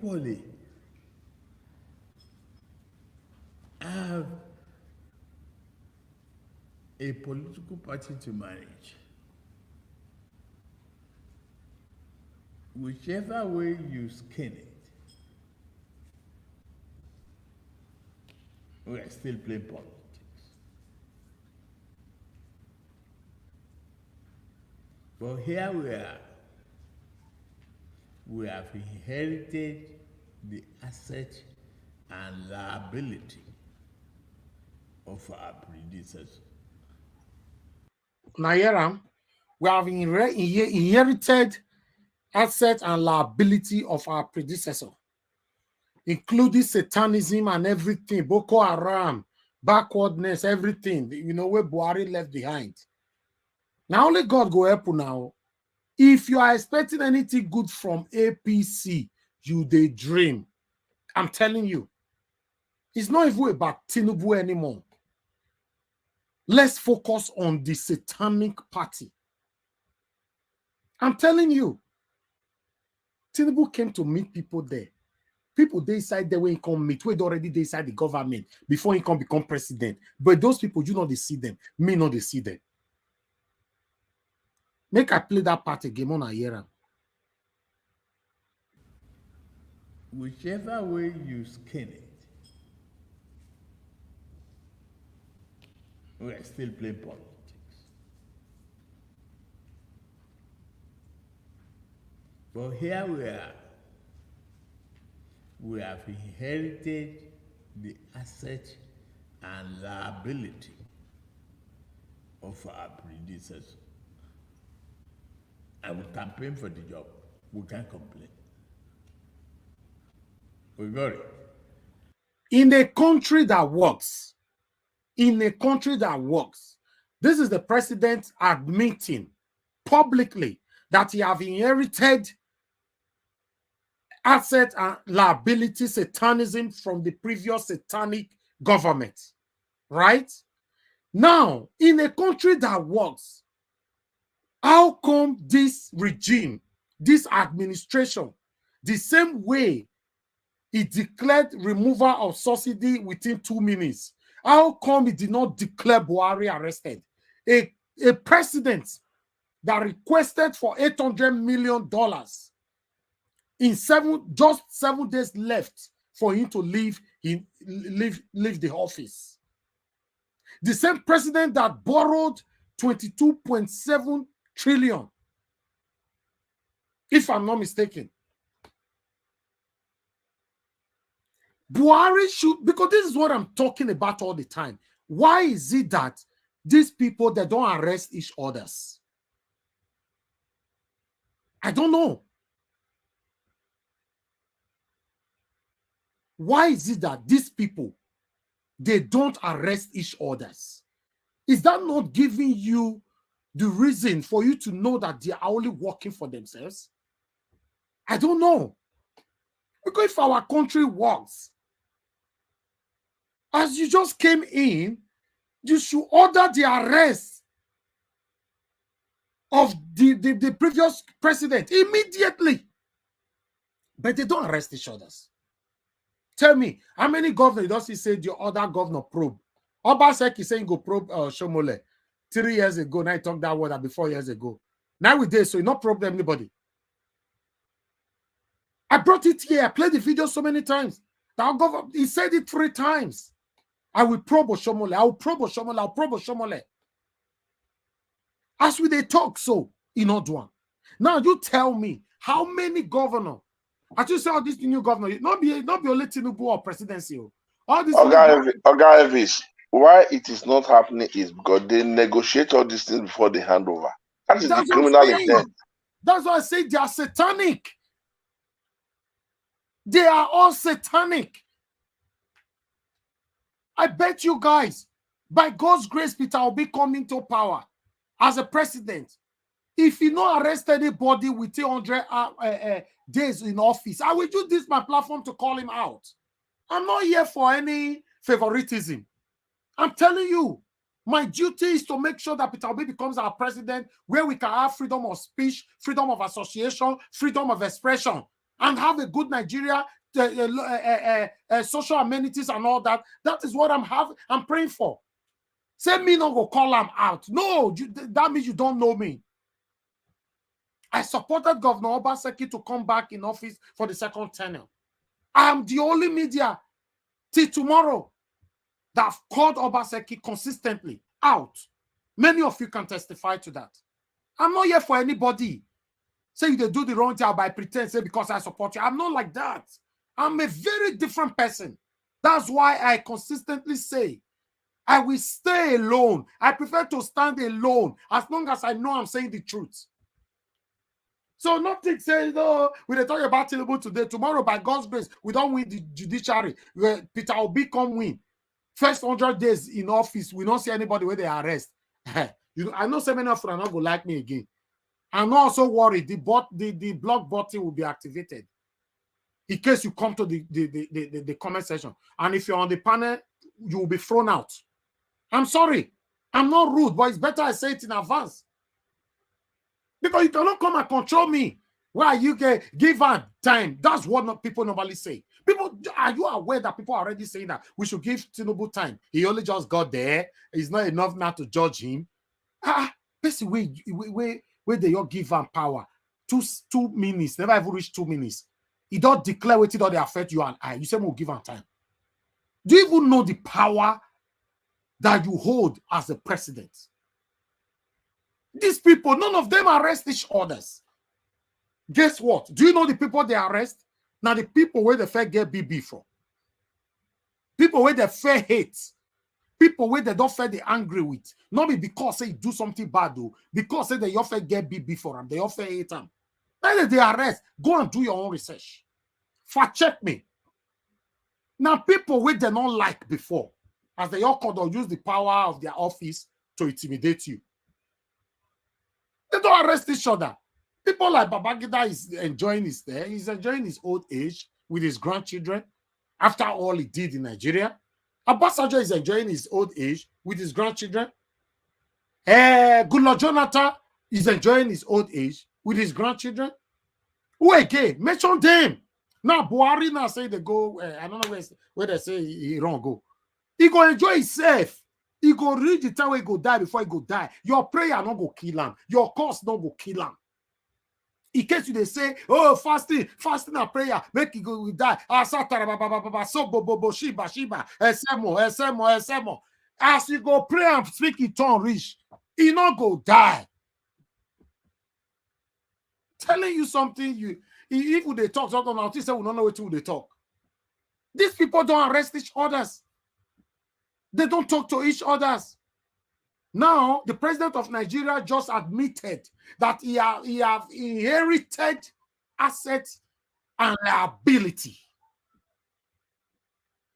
equally have a political party to manage. Whichever way you skin it, we are still playing politics. But here we are. We have inherited the asset and liability of our predecessors. Nayaram, we have inherited asset and liability of our predecessor, including satanism and everything, Boko Haram, backwardness, everything, you know, where Buhari left behind. Now only God go help you now. If you are expecting anything good from APC, you they dream. I'm telling you. It's not even about Tinubu anymore. Let's focus on the satanic party. I'm telling you. Tinubu came to meet people there. People they decide the way he come meet. We already decide the government before he can become president. But those people, you know, they see them. Me know they see them. Make I play that part again on a year. Whichever way you skin it, we are still playing politics. But here we are. We have inherited the asset and liability of our predecessors. I will campaign for the job. We can't complain. We got it. In a country that works, this is the president admitting publicly that he have inherited asset and liability satanism from the previous satanic government, right? Now, in a country that works, how come this regime, this administration, the same way it declared removal of subsidy within 2 minutes, how come it did not declare Buhari arrested? A president that requested for $800 million in just 7 days left for him to leave the office. The same president that borrowed 22.7 trillion, if I'm not mistaken. Buhari should, because this is what I'm talking about all the time. Why is it that these people, they don't arrest each others? I don't know. Why is it that these people, they don't arrest each others? Is that not giving you the reason for you to know that they are only working for themselves? I don't know. Because if our country works, as you just came in, you should order the arrest of the previous president immediately. But they don't arrest each other. Tell me, how many governors does he say the other governor probe? Obaseki saying go probe Shomole 3 years ago. Now he talked that word before 4 years ago. Now we did, so he not probe anybody. I brought it here. I played the video so many times. He said it 3 times. I will probe Shomole. I will probe Shomole. I will probe Shomole. As we they talk, so in one. Now you tell me how many governors. I just saw this new governor. Not be only Tinubu or presidency. All this. Elvis, why it is not happening is because they negotiate all these things before they hand over. That is the criminal intent. That's why I say they are satanic. They are all satanic. I bet you guys, by God's grace, Peter will be coming to power as a president. If he not arrest anybody with 200 days in office, I will use this my platform to call him out. I'm not here for any favoritism. I'm telling you, my duty is to make sure that Peter Obi becomes our president, where we can have freedom of speech, freedom of association, freedom of expression. and have a good Nigeria, social amenities and all that. That is what I'm praying for. Say me not go call them out. No, that means you don't know me. I supported Governor Obaseki to come back in office for the second tenure. I am the only media till tomorrow that have called Obaseki consistently out. Many of you can testify to that. I'm not here for anybody. Say you do the wrong job by pretend, say because I support you. I'm not like that. I'm a very different person. That's why I consistently say I will stay alone. I prefer to stand alone as long as I know I'm saying the truth. So nothing says, no, we dey talk about Tinubu today. Tomorrow, by God's grace, we don't win the judiciary. Peter Obi come win. First 100 days in office, we don't see anybody where they arrest. I know so many of you are not going to like me again. I'm also worried the block button will be activated in case you come to the comment section. And if you're on the panel, you will be thrown out. I'm sorry. I'm not rude, but it's better I say it in advance. Because you cannot come and control me. Why you can give her time? That's what people normally say. People, are you aware that people are already saying that we should give Tinubu time? He only just got there. It's not enough now to judge him. Basically, where they all give him power. 2 minutes, never even reach 2 minutes. He don't declare what it don't affect you and I. You say we'll give him time. Do you even know the power that you hold as a president? These people, none of them arrest each others. Guess what? Do you know the people they arrest? Now the people where they fair get BB for. People where they fair hate. People where they don't fair they angry with. Not because they do something bad though. Because they offer get BB for them. They offer hate them. Then they arrest. Go and do your own research. Fact check me. Now people where they don't like before, as they all called or use the power of their office to intimidate you. They don't arrest each other. People like Babangida is enjoying he's enjoying his old age with his grandchildren after all he did in Nigeria. Obasanjo is enjoying his old age with his grandchildren. Goodluck Jonathan is enjoying his old age with his grandchildren. Who again? Mention them. Now Buhari now say they go, I don't know where they say he wrong go. He go enjoy himself. He go reach the time where he go die before he go die. Your prayer not go kill him. Your cause not go kill him. In case you they say, oh, fasting and prayer, make it go die. Shiba, esemo. As you go pray and speak in tongue reach, he not go die. Telling you something, if they talk, something now, say we don't know what they talk. These people don't arrest each others. They don't talk to each others. Now, the president of Nigeria just admitted that he have inherited assets and liability.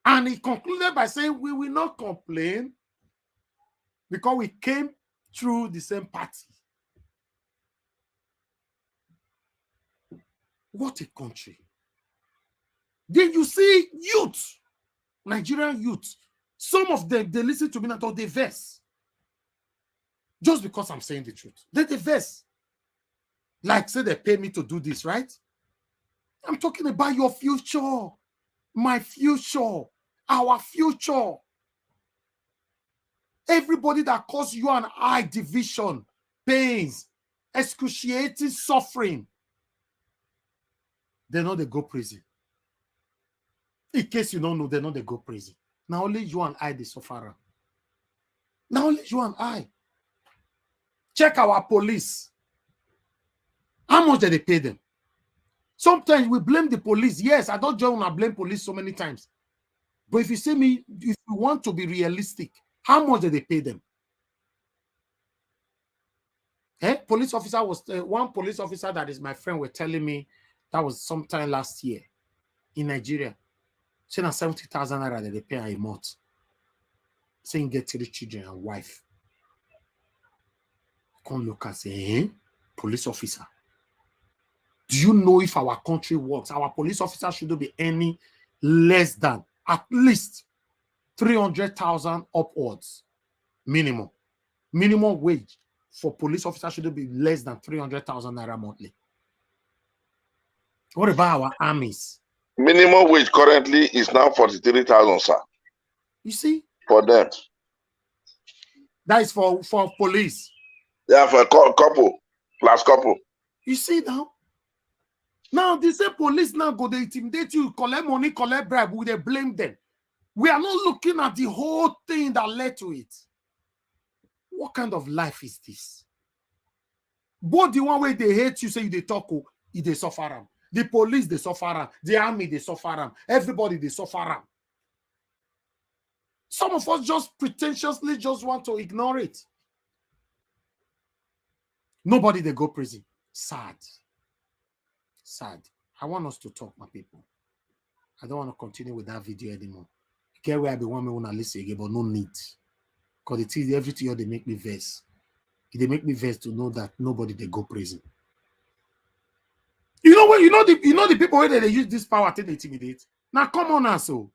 And he concluded by saying, we will not complain because we came through the same party. What a country. Then you see youth, Nigerian youth, some of them, they listen to me and they verse. Just because I'm saying the truth. They verse. Like, say they pay me to do this, right? I'm talking about your future. My future. Our future. Everybody that caused you and I division, pains, excruciating suffering, they know they go prison. In case you don't know, they know they go prison. Now only you and I, the sufferer. Now only you and I. Check our police. How much do they pay them? Sometimes we blame the police. Yes, I don't join and blame police so many times. But if you say me, if you want to be realistic, how much do they pay them? Police officer was one police officer that is my friend were telling me that was sometime last year in Nigeria. Saying 70,000 naira that they pay a month. Saying get 3 children and wife. Come look and say, police officer. Do you know if our country works? Our police officer shouldn't be any less than at least 300,000 upwards. Minimum. Minimum wage for police officers shouldn't be less than 300,000 naira monthly. What about our armies? Minimum wage currently is now 43,000, sir. You see? For them. That is for police. Yeah, for a couple, plus couple. You see now? Now, they say police now go, they intimidate you, collect money, collect bribe, we they blame them. We are not looking at the whole thing that led to it. What kind of life is this? Both the one way they hate you, say you they talk, they suffer them. The police, they suffer them. The army, they suffer them. Everybody, they suffer them. Some of us just pretentiously just want to ignore it. Nobody, they go prison. Sad. Sad. I want us to talk, my people. I don't want to continue with that video anymore. Get where I be one me when I listen again, but no need. Because it is everything they make me vex. They make me vex to know that nobody they go prison. You know what? You know the people where they use this power to intimidate. Now come on now, so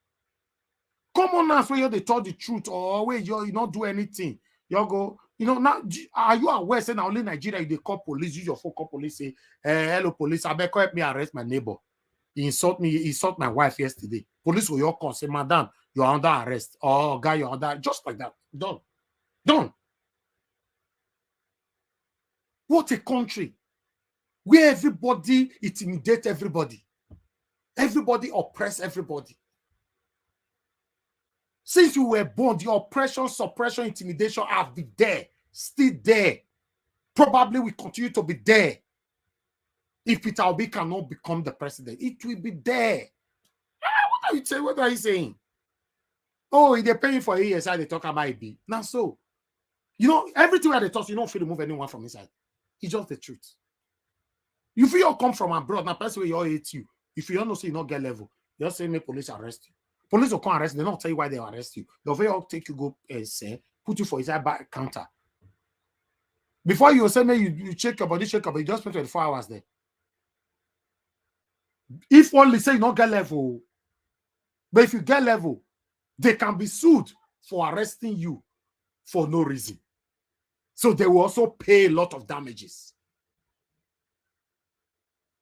come on now, where they tell the truth or where you not do anything. You go, you know, now are you aware? Say now only Nigeria they call police, use your phone, call police, say, hello police, I beg help me arrest my neighbor. He insult my wife yesterday. Police will your call, say, madam, you're under arrest. Oh, guy, you're under, just like that. Done. What a country where everybody intimidates everybody. Everybody oppress everybody. Since you were born, the oppression, suppression, intimidation have been there, still there. Probably will continue to be there. If Peter Obi cannot become the president, it will be there. What are you saying? What are you saying? Oh, they're paying for ESI, they talk about it. Now, so, you know, everything that they talk, you don't feel to move anyone from inside. It's just the truth. You feel you come from abroad, now, person will hate you. If you don't know, so you not get level, you just say, make police arrest you. Police will come arrest you, they don't tell you why they arrest you. They'll very take you, go and say, put you for inside back counter. Before you say, you check your body, you just spend 24 hours there. If only say you not get level, but if you get level, they can be sued for arresting you for no reason. So they will also pay a lot of damages.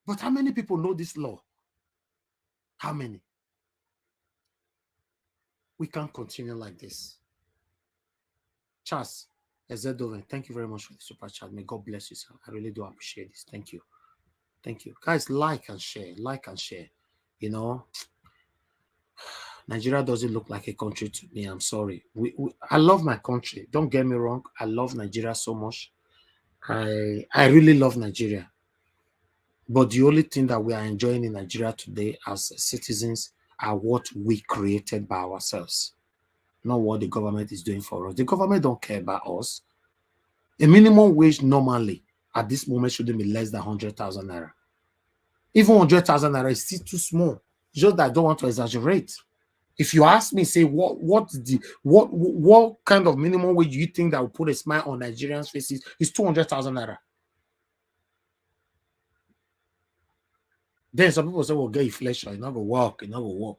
But how many people know this law? How many? We can't continue like this. Charles Ezedoven, thank you very much for the super chat. May God bless you, sir. I really do appreciate this. Thank you. Thank you. Guys, like and share. Like and share. You know, Nigeria doesn't look like a country to me. I'm sorry. I love my country. Don't get me wrong. I love Nigeria so much. I really love Nigeria. But the only thing that we are enjoying in Nigeria today as citizens are what we created by ourselves, not what the government is doing for us. The government don't care about us. A minimum wage normally at this moment shouldn't be less than 100,000 naira. Even 100,000 naira is still too small. Just that I don't want to exaggerate. If you ask me, say what kind of minimum wage do you think that will put a smile on Nigerians' faces? It's 200,000 naira. Then some people say, well, get inflation, you're not gonna work, you're not gonna work.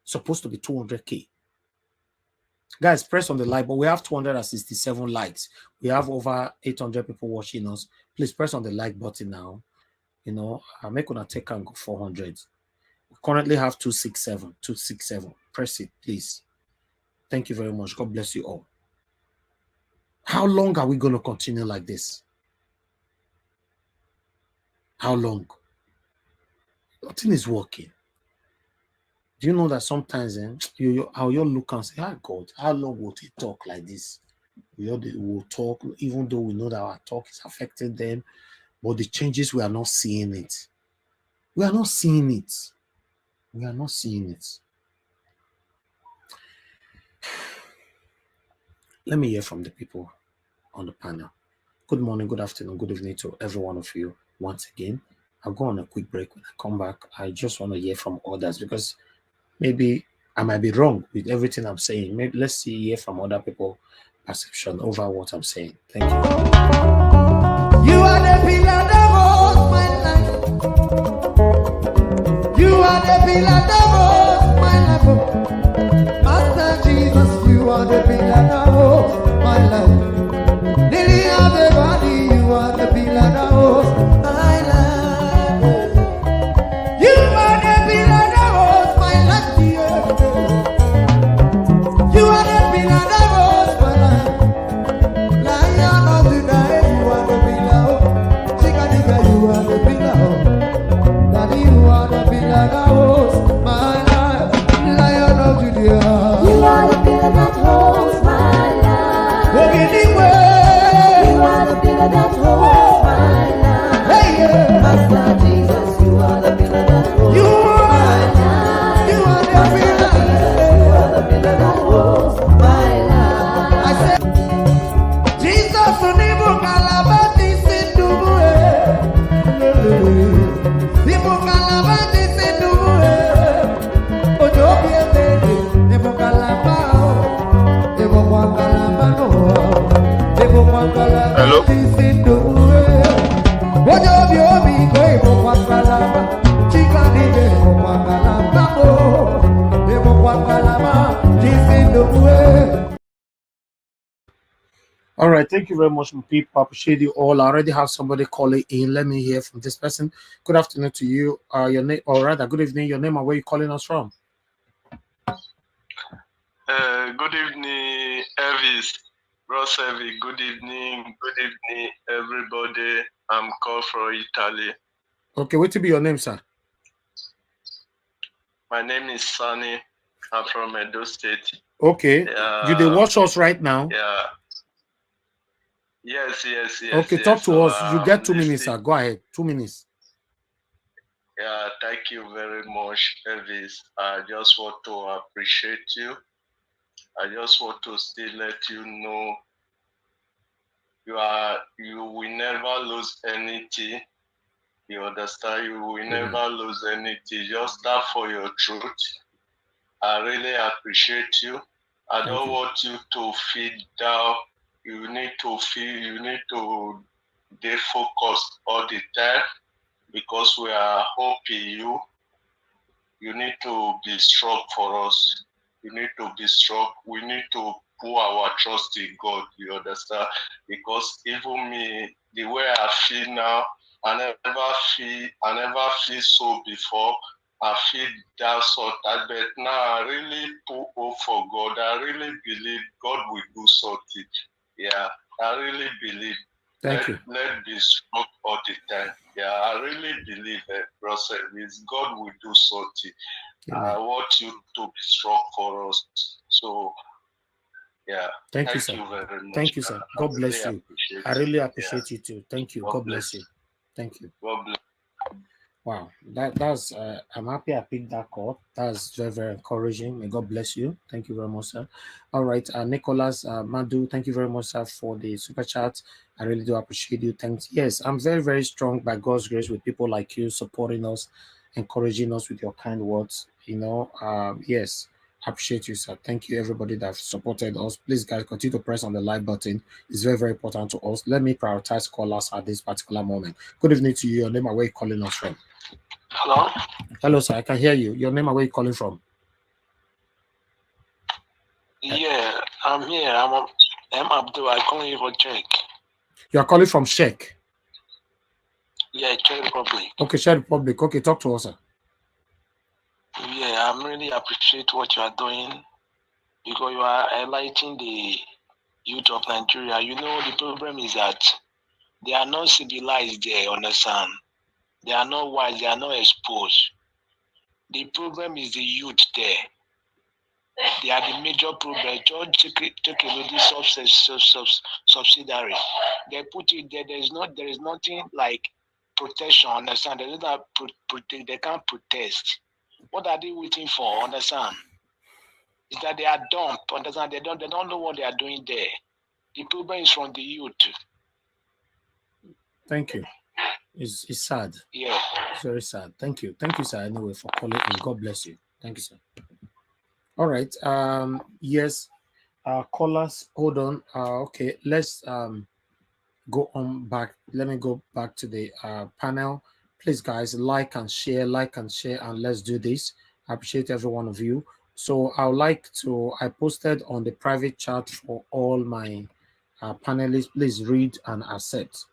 It's supposed to be 200K. Guys, press on the like, but we have 267 likes. We have over 800 people watching us. Please press on the like button now. You know, I'm not gonna take and go 400. We currently have 267. Press it, please. Thank you very much. God bless you all. How long are we going to continue like this? How long? Nothing is working. Do you know that sometimes you look and say, ah, God, how long will they talk like this? We will talk, even though we know that our talk is affecting them, but the changes, we are not seeing it. We are not seeing it. We are not seeing it. Let me hear from the people on the panel. Good morning, good afternoon, good evening to every one of you once again. I'll go on a quick break. When I come back, I just want to hear from others because maybe I might be wrong with everything I'm saying. Maybe let's hear from other people's perception over what I'm saying. Thank you. You are the pillar that holds my life. You are the pillar that holds my life. Master Jesus, you are the pillar that holds my life. Lily of the valley, you are the pillar that holds my life. Hello? All right, thank you very much, my people. I appreciate you all. I already have somebody calling in. Let me hear from this person. Good afternoon to you. Your name, or rather, good evening. Your name and where you calling us from? Good evening, Elvis. Ross Elvis, good evening, everybody. I'm called from Italy. Okay, what to be your name, sir? My name is Sunny. I'm from Edo State. Okay, you they watch us right now? Yeah. Yes. Okay, yes. talk to So, us. You get 2 minutes, sir. Go ahead. 2 minutes. Yeah, thank you very much, Elvis. I just want to appreciate you. I just want to still let you know you will never lose anything. You understand? You will never lose anything. Just stand for your truth. I really appreciate you. I don't want you to feel down. You need to stay focused all the time because we are hoping you. You need to be strong for us. You need to be strong. We need to put our trust in God. You understand? Because even me, the way I feel now, I never feel so before. I feel that sort of, but now I really put hope for God. I really believe God will do something. Yeah, I really believe. Thank you. Let be strong all the time. Yeah, I really believe that process is God will do something. I want you to be strong for us. So, yeah. Thank you, sir. Very much. Thank you, sir. God bless you. I really appreciate you too. Thank you. God bless you. Thank you. God bless. Wow, that's I'm happy I picked that call. That's very, very encouraging. May God bless you. Thank you very much, sir. All right, Nicholas Madu, thank you very much, sir, for the super chat. I really do appreciate you. Thanks. Yes, I'm very, very strong by God's grace with people like you supporting us, encouraging us with your kind words. Yes, I appreciate you, sir. Thank you, everybody that supported us. Please, guys, continue to press on the like button. It's very, very important to us. Let me prioritize callers at this particular moment. Good evening to you. Your name and where you calling us from? Hello? Hello, sir. I can hear you. Your name and where you calling from? Yeah, I'm here. I'm Abdul. I'm calling you for Czech. You are calling from Czech? Yeah, Czech Republic. Okay, Czech Republic. Okay, talk to us, sir. Yeah, I really appreciate what you are doing because you are highlighting the youth of Nigeria. You know, the problem is that they are not civilized there, understand? They are not wise, they are not exposed. The problem is the youth there. They are the major problem. Just take away this subsidiary. They put it there. There is nothing like protection. Understand? They don't protect. They can't protest. What are they waiting for? Understand? Is that they are dumb. Understand? They don't know what they are doing there. The problem is from the youth. Thank you. It's sad. Yeah. It's very sad. Thank you, sir. Anyway, for calling in. God bless you. Thank you, sir. All right. Yes. Callers, hold on. Okay, let's go on back. Let me go back to the panel. Please, guys, like and share, and let's do this. I appreciate every one of you. So I posted on the private chat for all my panelists. Please read and accept.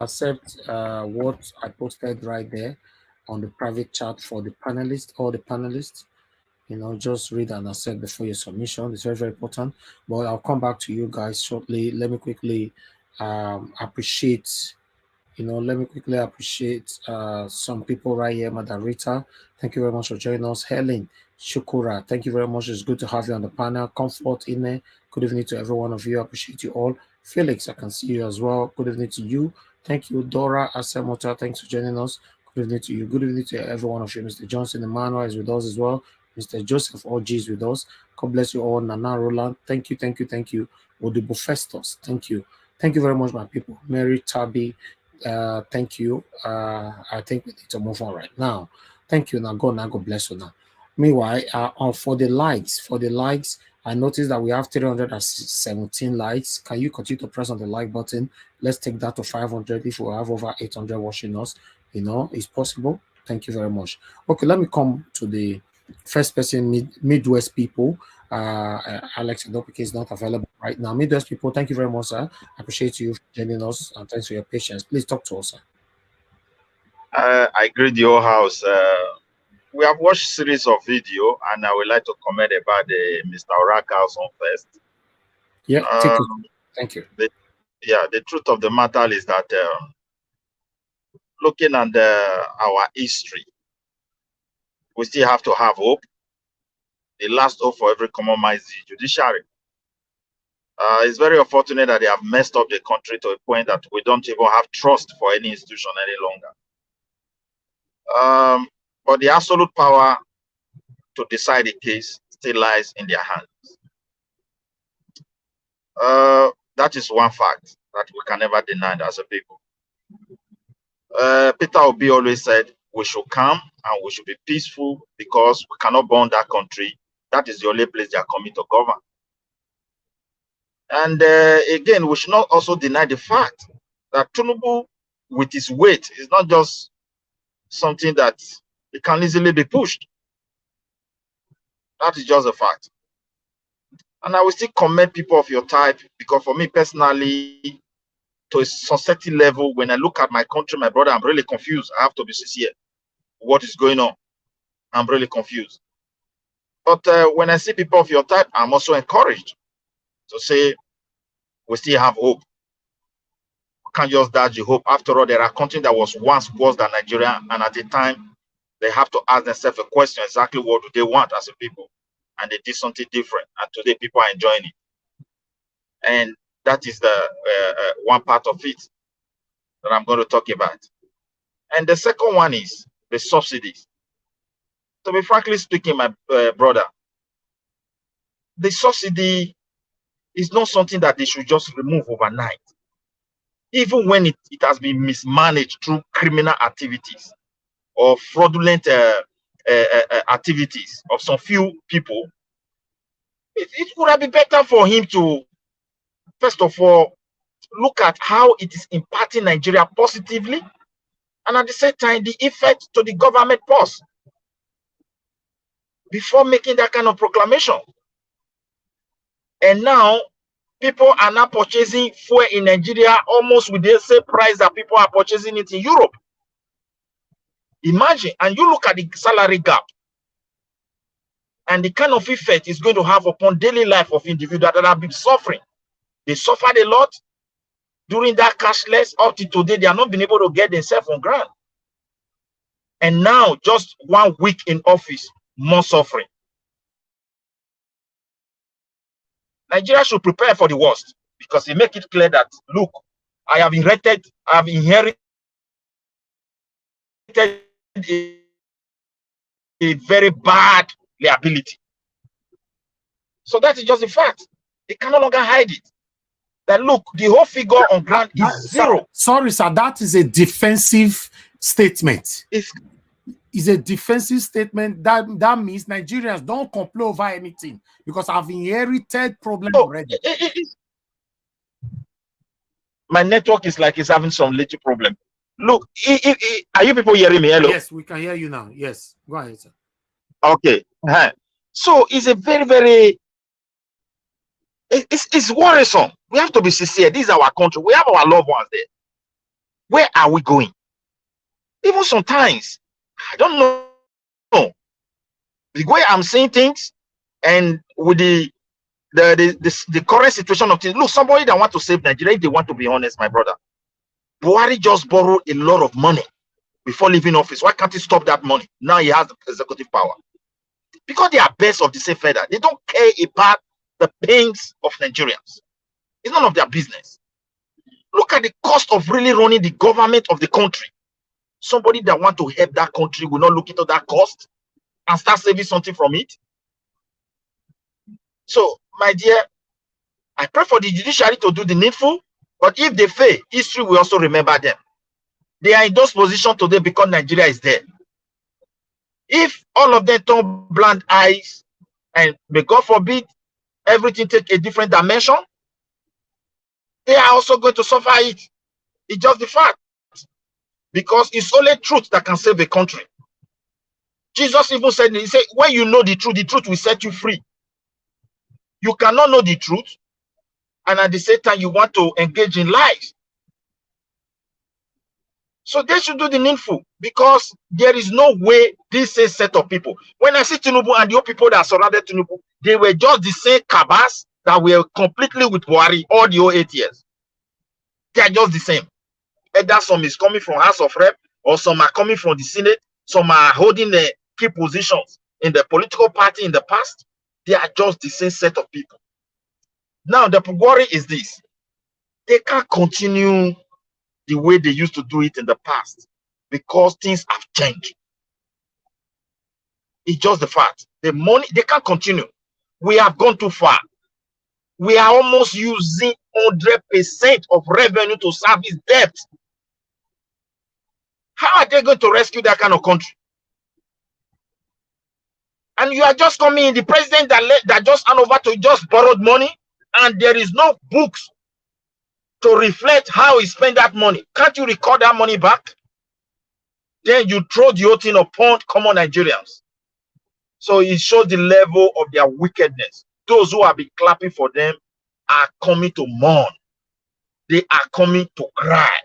Accept what I posted right there on the private chat for the panelists, all the panelists. Just read and accept before your submission. It's very, very important. But I'll come back to you guys shortly. Let me quickly appreciate some people right here. Madam Rita, thank you very much for joining us. Helen Shukura, thank you very much. It's good to have you on the panel. Comfort in there. Good evening to every one of you. I appreciate you all. Felix, I can see you as well. Good evening to you. Thank you, Dora Asemota. Thanks for joining us. Good evening to you. Good evening to every one of you. Mr. Johnson Emmanuel is with us as well. Mr. Joseph OG is with us. God bless you all. Nana Roland, thank you. Odibo Festus, thank you. Thank you very much, my people. Mary Tabi, thank you. I think we need to move on right now. Thank you. Now, God bless you now. Meanwhile, for the likes, I noticed that we have 317 likes. Can you continue to press on the like button? Let's take that to 500 if we have over 800 watching us. It's possible. Thank you very much. Okay, let me come to the first person, Midwest people. Alex Adopike is not available right now. Midwest people, thank you very much, sir. I appreciate you joining us and thanks for your patience. Please talk to us, sir. I greet your house. We have watched series of video, and I would like to comment about Mr. Oraka's on first. Yeah, take it. Thank you. The truth of the matter is that looking at our history, we still have to have hope. The last hope for every common man is the judiciary. It's very unfortunate that they have messed up the country to a point that we don't even have trust for any institution any longer. But the absolute power to decide the case still lies in their hands. That is one fact that we can never deny as a people. Peter Obi always said we should come and we should be peaceful because we cannot burn that country. That is the only place they are coming to govern. And again, we should not also deny the fact that Tinubu, with his weight, is not just something that it can easily be pushed. That is just a fact. And I will still commend people of your type, because for me personally, to a certain level, when I look at my country, my brother, I'm really confused. I have to be sincere. What is going on? I'm really confused. But when I see people of your type, I'm also encouraged to say we still have hope. We can't just dodge the hope. After all, there are countries that was once worse than Nigeria, and at the time, they have to ask themselves a question: exactly what do they want as a people? And they did something different, and today people are enjoying it. And that is the one part of it that I'm going to talk about. And the second one is the subsidies. To be frankly speaking, my brother, the subsidy is not something that they should just remove overnight. Even when it has been mismanaged through criminal activities or fraudulent activities of some few people, it would have been better for him to, first of all, look at how it is impacting Nigeria positively, and at the same time, the effect to the government purse before making that kind of proclamation. And now, people are now purchasing fuel in Nigeria almost with the same price that people are purchasing it in Europe. Imagine, and you look at the salary gap and the kind of effect it's going to have upon daily life of individuals that have been suffering. They suffered a lot during that cashless. Up to today, they have not been able to get themselves on ground. And now, just 1 week in office, more suffering. Nigeria should prepare for the worst, because they make it clear that, look, I have inherited a very bad liability. So that is just a fact. They can no longer hide it. That look, the whole figure on ground is zero. Sorry, sir, that is a defensive statement. It's a defensive statement. That means Nigerians don't complain over anything because I've inherited problem already. My network is like it's having some little problem. Look, are you people hearing me? Hello? Yes, we can hear you now. Yes, go ahead, sir. Okay. So it's a very, very, it's worrisome. We have to be sincere. This is our country. We have our loved ones there. Where are we going? Even sometimes, I don't know. The way I'm saying things, and with the current situation of things, look, somebody that want to save Nigeria, if they want to be honest, my brother, Buhari just borrowed a lot of money before leaving office. Why can't he stop that money? Now he has the executive power. Because they are best of the same feather. They don't care about the pains of Nigerians. It's none of their business. Look at the cost of really running the government of the country. Somebody that want to help that country will not look into that cost and start saving something from it. So, my dear, I pray for the judiciary to do the needful, but if they fail, history will also remember them. They are in those positions today because Nigeria is there. If all of them turn blind eyes, and may God forbid everything take a different dimension, they are also going to suffer it. It's just the fact. Because it's only truth that can save a country. Jesus even said, he said, when you know the truth will set you free. You cannot know the truth, and at the same time, you want to engage in lies. So they should do the needful, because there is no way this same set of people. When I see Tinubu and the old people that surrounded Tinubu, they were just the same cabas that were completely with Buhari all the 8 years. They are just the same. Either some is coming from House of Rep, or some are coming from the Senate, some are holding the key positions in the political party in the past. They are just the same set of people. Now, the worry is this. They can't continue the way they used to do it in the past, because things have changed. It's just the fact. The money, they can't continue. We have gone too far. We are almost using 100% of revenue to service debt. How are they going to rescue that kind of country? And you are just coming in, the president that just hand over to just borrowed money, and there is no books to reflect how he spent that money. Can't you record that money back? Then you throw the whole thing upon common Nigerians. So it shows the level of their wickedness. Those who have been clapping for them are coming to mourn. They are coming to cry.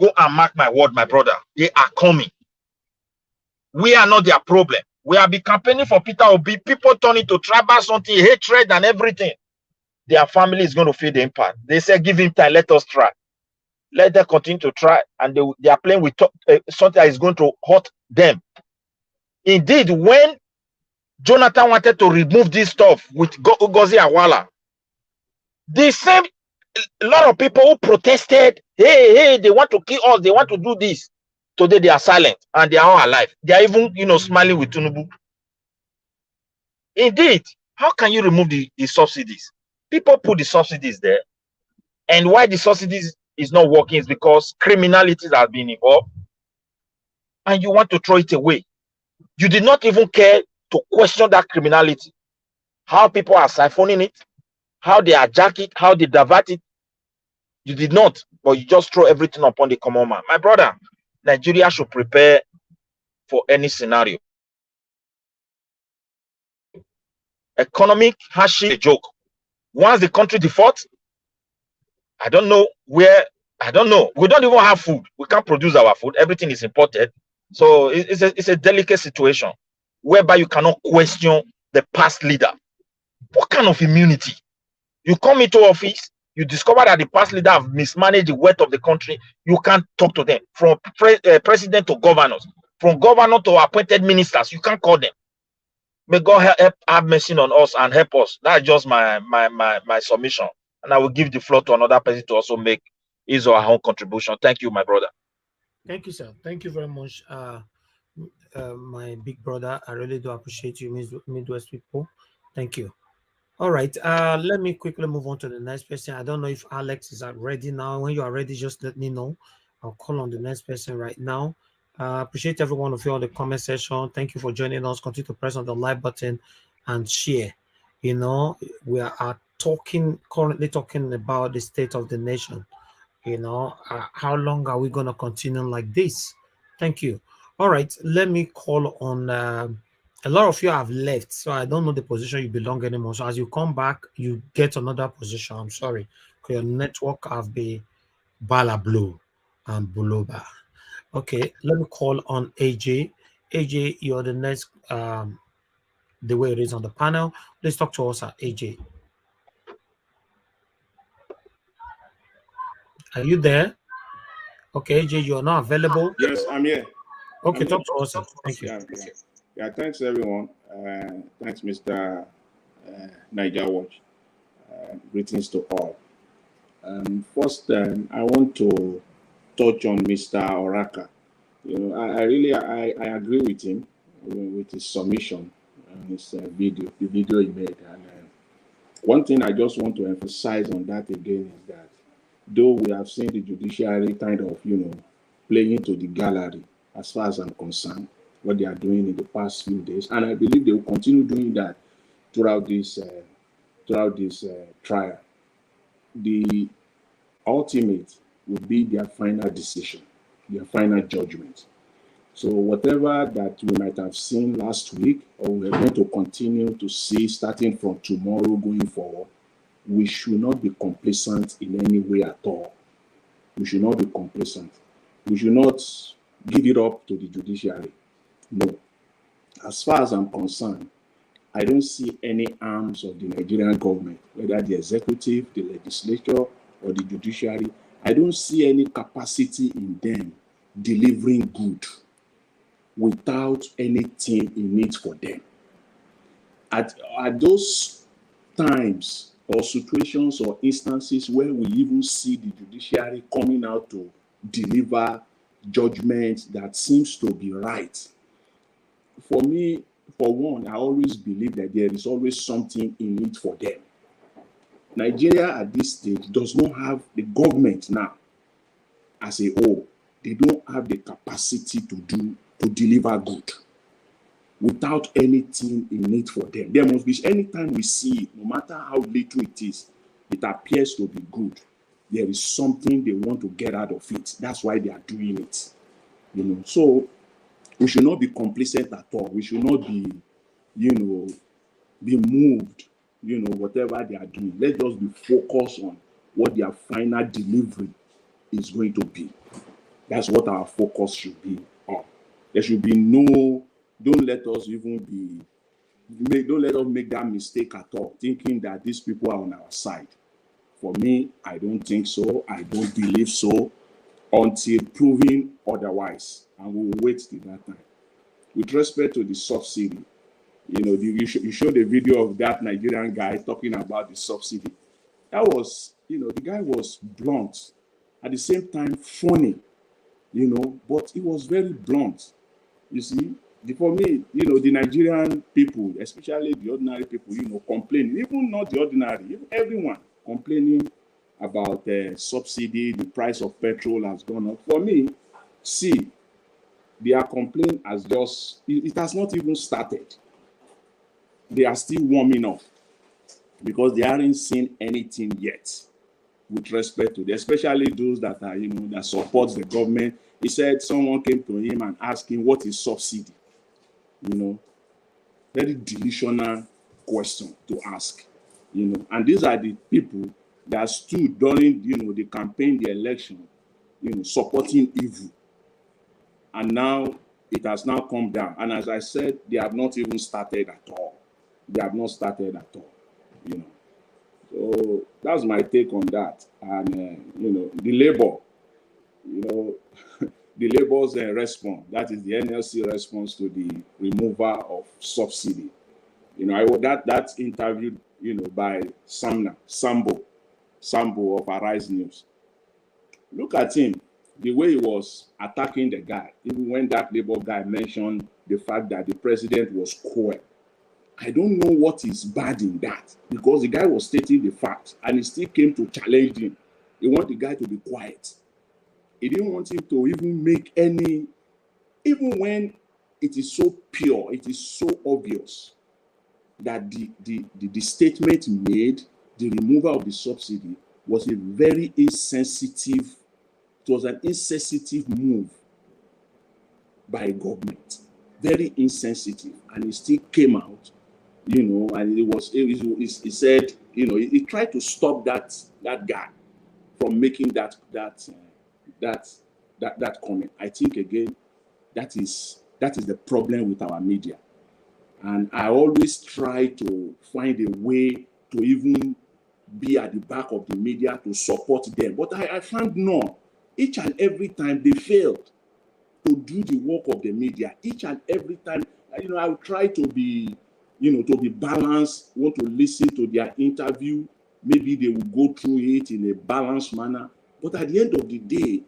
Go and mark my word, my brother. They are coming. We are not their problem. We have been campaigning for Peter Obi. People turn into tribal something, hatred and everything. Their family is going to feel the impact. They say, give him time, let us try. Let them continue to try. And they are playing with something that is going to hurt them. Indeed, when Jonathan wanted to remove this stuff with Ugozi Awala, the same, a lot of people who protested, hey, they want to kill us, they want to do this. Today they are silent and they are all alive. They are even, smiling with Tinubu. Indeed, how can you remove the subsidies? People put the subsidies there. And why the subsidies is not working is because criminality has been involved. And you want to throw it away. You did not even care to question that criminality. How people are siphoning it, how they hijack it, how they divert it. You did not, but you just throw everything upon the common man. My brother, Nigeria should prepare for any scenario. Economic hardship, a joke. Once the country defaults, I don't know. We don't even have food. We can't produce our food. Everything is imported. So it's a delicate situation whereby you cannot question the past leader. What kind of immunity? You come into office, you discover that the past leader have mismanaged the wealth of the country. You can't talk to them. From president to governors, from governor to appointed ministers, you can't call them. May God have mercy on us and help us. That's just my submission. And I will give the floor to another person to also make his or her own contribution. Thank you, my brother. Thank you, sir. Thank you very much, my big brother. I really do appreciate you, Midwest people. Thank you. All right. Let me quickly move on to the next person. I don't know if Alex is ready now. When you are ready, just let me know. I'll call on the next person right now. Appreciate every one of you on the comment section. Thank you for joining us. Continue to press on the like button and share. We are currently talking about the state of the nation. How long are we going to continue like this? Thank you. All right, let me call on a lot of you have left, so I don't know the position you belong anymore. So as you come back, you get another position. I'm sorry, because your network have been balablu and buloba. Okay, let me call on AJ. AJ, you're the next the way it is on the panel. Let's talk to us, AJ. Are you there? Okay, AJ, you're not available. Yes, I'm here. Okay, talk to us. Thank you. Yeah, thanks everyone. Thanks, Mr. Niger Watch. Greetings to all. First, I want to touch on Mr. Oraka. I agree with him with his submission and his video, the video he made. And one thing I just want to emphasize on that again is that though we have seen the judiciary kind of, playing to the gallery, as far as I'm concerned, what they are doing in the past few days, and I believe they will continue doing that throughout this trial. The ultimate will be their final decision, their final judgment. So whatever that we might have seen last week, or we're going to continue to see starting from tomorrow going forward, we should not be complacent in any way at all. We should not be complacent. We should not give it up to the judiciary. No. As far as I'm concerned, I don't see any arms of the Nigerian government, whether the executive, the legislature, or the judiciary. I don't see any capacity in them delivering good without anything in it for them. At those times or situations or instances where we even see the judiciary coming out to deliver judgment that seems to be right, for me, for one, I always believe that there is always something in it for them. Nigeria at this stage does not have the government now as a whole. They don't have the capacity to deliver good without anything in it for them. There must be, anytime we see it, no matter how little it is, it appears to be good. There is something they want to get out of it. That's why they are doing it. So we should not be complacent at all. We should not be, be moved, whatever they are doing. Let's just be focused on what their final delivery is going to be. That's what our focus should be on. There should be don't let us make that mistake at all, thinking that these people are on our side. For me, I don't think so. I don't believe so until proven otherwise. And we will wait till that time. With respect to the subsidy, you showed a video of that Nigerian guy talking about the subsidy. That was, the guy was blunt, at the same time funny, but he was very blunt. You see, for me, the Nigerian people, especially the ordinary people, complaining, even not the ordinary, even everyone complaining about subsidy, the price of petrol has gone up. For me, see, their complaint has it has not even started. They are still warming up because they haven't seen anything yet with respect to especially those that are, that supports the government. He said someone came to him and asked him, what is subsidy? Very delusional question to ask, and these are the people that stood during, the campaign, the election, supporting evil. And now it has now come down. And as I said, they have not even started at all. They have not started at all, So that's my take on that. And, the labor, the labor's response, that is the NLC response to the removal of subsidy. That interview, by Sambo of Arise News. Look at him, the way he was attacking the guy, even when that labor guy mentioned the fact that the president was cruel. I don't know what is bad in that, because the guy was stating the facts and he still came to challenge him. He wanted the guy to be quiet. He didn't want him to even make any, even when it is so pure, it is so obvious that the statement made, the removal of the subsidy, was a very insensitive, it was an insensitive move by government. Very insensitive. And he still came out, and he said, he tried to stop that guy from making that comment. I think, again, that is the problem with our media. And I always try to find a way to even be at the back of the media to support them. But I found none. Each and every time they failed to do the work of the media. Each and every time, I will try to be, to be balanced, want to listen to their interview. Maybe they will go through it in a balanced manner. But at the end of the day,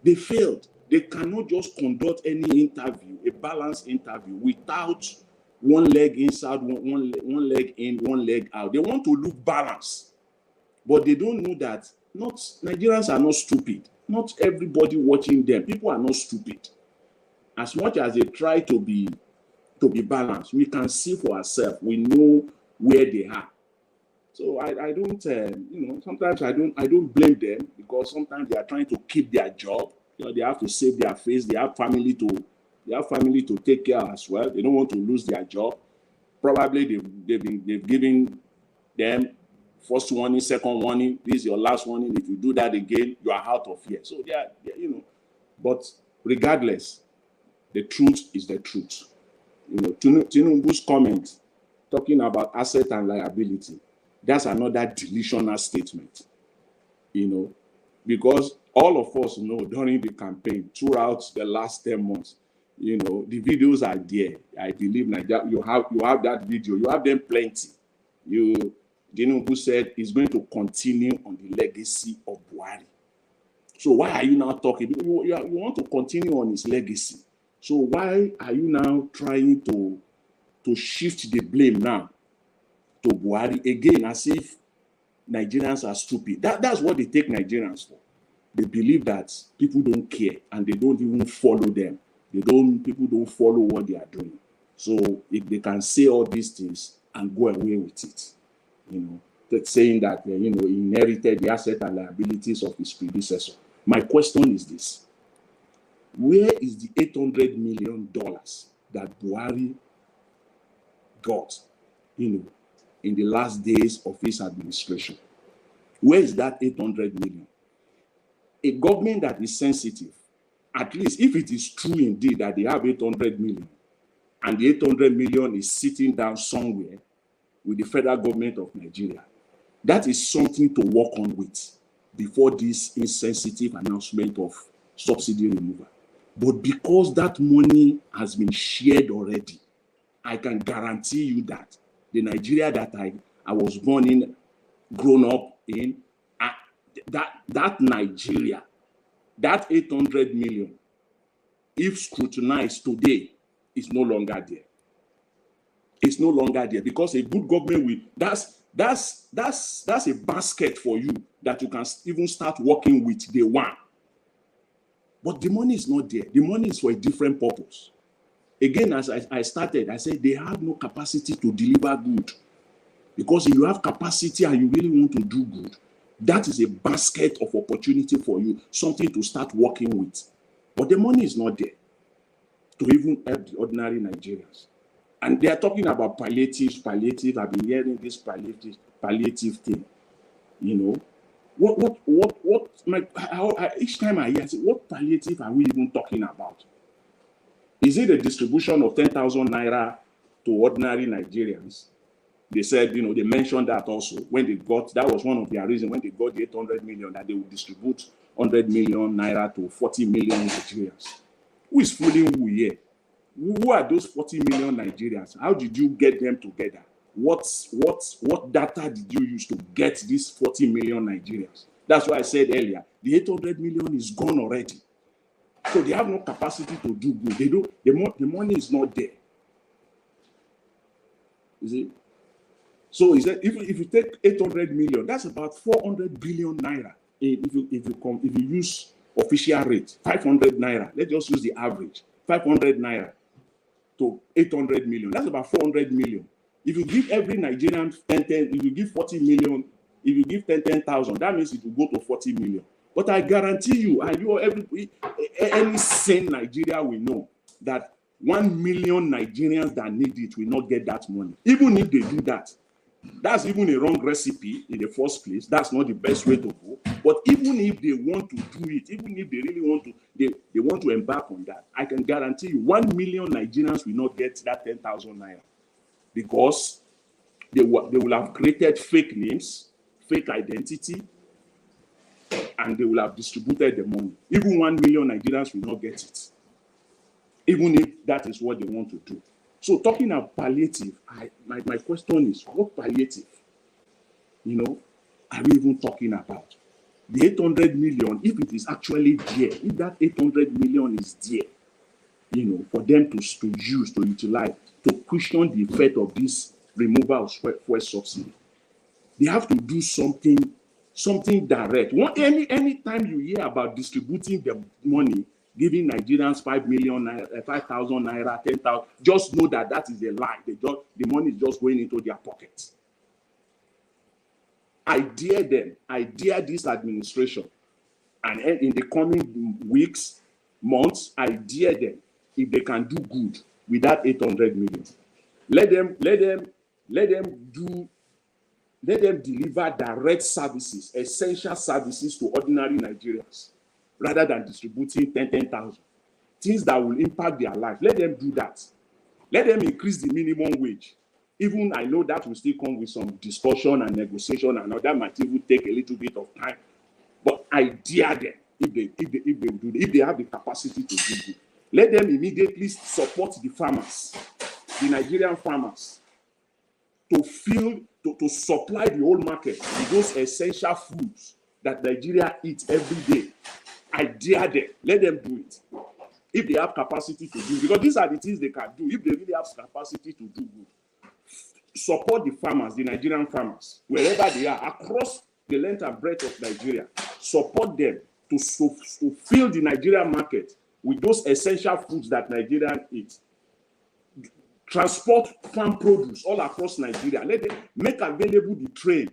they failed. They cannot just conduct any interview, a balanced interview, without one leg inside, one leg in, one leg out. They want to look balanced. But they don't know that Nigerians are not stupid. Not everybody watching them. People are not stupid. as much as they try to be balanced, we can see for ourselves. We know where they are. So I don't, sometimes I don't blame them, because sometimes they are trying to keep their job. They have to save their face. They have family to take care as well. They don't want to lose their job. Probably they've given them first warning, second warning. This is your last warning. If you do that again, you are out of here. So but regardless, the truth is the truth. Tinubu's comment talking about asset and liability, that's another delusional statement. Because all of us know during the campaign, throughout the last 10 months, the videos are there. I believe you have that video. You have them plenty. Tinubu said he's going to continue on the legacy of Buhari. So why are you now talking? You want to continue on his legacy. So why are you now trying to shift the blame now to Buhari again, as if Nigerians are stupid? That's what they take Nigerians for. They believe that people don't care and they don't even follow them. People don't follow what they are doing. So if they can say all these things and go away with it, saying that he inherited the asset and liabilities of his predecessor. My question is this: where is the $800 million that Buhari got, in the last days of his administration? Where is that 800 million? A government that is sensitive, at least if it is true indeed that they have 800 million, and the 800 million is sitting down somewhere with the federal government of Nigeria, that is something to work on with before this insensitive announcement of subsidy removal. But because that money has been shared already, I can guarantee you that the Nigeria that I was born in, grown up in, that Nigeria, that 800 million, if scrutinized today, is no longer there. It's no longer there, because a good government will, that's a basket for you that you can even start working with day one. But the money is not there. The money is for a different purpose. Again, as I started, I said they have no capacity to deliver good. Because if you have capacity and you really want to do good, that is a basket of opportunity for you, something to start working with. But the money is not there to even help the ordinary Nigerians. And they are talking about palliative. I've been hearing this palliative thing. Each time I hear, I say, what palliative are we even talking about? Is it a distribution of 10,000 naira to ordinary Nigerians? They said, they mentioned that also when they got, that was one of their reasons when they got the 800 million, that they would distribute 100 million naira to 40 million Nigerians. Who is fooling who here? Who are those 40 million Nigerians? How did you get them together? What data did you use to get these 40 million Nigerians? That's why I said earlier, the 800 million is gone already. So they have no capacity to do good. The money is not there. You see? So is that if you take 800 million, that's about 400 billion naira. If you use official rate, 500 naira. Let's just use the average, 500 naira to 800 million. That's about 400 million. If you give every Nigerian 10, if you give 40 million, if you give 10,000, that means it will go to 40 million. But I guarantee you, any sane Nigeria will know that 1 million Nigerians that need it will not get that money. Even if they do that, that's even a wrong recipe in the first place. That's not the best way to go. But even if they want to do it, even if they really want to, they want to embark on that, I can guarantee you 1 million Nigerians will not get that 10,000 naira, because they will have created fake names, fake identity, and they will have distributed the money. Even 1 million Nigerians will not get it, even if that is what they want to do. So talking about palliative, my question is, what palliative, are we even talking about? The 800 million, if it is actually there, if that 800 million is there, for them to use, to utilize, to question the effect of this removal of fuel subsidy, they have to do something direct. Any time you hear about distributing the money, giving Nigerians 5 million naira, 5,000 naira, 10,000. Just know that that is a lie. The money is just going into their pockets. I dare them, I dare this administration, and in the coming weeks, months, I dare them, if they can do good with that 800 million. Let them deliver direct services, essential services to ordinary Nigerians, rather than distributing 10,000. Things that will impact their life. Let them do that. Let them increase the minimum wage. Even I know that will still come with some discussion and negotiation, and that might even take a little bit of time. But I dare them, if they have the capacity to do it, let them immediately support the farmers, the Nigerian farmers, to supply the whole market with those essential foods that Nigeria eats every day. I dare them. Let them do it. If they have capacity to do it, because these are the things they can do. If they really have capacity to do good, support the farmers, the Nigerian farmers, wherever they are, across the length and breadth of Nigeria. Support them to fill the Nigerian market with those essential foods that Nigerians eat. Transport farm produce all across Nigeria. Let them make available the train.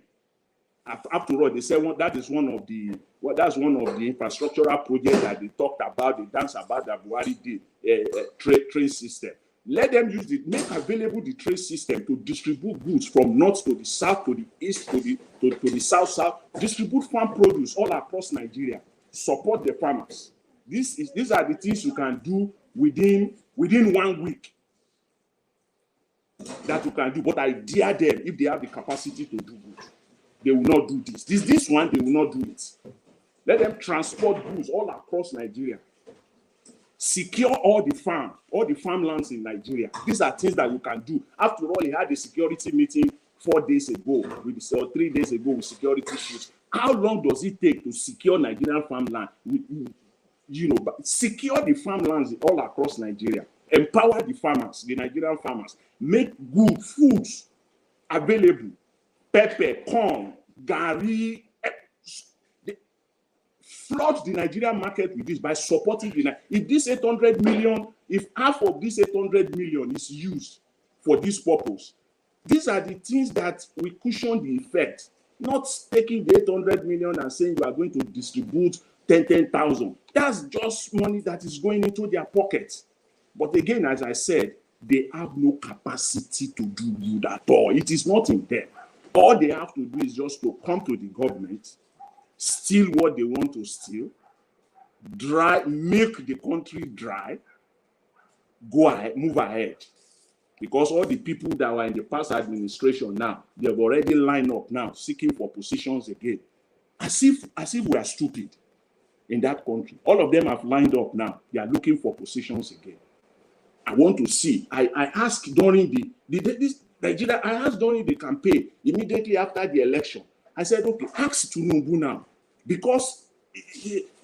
After all, they say that is one of the infrastructural projects that they talked about, they danced about, that Buhari did, train system. Let them use it, make available the trade system to distribute goods from north to the south, to the east, to the south, distribute farm produce all across Nigeria. Support the farmers. These are the things you can do within 1 week that you can do. But I dare them, if they have the capacity to do good, they will not do this. This one, they will not do it. Let them transport goods all across Nigeria. Secure all the farmlands in Nigeria. These are things that you can do. After all, he had a security meeting 4 days ago, or 3 days ago, with security chiefs. How long does it take to secure Nigerian farmland? Secure the farmlands all across Nigeria. Empower the farmers, the Nigerian farmers. Make good foods available. Pepper, corn, garri. Flood the Nigerian market with this by supporting if this 800 million, if half of this 800 million is used for this purpose, these are the things that will cushion the effect. Not taking the 800 million and saying you are going to distribute 10,000. That's just money that is going into their pockets. But again, as I said, they have no capacity to do good at all. It is not in them. All they have to do is just to come to the government, steal what they want to steal, make the country dry, go ahead, move ahead. Because all the people that were in the past administration now, they have already lined up now, seeking for positions again. As if we are stupid in that country. All of them have lined up now. They are looking for positions again. I want to see. I asked during the campaign, immediately after the election. I said, okay, ask Tinubu now. Because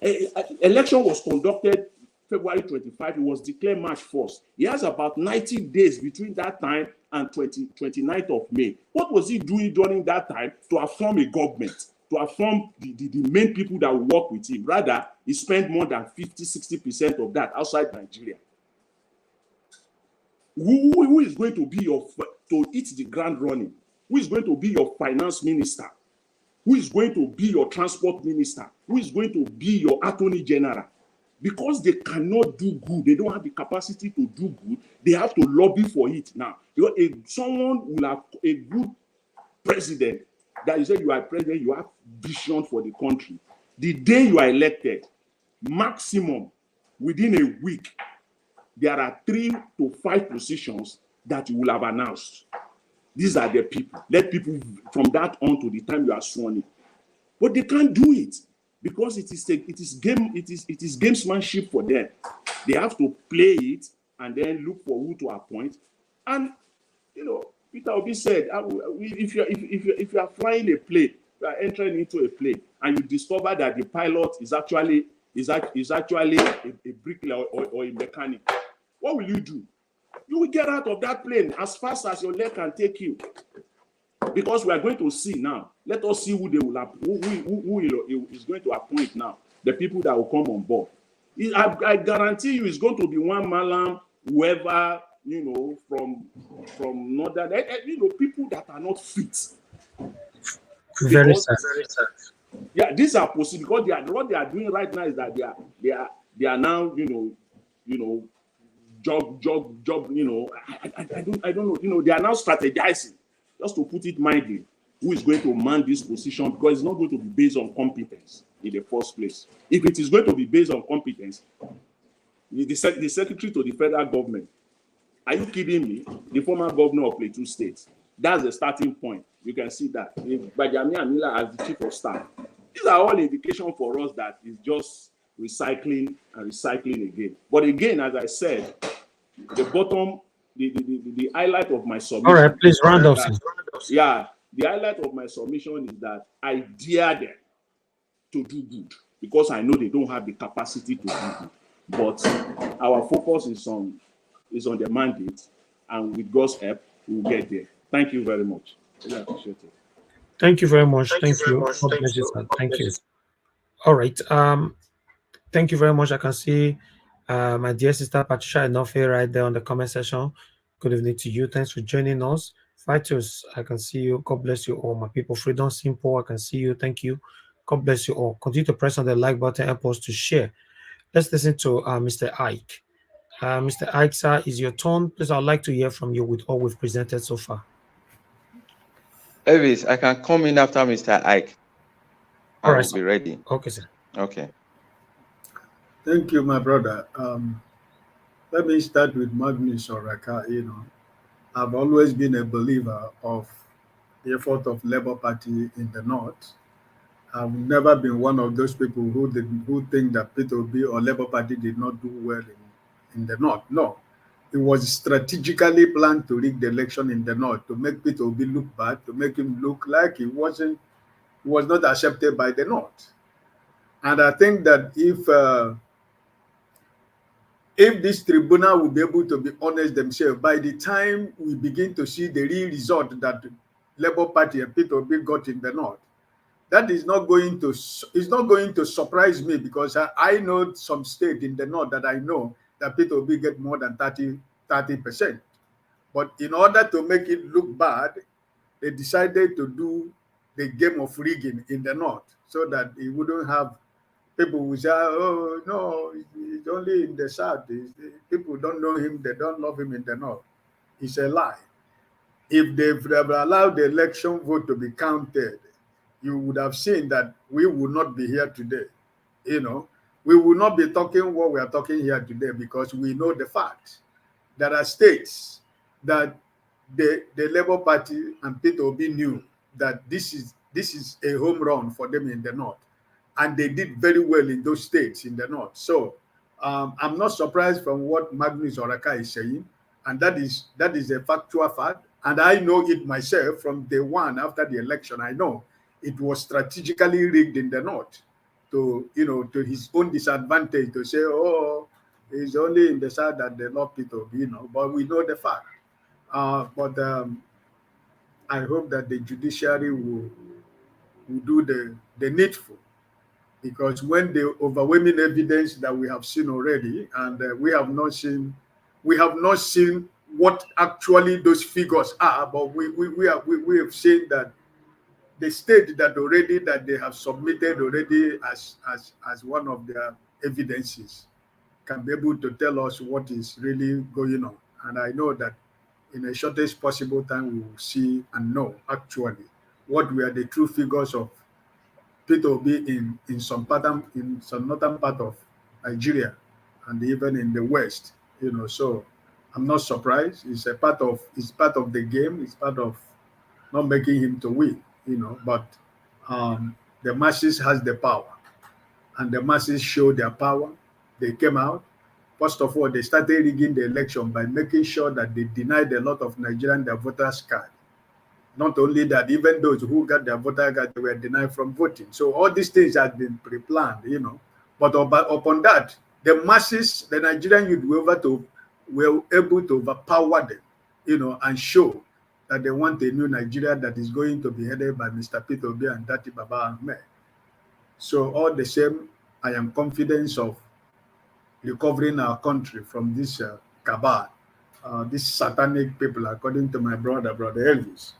election was conducted February 25, it was declared March 1st. He has about 90 days between that time and 29th of May. What was he doing during that time to affirm a government, to affirm the main people that will work with him? Rather, he spent more than 50-60% of that outside Nigeria. Who is going to be to hit the ground running? Who is going to be your finance minister? Who is going to be your transport minister? Who is going to be your attorney general? Because they cannot do good, they don't have the capacity to do good, they have to lobby for it now. If someone will have a good president, that you say you are president, you have vision for the country. The day you are elected, maximum within a week, there are 3 to 5 positions that you will have announced. These are the people. Let people from that on to the time you are sworn in. But they can't do it because it is gamesmanship for them. They have to play it and then look for who to appoint. And Peter Obi said, if you are flying a plane, you are entering into a plane, and you discover that the pilot is actually a bricklayer or a mechanic, what will you do? You will get out of that plane as fast as your leg can take you. Because we are going to see now. Let us see who they will who is going to appoint now. The people that will come on board. I guarantee you, it's going to be one Malam, whoever, from northern, people that are not fit. Very Because, sad. yeah, these are possible because what they are doing right now is that they are now, job. I don't know. They are now strategizing, just to put it mildly, who is going to man this position, because it's not going to be based on competence in the first place. If it is going to be based on competence, the secretary to the federal government, are you kidding me? The former governor of Plateau State, that's the starting point. You can see that. Bajami Amila as the chief of staff. These are all indications for us that it's just recycling and recycling again. But again, as I said, the bottom, the highlight of my submission. All right, please round off. Yeah, the highlight of my submission is that I dare them to do good, because I know they don't have the capacity to do good. But our focus is on the mandate, and with God's help, we'll get there. Thank you very much. Really appreciate it. Thank you very much. Thank you. God bless you, sir. Thank you. All right. Thank you very much. I can see my dear sister Patricia Enofe right there on the comment section. Good evening to you. Thanks for joining us. Fighters, I can see you. God bless you all, my people. Freedom Simple, I can see you. Thank you. God bless you all. Continue to press on the like button, help us to share. Let's listen to Mr. Ike. Mr. Ike, sir, is your turn. Please, I'd like to hear from you with all we've presented so far. Elvis, I can come in after Mr. Ike. All I right, will be ready. Okay, sir. Okay. Thank you, my brother. Let me start with Magnus Oraka. I've always been a believer of the effort of Labour Party in the North. I've never been one of those people who think that P2B or Labour Party did not do well in the North. No. It was strategically planned to rig the election in the North, to make P2B look bad, to make him look like he was not accepted by the North. And I think that if this tribunal will be able to be honest themselves, by the time we begin to see the real result that Labour Party and P2B got in the North, that is not going to surprise me, because I know some state in the North that I know that P2B get more than 30%. But in order to make it look bad, they decided to do the game of rigging in the North, so that it wouldn't have people who say, oh, no, he's only in the South. People don't know him, they don't love him in the North. It's a lie. If they've allowed the election vote to be counted, you would have seen that we would not be here today. We will not be talking what we are talking here today, because we know the facts. There are states that the Labour Party and P2B knew that this is a home run for them in the North. And they did very well in those states in the North. So I'm not surprised from what Magnus Oraka is saying. And that is a factual fact. And I know it myself from day one after the election. I know it was strategically rigged in the North to his own disadvantage, to say, oh, it's only in the South that they love P2B, but we know the fact. But I hope that the judiciary will do the needful, because when the overwhelming evidence that we have seen already, and we have not seen what actually those figures are, but we have seen that the state that they have submitted already as one of their evidences can be able to tell us what is really going on. And I know that in the shortest possible time we will see and know actually what were the true figures of P2B in some northern part of Nigeria and even in the West. So I'm not surprised. It's part of the game. It's part of not making him to win. But the masses has the power, and the masses show their power. They came out. First of all, they started rigging the election by making sure that they denied a lot of Nigerians their voters' card. Not only that, even those who got their voter card, they were denied from voting. So all these things had been pre-planned, But upon that, the masses, the Nigerian youth were able to overpower them, and show that they want a new Nigeria that is going to be headed by Mr. P2B and Dati Baba Ahmed. So all the same, I am confident of recovering our country from this cabal, these satanic people, according to my brother Elvis.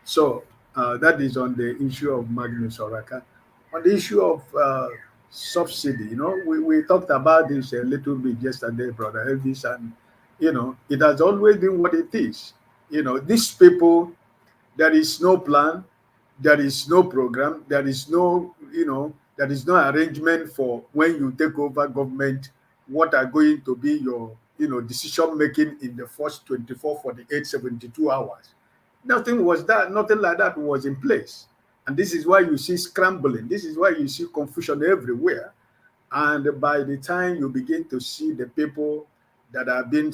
So that is on the issue of Magnus Oraka. On the issue of subsidy, we talked about this a little bit yesterday, brother Elvis, and it has always been what it is. These people, there is no plan, there is no program, there is no, there is no arrangement for when you take over government, what are going to be your, decision making in the first 24, 48, 72 hours. Nothing was that, nothing like that was in place. And this is why you see scrambling. This is why you see confusion everywhere. And by the time you begin to see the people that have been,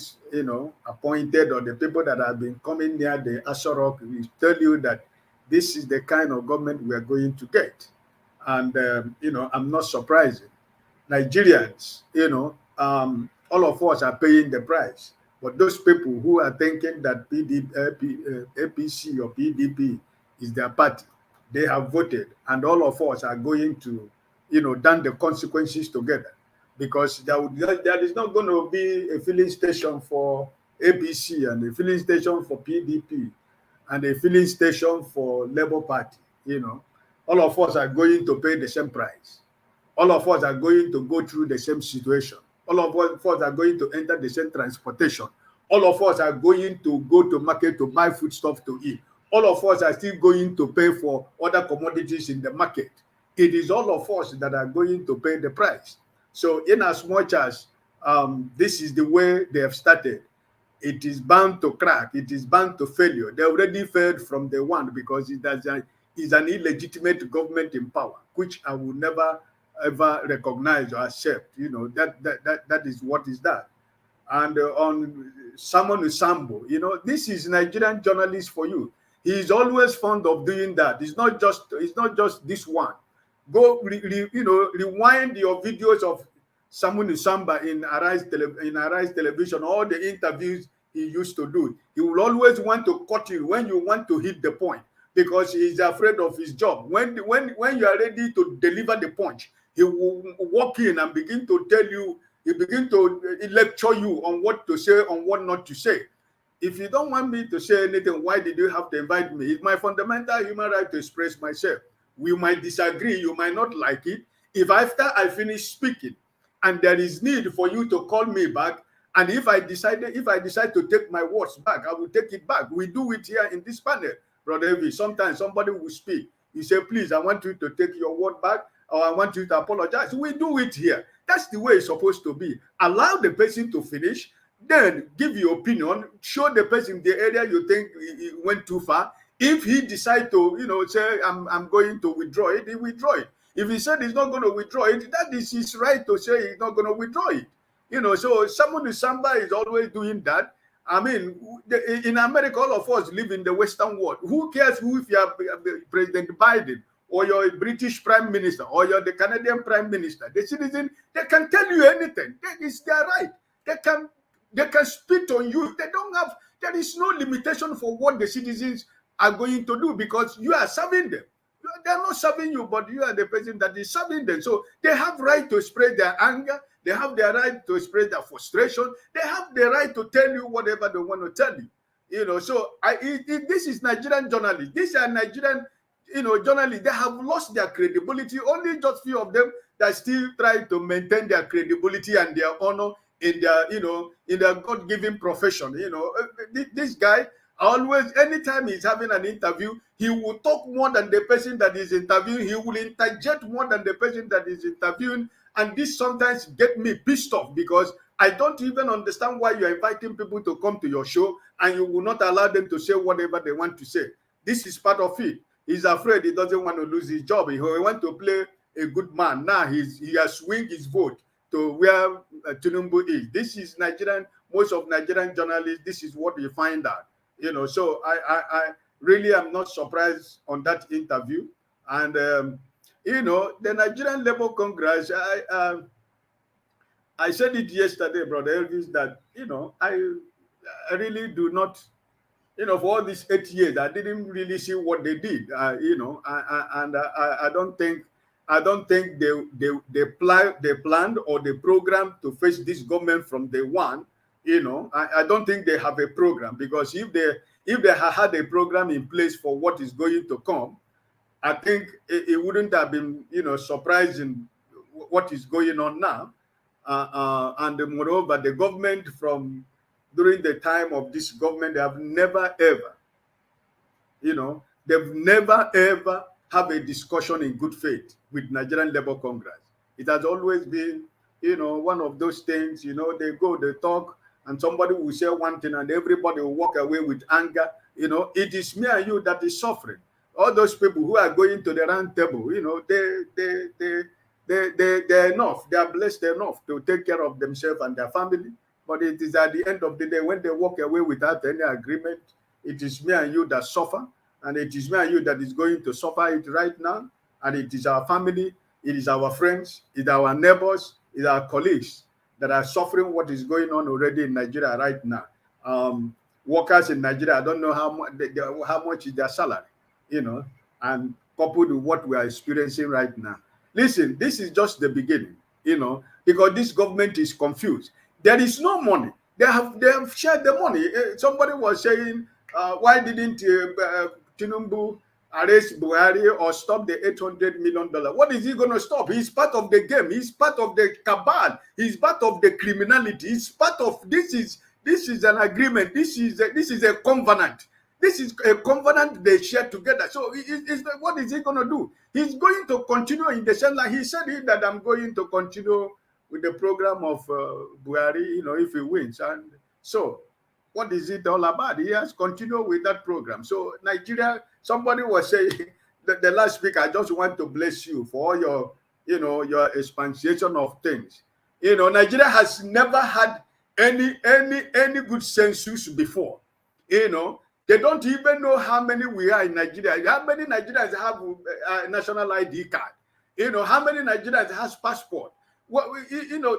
appointed, or the people that have been coming near the Asarok, we tell you that this is the kind of government we are going to get. And, I'm not surprised. Nigerians, all of us are paying the price. But those people who are thinking that APC or PDP is their party, they have voted, and all of us are going to, down the consequences together, because there is not going to be a filling station for APC and a filling station for PDP and a filling station for Labour Party. All of us are going to pay the same price. All of us are going to go through the same situation. All of us are going to enter the same transportation. All of us are going to go to market to buy foodstuff to eat. All of us are still going to pay for other commodities in the market. It is all of us that are going to pay the price. So in as much as this is the way they have started, it is bound to crack. It is bound to failure. They already failed from day one, because it is an illegitimate government in power, which I will never ever recognize or accept. That is what is that. And on Simon Usambo, this is Nigerian journalist for you. He is always fond of doing that. It's not just this one. Go rewind your videos of Simon Usamba in Arise Television, all the interviews he used to do. He will always want to cut you when you want to hit the point, because he is afraid of his job. When you are ready to deliver the punch, he will walk in and begin to tell you, he begin to lecture you on what to say, on what not to say. If you don't want me to say anything, why did you have to invite me? It's my fundamental human right to express myself. We might disagree, you might not like it. If after I finish speaking and there is need for you to call me back, and if I decide to take my words back, I will take it back. We do it here in this panel, Brother Evie. Sometimes somebody will speak. You say, please, I want you to take your word back, or I want you to apologize. We do it here. That's the way it's supposed to be. Allow the person to finish, then give your opinion, show the person the area you think he went too far. If he decides to, say, I'm going to withdraw it, he withdraw it. If he said he's not going to withdraw it, that is his right to say he's not going to withdraw it. So someone in Samba is always doing that. I mean, in America, all of us live in the Western world. Who cares if you are President Biden, or you're a British Prime Minister, or you're the Canadian Prime Minister? The citizen, they can tell you anything. It's their right. They can spit on you. There is no limitation for what the citizens are going to do, because you are serving them. They're not serving you, but you are the person that is serving them. So they have right to express their anger. They have their right to express their frustration. They have the right to tell you whatever they want to tell you. So this is Nigerian journalists. These are Nigerian, journalists. They have lost their credibility. Only just few of them that still try to maintain their credibility and their honor in their, in their God-given profession. This guy always, anytime he's having an interview, he will talk more than the person that is interviewing. He will interject more than the person that is interviewing. And this sometimes get me pissed off, because I don't even understand why you're inviting people to come to your show and you will not allow them to say whatever they want to say. This is part of it. He's afraid he doesn't want to lose his job. He wants to play a good man. Now he has swung his vote to where Tinubu is. This is Nigerian, most of Nigerian journalists, this is what you find out. So I really am not surprised on that interview. And the Nigerian Labour Congress, I said it yesterday, Brother Elvis, that I really do not, for all these 8 years, I didn't really see what they did, and I don't think I don't think they planned or they programmed to face this government from day one. I don't think they have a program, because if they had a program in place for what is going to come, I think it wouldn't have been surprising what is going on now. And moreover, the government from during the time of this government, they have never ever, they've never ever have a discussion in good faith with Nigerian Labour Congress. It has always been, one of those things, they go, they talk, and somebody will say one thing and everybody will walk away with anger. It is me and you that is suffering. All those people who are going to the round table, they're enough. They are blessed enough to take care of themselves and their family. But it is at the end of the day, when they walk away without any agreement, it is me and you that suffer. And it is me and you that is going to suffer it right now. And it is our family, it is our friends, it is our neighbors, it is our colleagues that are suffering what is going on already in Nigeria right now. Workers in Nigeria, I don't know how much is their salary, and coupled with what we are experiencing right now. Listen, this is just the beginning, because this government is confused. There is no money. They have shared the money. Somebody was saying, why didn't Tinubu arrest Buhari or stop the $800 million? What is he going to stop? He's part of the game. He's part of the cabal. He's part of the criminality. He's part of this is an agreement. This is a covenant. This is a covenant they share together. So what is he going to do? He's going to continue in the same line. He said that I'm going to continue with the program of Buhari, if he wins. And so what is it all about? He has continued with that program. So Nigeria, somebody was saying, the last speaker, I just want to bless you for all your expansion of things. Nigeria has never had any good census before. They don't even know how many we are in Nigeria. How many Nigerians have a national ID card? How many Nigerians has passport? Well,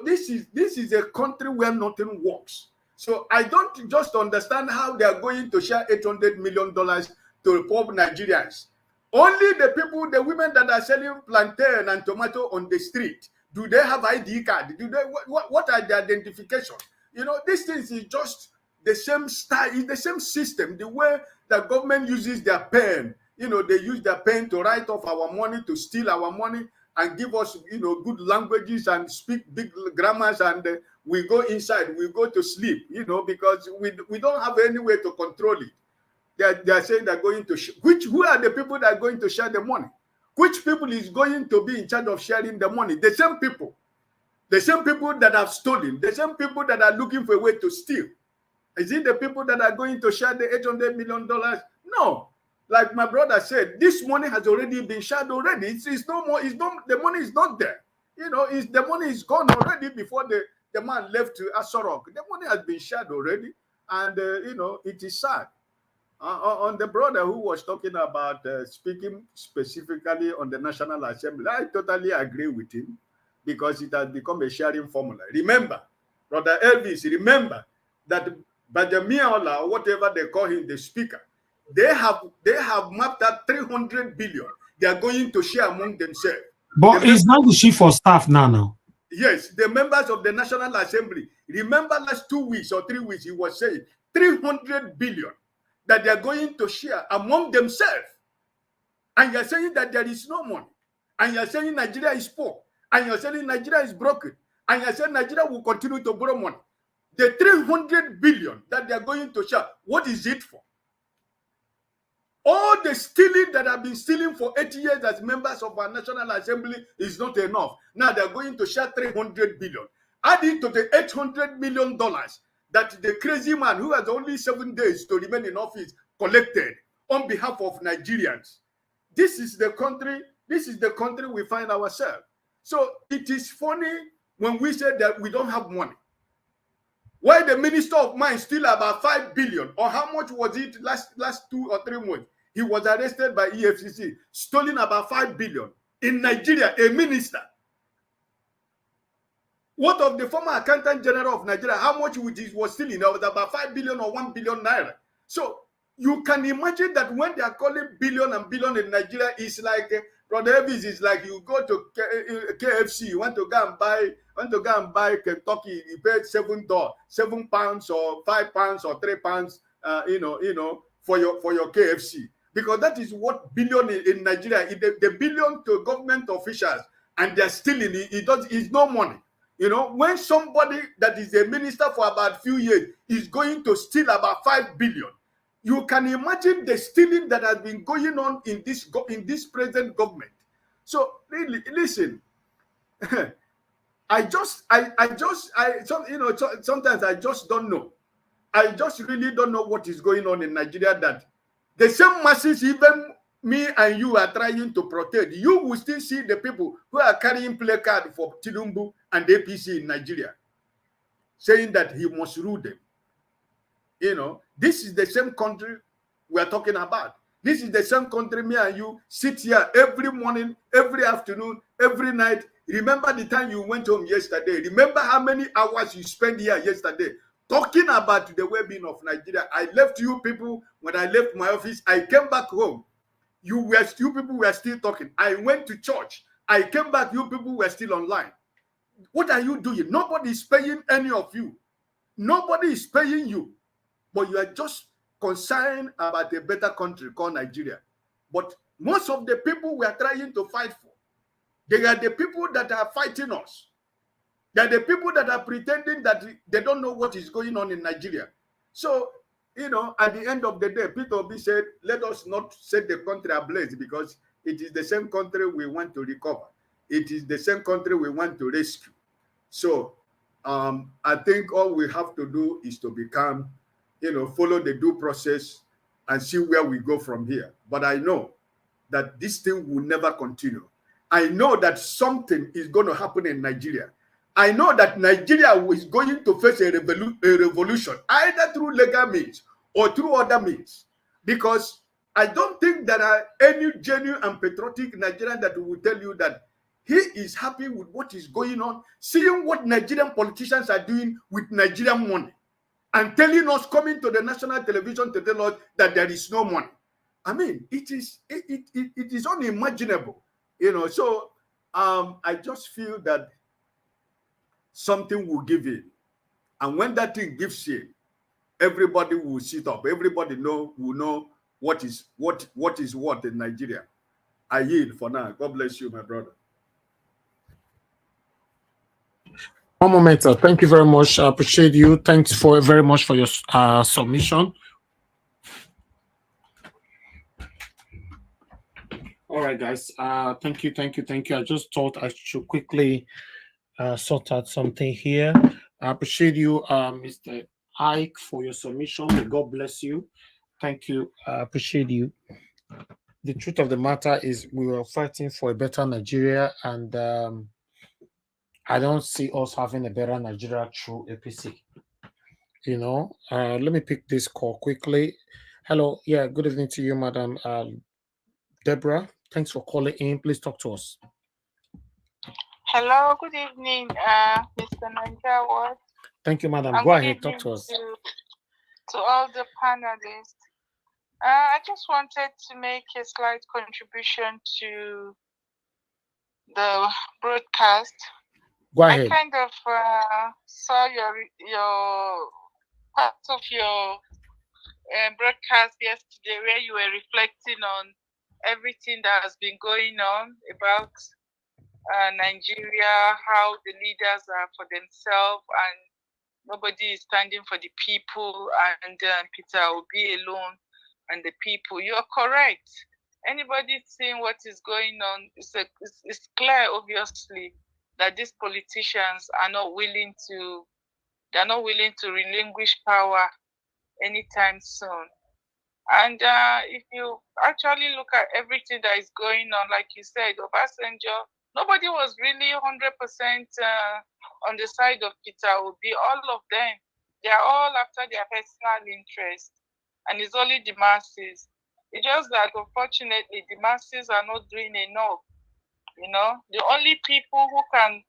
this is a country where nothing works. So I don't just understand how they are going to share $800 million to poor Nigerians. Only the women that are selling plantain and tomato on the street, do they have ID card? What are the identification? These things is just the same style, it's the same system. The way the government uses their pen, they use their pen to write off our money, to steal our money, and give us, good languages and speak big grammars, and we go inside, we go to sleep, because we don't have any way to control it. They are saying they're going to, who are the people that are going to share the money? Which people is going to be in charge of sharing the money? The same people that have stolen, the same people that are looking for a way to steal. Is it the people that are going to share the $800 million? No. Like my brother said, this money has already been shared already. It's no more. The money is not there. The money is gone already before the man left to Asorok. The money has been shared already, and it is sad. On the brother who was talking about speaking specifically on the National Assembly, I totally agree with him, because it has become a sharing formula. Remember, Brother Elvis, remember that Bajamiola, or whatever they call him, the speaker, they have mapped out 300 billion. They are going to share among themselves. But it's not the chief of staff now. Yes, the members of the National Assembly. Remember last 2 weeks or 3 weeks, he was saying 300 billion that they are going to share among themselves. And you're saying that there is no money. And you're saying Nigeria is poor. And you're saying Nigeria is broken. And you're saying Nigeria will continue to borrow money. The 300 billion that they are going to share, what is it for? All the stealing that have been stealing for 80 years as members of our National Assembly is not enough. Now they're going to share 300 billion. Add it to the $800 million that the crazy man who has only 7 days to remain in office collected on behalf of Nigerians. This is the country we find ourselves. So it is funny when we say that we don't have money. Why the Minister of Mines steal about 5 billion, or how much was it last 2 or 3 months? He was arrested by EFCC, stealing about 5 billion. In Nigeria, a minister. What of the former Accountant General of Nigeria? How much was stealing? It was about 5 billion or 1 billion naira. So you can imagine that when they are calling billion and billion in Nigeria, it's like Brother Elvis, is like you go to KFC, you want to go and buy Kentucky, you pay £7 or £5 or £3, for your KFC, because that is what billion in Nigeria. The billion to government officials, and they're stealing it. It's no money. When somebody that is a minister for about a few years is going to steal about 5 billion, you can imagine the stealing that has been going on in this present government. So really, listen, sometimes I just don't know. I just really don't know what is going on in Nigeria, that the same masses, even me and you, are trying to protect. You will still see the people who are carrying placard for Tinubu and APC in Nigeria, saying that he must rule them. This is the same country we are talking about. This is the same country me and you sit here every morning, every afternoon, every night. Remember the time you went home yesterday. Remember how many hours you spent here yesterday talking about the well-being of Nigeria. I left you people when I left my office. I came back home. You people were still talking. I went to church. I came back. You people were still online. What are you doing? Nobody is paying any of you. Nobody is paying you. But you are just concerned about a better country called Nigeria. But most of the people we are trying to fight for, they are the people that are fighting us. They are the people that are pretending that they don't know what is going on in Nigeria. So, at the end of the day, Peter Obi said, let us not set the country ablaze, because it is the same country we want to recover. It is the same country we want to rescue. So, I think all we have to do is to become, follow the due process and see where we go from here. But I know that this thing will never continue. I know that something is going to happen in Nigeria. I know that Nigeria is going to face a revolution, either through legal means or through other means, because I don't think there are any genuine and patriotic Nigerian that will tell you that he is happy with what is going on, seeing what Nigerian politicians are doing with Nigerian money, and telling us, coming to the national television to tell us that there is no money. I mean, it is unimaginable, So I just feel that something will give in, and when that thing gives in, everybody will sit up. Everybody will know what is what in Nigeria. I yield for now. God bless you, my brother. One moment, sir. Thank you very much. I appreciate you. Thanks very much for your submission. All right, guys. Thank you. I just thought I should quickly sort out something here. I appreciate you, Mr. Ike, for your submission. May God bless you. Thank you. I appreciate you. The truth of the matter is we were fighting for a better Nigeria, and I don't see us having a better Nigeria through APC. Let me pick this call quickly. Hello. Yeah, good evening to you, Madam Deborah. Thanks for calling in. Please talk to us. Hello, good evening, Mr. Nanjawad. Thank you, Madam. Go ahead, talk to us. To all the panelists. I just wanted to make a slight contribution to the broadcast. Go ahead. I kind of saw your part of your broadcast yesterday, where you were reflecting on everything that has been going on about Nigeria, how the leaders are for themselves and nobody is standing for the people, and Peter Obi alone and the people. You're correct. Anybody seeing what is going on, it's clear, obviously, that these politicians are not willing to relinquish power anytime soon. And if you actually look at everything that is going on, like you said, Obasanjo, nobody was really 100% on the side of Peter Obi. All of them, they are all after their personal interest, and it's only the masses. It's just that, unfortunately, the masses are not doing enough. The only people who can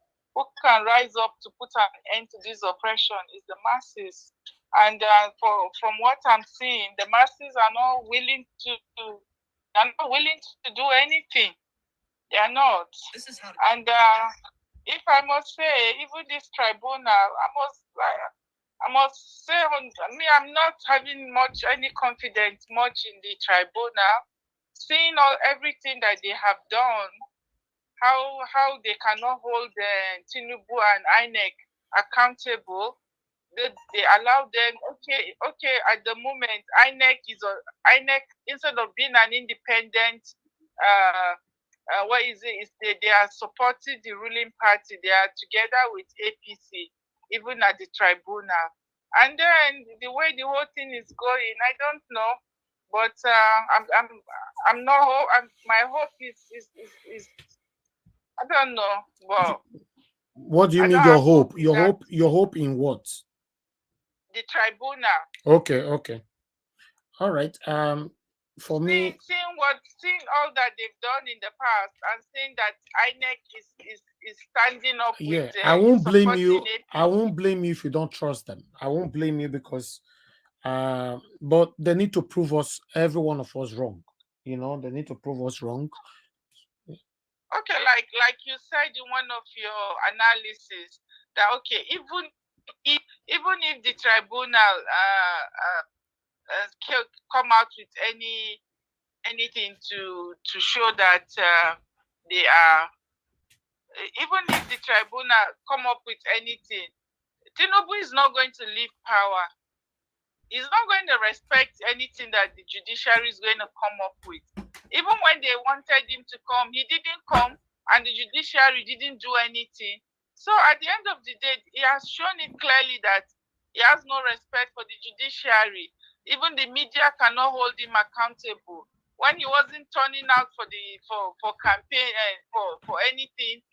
rise up to put an end to this oppression is the masses. And from what I'm seeing, the masses are not willing to do anything. They are not. And if I must say, even this tribunal, I must say, I'm not having any confidence much in the tribunal, seeing everything that they have done, how they cannot hold Tinubu and INEC accountable. They allow them. Okay. At the moment, INEC instead of being an independent. What is it? They are supporting the ruling party. They are together with APC, even at the tribunal. And then the way the whole thing is going, I don't know. But I'm not. My hope is I don't know. Well, what do you mean your hope? Your hope in what? The tribunal. Okay. All right. For me, seeing all that they've done in the past and seeing that INEC is standing up with I won't blame you. APC. I won't blame you if you don't trust them. I won't blame you because but they need to prove every one of us wrong. They need to prove us wrong. Okay, like you said in one of your analysis that even if the tribunal come out with anything to show that they are, even if the tribunal come up with anything, Tinubu is not going to leave power. He's not going to respect anything that the judiciary is going to come up with. Even when they wanted him to come, he didn't come, and the judiciary didn't do anything. So at the end of the day, he has shown it clearly that he has no respect for the judiciary. Even the media cannot hold him accountable. When he wasn't turning out for campaign for anything,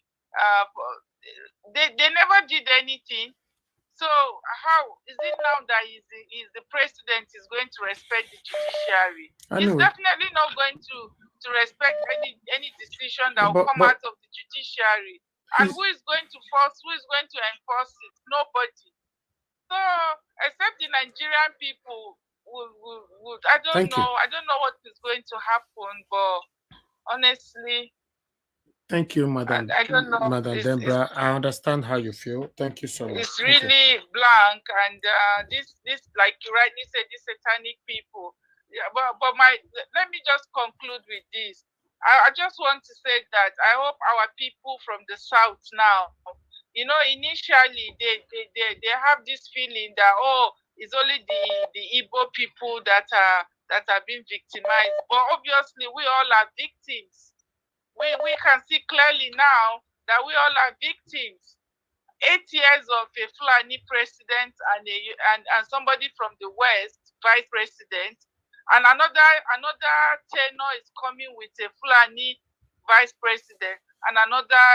they never did anything. So how is it now that he's the president is going to respect the judiciary? He's definitely not going to respect any decision that will come out of the judiciary. And who is going to enforce it? Nobody. So except the Nigerian people would I don't know what is going to happen, but honestly. Thank you, Madam. I don't know. Madam Debra. I understand how you feel. Thank you so much. It's really blank, and this, like you rightly said, these satanic people. Yeah, but let me just conclude with this. I just want to say that I hope our people from the south now, initially they have this feeling that it's only the Igbo people that are being victimized, but obviously we all are victims. We can see clearly now that we all are victims. 8 years of a Fulani president and somebody from the West, vice president, and another tenor is coming with a Fulani vice president and another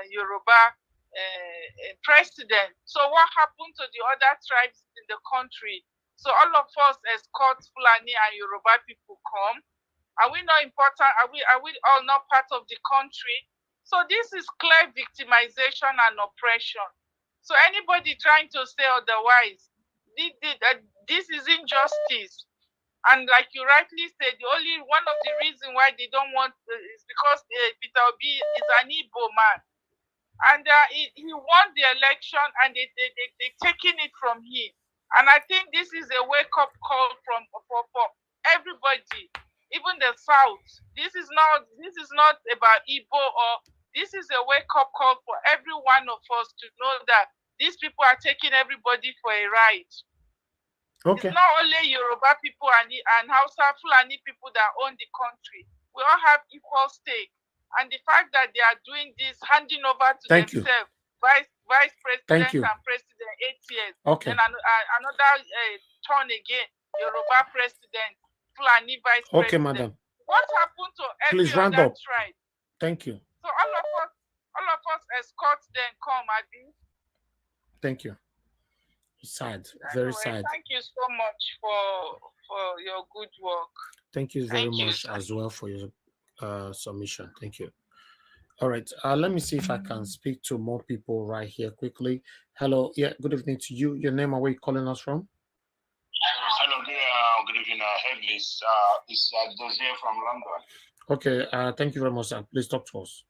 Yoruba president. So what happened to the other tribes in the country? So all of us escort Fulani and Yoruba people come. Are we not important? Are we all not part of the country? So this is clear victimization and oppression. So anybody trying to say otherwise, this is injustice. And like you rightly said, one of the reasons why they don't want is because Peter Obi is an Igbo man. And he won the election and they're taking it from him. And I think this is a wake-up call for everybody. Even the South, this is not about Igbo, or this is a wake-up call for every one of us to know that these people are taking everybody for a ride. Okay. It's not only Yoruba people and Hausa Fulani people that own the country. We all have equal stake. And the fact that they are doing this, handing over to themselves, vice president and president 8 years, okay, and another turn again, Yoruba president. Fulani vice okay, president. Madam. What happened to every other tribe? Thank you. So all of us escort them come, Adi. Thank you. Sad, very sad. Thank you so much for your good work. Thank you very much as well for your submission. Thank you. All right. Let me see if I can speak to more people right here quickly. Hello. Yeah. Good evening to you. Your name and where you calling us from? Hello. Good evening. ahead, please. It's Dozier from London. Okay, thank you very much, sir. Please talk to us.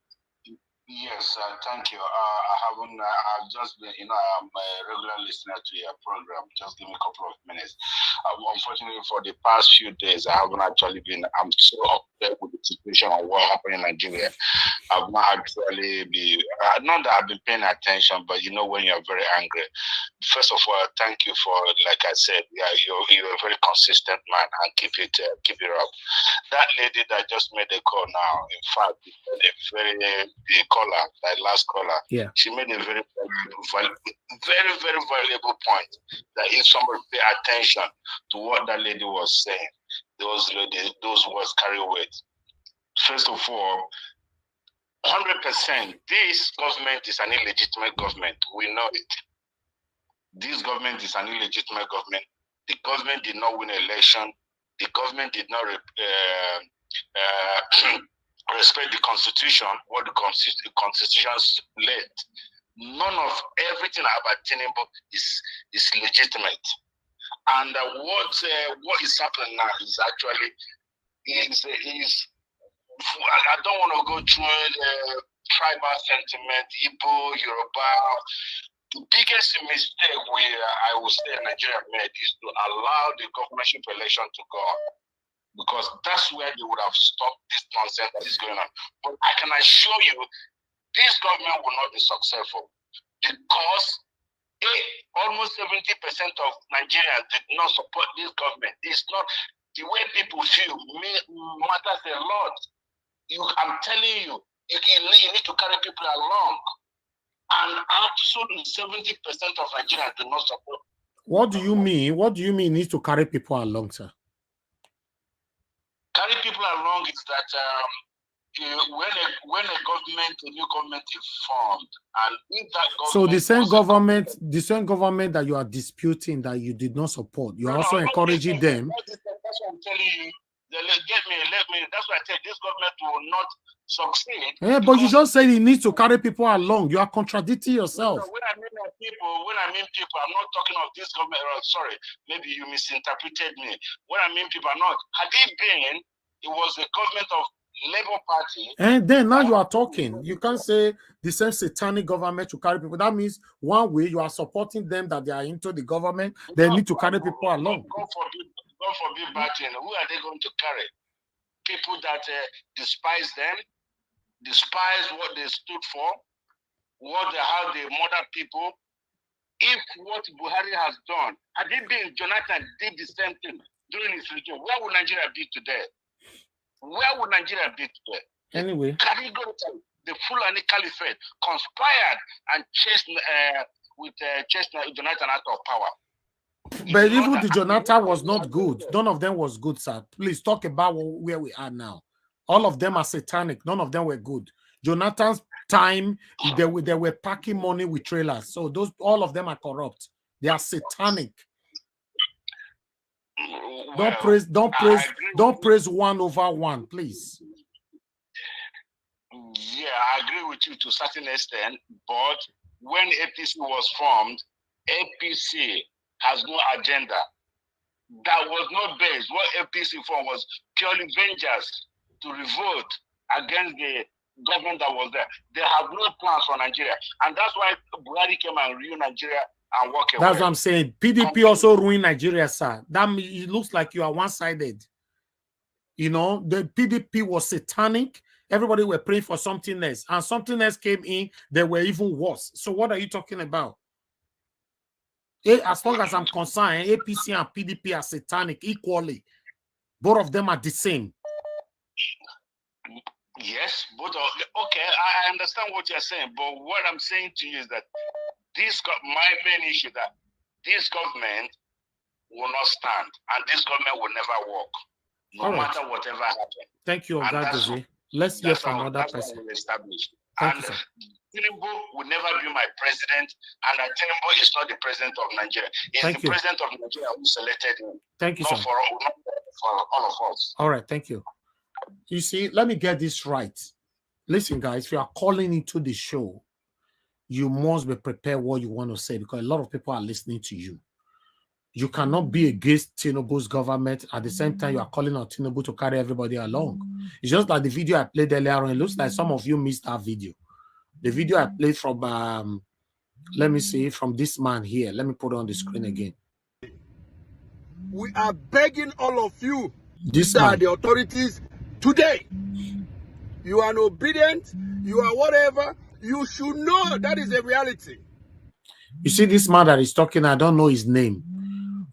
Yes, thank you. I've just been, I'm a regular listener to your program. Just give me a couple of minutes. Unfortunately, for the past few days, I haven't actually been, I'm so upset with the situation of what happened in Nigeria. I've not actually not that I've been paying attention, but when you're very angry. First of all, thank you for, like I said, you're a very consistent man, and keep it up. That lady that just made a call now, in fact, the caller, that last caller, yeah, she made a very, very, very valuable point that if somebody pay attention to what that lady was saying, those words carry weight. First of all, 100%, this government is an illegitimate government. We know it. This government is an illegitimate government. The government did not win an election. The government did not respect the Constitution, what the Constitution laid. None of everything about Tinubu is legitimate. And what is happening now is actually I don't want to go through the tribal sentiment, Igbo, Yoruba. The biggest mistake I would say Nigeria made is to allow the governorship election to go on, because that's where they would have stopped this nonsense that is going on. But I can assure you, this government will not be successful, because almost 70% of Nigerians did not support this government. It's not the way people feel matters a lot. I'm telling you, you need to carry people along. And absolutely 70% of Nigerians do not support. What do you mean? What do you mean needs to carry people along, sir? Carry people along is that when a new government is formed, and if that government, so the same government that you are disputing, that you did not support, you're also encouraging them. That's what I'm telling you. Let me. That's why I said this government will not succeed. Yeah, but you just said it needs to carry people along. You are contradicting yourself. When I mean people, I'm not talking of this government. Sorry, maybe you misinterpreted me. When I mean people, I'm not. Had it been, it was the government of Labour Party. And then now you are talking. You can't say the same satanic government to carry people. That means one way you are supporting them, that they are into the government. They need to carry people along. God forbid bad thing. Who are they going to carry? People that despise them, despise what they stood for, how they murder people. If what Buhari has done, had it been Jonathan did the same thing during his regime, where would Nigeria be today? Where would Nigeria be today? Anyway, the Fulani Caliphate conspired and chased Jonathan out of power. But even the Jonathan was not good. None of them was good, sir. Please talk about where we are now. All of them are satanic. None of them were good. Jonathan's time, they were packing money with trailers. So all of them are corrupt. They are satanic. Well, don't praise one over one, please. Yeah, I agree with you to a certain extent. But when APC was formed, APC has no agenda. That was not based. What APC formed was purely vengeance to revolt against the government that was there. They have no plans for Nigeria. And that's why Buhari came and ruined Nigeria and walk away. That's what I'm saying. PDP also ruined Nigeria, sir. It looks like you are one-sided. The PDP was satanic. Everybody were praying for something else. And something else came in, they were even worse. So what are you talking about? As long as I'm concerned, APC and PDP are satanic equally. Both of them are the same. Yes, but okay, I understand what you're saying, but what I'm saying to you is that my main issue that this government will not stand, and this government will never work, no matter whatever happens. Thank you, Oga. Let's hear from another person. Thank you, sir. Tinubu will never be my president, and Tinubu is not the president of Nigeria. He's the president of Nigeria who selected him. Thank you, sir. Not for all of us. All right, thank you. You see, let me get this right. Listen, guys, if you are calling into the show, you must be prepared what you want to say, because a lot of people are listening to you. You cannot be against Tinubu's government at the same time you are calling on Tinubu to carry everybody along. It's just like the video I played earlier on. It looks like some of you missed that video. The video I played from, let me see, from this man here. Let me put it on the screen again. We are begging all of you, This that man. the authorities today, you are obedient, you are whatever, you should know that is a reality. You see this man that is talking, I don't know his name.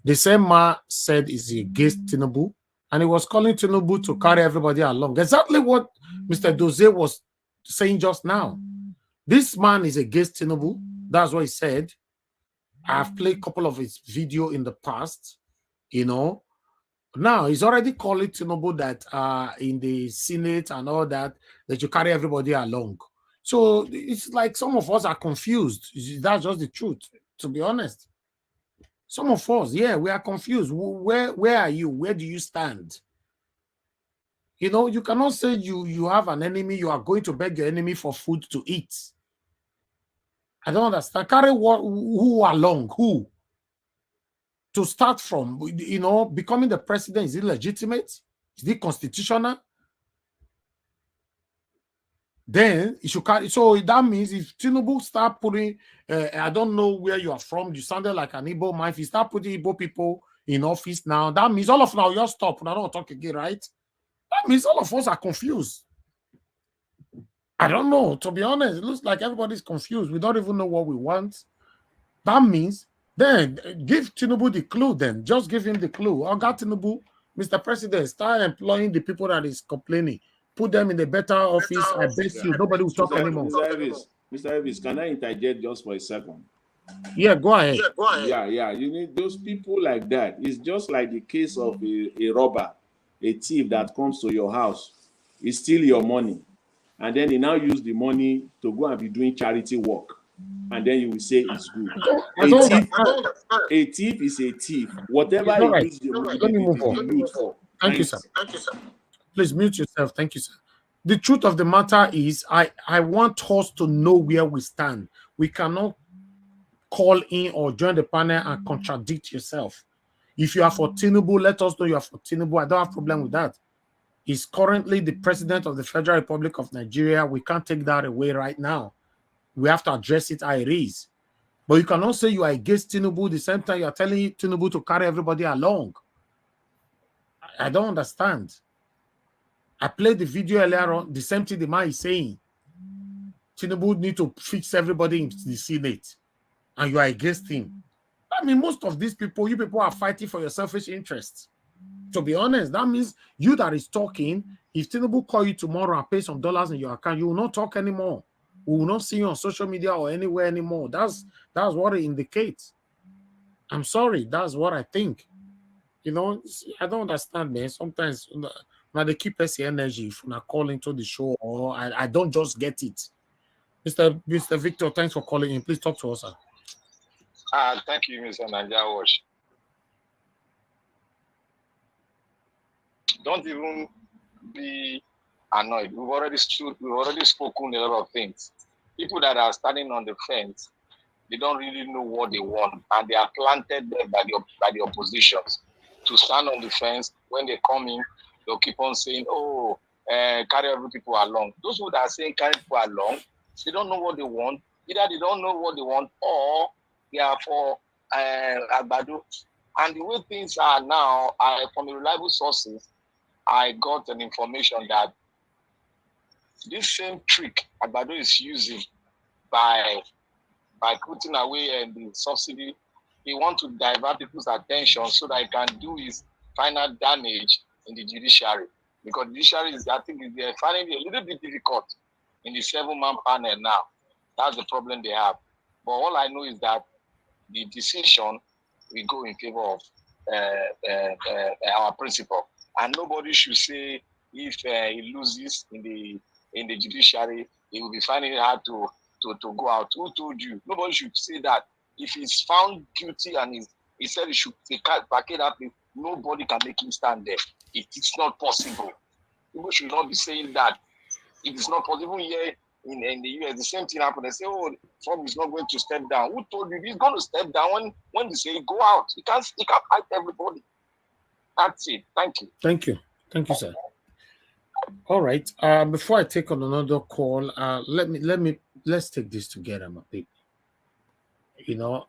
The same man said is against Tinubu, and he was calling Tinubu to carry everybody along. Exactly what Mr. Doze was saying just now. This man is against Tinubu. That's what he said. I've played a couple of his video in the past, you know. Now he's already calling Tinubu that in the Senate and all that you carry everybody along. So it's like some of us are confused. That's just the truth, to be honest. Some of us, yeah, we are confused. Where are you? Where do you stand? You know, you cannot say you have an enemy, you are going to beg your enemy for food to eat. I don't understand. Carry what? Who along? Who? To start from, you know, becoming the president, is it legitimate? Is it constitutional? Then it should carry. So that means if Tinubu start putting, I don't know where you are from, you sounded like an Igbo man. If you start putting Igbo people in office now, that means all of now you're stop. I don't talk again, right? That means all of us are confused. I don't know. To be honest, it looks like everybody's confused. We don't even know what we want. That means then give Tinubu the clue. Then just give him the clue. Oga Tinubu, Mr. President, start employing the people that is complaining. Put them in a better office. I bet you nobody will talk anymore. Mr. Elvis, can I interject just for a second? Yeah, go ahead. Yeah. You need those people like that. It's just like the case of a robber, a thief that comes to your house. He steal your money. And then he now use the money to go and be doing charity work. And then you will say it's good. A thief is a thief. Whatever he uses the money to be used for. Thank you, sir. Please mute yourself. Thank you, sir. The truth of the matter is, I want us to know where we stand. We cannot call in or join the panel and contradict yourself. If you are for Tinubu, let us know you are for Tinubu. I don't have a problem with that. He's currently the president of the Federal Republic of Nigeria. We can't take that away right now. We have to address it how it is. But you cannot say you are against Tinubu the same time you are telling Tinubu to carry everybody along. I don't understand. I played the video earlier on, the same thing the man is saying. Tinubu need to fix everybody in the Senate, and you are against him. I mean, most of these people, you people are fighting for your selfish interests. To be honest, that means you that is talking, if Tinubu call you tomorrow and pay some dollars in your account, you will not talk anymore. We will not see you on social media or anywhere anymore. That's what it indicates. I'm sorry, that's what I think. You know, I don't understand, man. Sometimes when they keep us the energy if I call into the show, or I don't just get it. Mr. Victor, thanks for calling in. Please talk to us, sir. Thank you, Mr. Naija Watch. Don't even be annoyed. We've already spoken a lot of things. People that are standing on the fence, they don't really know what they want, and they are planted there by the oppositions to stand on the fence. When they come in, they'll keep on saying, "Oh, carry every people along." Those who are saying carry people along, they don't know what they want. Either they don't know what they want, or they are for Agbado. And the way things are now, from reliable sources, I got an information that this same trick Agbado is using by putting away the subsidy, he wants to divert people's attention so that he can do his final damage in the judiciary. Because the judiciary is, I think, they're finding it a little bit difficult in the 7-man panel now. That's the problem they have. But all I know is that the decision will go in favor of our principal. And nobody should say if he loses in the judiciary, he will be finding it hard to go out. Who told you? Nobody should say that. If he's found guilty and he said he should back it up, nobody can make him stand there. It's not possible. People should not be saying that. It is not possible. Here, in the US, the same thing happened. They say, oh, Trump is not going to step down. Who told you he's going to step down when they say go out? He can't fight everybody. That's it. Thank you. Thank you. Thank you, sir. All right. Before I take on another call, let's take this together, my people. You know,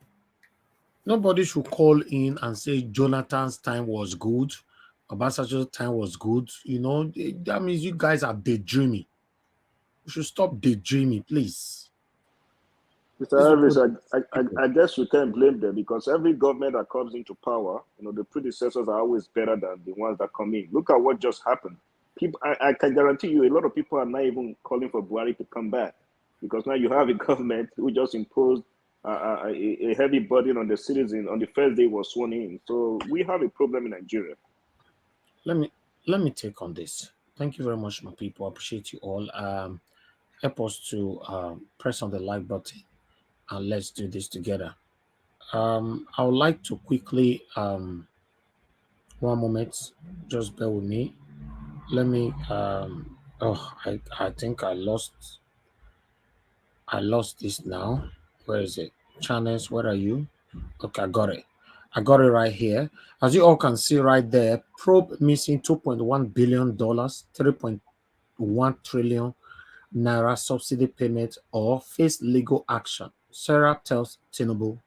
nobody should call in and say Jonathan's time was good, Obasanjo's time was good. You know, that means you guys are daydreaming. You should stop daydreaming, please. Mr. Elvis, I guess you can't blame them because every government that comes into power, you know, the predecessors are always better than the ones that come in. Look at what just happened. People, I can guarantee you, a lot of people are not even calling for Buhari to come back because now you have a government who just imposed a heavy burden on the citizen on the first day he was sworn in. So we have a problem in Nigeria. Let me take on this. Thank you very much, my people. I appreciate you all. Help us to press on the like button and let's do this together. I would like to quickly, one moment, just bear with me. Let me, I think I lost this now. Where is it? Channels, where are you? Okay, I got it. I got it right here. As you all can see right there, probe missing $2.1 billion, 3.1 trillion naira subsidy payment or face legal action. Sarah tells Tinubu.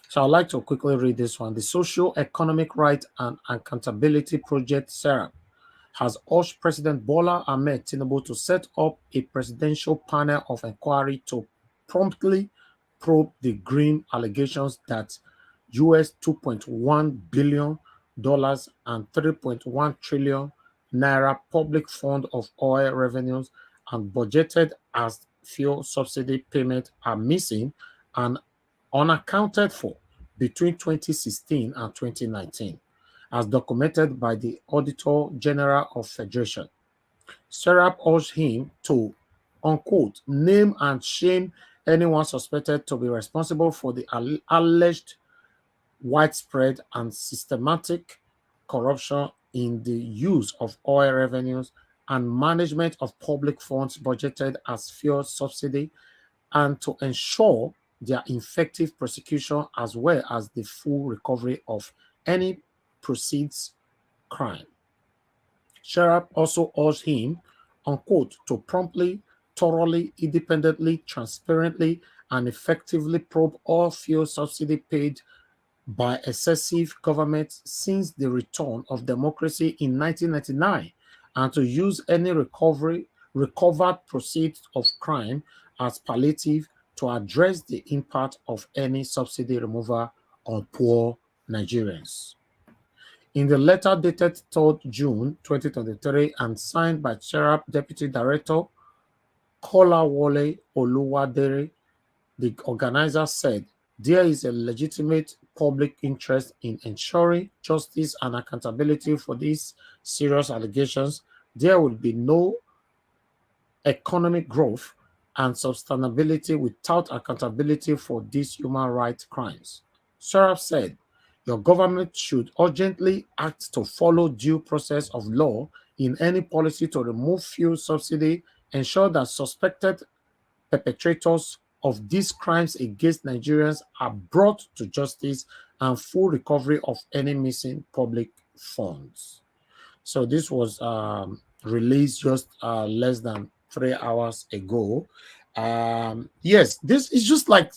So I'd like to quickly read this one. The Social Economic Right and Accountability Project, Sarah, has urged President Bola Ahmed Tinubu to set up a presidential panel of inquiry to promptly probe the grim allegations that US $2.1 billion and 3.1 trillion naira public fund of oil revenues and budgeted as fuel subsidy payment are missing and unaccounted for between 2016 and 2019, as documented by the Auditor General of Federation. Serap urged him to, unquote, name and shame anyone suspected to be responsible for the alleged widespread and systematic corruption in the use of oil revenues and management of public funds budgeted as fuel subsidy, and to ensure their effective prosecution as well as the full recovery of any proceeds crime. Sharap also urged him, unquote, to promptly, thoroughly, independently, transparently, and effectively probe all fuel subsidy paid by excessive government since the return of democracy in 1999, and to use any recovered proceeds of crime as palliative to address the impact of any subsidy removal on poor Nigerians. In the letter dated 3rd June 2023 and signed by Cherub Deputy Director Kolawole Oluwadere, the organizer said, there is a legitimate public interest in ensuring justice and accountability for these serious allegations. There will be no economic growth and sustainability without accountability for these human rights crimes. Serap said, your government should urgently act to follow due process of law in any policy to remove fuel subsidy, ensure that suspected perpetrators of these crimes against Nigerians are brought to justice, and full recovery of any missing public funds. So this was released just less than 3 hours ago. Yes, this is just like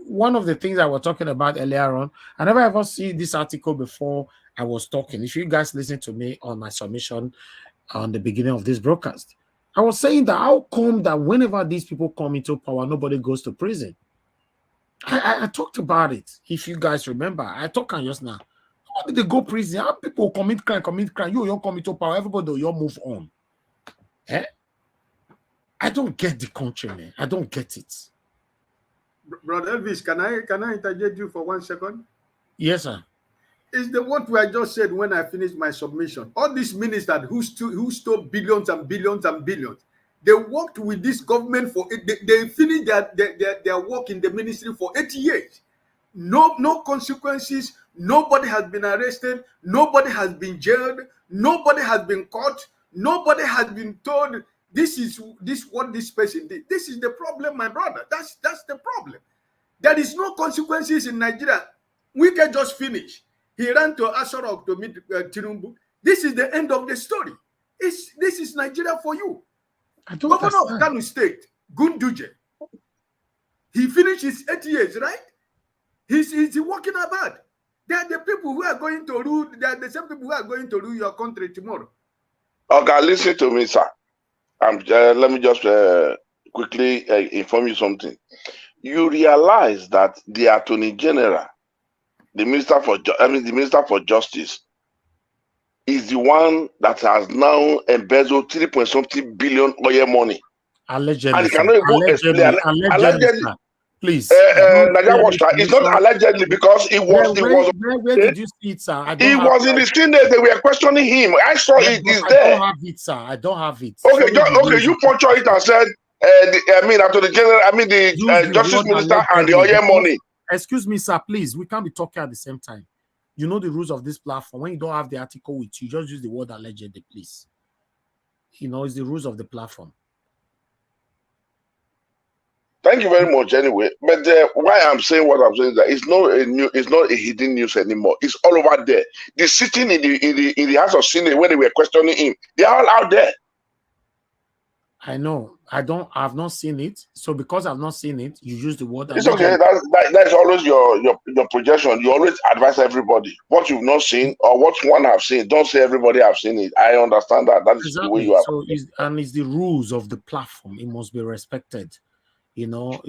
one of the things I was talking about earlier on. I never ever see this article before I was talking. If you guys listen to me on my submission on the beginning of this broadcast, I was saying that how come that whenever these people come into power, nobody goes to prison? I talked about it. If you guys remember, I talked on just now. How did they go prison? How people commit crime? You don't come into power. Everybody, you move on. Eh? I don't get the country, man. I don't get it. Brother Elvis, can I interject you for 1 second? Yes, sir. Is the what I just said when I finished my submission? All these ministers who stole billions and billions and billions, they worked with this government for they finished their work in the ministry for 8 years. No consequences. Nobody has been arrested. Nobody has been jailed. Nobody has been caught. Nobody has been told this is what this person did. This is the problem, my brother. That's the problem. There is no consequences in Nigeria. We can just finish. He ran to Asarok to meet Tinubu. This is the end of the story. This is Nigeria for you. Governor of Kano State, Gunduje. He finished his 8 years, right? He's working about. They are the people who are going to rule. They are the same people who are going to rule your country tomorrow. Okay, listen to me, sir. Let me just quickly inform you something. You realize that the Attorney General, the Minister for Justice, is the one that has now embezzled 3.something billion oil money. Allegedly. And he cannot even explain. Allegedly. Please. It's not allegedly because Where did you see it, sir? He was in the Senate. They were questioning him. I saw it. It's there. I don't have it, sir. I don't have it. Okay, you puncture it and said, Attorney General, the Justice Minister and the oil money. Excuse me, sir, please. We can't be talking at the same time. You know the rules of this platform. When you don't have the article with you, just use the word allegedly, please. You know, it's the rules of the platform. Thank you very much. Anyway, but why I'm saying what I'm saying is that it's not a hidden news anymore. It's all over there. They're sitting in the House of Senate when they were questioning him. They're all out there. I know. I've not seen it. So because I've not seen it, you use the word. It's okay. That's always your projection. You always advise everybody what you've not seen or what one have seen. Don't say everybody have seen it. I understand that. That is exactly the way you are. So it's the rules of the platform. It must be respected. You know,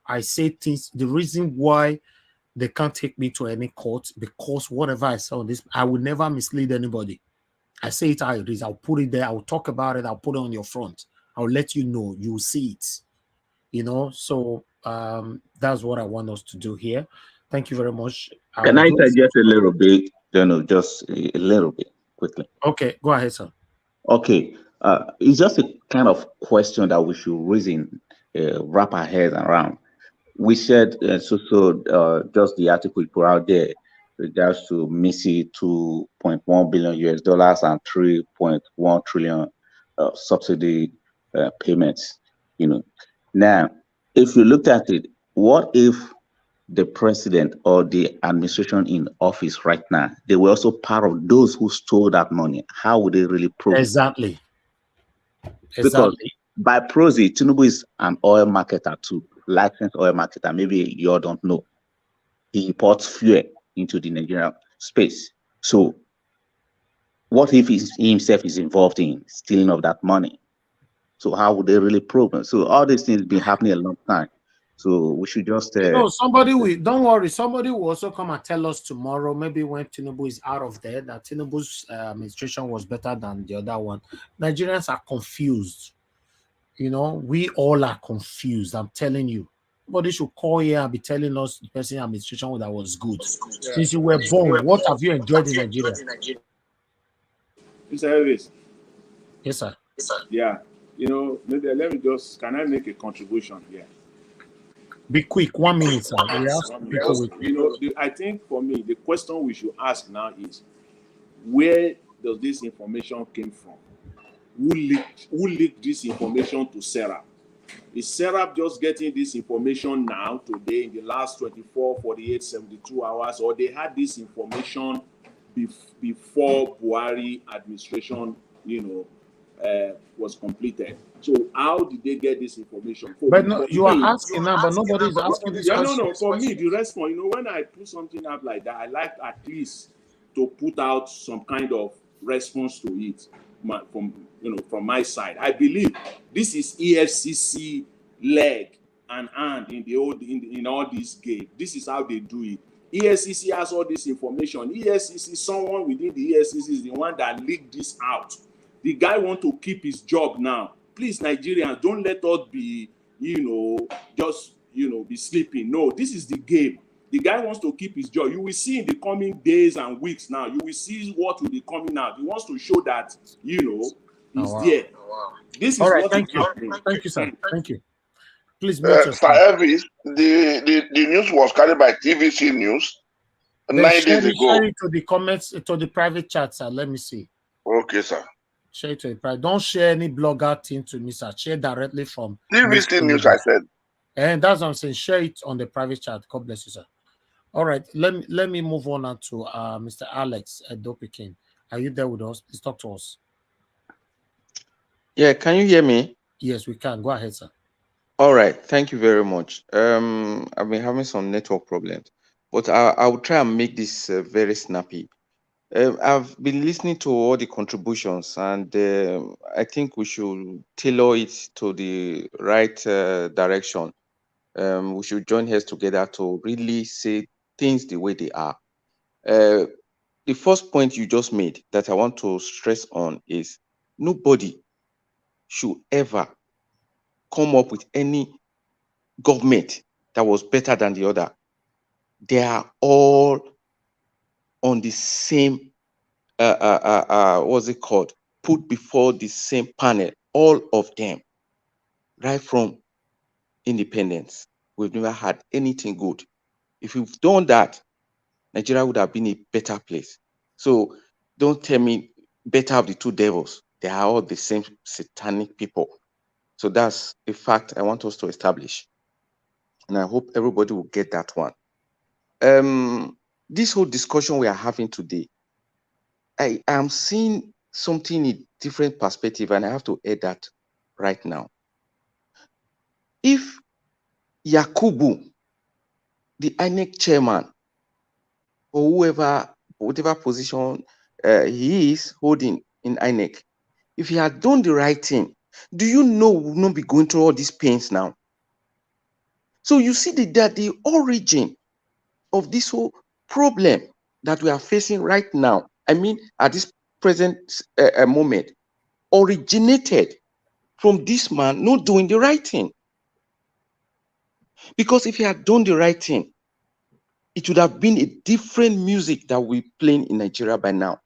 I say things. The reason why they can't take me to any court, because whatever I say on this, I will never mislead anybody. I say it how it is. I'll put it there. I'll talk about it. I'll put it on your front. I'll let you know. You'll see it. You know, so that's what I want us to do here. Thank you very much. Can I suggest a little bit? Just a little bit quickly. Okay, go ahead, sir. Okay. It's just a kind of question that we should reason, wrap our heads around. We said, just the article we put out there regards to Missy $2.1 billion US and 3.1 trillion subsidy payments. You know, now if you look at it, what if the president or the administration in office right now, they were also part of those who stole that money? How would they really prove exactly? Because by proxy, Tinubu is an oil marketer too, licensed oil marketer. Maybe you all don't know. He imports fuel into the Nigerian space. So what if he himself is involved in stealing of that money? So how would they really prove it? So all these things been happening a long time. So we should just somebody will, don't worry, somebody will also come and tell us tomorrow, maybe when Tinubu is out of there, that Tinubu's administration was better than the other one. Nigerians are confused. You know, we all are confused. I'm telling you. Somebody should call here and be telling us the person administration that was good. Yeah. Since you were born, what have you enjoyed in Nigeria? Mr. Elvis. Yes, sir. Yes, sir. Yeah. You know, maybe can I make a contribution here? Be quick, 1 minute, sir. You know, I think for me, the question we should ask now is, where does this information came from? Who leaked this information to Serap? Is Serap just getting this information now, today, in the last 24, 48, 72 hours, or they had this information before Buhari administration, was completed? So how did they get this information? But no, you are asking now, but nobody is asking this question. No. For me, the response, when I put something up like that, I like at least to put out some kind of response to it from my side. I believe this is EFCC leg and hand in all this game. This is how they do it. EFCC has all this information. EFCC, someone within the EFCC is the one that leaked this out. The guy want to keep his job now. Please, Nigerians, don't let us be, be sleeping. No, this is the game. The guy wants to keep his job. You will see in the coming days and weeks now, you will see what will be coming out. He wants to show that, he's there. This is all right, what thank you. Thank you, sir. Thank you. Please, Sir Elvis, the news was carried by TVC News 9 days ago. Share it to the comments, to the private chat, sir. Let me see. Okay, sir. Share it to the private. Don't share any blogger thing to me, sir. Share directly from TVC News, I said. And that's what I'm saying. Share it on the private chat. God bless you, sir. All right, let me move on now to Mr. Alex at Dopikin. Are you there with us? Please talk to us. Yeah, can you hear me? Yes, we can. Go ahead, sir. All right, thank you very much. I've been having some network problems, but I will try and make this very snappy. I've been listening to all the contributions, and I think we should tailor it to the right direction. We should join heads together to really say things the way they are. The first point you just made that I want to stress on is nobody should ever come up with any government that was better than the other. They are all on the same, what's it called? Put before the same panel, all of them, right from independence. We've never had anything good. If we've done that, Nigeria would have been a better place. So don't tell me better of the two devils. They are all the same satanic people. So that's a fact I want us to establish. And I hope everybody will get that one. This whole discussion we are having today, I am seeing something in different perspective, and I have to add that right now. If Yakubu, the INEC chairman, or whoever, whatever position he is holding in INEC, if he had done the right thing, do you know we will not be going through all these pains now? So you see that the origin of this whole problem that we are facing right now, I mean, at this present moment, originated from this man not doing the right thing. Because if he had done the right thing, it would have been a different music that we're playing in Nigeria by now.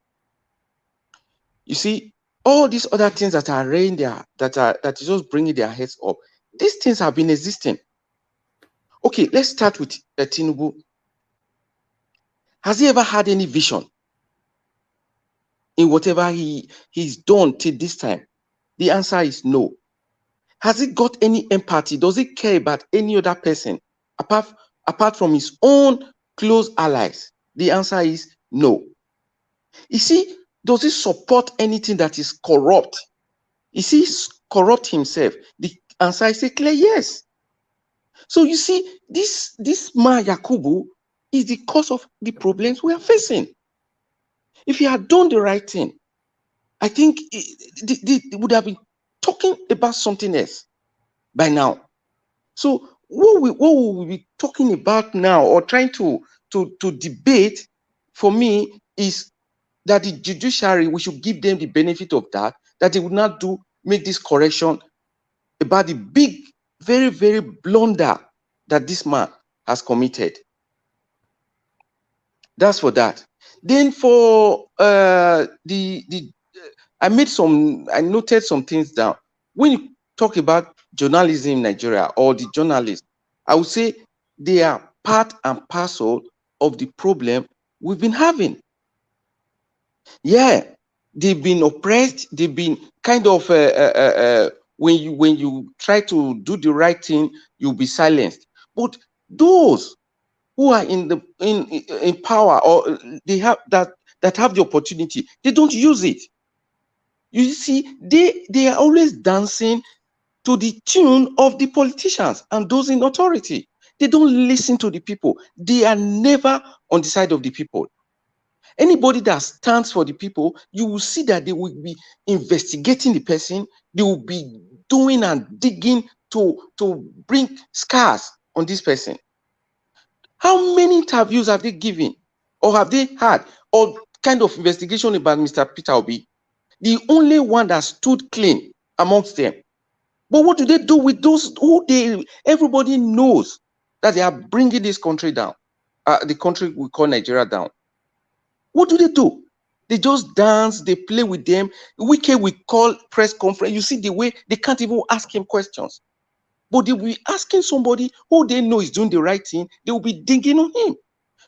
You see, all these other things that are reigning there, that is just bringing their heads up, these things have been existing. Okay, let's start with Tinubu. Has he ever had any vision in whatever he's done till this time? The answer is no. Has he got any empathy? Does he care about any other person apart from his own close allies? The answer is no. You see, does he support anything that is corrupt? Is he corrupt himself? The answer is a clear yes. So you see, this man Yakubu is the cause of the problems we are facing. If he had done the right thing, I think they would have been talking about something else by now. So what will we be talking about now, or trying to debate, for me, is that the judiciary, we should give them the benefit of that they would not make this correction about the big, very, very blunder that this man has committed. That's for that. Then for I noted some things down. When you talk about journalism in Nigeria, or the journalists, I would say they are part and parcel of the problem we've been having. Yeah, they've been oppressed. They've been kind of when you try to do the right thing, you'll be silenced. But those who are in power, or they have that have the opportunity, they don't use it. You see, they are always dancing to the tune of the politicians and those in authority. They don't listen to the people. They are never on the side of the people. Anybody that stands for the people, you will see that they will be investigating the person. They will be doing and digging to bring scars on this person. How many interviews have they given, or have they had, or kind of investigation about Mr. Peter Obi? The only one that stood clean amongst them. But what do they do with those who everybody knows that they are bringing this country down, the country we call Nigeria down? What do? They just dance, they play with them. Wike we call press conference. You see the way they can't even ask him questions. But they will be asking somebody who they know is doing the right thing, they will be digging on him.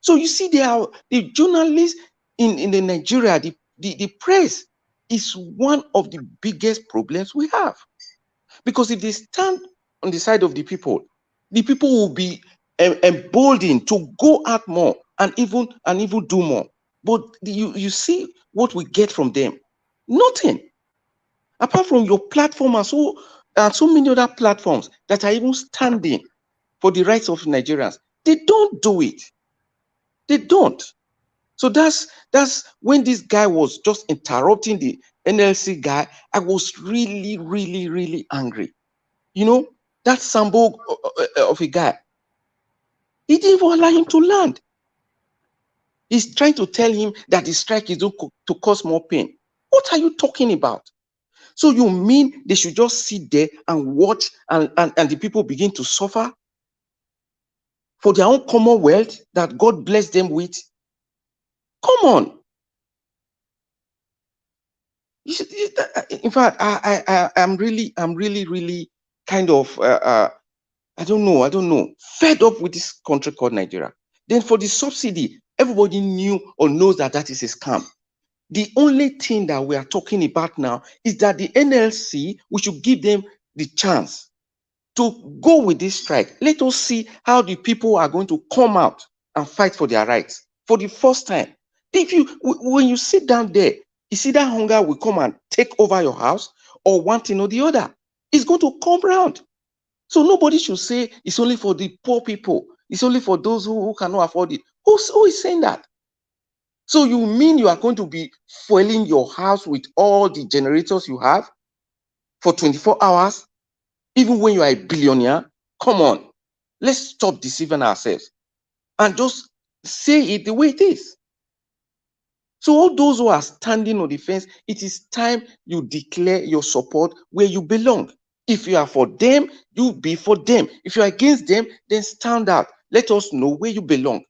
So you see, they are the journalists in the Nigeria, the press, is one of the biggest problems we have. Because if they stand on the side of the people will be emboldened to go out more and even do more. But you see what we get from them? Nothing. Apart from your platform and so many other platforms that are even standing for the rights of Nigerians, they don't do it. They don't. So that's when this guy was just interrupting the NLC guy. I was really, really, really angry. You know, that Sambo of a guy, he didn't even allow him to land. He's trying to tell him that the strike is going to cause more pain. What are you talking about? So you mean they should just sit there and watch and the people begin to suffer for their own commonwealth that God bless them with? Come on. In fact, I'm really kind of I don't know, fed up with this country called Nigeria. Then for the subsidy, everybody knew or knows that is a scam. The only thing that we are talking about now is that the NLC, we should give them the chance to go with this strike. Let us see how the people are going to come out and fight for their rights for the first time. When you sit down there, you see that hunger will come and take over your house, or one thing or the other. It's going to come round. So nobody should say it's only for the poor people. It's only for those who cannot afford it. Who is saying that? So you mean you are going to be fueling your house with all the generators you have for 24 hours, even when you are a billionaire? Come on, let's stop deceiving ourselves and just say it the way it is. So all those who are standing on the fence, it is time you declare your support where you belong. If you are for them, you be for them. If you are against them, then stand out. Let us know where you belong.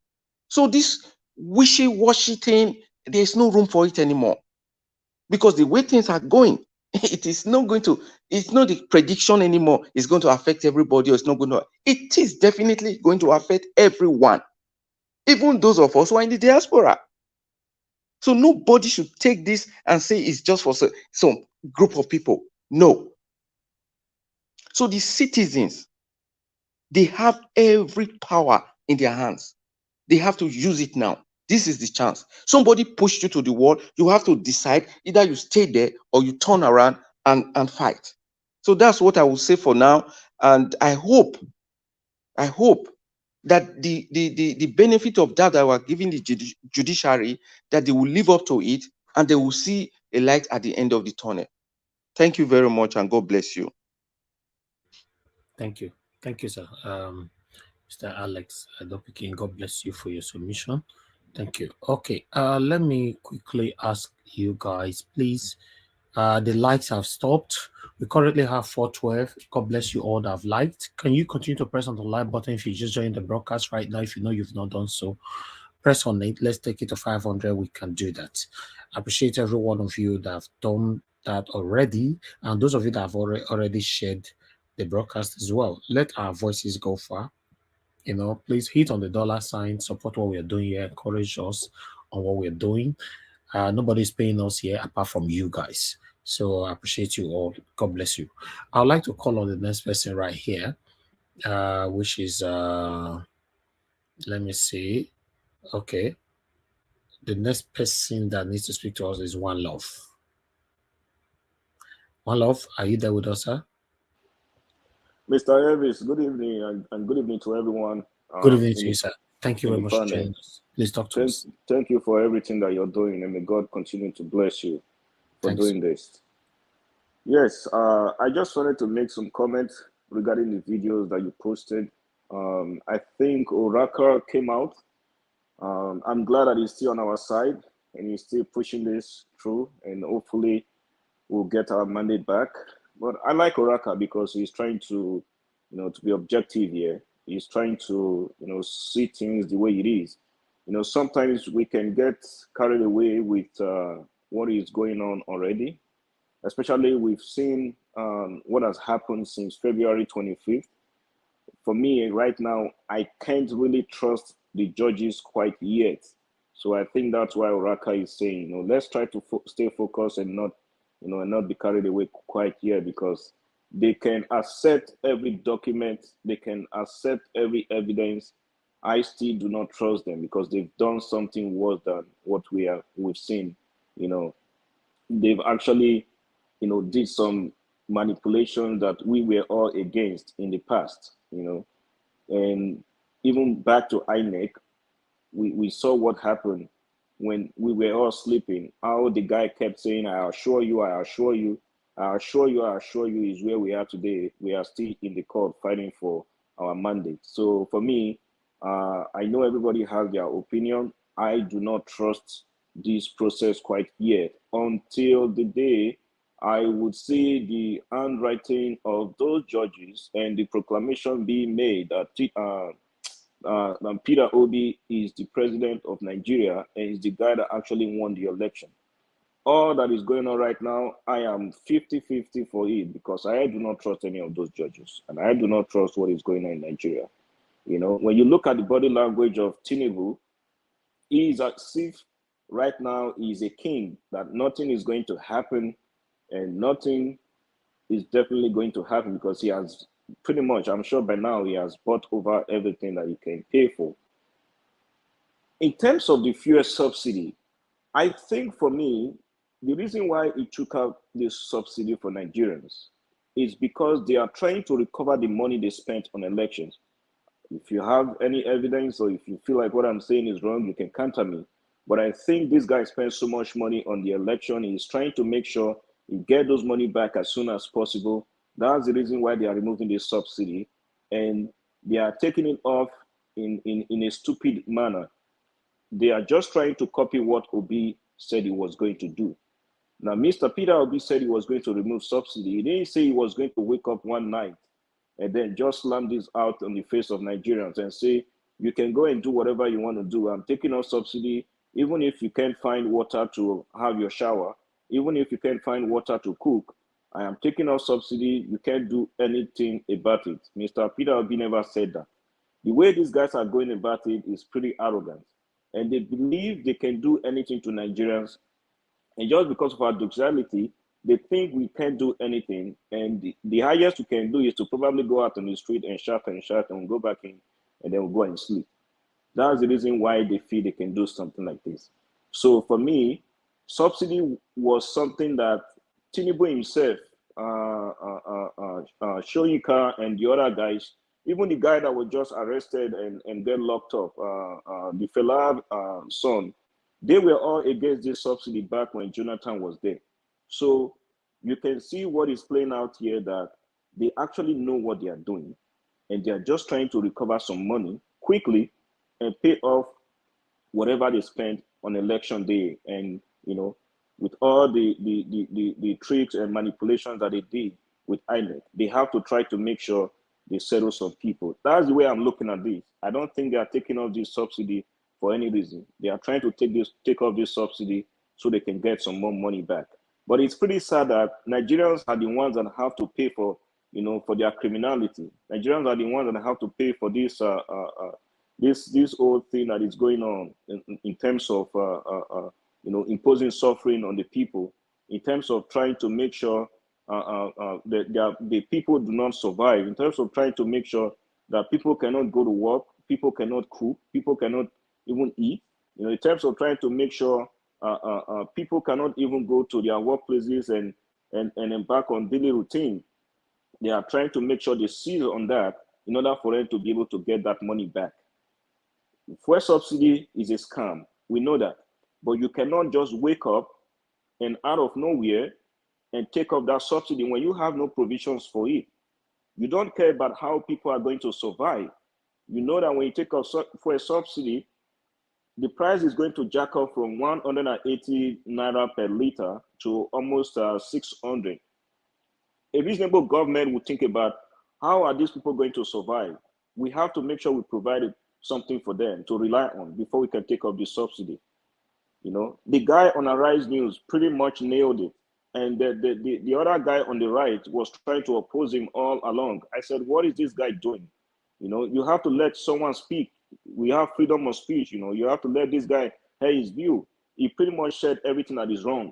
So this wishy-washy thing, there's no room for it anymore. Because the way things are going, it's not the prediction anymore. It's going to affect everybody, or it's not going to. It is definitely going to affect everyone, even those of us who are in the diaspora. So nobody should take this and say it's just for some group of people. No. So the citizens, they have every power in their hands. They have to use it now. This is the chance. Somebody pushed you to the wall. You have to decide either you stay there or you turn around and fight. So that's what I will say for now. And I hope that the benefit of that we're giving the judiciary, that they will live up to it and they will see a light at the end of the tunnel. Thank you very much, and God bless you. Thank you, sir. Mr. Alex Adopikin, God bless you for your submission. Thank you. Okay, let me quickly ask you guys, please. The likes have stopped. We currently have 412. God bless you all that have liked. Can you continue to press on the like button if you just joined the broadcast right now? If you know you've not done so, press on it. Let's take it to 500. We can do that. I appreciate every one of you that have done that already, and those of you that have already shared the broadcast as well. Let our voices go far. You know, please hit on the $sign, support what we're doing here, encourage us on what we're doing. Nobody's paying us here apart from you guys. So I appreciate you all. God bless you. I'd like to call on the next person right here, which is, let me see. Okay. The next person that needs to speak to us is One Love. One Love, are you there with us, sir? Mr. Elvis, good evening, and good evening to everyone. Good evening to you, sir. Thank you very much for joining us. Please talk to us. Thank you for everything that you're doing, and may God continue to bless you for doing this. Yes, I just wanted to make some comments regarding the videos that you posted. I think Oraka came out. I'm glad that he's still on our side and he's still pushing this through, and hopefully we'll get our mandate back. But I like Oraka because he's trying to, to be objective here. He's trying to, see things the way it is. Sometimes we can get carried away with what is going on already. Especially we've seen what has happened since February 25th. For me, right now, I can't really trust the judges quite yet. So I think that's why Oraka is saying, let's try to stay focused and not and not be carried away quite yet, because they can accept every document, they can accept every evidence. I still do not trust them because they've done something worse than what we've seen. They've actually, did some manipulation that we were all against in the past. And even back to INEC, we saw what happened when we were all sleeping, how the guy kept saying, I assure you, I assure you, I assure you, I assure you, is where we are today. We are still in the court fighting for our mandate. So for me, I know everybody has their opinion. I do not trust this process quite yet until the day I would see the handwriting of those judges and the proclamation being made that Peter Obi is the president of Nigeria and is the guy that actually won the election. All that is going on right now, I am 50-50 for it, because I do not trust any of those judges, and I do not trust what is going on in Nigeria. When you look at the body language of Tinubu, he is as if right now he is a king, that nothing is going to happen, and nothing is definitely going to happen, because he has pretty much, I'm sure by now, he has bought over everything that he can pay for. In terms of the fuel subsidy, I think for me, the reason why he took out this subsidy for Nigerians is because they are trying to recover the money they spent on elections. If you have any evidence, or if you feel like what I'm saying is wrong, you can counter me. But I think this guy spent so much money on the election. He's trying to make sure he get those money back as soon as possible. That's the reason why they are removing this subsidy, and they are taking it off in a stupid manner. They are just trying to copy what Obi said he was going to do. Now, Mr. Peter Obi said he was going to remove subsidy. He didn't say he was going to wake up one night and then just slam this out on the face of Nigerians and say, you can go and do whatever you want to do. I'm taking off subsidy, even if you can't find water to have your shower, even if you can't find water to cook. I am taking off subsidy. You can't do anything about it. Mr. Peter Obi never said that. The way these guys are going about it is pretty arrogant. And they believe they can do anything to Nigerians. And just because of our ductility, they think we can't do anything. And the highest we can do is to probably go out on the street and shout and go back in, and then we'll go and sleep. That's the reason why they feel they can do something like this. So for me, subsidy was something that Tinubu himself, Shoyinka and the other guys, even the guy that was just arrested and get locked up, the fella son, they were all against this subsidy back when Jonathan was there. So you can see what is playing out here, that they actually know what they are doing, and they are just trying to recover some money quickly and pay off whatever they spent on election day. And with all the tricks and manipulations that they did with INEC, they have to try to make sure they settle some people. That's the way I'm looking at this. I don't think they are taking off this subsidy for any reason. They are trying to take off this subsidy so they can get some more money back. But it's pretty sad that Nigerians are the ones that have to pay for, for their criminality. Nigerians are the ones that have to pay for this this whole thing that is going on in terms of imposing suffering on the people, in terms of trying to make sure the people do not survive, in terms of trying to make sure that people cannot go to work, people cannot cook, people cannot even eat, in terms of trying to make sure people cannot even go to their workplaces and embark on daily routine. They are trying to make sure they seize on that in order for them to be able to get that money back. Fuel subsidy is a scam. We know that. But you cannot just wake up and out of nowhere and take off that subsidy when you have no provisions for it. You don't care about how people are going to survive. You know that when you take off for a subsidy, the price is going to jack up from 180 naira per liter to almost 600. A reasonable government would think about, how are these people going to survive? We have to make sure we provide something for them to rely on before we can take off the subsidy. The guy on Arise News pretty much nailed it. And the other guy on the right was trying to oppose him all along. I said, what is this guy doing? You have to let someone speak. We have freedom of speech. You have to let this guy have his view. He pretty much said everything that is wrong.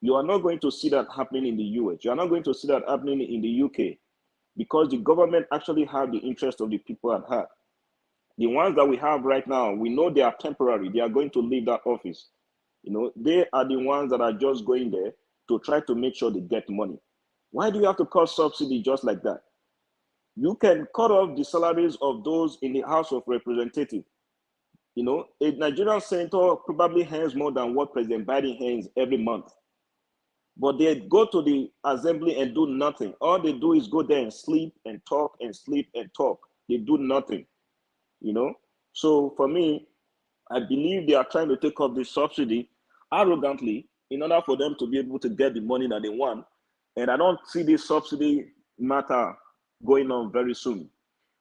You are not going to see that happening in the US. You are not going to see that happening in the UK, because the government actually have the interest of the people at heart. The ones that we have right now, we know they are temporary. They are going to leave that office. You know, they are the ones that are just going there to try to make sure they get money. Why do you have to cut subsidy just like that? You can cut off the salaries of those in the House of Representatives. You know, a Nigerian senator probably earns more than what President Biden earns every month. But they go to the assembly and do nothing. All they do is go there and sleep and talk and sleep and talk. They do nothing, you know? So for me, I believe they are trying to take off this subsidy arrogantly in order for them to be able to get the money that they want. And I don't see this subsidy matter going on very soon.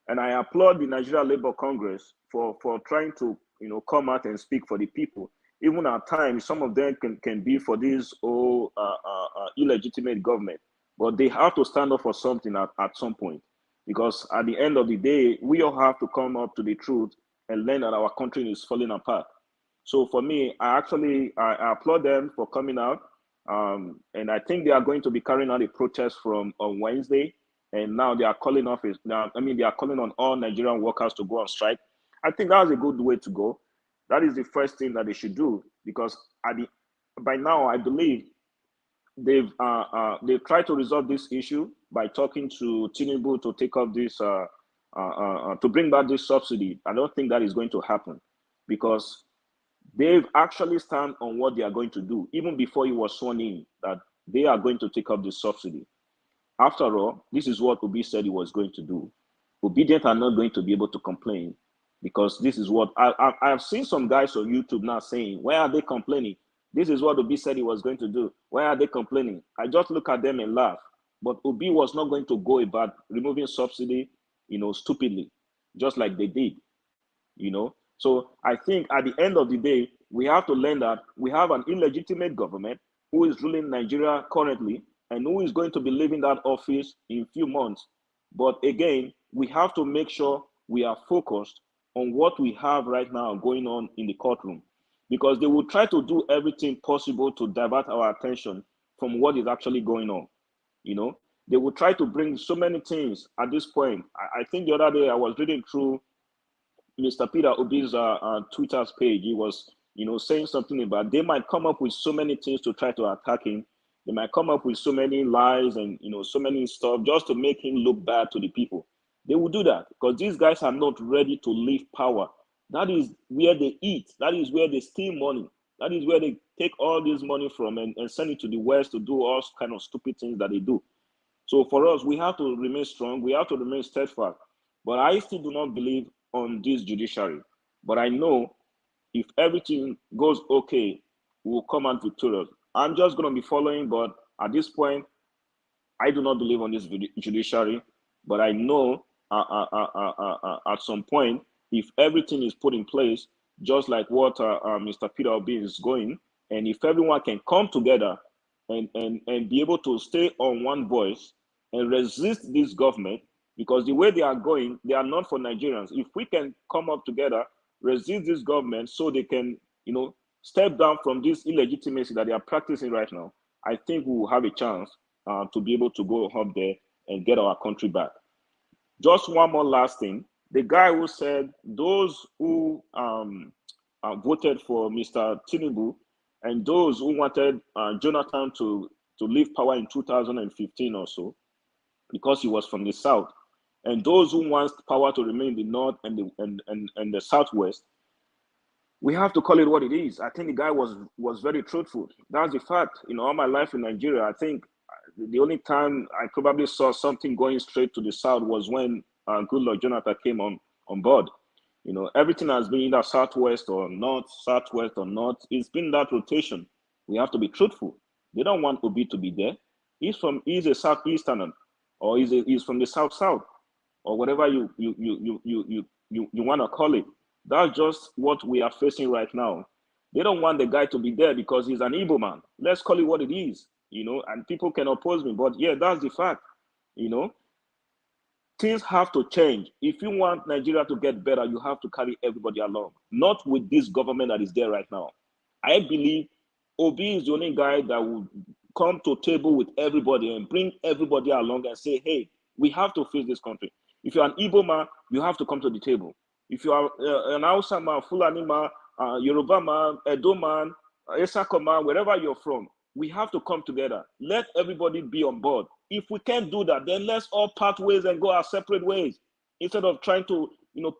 And I applaud the Nigeria Labour Congress for trying to, you know, come out and speak for the people. Even at times, some of them can be for this illegitimate government, but they have to stand up for something at some point, because at the end of the day, we all have to come up to the truth and learn that our country is falling apart. So for me, I applaud them for coming out, and I think they are going to be carrying out a protest on Wednesday. And now they are calling they are calling on all Nigerian workers to go on strike. I think that's a good way to go. That is the first thing that they should do, because by now I believe they've tried to resolve this issue by talking to Tinubu to take off this to bring back this subsidy. I don't think that is going to happen, because they've actually stand on what they are going to do even before he was sworn in, that they are going to take up this subsidy. After all, this is what Obi said he was going to do. Obedient are not going to be able to complain, because this is what I have seen some guys on YouTube now saying, why are they complaining? This is what Obi said he was going to do. Why are they complaining? I just look at them and laugh. But Obi was not going to go about removing subsidy, you know, stupidly, just like they did, you know. So I think at the end of the day, we have to learn that we have an illegitimate government who is ruling Nigeria currently, and who is going to be leaving that office in a few months. But again, we have to make sure we are focused on what we have right now going on in the courtroom, because they will try to do everything possible to divert our attention from what is actually going on. You know, they will try to bring so many things at this point. I think the other day I was reading through Mr. Peter Obi's Twitter's page. He was, you know, saying something about they might come up with so many things to try to attack him. They might come up with so many lies and, you know, so many stuff just to make him look bad to the people. They will do that because these guys are not ready to leave power. That is where they eat. That is where they steal money. That is where they take all this money from and send it to the West to do all kind of stupid things that they do. So for us, we have to remain strong. We have to remain steadfast. But I still do not believe on this judiciary. But I know if everything goes okay, we'll come out victorious. I'm just going to be following, but at this point, I do not believe on this judiciary. But I know at some point, if everything is put in place, just like what Mr. Peter Obi is going, and if everyone can come together and be able to stay on one voice and resist this government, because the way they are going, they are not for Nigerians. If we can come up together, resist this government so they can, you know, step down from this illegitimacy that they are practicing right now, I think we will have a chance to be able to go up there and get our country back. Just one more last thing. The guy who said those who voted for Mr. Tinubu and those who wanted Jonathan to leave power in 2015 or so, because he was from the South, and those who want power to remain in the North and the Southwest, we have to call it what it is. I think the guy was very truthful. That's the fact. You know, all my life in Nigeria, I think the only time I probably saw something going straight to the South was when Goodluck Jonathan came on board. You know, everything has been either Southwest or North, Southwest or North. It's been that rotation. We have to be truthful. They don't want Obi to be there. He's a Southeasterner, or he's from the South, or whatever you want to call it. That's just what we are facing right now. They don't want the guy to be there because he's an Igbo man. Let's call it what it is, you know, and people can oppose me, but yeah, that's the fact, you know. Things have to change. If you want Nigeria to get better, you have to carry everybody along, not with this government that is there right now. I believe Obi is the only guy that will come to table with everybody and bring everybody along and say, hey, we have to face this country. If you're an Igbo man, you have to come to the table. If you are an Hausa man, Fulani man, Yoruba man, Edo man, Esako man, wherever you're from, we have to come together. Let everybody be on board. If we can't do that, then let's all part ways and go our separate ways, instead of trying to,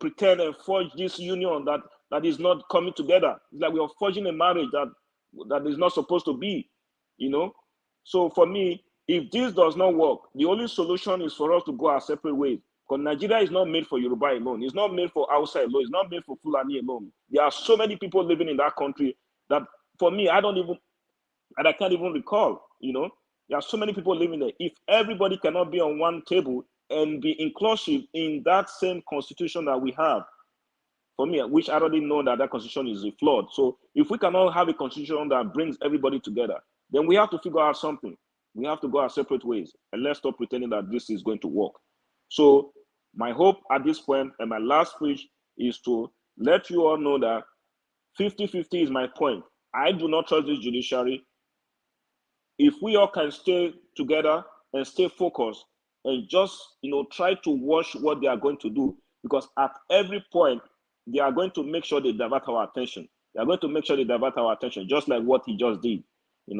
pretend and forge this union that is not coming together. It's like we are forging a marriage that is not supposed to be, So for me, if this does not work, the only solution is for us to go our separate ways. Because Nigeria is not made for Yoruba alone. It's not made for outside alone. It's not made for Fulani alone. There are so many people living in that country that, for me, I can't even recall, There are so many people living there. If everybody cannot be on one table and be inclusive in that same constitution that we have, for me, which I already know that constitution is flawed. So if we cannot have a constitution that brings everybody together, then we have to figure out something. We have to go our separate ways, and let's stop pretending that this is going to work. So my hope at this point, and my last speech, is to let you all know that 50-50 is my point. I do not trust this judiciary. If we all can stay together and stay focused and just, try to watch what they are going to do, because at every point, they are going to make sure they divert our attention. They are going to make sure they divert our attention, just like what he just did.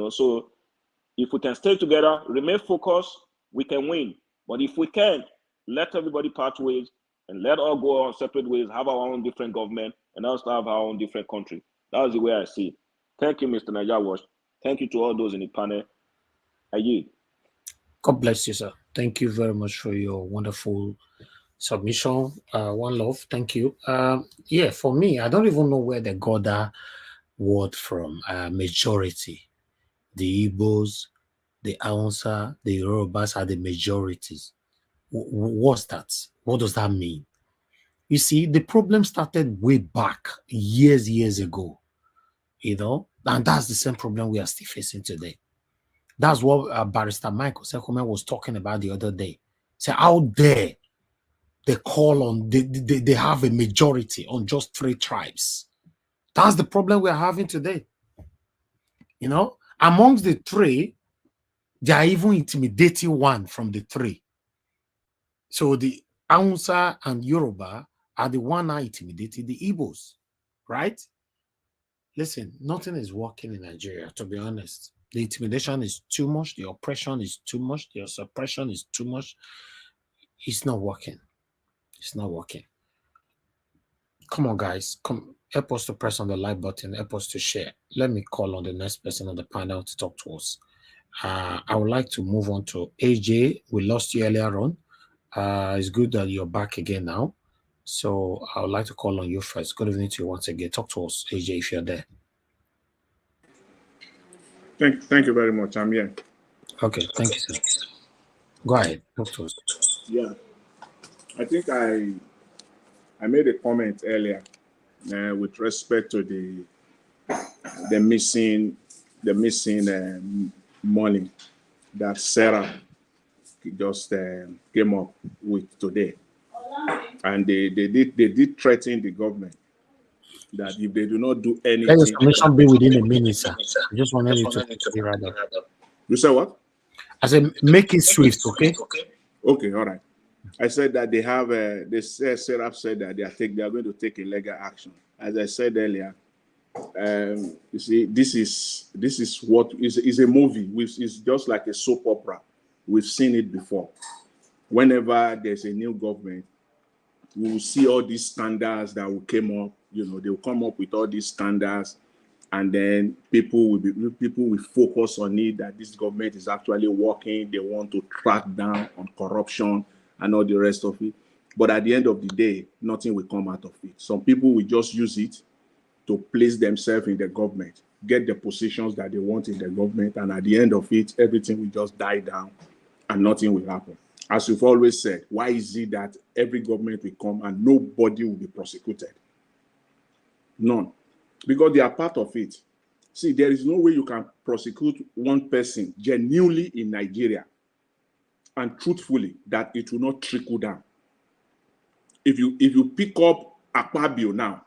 So if we can stay together, remain focused, we can win. But if we can't, let everybody part ways and let all go our separate ways, have our own different government, and also have our own different country. That's the way I see it. Thank you, Mr. Naija Wash. Thank you to all those in the panel. I yield. God bless you, sir. Thank you very much for your wonderful submission. One love. Thank you. Yeah, for me, I don't even know where they got that word from. Majority. The Igbos, the Hausa, the Yorubas are the majorities. What's that? What does that mean? You see, the problem started way back, years ago, and that's the same problem we are still facing today. That's what Barrister Michael Sekome was talking about the other day. Say, out there, they call on, they have a majority on just 3 tribes. That's the problem we're having today. Amongst the 3, they are even intimidating one from the 3. So the Hausa and Yoruba are the one that intimidating the Igbos, right? Listen, nothing is working in Nigeria, to be honest. The intimidation is too much. The oppression is too much. The suppression is too much. It's not working. It's not working. Come on, guys. Come, help us to press on the like button. Help us to share. Let me call on the next person on the panel to talk to us. I would like to move on to AJ. We lost you earlier on. It's good that you're back again now. So I would like to call on you first. Good evening to you once again. Talk to us, AJ, if you're there. Thank you very much. I'm here. Okay, thank you, sir. Go ahead. Talk to us. Yeah. I think I made a comment earlier with respect to the missing money that Sarah just came up with today, and they did threaten the government that if they do not do anything, let the submission be within a minute, sir. I just wanted you to be right up. You said what? I said make it swift, okay? Okay, all right. I said that they have Serap said that they are going to take a legal action. As I said earlier, you see, this is what is a movie. It's just like a soap opera. We've seen it before. Whenever there's a new government, we will see all these standards that will come up. They will come up with all these standards, and then people will focus on it, that this government is actually working. They want to track down on corruption and all the rest of it. But at the end of the day, nothing will come out of it. Some people will just use it to place themselves in the government, get the positions that they want in the government, and at the end of it, everything will just die down and nothing will happen. As you've always said, why is it that every government will come and nobody will be prosecuted? None. Because they are part of it. See, there is no way you can prosecute one person genuinely in Nigeria and truthfully that it will not trickle down. If you pick up Akpabio now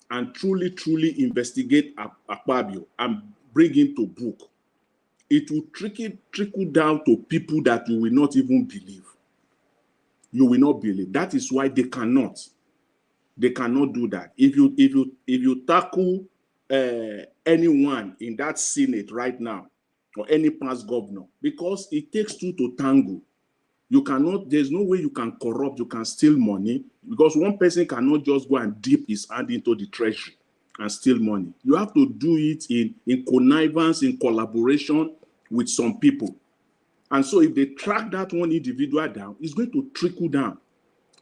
and truly investigate Akpabio and bring him to book, it will trickle down to people that you will not even believe. You will not believe. That is why they cannot do that. If you tackle anyone in that Senate right now, or any past governor, because it takes two to tango. You cannot, there's no way you can corrupt, you can steal money, because one person cannot just go and dip his hand into the treasury and steal money. You have to do it in connivance, in collaboration with some people. And so if they track that one individual down, it's going to trickle down.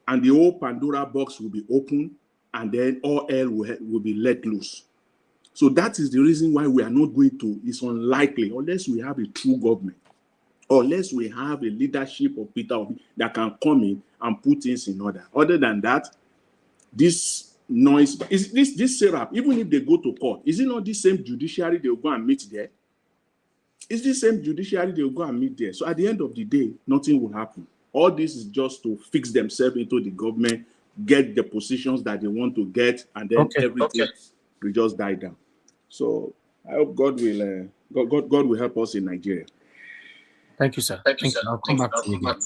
And the whole Pandora box will be open, and then all hell will be let loose. So that is the reason why we are not going to, it's unlikely, unless we have a true government, unless we have a leadership of Peter Obi that can come in and put things in order. Other than that, this noise, is this setup, even if they go to court, is it not the same judiciary they will go and meet there? It's the same judiciary they will go and meet there. So at the end of the day, nothing will happen. All this is just to fix themselves into the government, get the positions that they want to get, and then everything will just die down. So I hope God will help us in Nigeria. Thank you, sir. Thank you. I'll come back to you again.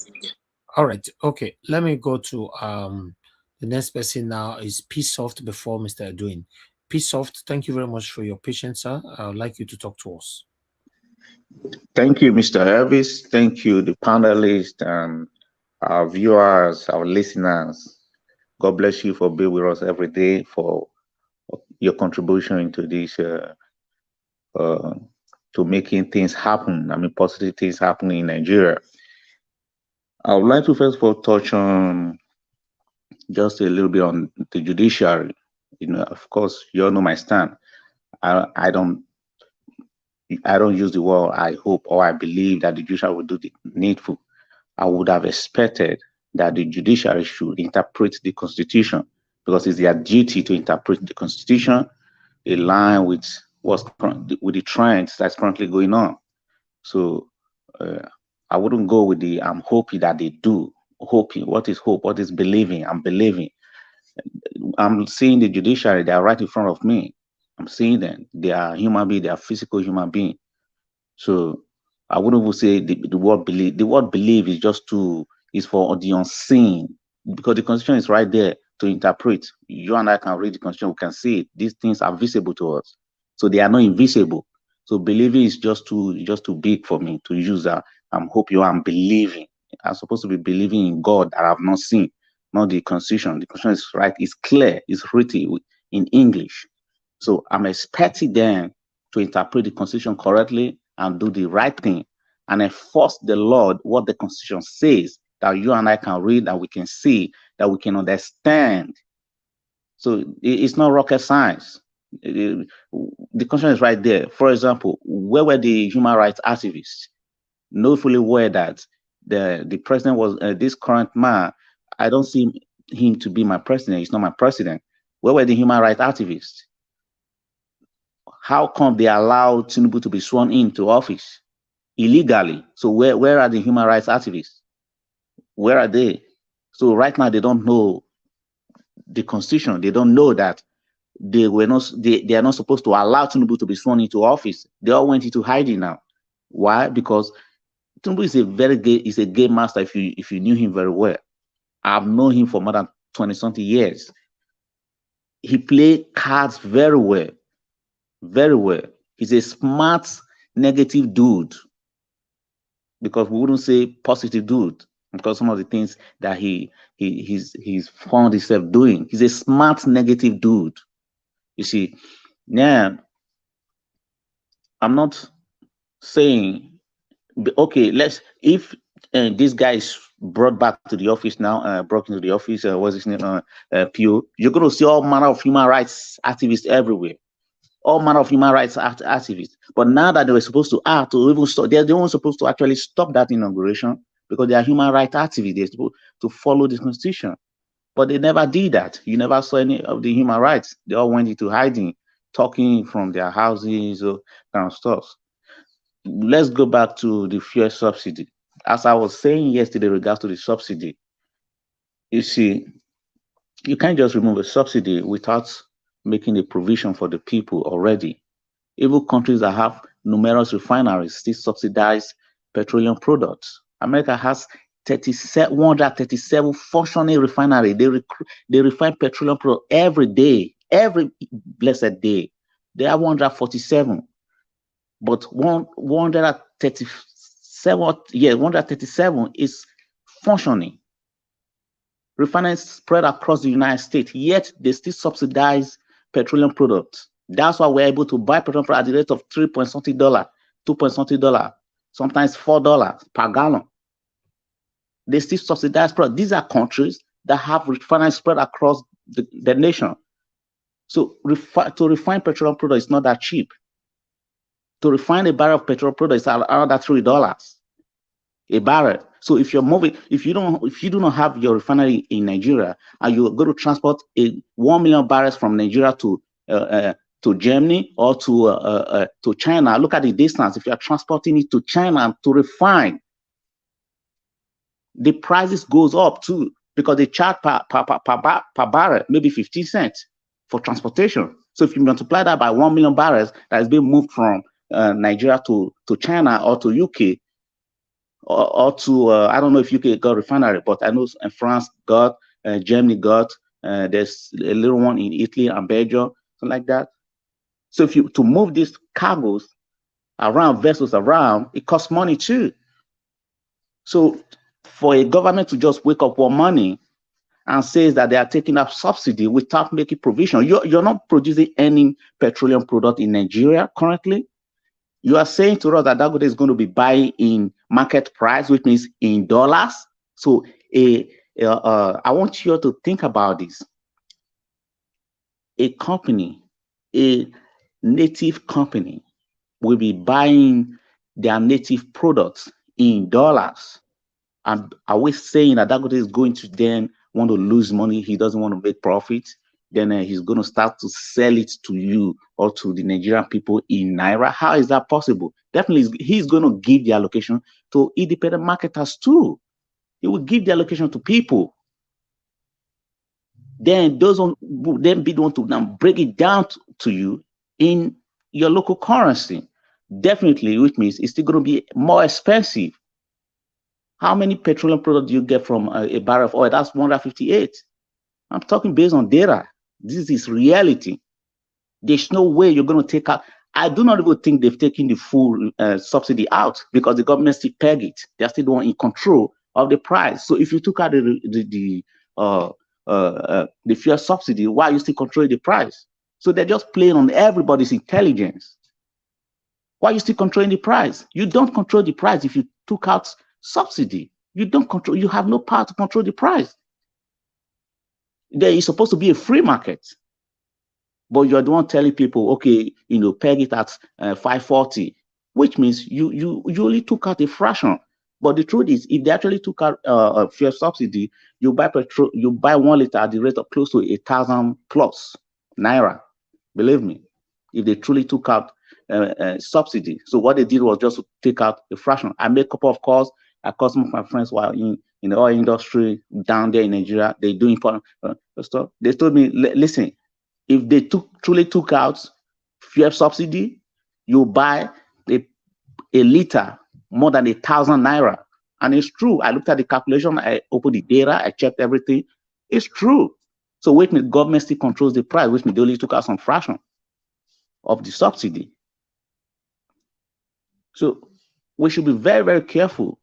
All right. Okay. Let me go to the next person now is P-Soft before Mr. Edwin. P-Soft, thank you very much for your patience, sir. I would like you to talk to us. Thank you, Mr. Elvis. Thank you, the panelists, and our viewers, our listeners. God bless you for being with us every day, for your contribution into this, to making things happen. I mean, positive things happening in Nigeria. I would like to first of all touch on just a little bit on the judiciary. You know, of course, you all know my stand. I don't use the word I hope or I believe that the judiciary will do the needful. I would have expected that the judiciary should interpret the Constitution, because it's their duty to interpret the Constitution in line with with the trends that's currently going on. So I wouldn't go with the I'm hoping that they do. Hoping. What is hope? What is believing? I'm believing. I'm seeing the judiciary. They are right in front of me. I'm seeing them. They are human beings. They are physical human beings. So I wouldn't even say the word believe. The word believe is for the unseen, because the Constitution is right there to interpret. You and I can read the Constitution. We can see it. These things are visible to us, so they are not invisible. So believing is just too big for me to use that. I'm hoping. I'm believing. I'm supposed to be believing in God that I have not seen, not the Constitution. The Constitution is right. It's clear. It's written in English. So I'm expecting them to interpret the Constitution correctly and do the right thing and enforce the law, what the Constitution says, that you and I can read, that we can see, that we can understand. So it's not rocket science. The Constitution is right there. For example, where were the human rights activists? Know fully well that the president was this current man. I don't see him to be my president. He's not my president. Where were the human rights activists? How come they allowed Tinubu to be sworn into office illegally? So where are the human rights activists? Where are they? So right now they don't know the Constitution. They don't know that they are not supposed to allow Tinubu to be sworn into office. They all went into hiding now. Why? Because Tinubu is a game master. If you knew him very well, I've known him for more than 20-something years. He played cards very well. Very well. He's a smart, negative dude, because we wouldn't say positive dude, because some of the things that he's found himself doing. He's a smart, negative dude. You see, now I'm not saying, okay, if this guy is brought back to the office now, brought into the office, what's his name, PO, you're going to see all manner of human rights activists everywhere. All manner of human rights activists. But now that they were supposed to act, or even stop, they're the ones supposed to actually stop that inauguration, because they are human rights activists. They're supposed to follow the Constitution. But they never did that. You never saw any of the human rights. They all went into hiding, talking from their houses, or kind of stuff. Let's go back to the fuel subsidy. As I was saying yesterday, in regards to the subsidy, you see, you can't just remove a subsidy without making a provision for the people already. Even countries that have numerous refineries still subsidize petroleum products. America has 137 functioning refineries. They refine petroleum products every day, every blessed day. They have 147, but 137 is functioning. Refineries spread across the United States, yet they still subsidize petroleum products. That's why we're able to buy petroleum products at the rate of $3 something, $2 something, sometimes $4 per gallon. They still subsidize products. These are countries that have refineries spread across the nation. So to refine petroleum products is not that cheap. To refine a barrel of petroleum products is around $3 a barrel. So if you're moving, if you do not have your refinery in Nigeria and you're going to transport 1 million barrels from Nigeria to Germany or to China, look at the distance. If you are transporting it to China to refine, the prices goes up too, because they charge per barrel, maybe 15 cents for transportation. So if you multiply that by 1 million barrels that is being moved from Nigeria to China or to UK, or to I don't know if UK got refinery, but I know France got, Germany got, there's a little one in Italy and Belgium, something like that. So if you to move these cargos around, vessels around, it costs money too. So for a government to just wake up one morning and says that they are taking up subsidy without making provision, you're not producing any petroleum product in Nigeria currently. You are saying to us that Dangote is going to be buying in market price, which means in dollars. So I want you to think about this. A company, a native company, will be buying their native products in dollars. And are we saying that Dangote is going to then want to lose money? He doesn't want to make profit. Then he's going to start to sell it to you or to the Nigerian people in Naira. How is that possible? Definitely, he's going to give the allocation to independent marketers too. He will give the allocation to people. Then those will then be the one to now break it down to you in your local currency. Definitely, which means it's still going to be more expensive. How many petroleum products do you get from a barrel of oil? That's 158. I'm talking based on data. This is reality. There's no way you're going to take out. I do not even think they've taken the full subsidy out, because the government still peg it. They're still the one in control of the price. So if you took out the fuel subsidy, why are you still controlling the price? So they're just playing on everybody's intelligence. Why are you still controlling the price? You don't control the price if you took out subsidy. You don't control. You have no power to control the price. There is supposed to be a free market, but you're the one telling people, okay, peg it at 540, which means you only took out a fraction. But the truth is, if they actually took out a fuel subsidy, you buy 1 liter at the rate of close to 1,000 plus naira. Believe me, if they truly took out subsidy. So what they did was just to take out a fraction. I made a couple of calls. I called some of my friends who are in the oil industry down there in Nigeria. They do important stuff. They told me, listen, if they truly took out fuel subsidy, you buy a liter more than 1,000 naira. And it's true. I looked at the calculation. I opened the data. I checked everything. It's true. So which means government still controls the price, which means they only took out some fraction of the subsidy. So we should be very, very careful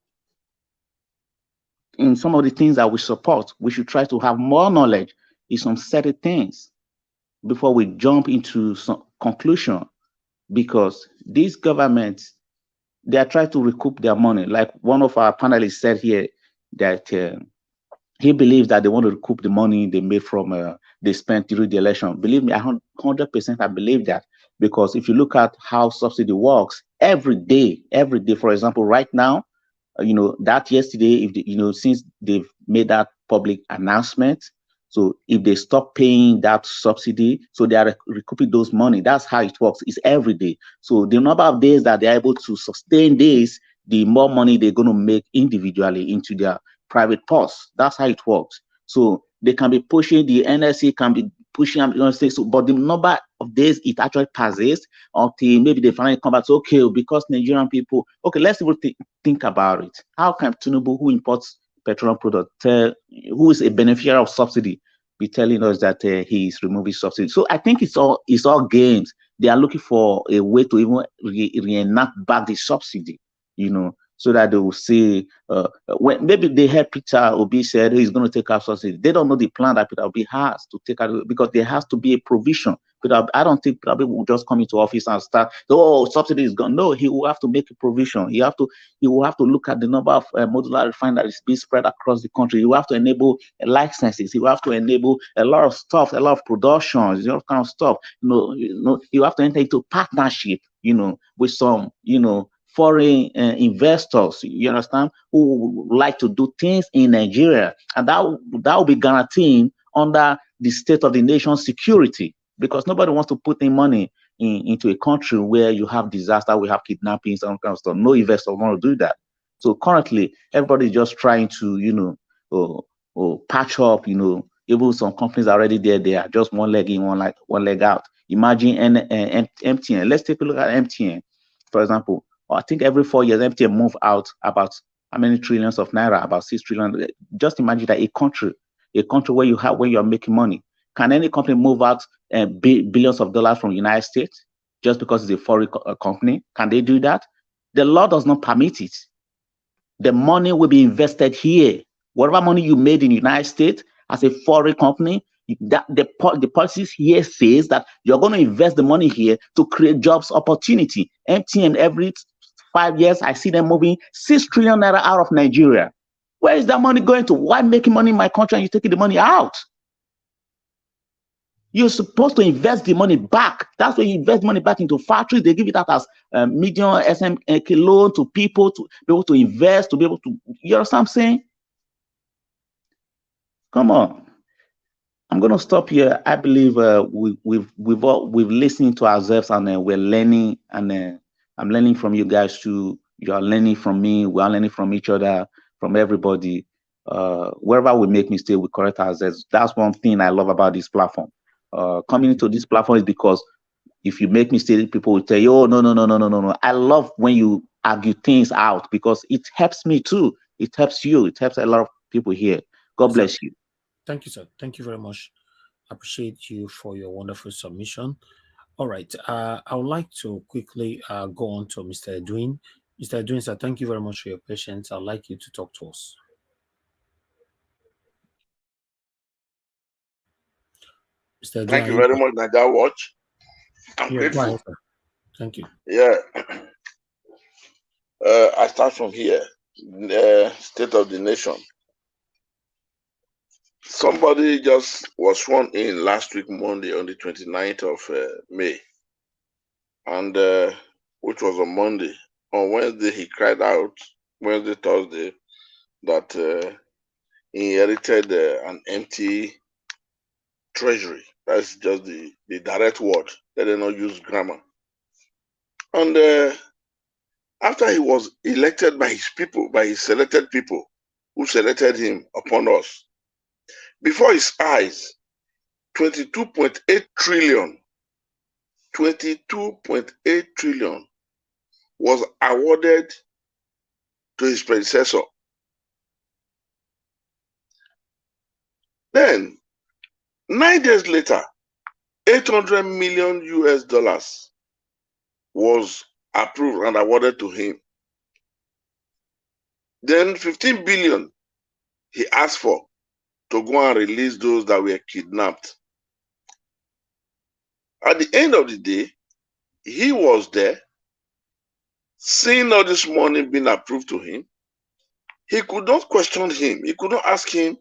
in some of the things that we support. We should try to have more knowledge in some certain things before we jump into some conclusion, because these governments, they are trying to recoup their money. Like one of our panelists said here, that he believes that they want to recoup the money they made from they spent during the election. Believe me, 100% I believe that, because if you look at how subsidy works, every day, for example, right now, that yesterday, if since they've made that public announcement, so if they stop paying that subsidy, so they are recouping those money. That's how it works. It's every day. So the number of days that they're able to sustain this, the more money they're going to make individually into their private purse. That's how it works. So they can be pushing, the NSC can be pushing them, say so, but the number of days it actually passes until maybe they finally come back to, okay, because Nigerian people, okay, let's even think about it. How can Tinubu, who imports petroleum products, who is a beneficiary of subsidy, be telling us that he is removing subsidy? So I think it's all games. They are looking for a way to even reenact back the subsidy, so that they will say, when maybe they heard Peter Obi said he's going to take out subsidy. They don't know the plan that Peter Obi has to take out, because there has to be a provision. I don't think Peter Obi will just come into office and start, oh, subsidy is gone. No, he will have to make a provision. He will have to look at the number of modular refineries being spread across the country. He will have to enable licenses. He will have to enable a lot of stuff, a lot of productions, kind of stuff. You have to enter into partnership, with some, foreign investors, you understand, who would like to do things in Nigeria, and that will be guaranteeing under the state of the nation's security, because nobody wants to put in money into a country where you have disaster, we have kidnappings, some kind of stuff. No investor want to do that. So currently, everybody is just trying to, patch up. Even some companies are already there. They are just one leg in, one leg out. Imagine MTN. Let's take a look at MTN, for example. I think every 4 years, MTN move out about how many trillions of naira? About 6 trillion. Just imagine that a country where you're making money. Can any company move out billions of dollars from the United States just because it's a foreign company? Can they do that? The law does not permit it. The money will be invested here. Whatever money you made in the United States as a foreign company, the policies here says that you're going to invest the money here to create jobs opportunity. MTN, every 5 years, I see them moving 6 trillion naira out of Nigeria. Where is that money going to? Why making money in my country and you're taking the money out? You're supposed to invest the money back. That's why you invest money back into factories. They give it out as medium SMK loan to people to be able to invest, to be able to, you understand what I'm saying? Come on. I'm going to stop here. I believe we've listened to ourselves, and we're learning, and I'm learning from you guys too. You are learning from me. We are learning from each other, from everybody. Wherever we make mistakes, we correct ourselves. That's one thing I love about this platform. Coming into this platform is because if you make mistakes, people will tell you, oh, no. I love when you argue things out, because it helps me too. It helps you. It helps a lot of people here. God bless you. Thank you, sir. Thank you very much. I appreciate you for your wonderful submission. All right. I would like to quickly go on to Mr. Edwin. Mr. Edwin, sir, thank you very much for your patience. I'd like you to talk to us. Mr. Edwin, thank you very much, Naija Watch. I'm grateful. Go ahead, sir. Thank you. Yeah. I start from here. State of the nation. Somebody just was sworn in last week, Monday, on the 29th of May. And which was on Monday. On Wednesday, he cried out, Wednesday, Thursday, that he inherited an empty treasury. That's just the direct word. They did not use grammar. And after he was elected by his people, by his selected people, who selected him upon us, before his eyes, 22.8 trillion was awarded to his predecessor. Then, 9 days later, $800 million was approved and awarded to him. Then 15 billion he asked for to go and release those that were kidnapped. At the end of the day, he was there, seeing all this money being approved to him. He could not question him. He could not ask him,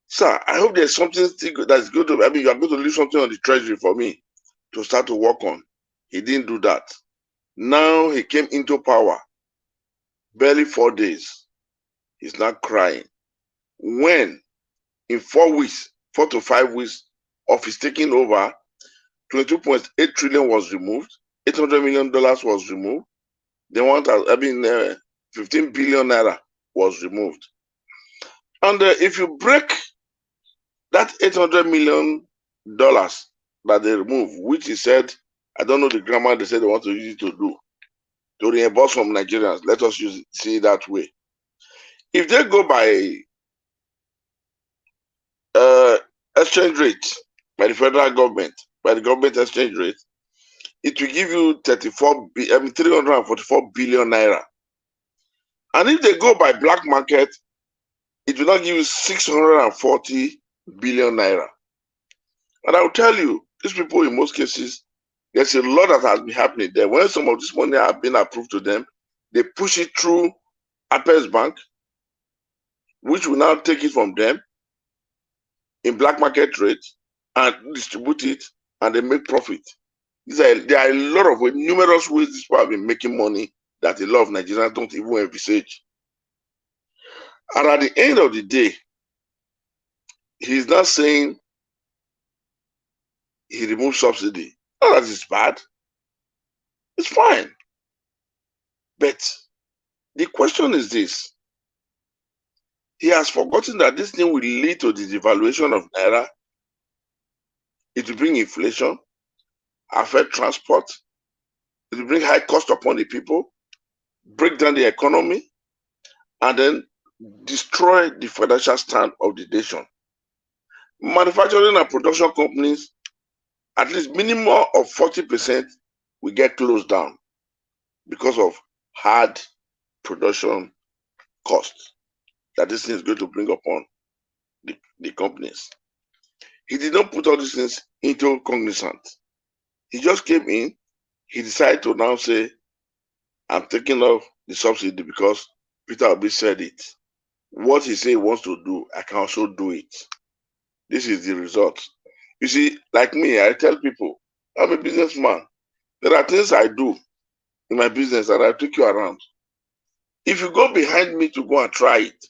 sir, I hope there's something that's going to, you are going to leave something on the treasury for me to start to work on. He didn't do that. Now he came into power, barely 4 days. He's not crying. When in 4 weeks, 4 to 5 weeks of his taking over, 22.8 trillion was removed, $800 million was removed, then 15 billion naira was removed. And if you break that $800 million dollars that they remove, which he said, I don't know the grammar they said they want to use it to do, to reimburse from Nigerians. Let us see it that way. If they go by exchange rate by the federal government, by the government exchange rate, it will give you 344 billion naira. And if they go by black market, it will not give you 640 billion naira. And I will tell you, these people in most cases, there's a lot that has been happening there. When some of this money have been approved to them, they push it through Apex Bank, which will now take it from them in black market rate and distribute it, and they make profit. There are a lot of numerous ways these people have been making money that a lot of Nigerians don't even envisage. And at the end of the day, he's not saying he removed subsidy. Not that it's bad. It's fine. But the question is this. He has forgotten that this thing will lead to the devaluation of Naira. It will bring inflation, affect transport. It will bring high cost upon the people, break down the economy, and then destroy the financial stand of the nation. Manufacturing and production companies, at least minimum of 40% will get closed down because of hard production costs that this thing is going to bring upon the companies. He did not put all these things into cognizance. He just came in, he decided to now say, I'm taking off the subsidy because Peter Obi said it. What he said he wants to do, I can also do it. This is the result. You see, like me, I tell people, I'm a businessman. There are things I do in my business that I take you around. If you go behind me to go and try it,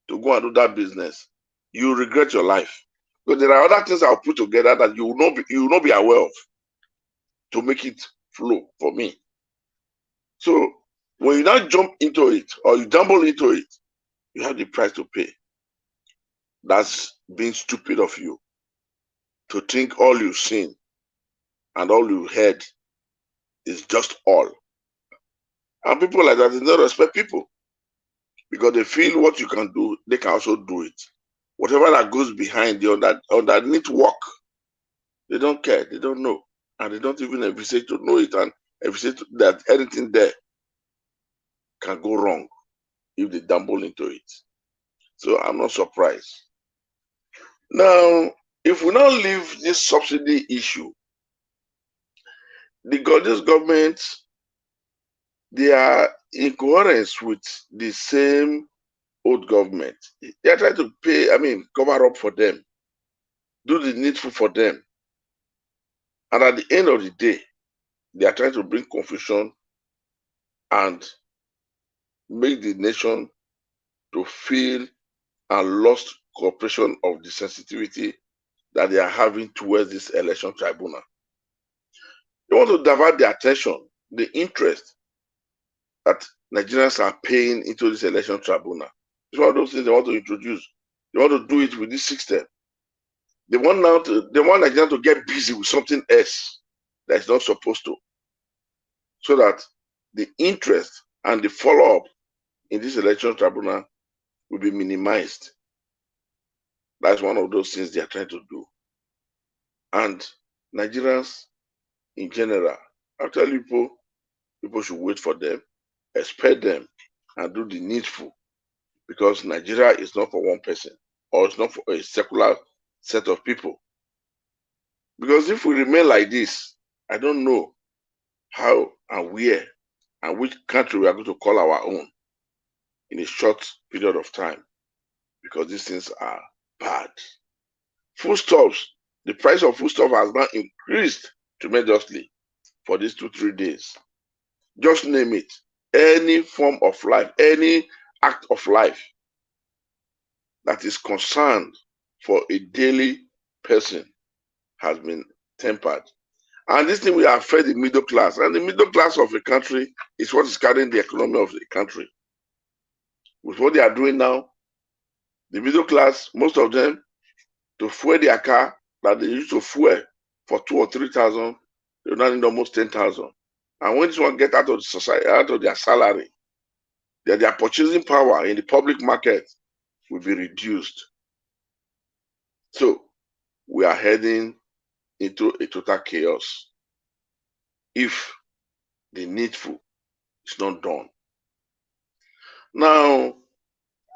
to go and do that business, you regret your life. But there are other things I'll put together that you will not be aware of to make it flow for me. So when you now jump into it or you gamble into it, you have the price to pay. That's being stupid of you to think all you've seen and all you've heard is just all. And people like that, they don't respect people because they feel what you can do, they can also do it. Whatever that goes behind the underneath work, they don't care, they don't know, and they don't even envisage to know it and envisage that anything there can go wrong if they dabble into it. So I'm not surprised. Now, if we now leave this subsidy issue, this government, they are in coherence with the same old government. They are trying to cover up for them, do the needful for them. And at the end of the day, they are trying to bring confusion and make the nation to feel and lost cooperation of the sensitivity that they are having towards this election tribunal. They want to divert the attention, the interest that Nigerians are paying into this election tribunal. It's one of those things they want to introduce. They want to do it with this system. They want Nigerians to get busy with something else that is not supposed to, so that the interest and the follow-up in this election tribunal will be minimized. That's one of those things they are trying to do. And Nigerians in general, I tell people should wait for them, expect them, and do the needful, because Nigeria is not for one person, or it's not for a secular set of people. Because if we remain like this, I don't know how and where and which country we are going to call our own in a short period of time, because these things are bad. Foodstuffs, the price of foodstuff has now increased tremendously for these 2-3 days. Just name it. Any form of life, any act of life that is concerned for a daily person has been tempered. And this thing will affect the middle class. And the middle class of a country is what is carrying the economy of the country. With what they are doing now, the middle class, most of them, to fuel their car, that they used to fuel for 2,000 or 3,000, they now need almost 10,000. And when this one get out of the society, out of their salary, their purchasing power in the public market will be reduced. So we are heading into a total chaos if the needful is not done. Now,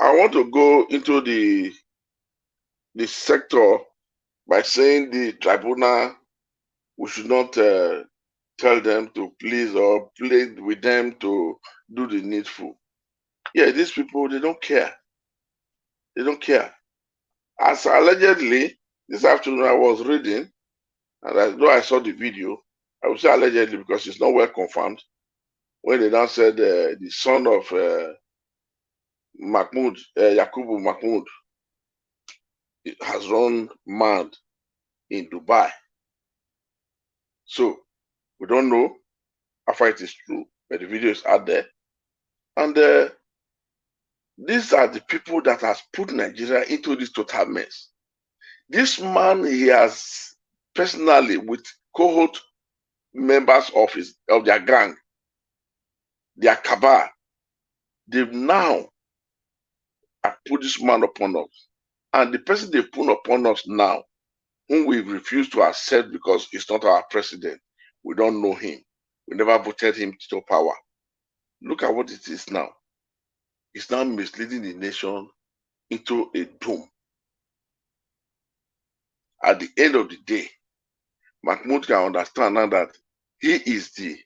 I want to go into the sector by saying the tribunal, we should not tell them to please or plead with them to do the needful. Yeah, these people, they don't care. They don't care. As allegedly, this afternoon I was reading, and though I saw the video, I would say allegedly because it's not well confirmed, when they now said the son of Mahmoud, Yakubu Mahmoud, has run mad in Dubai. So we don't know how far it is true, but the video is out there. And these are the people that has put Nigeria into this total mess. This man, he has personally, with cohort members of their gang, their cabal, they've now put this man upon us. And the person they put upon us now, whom we refuse to accept because he's not our president, we don't know him. We never voted him to power. Look at what it is now. It's now misleading the nation into a doom. At the end of the day, Mahmoud can understand now that he is the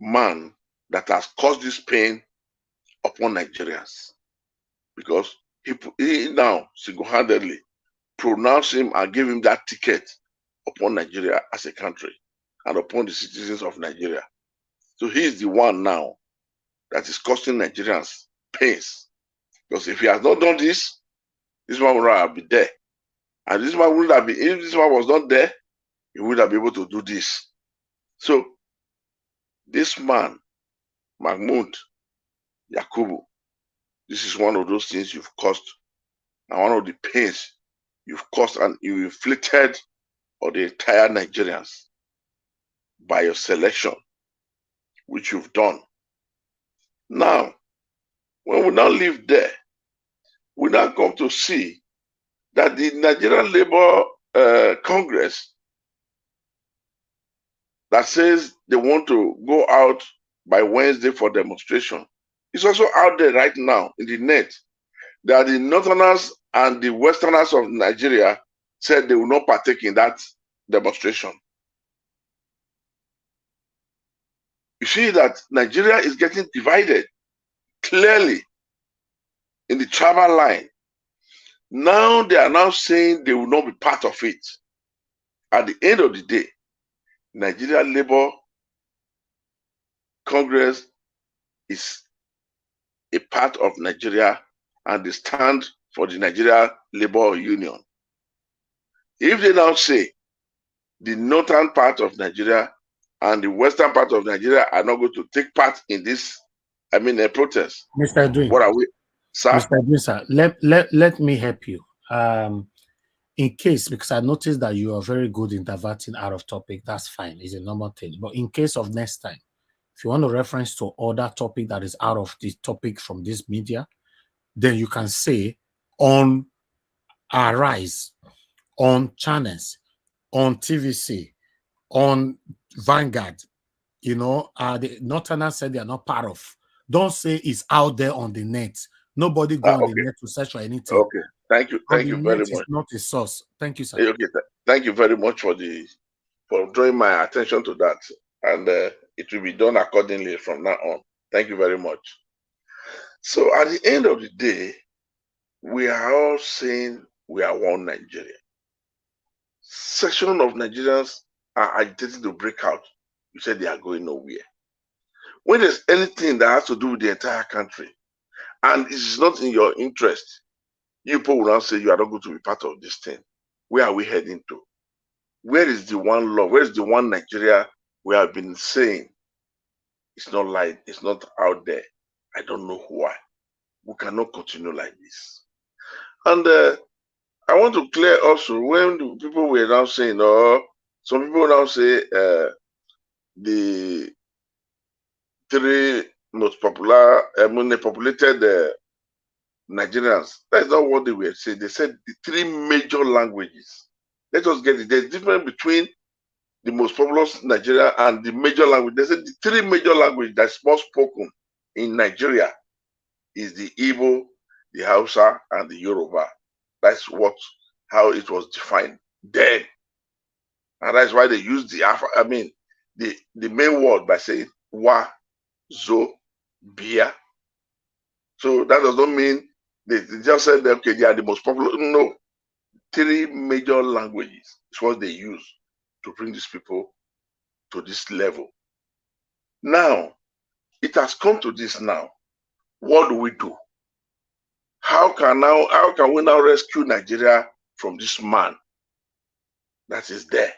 man that has caused this pain upon Nigerians. Because he now single-handedly pronounced him and gave him that ticket upon Nigeria as a country and upon the citizens of Nigeria. So he is the one now that is causing Nigerians pains. Because if he has not done this, this man would not have been there. And this man would have been, if this man was not there, he would have been able to do this. So this man, Mahmoud Yakubu, this is one of those things you've caused, and one of the pains you've caused and you inflicted on the entire Nigerians by your selection, which you've done. Now, when we now live there, we now come to see that the Nigerian Labour Congress that says they want to go out by Wednesday for demonstration is also out there right now in the net. That the Northerners and the Westerners of Nigeria said they will not partake in that demonstration. You see that Nigeria is getting divided clearly in the tribal line. Now they are now saying they will not be part of it. At the end of the day, Nigeria Labour Congress is a part of Nigeria and they stand for the Nigeria Labour Union. If they now say the northern part of Nigeria and the western part of Nigeria are not going to take part in this, protest, Mr. Edwin, what are we, sir? Mr. Edwin, sir, let me help you. In case, because I noticed that you are very good in diverting out of topic, that's fine, it's a normal thing. But in case of next time, if you want to reference to other topic that is out of the topic from this media, then you can say on Arise, on channels, on TVC, on Vanguard, the Northerners said they are not part of. Don't say it's out there on the net. Nobody go on the net to search for anything. Okay, thank you very much. It's not a source. Thank you, sir. Okay, thank you very much for drawing my attention to that, and it will be done accordingly from now on. Thank you very much. So at the end of the day, we are all saying we are one Nigeria. Section of Nigerians are agitating to break out. You said they are going nowhere. When there's anything that has to do with the entire country, and it is not in your interest, you people will now say you are not going to be part of this thing. Where are we heading to? Where is the one law? Where is the one Nigeria we have been saying? It's not like, it's not out there. I don't know why. We cannot continue like this. And I want to clear also when the people were now saying, oh, some people now say the three most popular, populated Nigerians. That's not what they were saying. They said the three major languages. Let us get it. There's difference between the most populous Nigeria and the major language. They said the three major languages that's most spoken in Nigeria is the Igbo, the Hausa, and the Yoruba. That's how it was defined then. And that's why they use the main word by saying wa, zo, bia. So that does not mean they just said that, okay, they are the most popular. No, three major languages is what they use to bring these people to this level. Now, it has come to this now. What do we do? How can we now rescue Nigeria from this man that is there?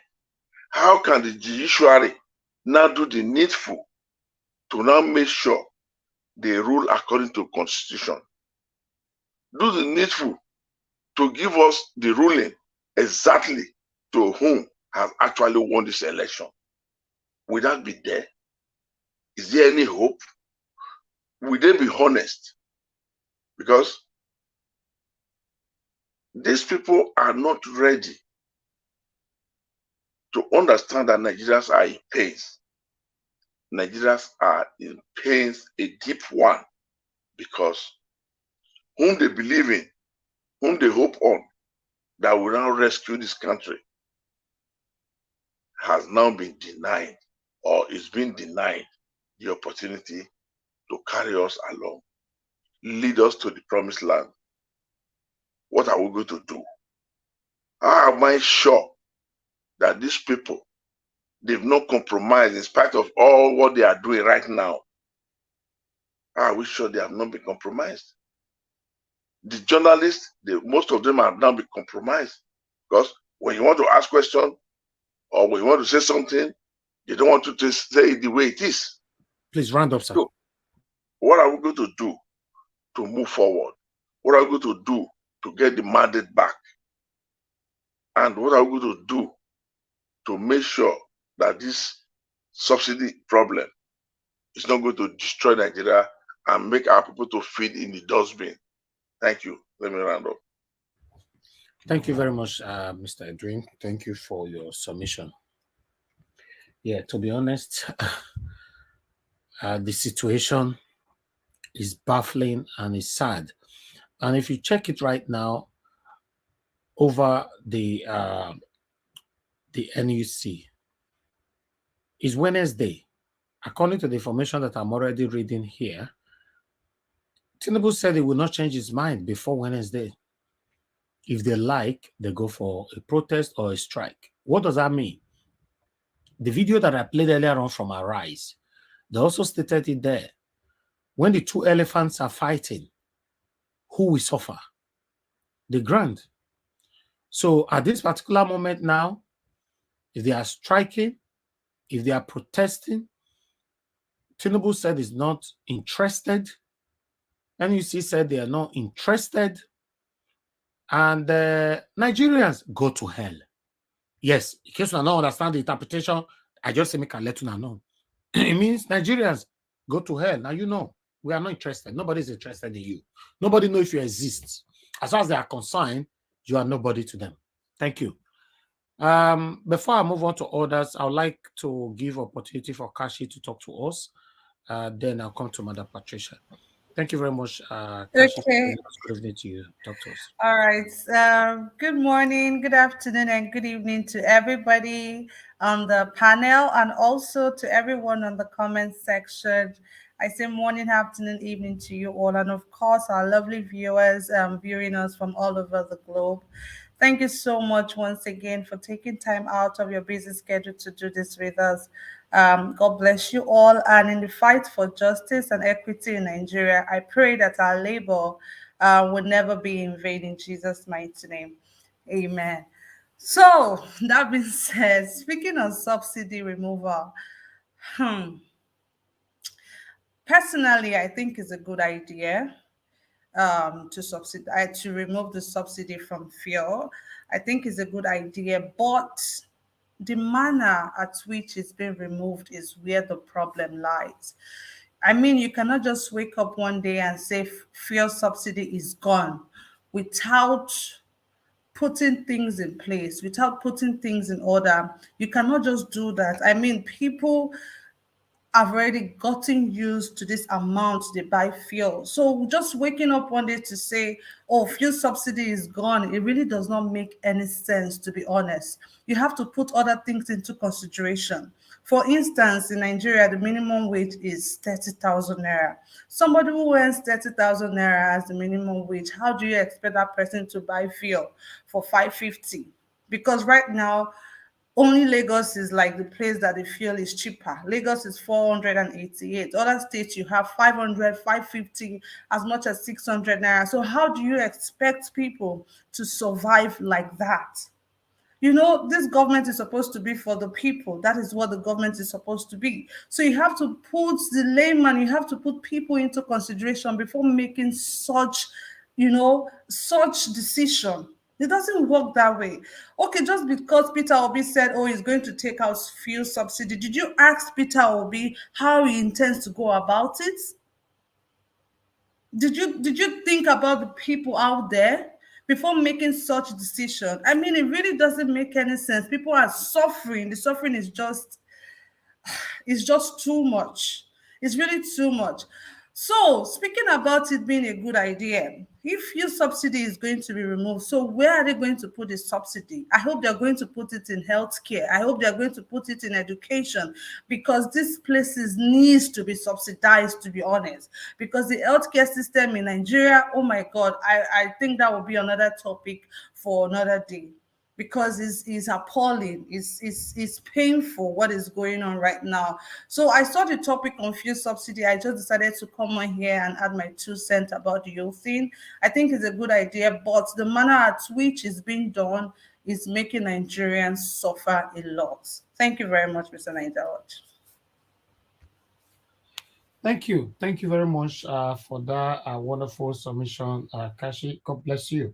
How can the judiciary now do the needful to now make sure they rule according to constitution? Do the needful to give us the ruling exactly to whom has actually won this election. Will that be there? Is there any hope? Will they be honest? Because these people are not ready to understand that Nigerians are in pains. Nigerians are in pains, a deep one, because whom they believe in, whom they hope on, that will now rescue this country, has now been denied, or is being denied the opportunity to carry us along, lead us to the promised land. What are we going to do? How am I sure that these people, they've not compromised in spite of all what they are doing right now? How are we sure they have not been compromised? The journalists, most of them have now been compromised, because when you want to ask questions or when you want to say something, they don't want to say it the way it is. Please round up, sir. So, what are we going to do to move forward? What are we going to do to get the mandate back? And what are we going to do to make sure that this subsidy problem is not going to destroy Nigeria and make our people to feed in the dustbin? Thank you. Let me round up. Thank you very much, Mr. Edwin. Thank you for your submission. Yeah, to be honest, the situation is baffling and is sad. And if you check it right now, over the NUC, is Wednesday. According to the information that I'm already reading here, Tinubu said he will not change his mind before Wednesday. If they like, they go for a protest or a strike. What does that mean? The video that I played earlier on from Arise, they also stated it there. When the two elephants are fighting, who will suffer? The ground. So at this particular moment now, if they are striking, if they are protesting, Tinubu said he's not interested. NUC said they are not interested. And Nigerians go to hell. Yes, in case you don't understand the interpretation, I just say make I let you know. It means Nigerians go to hell. Now you know we are not interested. Nobody's interested in you. Nobody knows if you exist. As far as they are concerned, you are nobody to them. Thank you. Before I move on to others, I would like to give opportunity for Kashi to talk to us. Then I'll come to Mother Patricia. Thank you very much, Kashi. Okay. Good evening to you. Talk to us. All right. Good morning, good afternoon, and good evening to everybody on the panel and also to everyone on the comment section. I say morning, afternoon, evening to you all. And of course, our lovely viewers viewing us from all over the globe. Thank you so much once again for taking time out of your busy schedule to do this with us. God bless you all. And in the fight for justice and equity in Nigeria, I pray that our labor would never be in vain in Jesus' mighty name. Amen. So, that being said, speaking of subsidy removal, personally, I think it's a good idea. to remove the subsidy from fuel. I think is a good idea, but the manner at which it's been removed is where the problem lies. I mean, you cannot just wake up one day and say fuel subsidy is gone without putting things in place, without putting things in order. You cannot just do that. I mean, people have already gotten used to this amount they buy fuel. So just waking up one day to say, oh, fuel subsidy is gone, it really does not make any sense, to be honest. You have to put other things into consideration. For instance, in Nigeria, the minimum wage is 30,000 naira. Somebody who earns 30,000 naira as the minimum wage, how do you expect that person to buy fuel for 550? Because right now, only Lagos is like the place that the fuel is cheaper. Lagos is 488. Other states you have 500, 550, as much as 600 naira. So how do you expect people to survive like that? You know, this government is supposed to be for the people. That is what the government is supposed to be. So you have to put the layman, you have to put people into consideration before making such, such decision. It doesn't work that way. Okay, just because Peter Obi said, oh, he's going to take out fuel subsidy, did you ask Peter Obi how he intends to go about it? Did you think about the people out there before making such decision? I mean, it really doesn't make any sense. People are suffering. The suffering is just too much. It's really too much. So, speaking about it being a good idea, if your subsidy is going to be removed, so where are they going to put the subsidy? I hope they're going to put it in healthcare. I hope they're going to put it in education, because these places needs to be subsidized, to be honest. Because the healthcare system in Nigeria, oh my God, I think that will be another topic for another day, because it's appalling. It's painful what is going on right now. So I saw the topic on fuel subsidy. I just decided to come on here and add my 2 cents about the whole thing. I think it's a good idea, but the manner at which it's being done is making Nigerians suffer a lot. Thank you very much, Mr. Naidawat. Thank you. Thank you very much for that wonderful submission, Kashi. God bless you.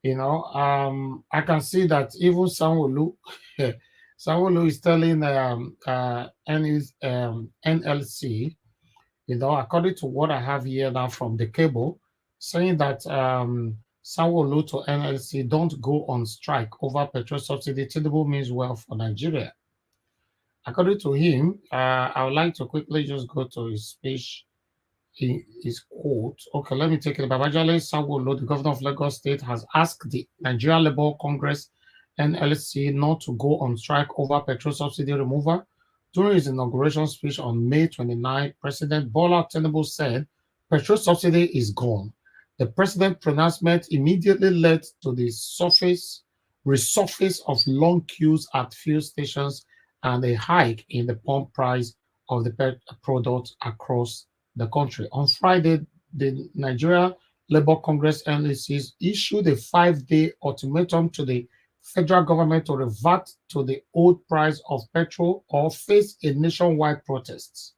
I can see that even Sanwo-Olu, Sanwo-Olu is telling NLC, according to what I have here now from the cable, saying that Sanwo-Olu to NLC don't go on strike over petrol subsidy. Tinubu means well for Nigeria. According to him, I would like to quickly just go to his speech. His quote. Okay, let me take it. Babajale Sanwo-Olu, the governor of Lagos State, has asked the Nigerian Labour Congress (NLC) not to go on strike over petrol subsidy removal. During his inauguration speech on May 29, President Bola Tinubu said petrol subsidy is gone. The president's pronouncement immediately led to the resurface of long queues at fuel stations and a hike in the pump price of the product across the country. On Friday, the Nigeria Labour Congress NLC issued a 5-day ultimatum to the federal government to revert to the old price of petrol or face a nationwide protest.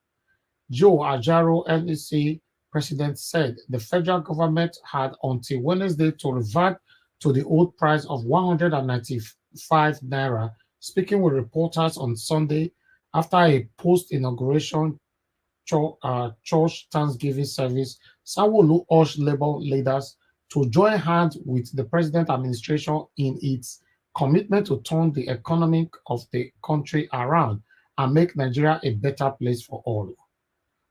Joe Ajaro, NLC president, said the federal government had until Wednesday to revert to the old price of 195 naira. Speaking with reporters on Sunday after a post-inauguration church Thanksgiving service, Sanwo-Olu urged Labour leaders to join hands with the president administration in its commitment to turn the economy of the country around and make Nigeria a better place for all.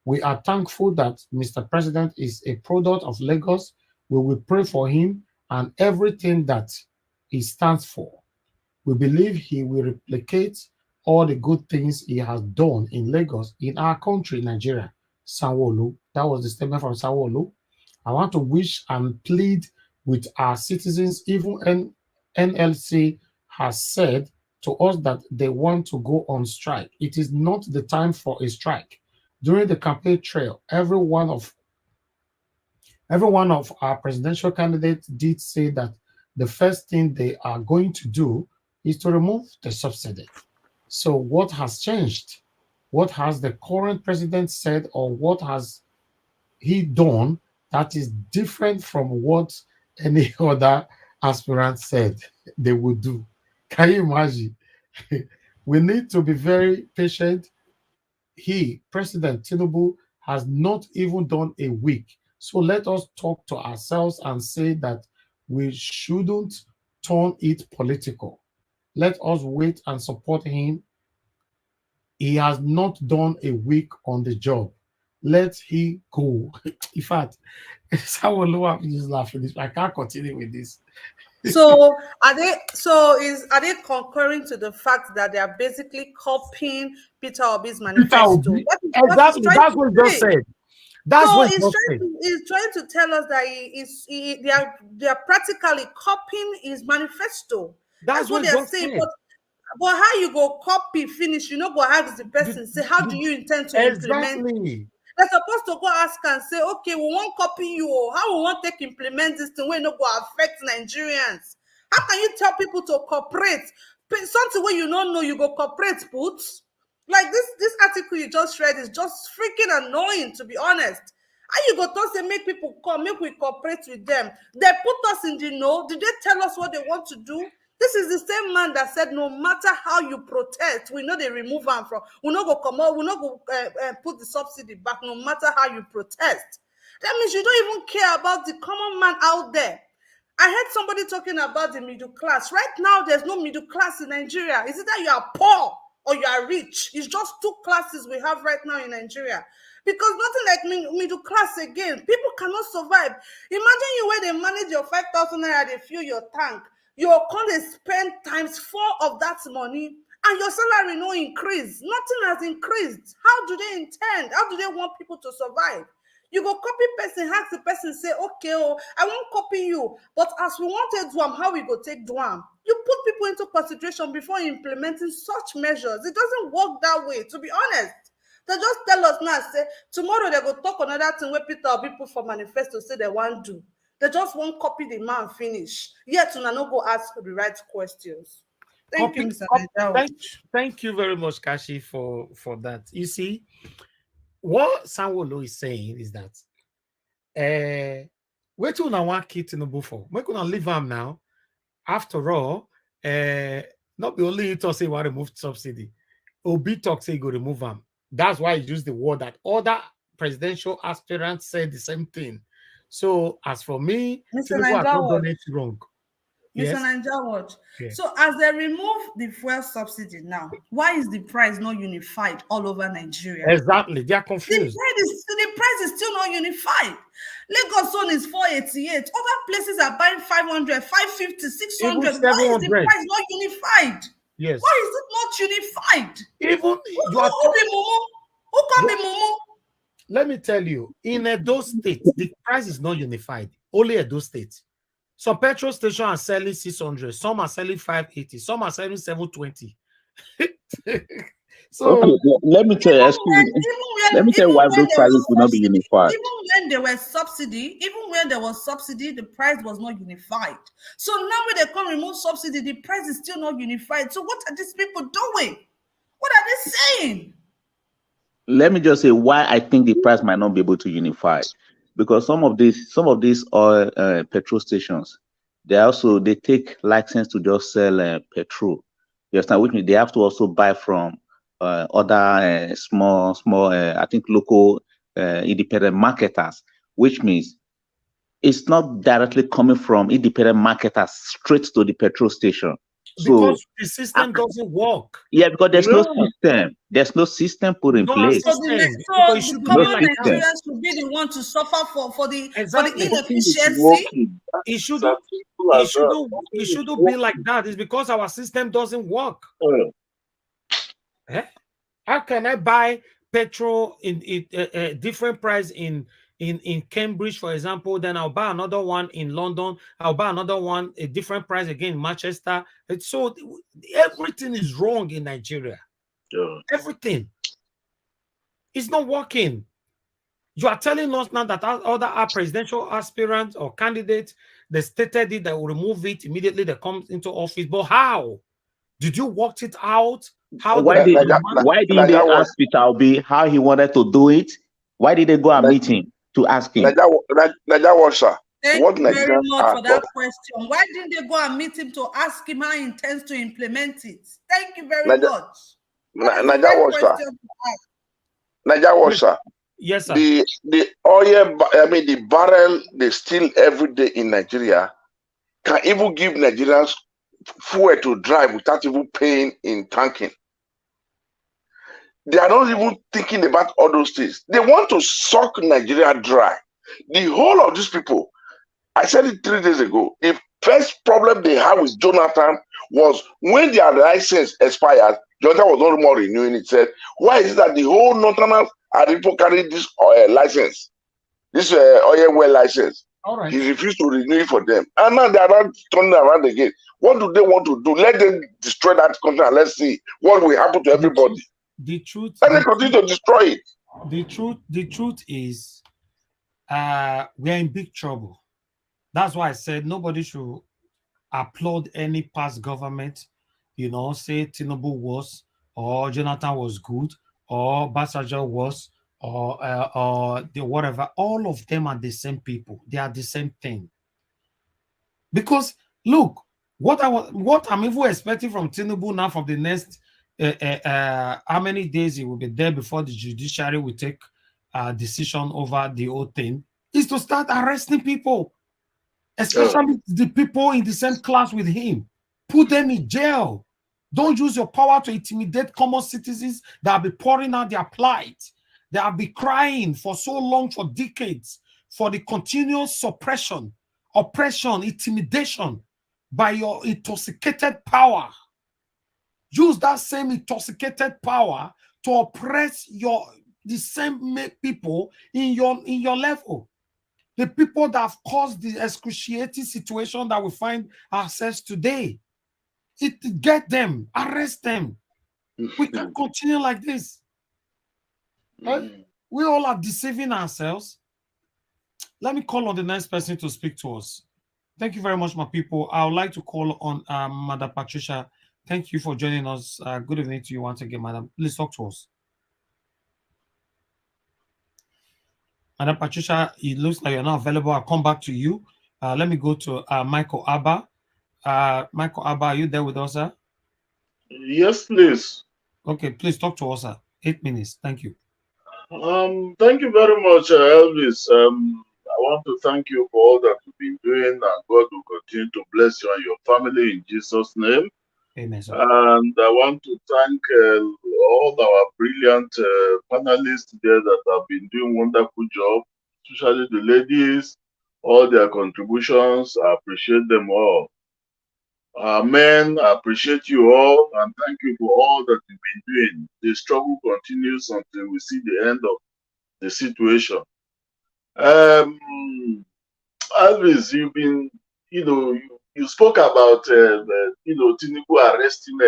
We are thankful that Mr. President is a product of Lagos. We will pray for him and everything that he stands for. We believe he will replicate all the good things he has done in Lagos, in our country, Nigeria. Sanwo-Olu. That was the statement from Sanwo-Olu. I want to wish and plead with our citizens. Even NLC has said to us that they want to go on strike. It is not the time for a strike. During the campaign trail, every one of our presidential candidates did say that the first thing they are going to do is to remove the subsidy. So what has changed? What has the current president said, or what has he done that is different from what any other aspirant said they would do. Can you imagine? We need to be very patient. President Tinubu, has not even done a week. So let us talk to ourselves and say that we shouldn't turn it political. Let us wait and support him. He has not done a week on the job. Let he go. In fact, someone low up is laughing. I can't continue with this. So are they concurring to the fact that they are basically copying Peter Obi's manifesto? Exactly. That's what he just said. That's so what he's trying to tell us that they are practically copying his manifesto. That's what they're saying. But how you go copy finish? You know, go ask the person, say, how do you intend to implement? They're supposed to go ask and say, okay, we won't copy you, or how we want to implement this thing when it go affect Nigerians. How can you tell people to cooperate? Something where you don't know, you go cooperate, put. Like this article you just read is just freaking annoying, to be honest. How you go to say make people come, make we cooperate with them? They put us in the know. Did they tell us what they want to do? This is the same man that said, no matter how you protest, we know they remove them from. We not go come out. We not go put the subsidy back. No matter how you protest, that means you don't even care about the common man out there. I heard somebody talking about the middle class. Right now, there's no middle class in Nigeria. Is it that you are poor or you are rich? It's just two classes we have right now in Nigeria. Because nothing like middle class again. People cannot survive. Imagine you where they manage your 5,000 naira, they fill your tank. You're going to spend times 4 of that money and your salary no increase. Nothing has increased. How do they intend? How do they want people to survive? You go copy person, ask the person, say, okay, oh, I won't copy you. But as we want to do them, how we go take do them? You put people into consideration before implementing such measures. It doesn't work that way, to be honest. They just tell us now, say, tomorrow they go talk another thing where Peter Obi put for manifesto, say they want to do. They just won't copy the man finish. Yet to not go ask the right questions. Thank you, Mr. Thank you very much, Kashi, for that. You see, what Sanwo-Olu is saying is that wait till now want kid Tinubu for. We're gonna leave him now. After all, not be only to say want to remove subsidy. Obi talk say he go remove him. That's why he used the word that other presidential aspirants said the same thing. So as for me, Mr. Tinubu has not done it wrong. Mr. Naija Watch. Yes. So as they remove the fuel subsidy now, why is the price not unified all over Nigeria? Exactly. They are confused. The price is still not unified. Lagos zone is 488. Other places are buying 500, 550, 600. Why is the price not unified? Yes. Why is it not unified? Even who can be Momo? Let me tell you, in Edo State, the price is not unified. Only Edo State. Some petrol stations are selling 600, some are selling 580, some are selling 720. So okay, let me tell you, let me tell you why those prices will not be unified. Even when there was subsidy, the price was not unified. So now when they come remove subsidy, the price is still not unified. So what are these people doing? What are they saying? Let me just say why I think the price might not be able to unify. Because some of these oil petrol stations, they take license to just sell petrol. You understand? Which means they have to also buy from other small I think local independent marketers. Which means it's not directly coming from independent marketers straight to the petrol station. Because the system doesn't work. Yeah, because there's no system. There's no system put in place. So the common Nigerians should be the one to suffer for the inefficiency. It shouldn't be like that. It's because our system doesn't work. How can I buy petrol in a different price in Cambridge, for example, then I'll buy another one in London, I'll buy another one, a different price again in Manchester. So everything is wrong in Nigeria. Everything. It's not working. You are telling us now that other presidential aspirants or candidates, they stated it, they will remove it immediately they come into office. But how? Did you work it out? Why didn't they ask Peter Obi how he wanted to do it? Why did they go and meet him? to ask him. Naija watch, sir. Thank What you very Nigerians much are for that question. Why didn't they go and meet him to ask him how he intends to implement it? Thank you very much. Naija watch, sir. Naija watch, sir. Yes, sir. The oil, the barrel they steal every day in Nigeria can even give Nigerians fuel to drive without even paying in tanking. They are not even thinking about all those things. They want to suck Nigeria dry. The whole of these people, I said it 3 days ago, the first problem they had with Jonathan was when their license expired, Jonathan was no more renewing it. Said, why is it that the whole Northerners are people carrying this license, this oil well license? All right. He refused to renew it for them. And now they are not turning around again. What do they want to do? Let them destroy that country and let's see what will happen to everybody. The truth. Let them continue to destroy it. The truth is, we are in big trouble. That's why I said nobody should applaud any past government, say Tinubu was, or Jonathan was good, or Basajo was, or the whatever. All of them are the same people. They are the same thing. Because look, what I'm even expecting from Tinubu now from the next how many days he will be there before the judiciary will take a decision over the whole thing is to start arresting people, especially the people in the same class with him. Put them in jail. Don't use your power to intimidate common citizens that have been pouring out their plight. They have been crying for so long, for decades, for the continuous suppression, oppression, intimidation by your intoxicated power. Use that same intoxicated power to oppress the same people in your level. The people that have caused the excruciating situation that we find ourselves today. Get them, arrest them. We can't continue like this. We all are deceiving ourselves. Let me call on the next person to speak to us. Thank you very much, my people. I would like to call on Madam Patricia. Thank you for joining us. Good evening to you once again, Madam. Please talk to us. Madam Patricia, it looks like you're not available. I'll come back to you. Let me go to Michael Abba. Michael Abba, are you there with us, sir? Yes, please. Okay, please talk to us, sir. 8 minutes. Thank you. Thank you very much, Elvis. I want to thank you for all that you've been doing, and God will continue to bless you and your family in Jesus' name. Amen, sir. And I want to thank all our brilliant panelists there that have been doing wonderful job, especially the ladies, all their contributions. I appreciate them all. Men, I appreciate you all, and thank you for all that you've been doing. The struggle continues until we see the end of the situation. Always, you've been, you spoke about, Tinubu arresting,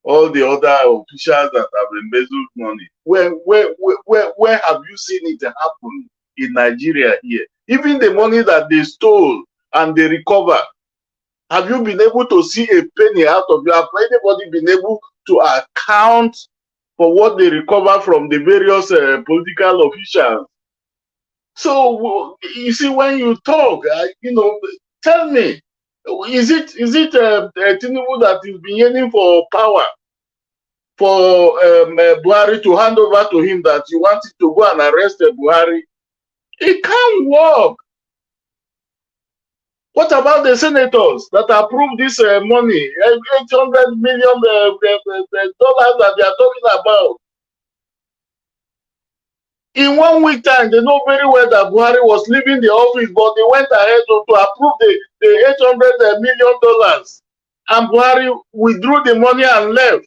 all the other officials that have embezzled money. Where have you seen it happen in Nigeria here? Even the money that they stole and they recover, have you been able to see a penny out of you? Have anybody been able to account for what they recover from the various political officials? So you see, when you talk, tell me, is it Tinubu that is been yearning for power, for Buhari to hand over to him, that you wanted to go and arrest Buhari? It can't work. What about the senators that approved this money, $800 million that they are talking about? In 1 week time, they know very well that Buhari was leaving the office, but they went ahead to approve the $800 million, and Buhari withdrew the money and left.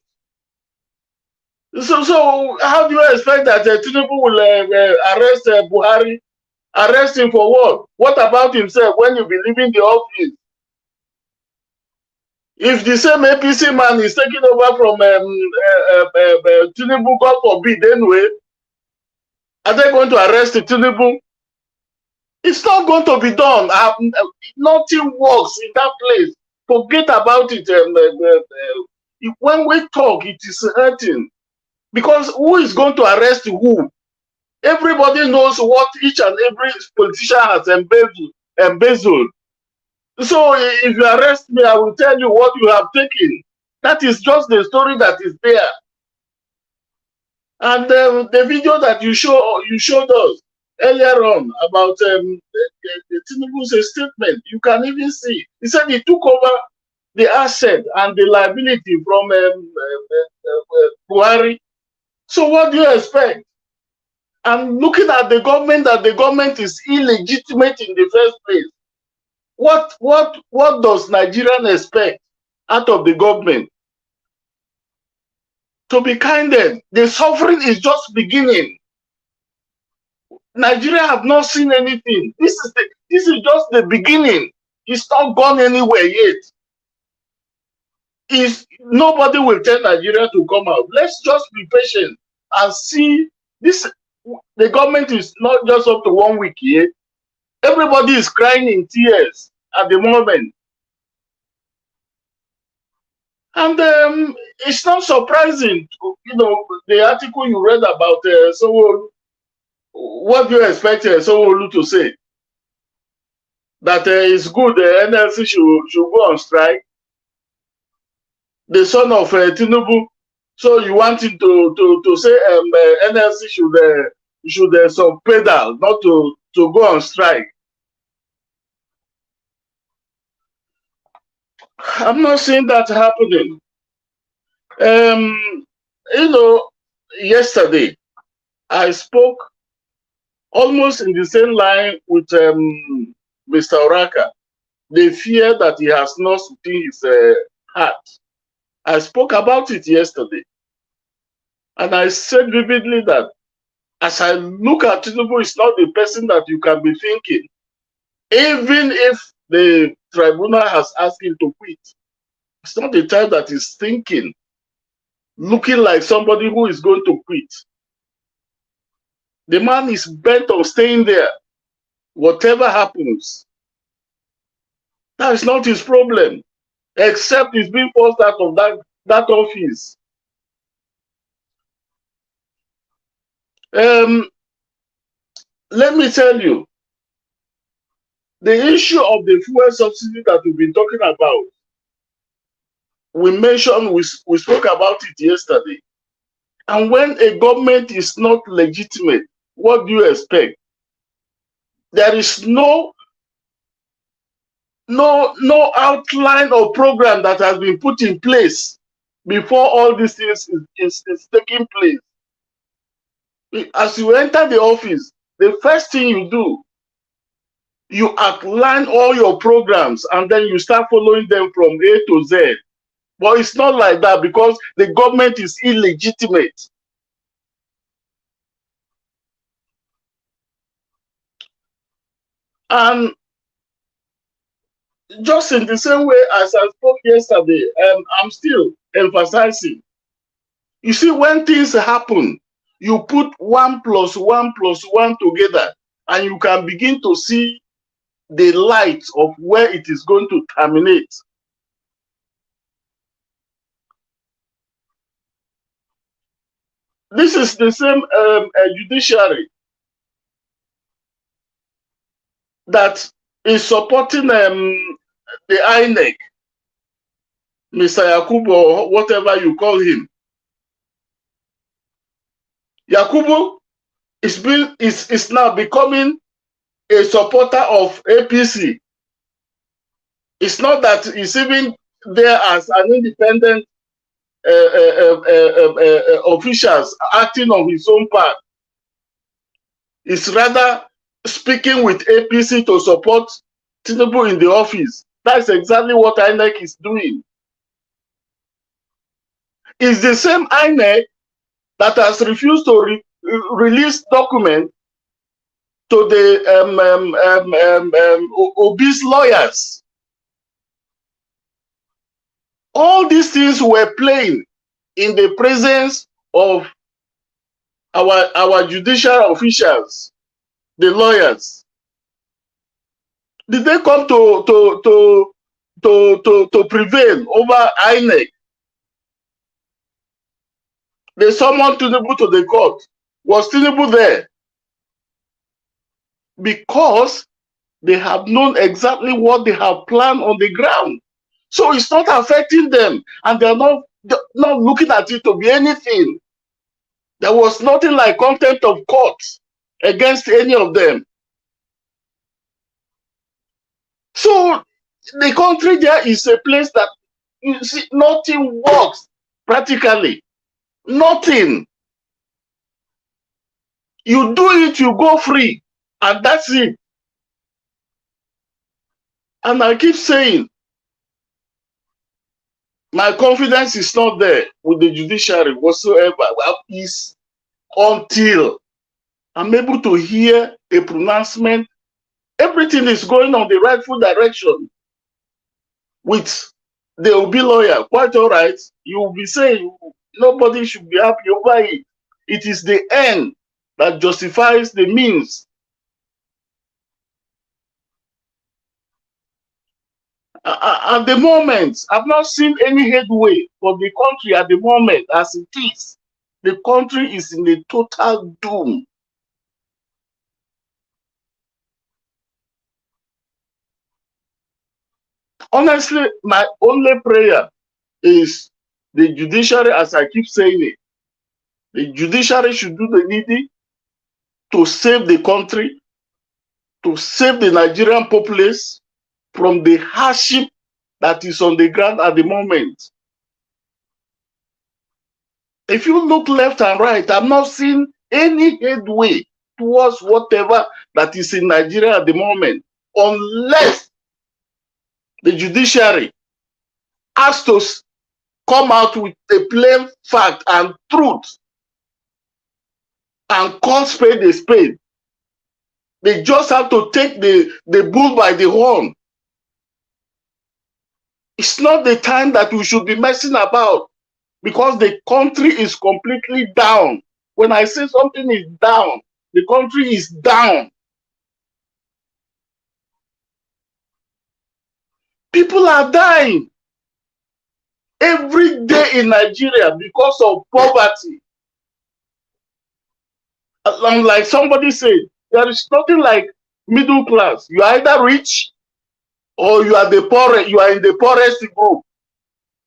So how do you expect that Tinubu will arrest Buhari? Arrest him for what? What about himself when you be leaving the office? If the same APC man is taking over from Tinubu, God forbid, anyway, are they going to arrest Tinubu? It's not going to be done. Nothing works in that place. Forget about it. When we talk, it is hurting. Because who is going to arrest who? Everybody knows what each and every politician has embezzled. So if you arrest me, I will tell you what you have taken. That is just the story that is there. And the video that you showed us earlier on about the Tinubu's statement, you can even see. He said he took over the asset and the liability from Buhari. So what do you expect? And looking at the government, that the government is illegitimate in the first place. What does Nigerian expect out of the government? To be kinded, the suffering is just beginning. Nigeria have not seen anything. This is just the beginning. It's not gone anywhere yet. Nobody will tell Nigeria to come out. Let's just be patient and see this. The government is not just up to 1 week here. Everybody is crying in tears at the moment. And it's not surprising, the article you read about so what do you expect Sanwo-Olu to say? That it's good the NLC should go on strike. The son of Tinubu. So you want him to say NLC should sub-pedal, not to go on strike. I'm not seeing that happening. Yesterday I spoke almost in the same line with Mr. Oraka. The fear that he has not in his heart. I spoke about it yesterday. And I said vividly that as I look at Tinubu, it's not the person that you can be thinking. Even if the tribunal has asked him to quit, it's not the time that he's thinking, looking like somebody who is going to quit. The man is bent on staying there, whatever happens. That is not his problem, except he's being forced out of that office. Let me tell you, the issue of the fuel subsidy that we've been talking about, we spoke about it yesterday. And when a government is not legitimate, what do you expect? There is no outline or program that has been put in place before all these things is taking place. As you enter the office, the first thing you do, you outline all your programs and then you start following them from A to Z. But it's not like that because the government is illegitimate. And just in the same way as I spoke yesterday, I'm still emphasizing. You see, when things happen, you put 1 + 1 + 1 together, and you can begin to see the light of where it is going to terminate. This is the same judiciary that is supporting the INEC, Mr. Yakubu, or whatever you call him. Yakubu is now becoming a supporter of APC. It's not that he's even there as an independent officials acting on his own part. It's rather speaking with APC to support Tinubu in the office. That's exactly what INEC is doing. It's the same INEC that has refused to release documents to the Obi's lawyers. All these things were playing in the presence of our judicial officials, the lawyers. Did they come to prevail over INEC? They summoned Tinubu to the court. Was Tinubu there? because they have known exactly what they have planned on the ground. So it's not affecting them, and they're not looking at it to be anything. There was nothing like contempt of court against any of them. So the country there is a place that you see nothing works practically. Nothing. You do it, you go free, and that's it. And I keep saying, my confidence is not there with the judiciary whatsoever. Well, is until I'm able to hear a pronouncement. Everything is going on the rightful direction with the Obi lawyer. Quite all right. You will be saying nobody should be happy over it. It is the end that justifies the means. At the moment, I've not seen any headway for the country at the moment as it is. The country is in a total doom. Honestly, my only prayer is the judiciary, as I keep saying it, the judiciary should do the needing to save the country, to save the Nigerian populace from the hardship that is on the ground at the moment. If you look left and right, I'm not seeing any headway towards whatever that is in Nigeria at the moment, unless the judiciary has to come out with a plain fact and truth and call spade a spade. They just have to take the bull by the horn. It's not the time that we should be messing about, because the country is completely down. When I say something is down, the country is down. People are dying every day in Nigeria because of poverty. Like somebody said, there is nothing like middle class. You are either rich or you are the poor. You are in the poorest group.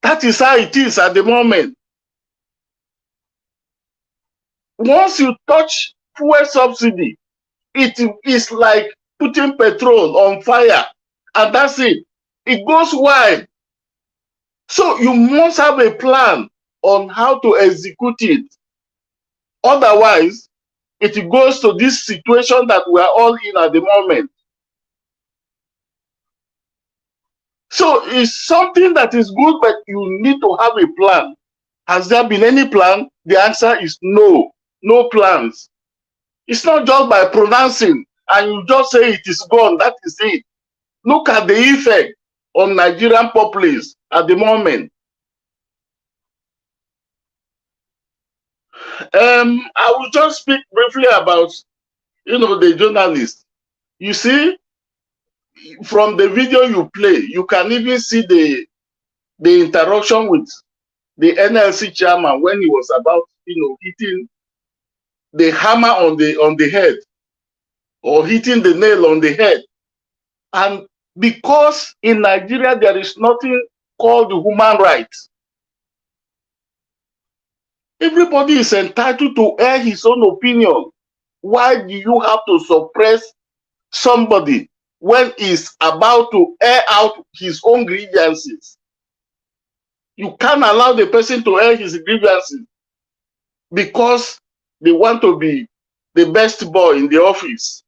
That is how it is at the moment. Once you touch fuel subsidy, it is like putting petrol on fire, and that's it. It goes wide. So you must have a plan on how to execute it. Otherwise, it goes to this situation that we are all in at the moment. So it's something that is good, but you need to have a plan. Has there been any plan? The answer is no. No plans. It's not just by pronouncing and you just say it is gone. That is it. Look at the effect on Nigerian populace at the moment. I will just speak briefly about, the journalists. You see, from the video you play, you can even see the interaction with the NLC chairman when he was about, hitting the hammer on the head or hitting the nail on the head. And because in Nigeria there is nothing called human rights, everybody is entitled to air his own opinion. Why do you have to suppress somebody when he's about to air out his own grievances? You can't allow the person to air his grievances because they want to be the best boy in the office.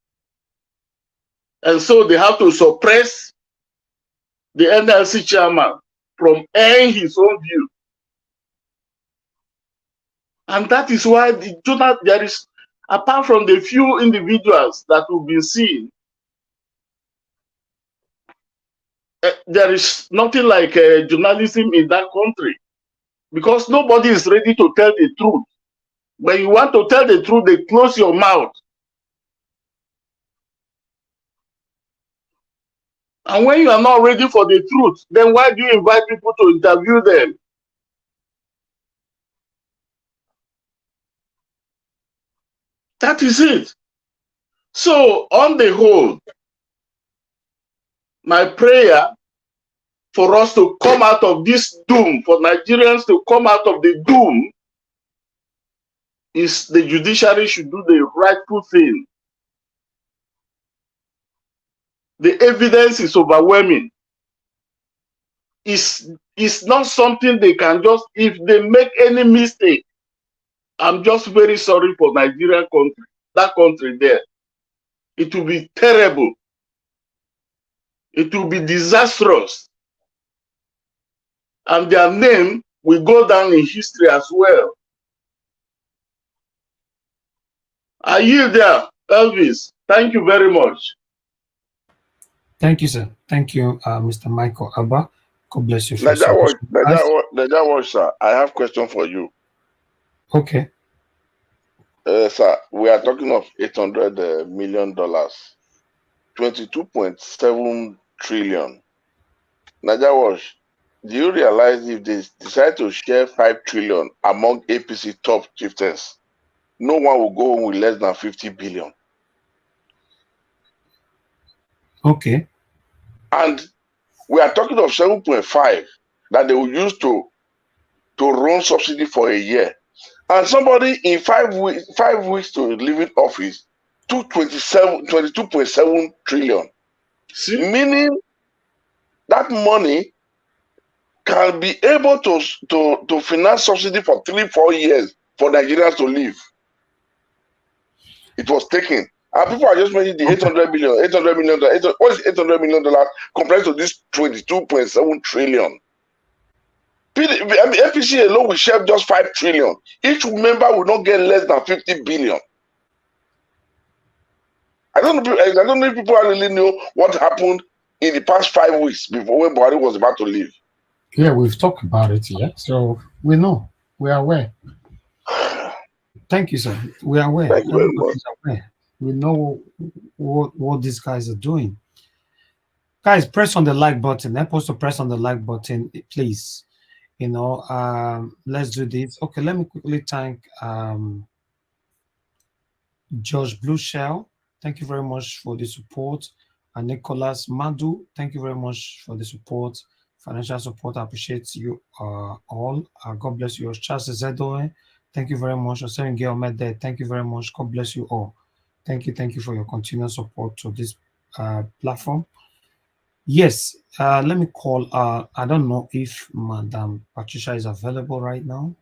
And so they have to suppress the NLC chairman from airing his own view. And that is why there is, apart from the few individuals that we've been seeing, there is nothing like journalism in that country, because nobody is ready to tell the truth. When you want to tell the truth, they close your mouth. And when you are not ready for the truth, then why do you invite people to interview them? That is it. So, on the whole, my prayer for us to come out of this doom, for Nigerians to come out of the doom, is the judiciary should do the rightful thing. The evidence is overwhelming. It's not something they can just, if they make any mistake, I'm just very sorry for Nigerian country, that country there. It will be terrible. It will be disastrous. And their name will go down in history as well. Are you there, Elvis? Thank you very much. Thank you, sir. Thank you, Mr. Michael Abba. God bless you for Naija Watch, sir. I have a question for you. Okay. Sir, we are talking of $800 million, 22.7 trillion. Naija Watch, do you realize if they decide to share 5 trillion among APC top chieftains, no one will go home with less than 50 billion? Okay. And we are talking of 7.5 that they will use to run subsidy for a year. And somebody in 5 weeks to leaving office took 22.7 trillion. Meaning that money can be able to finance subsidy for 3-4 years for Nigerians to live. It was taken. And people are just mentioning the $800 million. What is $800 million compared to this 22.7 trillion? APC alone will share just 5 trillion. Each member will not get less than 50 billion. I don't know if people really know what happened in the past 5 weeks before when Buhari was about to leave. Yeah, we've talked about it, yeah. So we know. We are aware. Thank you, sir. We are aware. Everybody's aware. We know what these guys are doing. Guys, press on the like button. Help us to press on the like button, please. Let's do this. Okay, let me quickly thank George Blueshell. Thank you very much for the support. And Nicholas Madu, thank you very much for the support, financial support. I appreciate you all. God bless you. Charles Zedoe, thank you very much. Thank you very much. God bless you all. Thank you for your continued support to this platform. Yes, let me call. I don't know if Madam Patricia is available right now.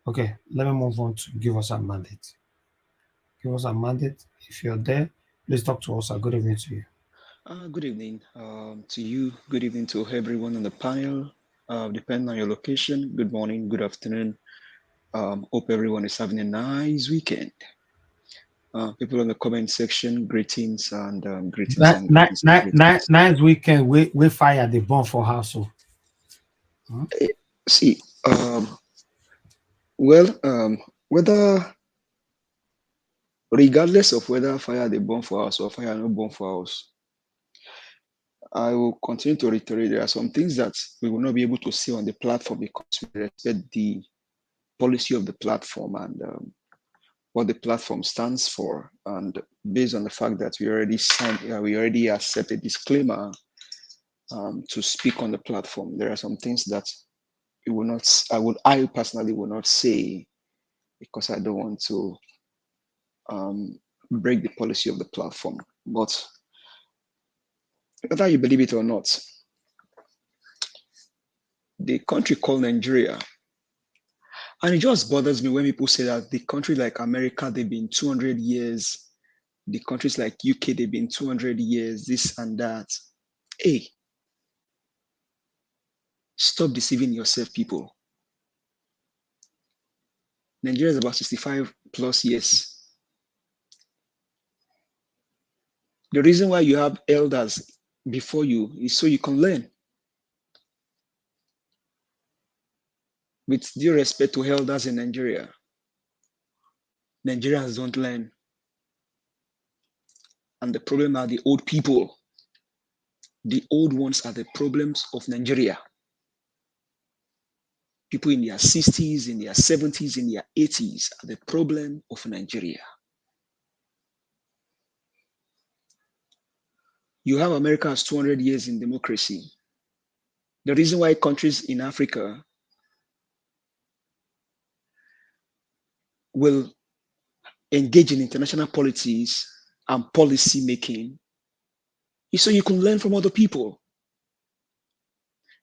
Okay, let me move on to give us a mandate. Give us a mandate. If you're there, please talk to us. Good evening to you. Good evening to you. Good evening to everyone on the panel. Depending on your location, good morning, good afternoon. Hope everyone is having a nice weekend. People in the comment section, greetings and greetings. Nice weekend. We fire the bomb for house. See, whether regardless of whether fire the bomb for us or fire no bomb for us, I will continue to reiterate there are some things that we will not be able to see on the platform because we respect the policy of the platform and what the platform stands for. And based on the fact that we already accept a disclaimer to speak on the platform, there are some things that I personally will not say because I don't want to break the policy of the platform. But whether you believe it or not, the country called Nigeria, and it just bothers me when people say that the country like America, they've been 200 years, the countries like UK, they've been 200 years, this and that. Hey, stop deceiving yourself, people. Nigeria is about 65 plus years. The reason why you have elders before you is so you can learn. With due respect to elders in Nigeria, Nigerians don't learn. And the problem are the old people. The old ones are the problems of Nigeria. People in their 60s, in their 70s, in their 80s are the problem of Nigeria. You have America has 200 years in democracy. The reason why countries in Africa will engage in international politics and policy making is so you can learn from other people.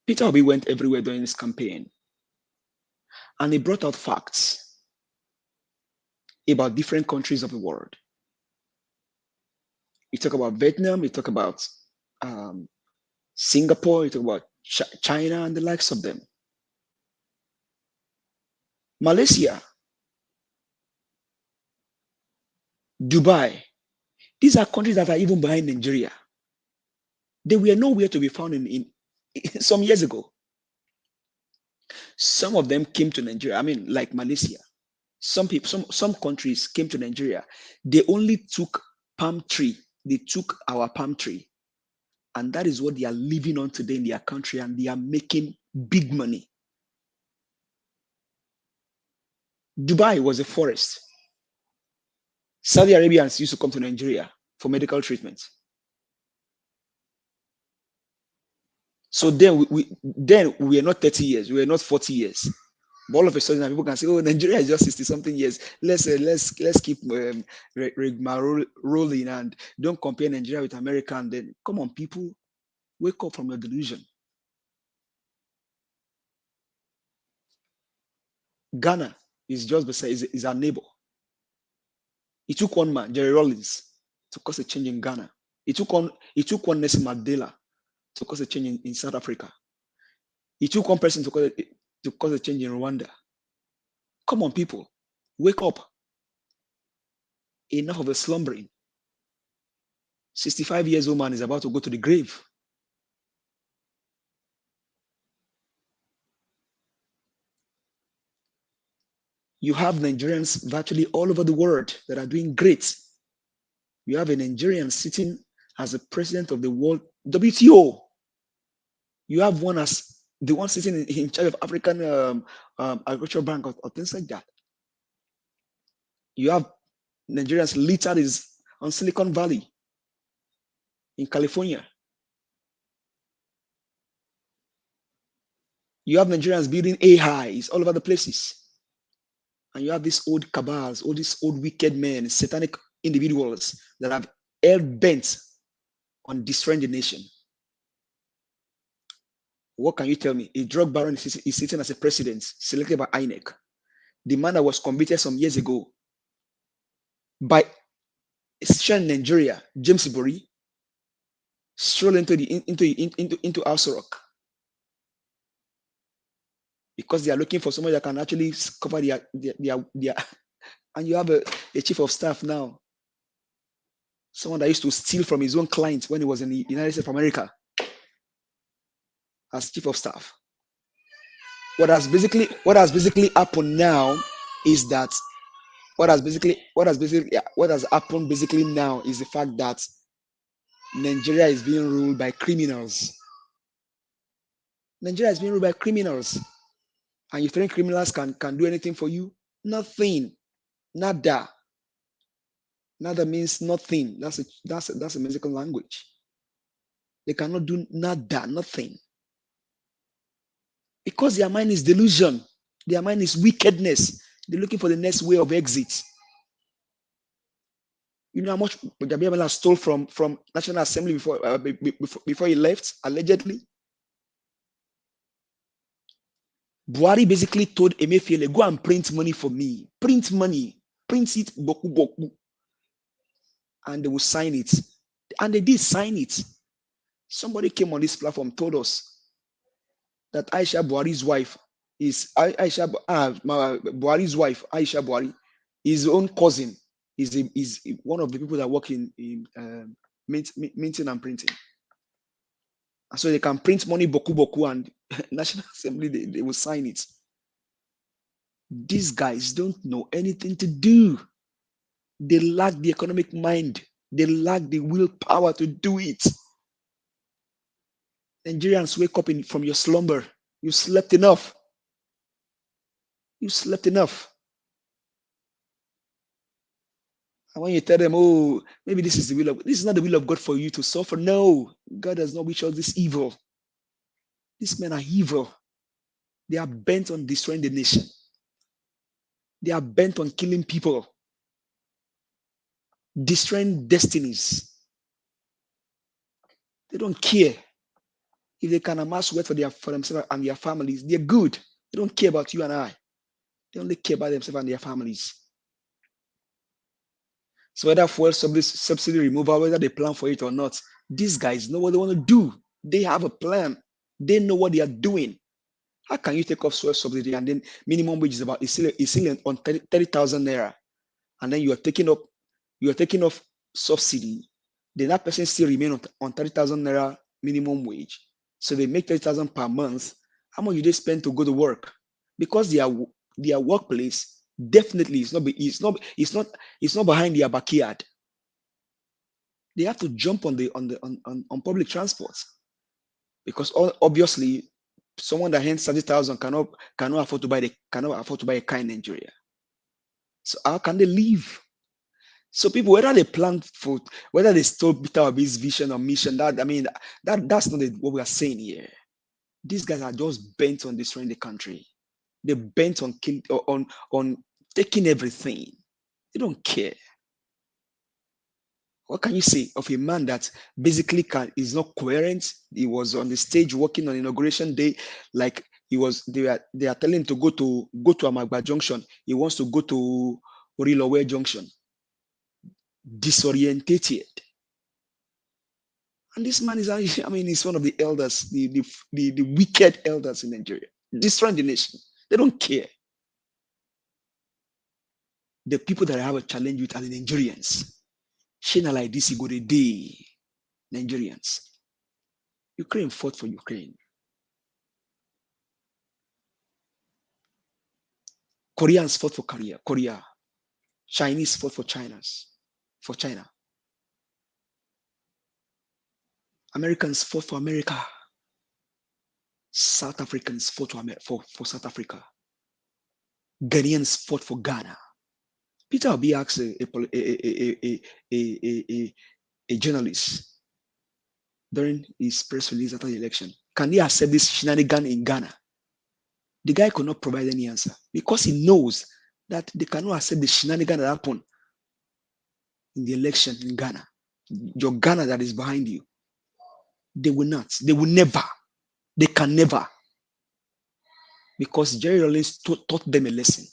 Peter Obi went everywhere during his campaign and he brought out facts about different countries of the world. He talked about Vietnam, he talked about Singapore, he talked about China and the likes of them. Malaysia, Dubai, these are countries that are even behind Nigeria. They were nowhere to be found in some years ago. Some of them came to Nigeria. I mean, like Malaysia. Some people, some countries came to Nigeria. They only took palm tree. They took our palm tree. And that is what they are living on today in their country, and they are making big money. Dubai was a forest. Saudi Arabians used to come to Nigeria for medical treatment. So then we are not 30 years, we are not 40 years. But all of a sudden, people can say, "Oh, Nigeria is just 60-something years. Let's keep rolling and don't compare Nigeria with America." And then, come on, people, wake up from your delusion. Ghana is just beside, is our neighbor. It took one man, Jerry Rawlings, to cause a change in Ghana. It took one Nelson Mandela to cause a change in South Africa. It took one person to cause a change in Rwanda. Come on, people, wake up. Enough of the slumbering. 65 years old man is about to go to the grave. You have Nigerians virtually all over the world that are doing great. You have a Nigerian sitting as the president of the World WTO. You have one as the one sitting in charge of African Agricultural Bank or things like that. You have Nigerians littered is on Silicon Valley in California. You have Nigerians building AIs all over the places. And you have these old cabals, all these old wicked men, satanic individuals that have hell bent on destroying the nation. What can you tell me? A drug baron is sitting as a president selected by INEC. The man that was convicted some years ago by a citizen in Nigeria, James Ibori, strolled into House Rock because they are looking for somebody that can actually cover their and you have a chief of staff now, someone that used to steal from his own clients when he was in the United States of America as chief of staff. What has basically happened now is that what has happened basically now is the fact that Nigeria is being ruled by criminals. Nigeria is being ruled by criminals. And you think criminals can do anything for you? Nothing. Nada. Nada means nothing. That's a Mexican language. They cannot do nada, nothing. Because their mind is delusion. Their mind is wickedness. They're looking for the next way of exit. You know how much Gabriel stole from National Assembly before he left, allegedly? Buhari basically told Emefiele, go and print money for me. Print money. Print it, boku boku. And they will sign it. And they did sign it. Somebody came on this platform, told us that Aisha Buhari's wife is Buhari's wife, Aisha Buhari, his own cousin, is one of the people that work in minting and printing. And so they can print money boku boku and National Assembly, they will sign it. These guys don't know anything to do. They lack the economic mind. They lack the willpower to do it. Nigerians, wake up from your slumber. You slept enough. You slept enough. And when you tell them, oh, maybe this is the will of this is not the will of God for you to suffer. No, God does not wish us this evil. These men are evil. They are bent on destroying the nation. They are bent on killing people, destroying destinies. They don't care. If they can amass wealth for themselves and their families, they're good. They don't care about you and I. They only care about themselves and their families. So whether fuel subsidy removal, whether they plan for it or not, these guys know what they want to do. They have a plan. They know what they are doing. How can you take off fuel subsidy and then minimum wage is still on 30,000 naira, and then you are taking off subsidy, then that person still remain on 30,000 naira minimum wage. So they make 30,000 per month. How much do they spend to go to work? Because their workplace definitely is not behind their backyard. They have to jump on public transport, because obviously someone that earns 30,000 cannot afford to buy a car in Nigeria. So how can they live? So people, whether they plan for, whether they stole Peter Obi's vision or mission, that's not what we are saying here. These guys are just bent on destroying the country. They're bent on taking everything. They don't care. What can you say of a man that basically is not coherent? He was on the stage working on inauguration day, like they are telling him to go to Amagba Junction. He wants to go to Orilowe Junction. Disorientated. And this man is, he's one of the elders, the wicked elders in Nigeria, destroying the nation. They don't care. The people that I have a challenge with are the Nigerians. Shina like this, you go the day. Nigerians. Ukraine fought for Ukraine. Koreans fought for Korea. Chinese fought for China. Americans fought for America. South Africans fought for South Africa. Ghanaians fought for Ghana. Peter Obi asked a journalist during his press release after the election, can they accept this shenanigan in Ghana? The guy could not provide any answer because he knows that they cannot accept the shenanigan that happened in the election in Ghana. Your Ghana that is behind you. They will not. They will never. They can never. Because Jerry Rawlings taught them a lesson.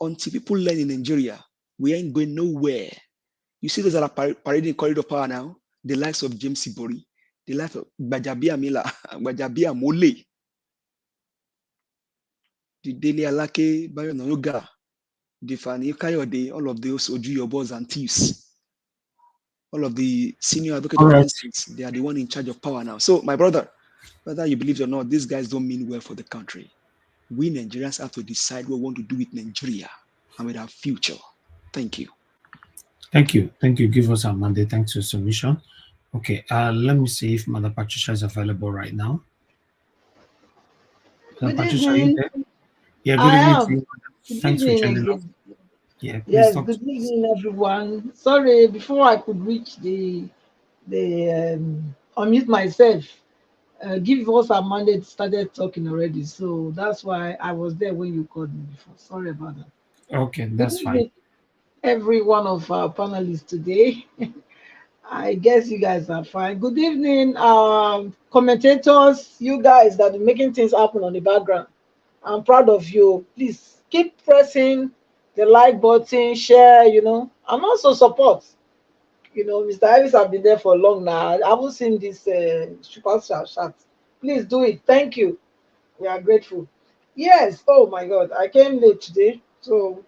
Until people learn in Nigeria, we ain't going nowhere. You see those that are parading corridor power now, the likes of James Ibori, the likes of Bajabia Mila, Bajabia Mole, the Daily Alake, Bayo Noyoga, the Fani Kayode, all of those Oju Yobos and thieves, all of the senior advocate of conscience, they are the one in charge of power now. So, my brother, whether you believe it or not, these guys don't mean well for the country. We Nigerians have to decide what we want to do with Nigeria and with our future. Thank you. Thank you. Thank you. Give us our mandate. Thanks for your submission. Okay, let me see if Mother Patricia is available right now. Mother Patricia, are you there? Yeah, good evening to you. Thanks for joining us. Yeah, yes, good evening, everyone. Sorry, before I could reach the unmute myself, Give us our mandate started talking already, so that's why I was there when you called me before. Sorry about that. Okay, that's fine. Every one of our panelists today. I guess you guys are fine. Good evening, commentators, you guys that are making things happen on the background. I'm proud of you. Please keep pressing the like button, share, and also support. Mr. Harris have been there for long now. I haven't seen this super chat. Please do it. Thank you. We are grateful. Yes. Oh my God. I came late today, so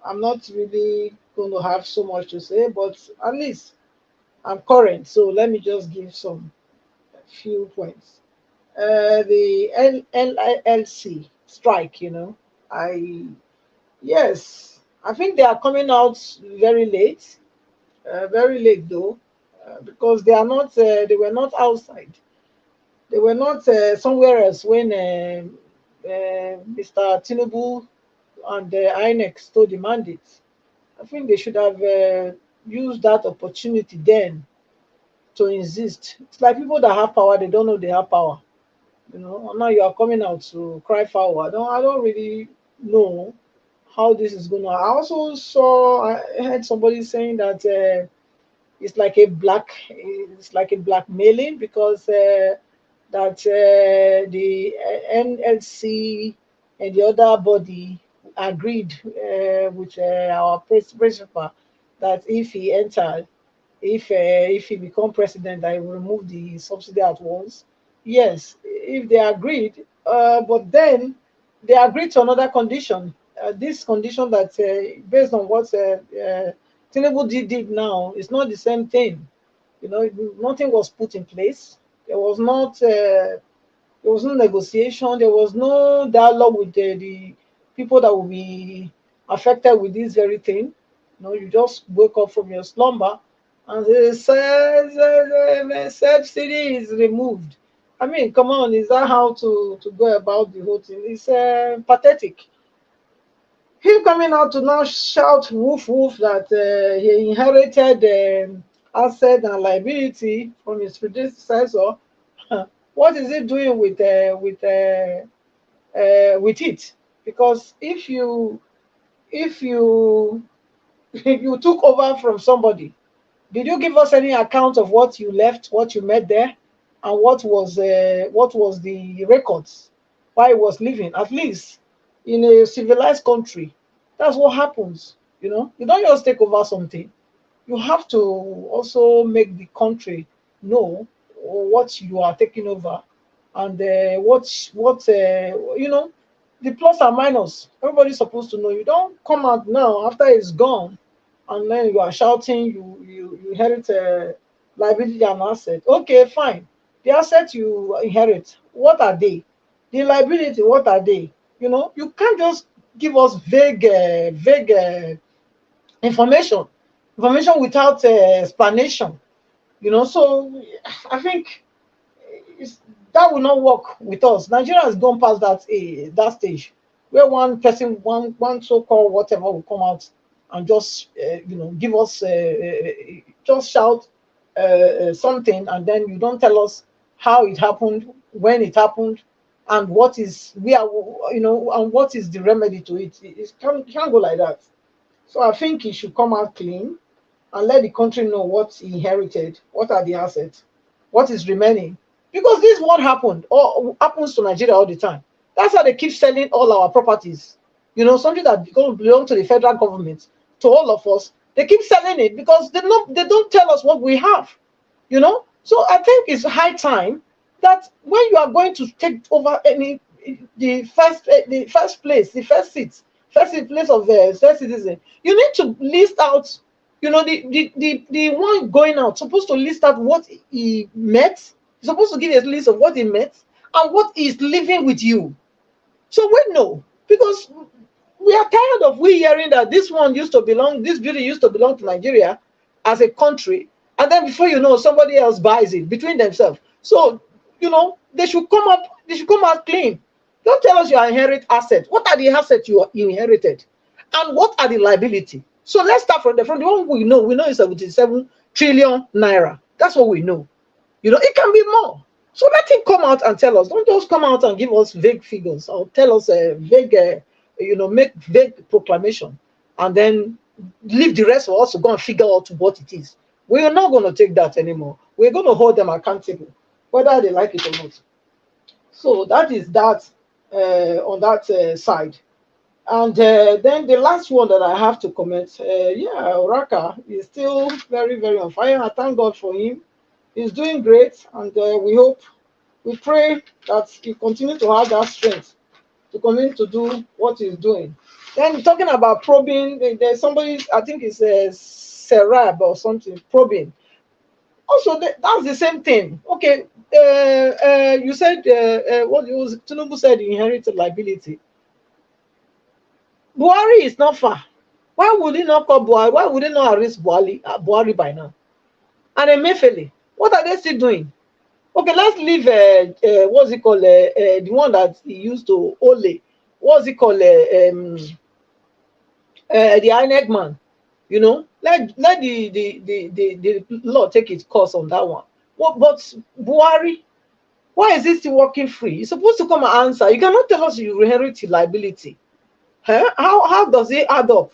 I'm not really going to have so much to say, but at least I'm current. So let me just give a few points. The LILC strike, I think they are coming out very late though, because they were not outside. They were not somewhere else when Mr. Tinubu and the INEC stole the mandate. I think they should have used that opportunity then to insist. It's like people that have power, they don't know they have power. You know, and now you are coming out to cry foul. I don't really know how this is going to. I heard somebody saying that it's like a blackmailing because that the NLC and the other body agreed with our principal that if he become president, that he will remove the subsidy at once. Yes, if they agreed, but then they agreed to another condition. This condition that based on what Tinubu did now, it's not the same thing. You know, nothing was put in place. There was not. There was no negotiation. There was no dialogue with the people that will be affected with this very thing. You know, you just wake up from your slumber and the subsidy is removed. I mean, come on, is that how to go about the whole thing? It's pathetic. Him coming out to now shout woof woof that he inherited asset and liability from his predecessor. What is he doing with it? Because if you you took over from somebody, did you give us any account of what you left, what you met there, and what was the records while he was living? At least in a civilized country, that's what happens. You know, you don't just take over something. You have to also make the country know what you are taking over and you know, the plus and minus. Everybody's supposed to know. You don't come out now after it's gone and then you are shouting you inherit a liability and asset. Okay, fine. The asset you inherit, what are they? The liability, what are they? You know, you can't just give us vague information without explanation. You know, so I think that will not work with us. Nigeria has gone past that stage where one person, one so-called whatever will come out and just you know, give us just shout something, and then you don't tell us how it happened, when it happened, and what is we are, you know, and what is the remedy to it. It can't go like that. So I think he should come out clean and let the country know what he inherited, what are the assets, what is remaining. Because this is what happened or happens to Nigeria all the time. That's how they keep selling all our properties. You know, something that belong to the federal government, to all of us. They keep selling it because they don't tell us what we have. You know, so I think it's high time that when you are going to take over the first place, the first seat, place of the first citizen, you need to list out, you know, the one going out supposed to list out what he met. He's supposed to give a list of what he met and what is living with you. So we know, because we are tired of hearing that this building used to belong to Nigeria as a country, and then before you know, somebody else buys it between themselves. So, you know, they should come out clean. Don't tell us your inherit assets. What are the assets you inherited? And what are the liability? So let's start from the one we know. We know it's 77 trillion naira. That's what we know. You know, it can be more. So let him come out and tell us. Don't just come out and give us vague figures or tell us make vague proclamation and then leave the rest of us to go and figure out what it is. We are not going to take that anymore. We're going to hold them accountable, whether they like it or not. So that is that on that side. And then the last one that I have to comment, Oraka is still very, very on fire. I thank God for him. He's doing great, and we pray that he continue to have that strength to continue to do what he's doing. Then talking about probing, there's somebody, I think it's Serab or something, probing. Also, that's the same thing. Okay, you said what it was, Tinubu said he inherited liability. Buhari is not far. Why would he not call Buhari? Why would he not arrest Buhari by now? And Emefiele, what are they still doing? Okay, let's leave what's it called? The one that he used to Ole. What's it called? The INEC man. You know, let the law take its course on that one. What? But Buhari, why is he still working free? He's supposed to come and answer. You cannot tell us you inherit liability. Huh? How does it add up?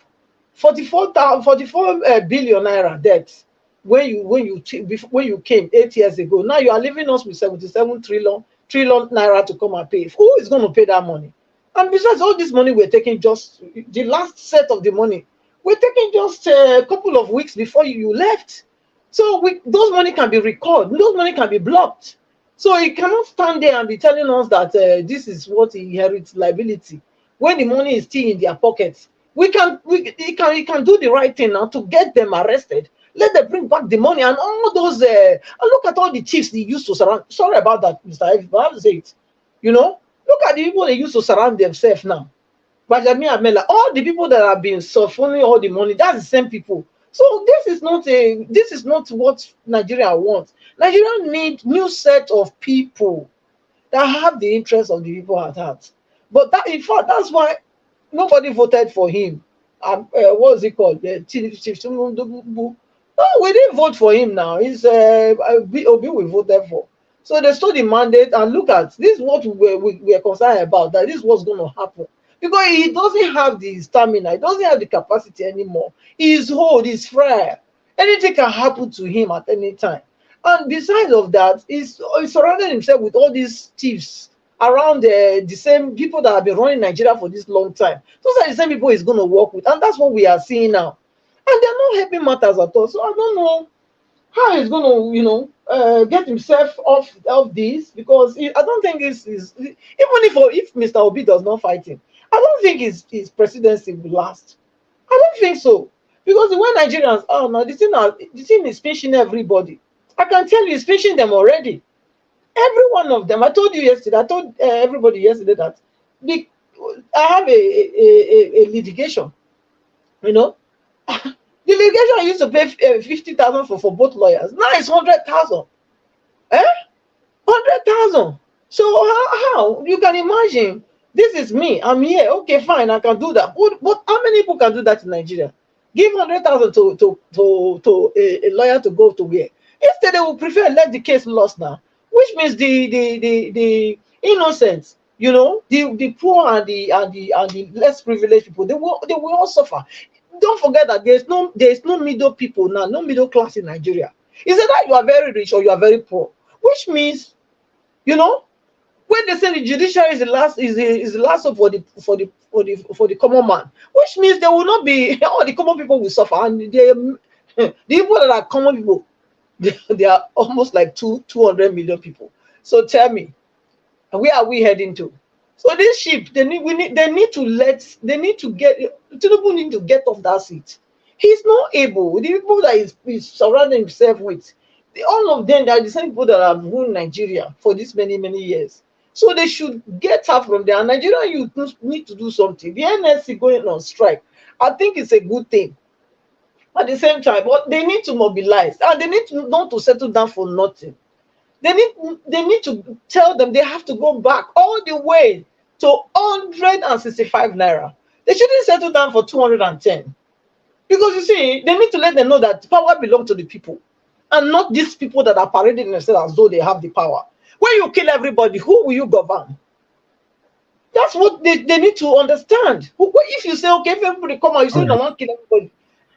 44 billion naira debt when you came 8 years ago. Now you are leaving us with 77 trillion naira to come and pay. Who is going to pay that money? And besides, all this money we're taking, just the last set of the money we're taking just a couple of weeks before you left. So those money can be recalled, those money can be blocked. So he cannot stand there and be telling us that this is what he inherits liability when the money is still in their pockets. He can do the right thing now to get them arrested. Let them bring back the money and all those. And look at all the chiefs they used to surround. Sorry about that, Mr. If I have to say it. You know, look at the people they used to surround themselves now. Benjamin Amela, all the people that have been siphoning all the money, that's the same people. So this is not what Nigeria wants. Nigeria needs new set of people that have the interest of the people at heart. But that, in fact, that's why nobody voted for him. What is it called? No, we didn't vote for him now. It's Obi we voted for. So they stole the mandate, and look at this is what we are concerned about, that this is what's going to happen. Because he doesn't have the stamina, he doesn't have the capacity anymore. He's old, he's frail. Anything can happen to him at any time. And besides of that, he's surrounded himself with all these thieves around the same people that have been running Nigeria for this long time. Those are the same people he's going to work with, and that's what we are seeing now. And they're not helping matters at all. So I don't know how he's going to, get himself off this, because I don't think this is, even if Mr. Obi does not fight him, I don't think his presidency will last. I don't think so, because the way Nigerians are now, the thing is pinching everybody. I can tell you, it's pinching them already. Every one of them. I told you yesterday. I told everybody yesterday that I have a litigation. You know, the litigation I used to pay 50,000 for both lawyers. Now it's 100,000. 100,000. So how you can imagine? This is me. I'm here. Okay, fine. I can do that. But how many people can do that in Nigeria? Give 100,000 to a lawyer to go to where? Instead, they will prefer let the case lost now, which means the innocent, the poor and the less privileged people, they will all suffer. Don't forget that there is no middle people now, no middle class in Nigeria. It's either you are very rich or you are very poor, which means, when they say the judiciary is the last hope for the common man, which means there will not be all the common people will suffer, and the people that are common people, they are almost like 200 million people. So tell me, where are we heading to? So this ship, Tinubu need to get off that seat. He's not able. The people that he's surrounding himself with, all of them, they are the same people that have ruled Nigeria for this many years. So they should get up from there. And Nigeria, you need to do something. The NSC going on strike, I think it's a good thing. At the same time, but they need to mobilize, and they need not to settle down for nothing. They need to tell them they have to go back all the way to 165 naira. They shouldn't settle down for 210, because you see, they need to let them know that power belongs to the people, and not these people that are parading themselves as though they have the power. When you kill everybody, who will you govern? That's what they need to understand. If you say, okay, if everybody come out, you say, no one kill everybody.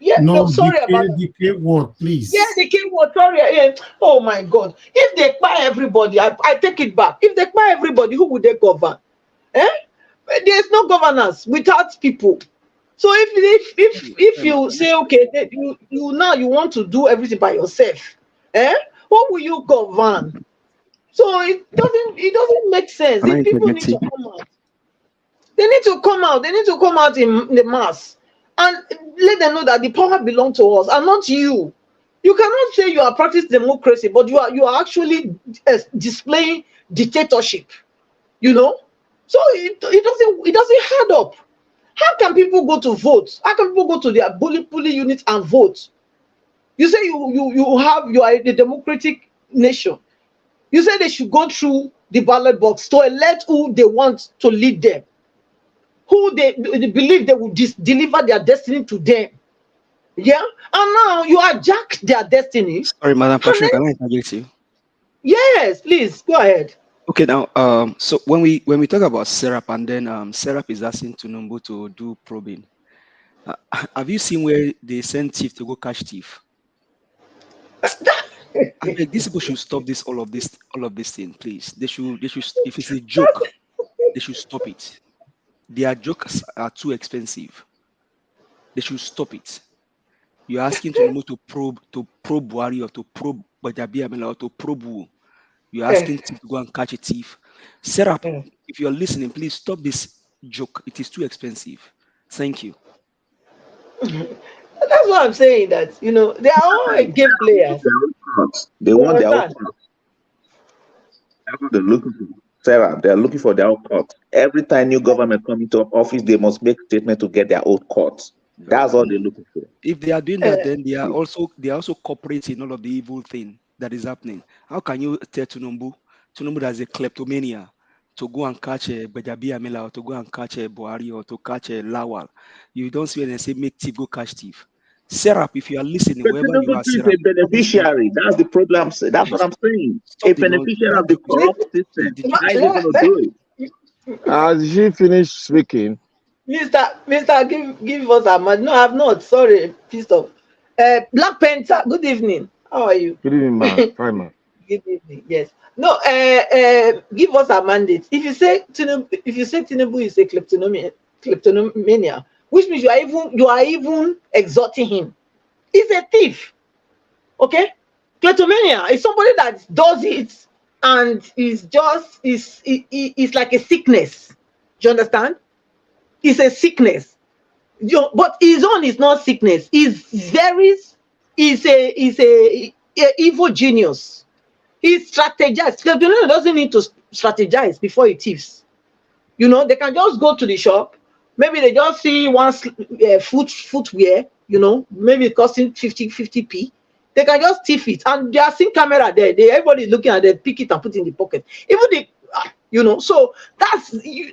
Yeah, no, sorry about that. The K word, please. Yeah, the K word, sorry. Yeah. Oh my God. If they buy everybody, I take it back. If they buy everybody, who would they govern? There's no governance without people. So if you say, okay, you want to do everything by yourself, what will you govern? So it doesn't make sense. If people need to come out, they need to come out. They need to come out in the mass and let them know that the power belongs to us and not you. You cannot say you are practicing democracy, but you are actually displaying dictatorship. So it doesn't add up. How can people go to vote? How can people go to their bully unit and vote? You say you are a democratic nation. You say they should go through the ballot box to elect who they want to lead them, who they believe they will deliver their destiny to them. Yeah, and now you hijack their destiny. Sorry, Madam And Patricia, then, can I interject you? yes, please go ahead. Okay, now, so when we talk about Serap, and then Serap is asking Tinubu to do probing. Have you seen where they send thief to go catch thief? I beg, these people should stop this, all of this thing, please. They should. If it's a joke, they should stop it. Their jokes are too expensive. They should stop it. You're asking Tinubu to probe Buhari, or to probe Bajabi Amela, or to probe who? You're asking thief to go and catch a thief. Serap, if you're listening, please stop this joke. It is too expensive. Thank you. That's what I'm saying. That they are all game players. They want their own court. That's what they're looking for. Sarah, they're looking for their own court. Every time new government comes into office, they must make statement to get their own court. That's all they're looking for. If they are doing that, then they are also cooperating in all of the evil thing that is happening. How can you tell Tinubu that is a kleptomania, to go and catch a Bajabi Amela, or to go and catch a Buhari, or to catch a Lawal? You don't see when they say make thief go catch thief. Serap, if you are listening, But wherever you are, Tinubu is Serap, a beneficiary. That's the problem. That's what I'm saying. A beneficiary of the corrupt system. How is he going to do it? Has she finished speaking? Mr. Give us a man. No, I have not. Sorry, pissed off. Black Panther. Good evening. How are you? Good evening, ma'am. Fine, ma'am. Good evening. Yes. No. Give us a mandate. If you say Tinubu is a kleptomania, which means you are even exhorting him. He's a thief. Okay? Kleptomania is somebody that does it and is like a sickness. Do you understand? It's a sickness. But his own is not sickness. He's a evil genius. He strategizes. Kleptomania doesn't need to strategize before he thieves. They can just go to the shop. Maybe they just see one footwear, maybe costing 50p. They can just thief it, and they are seeing camera there. Everybody looking at it, pick it and put it in the pocket. Even so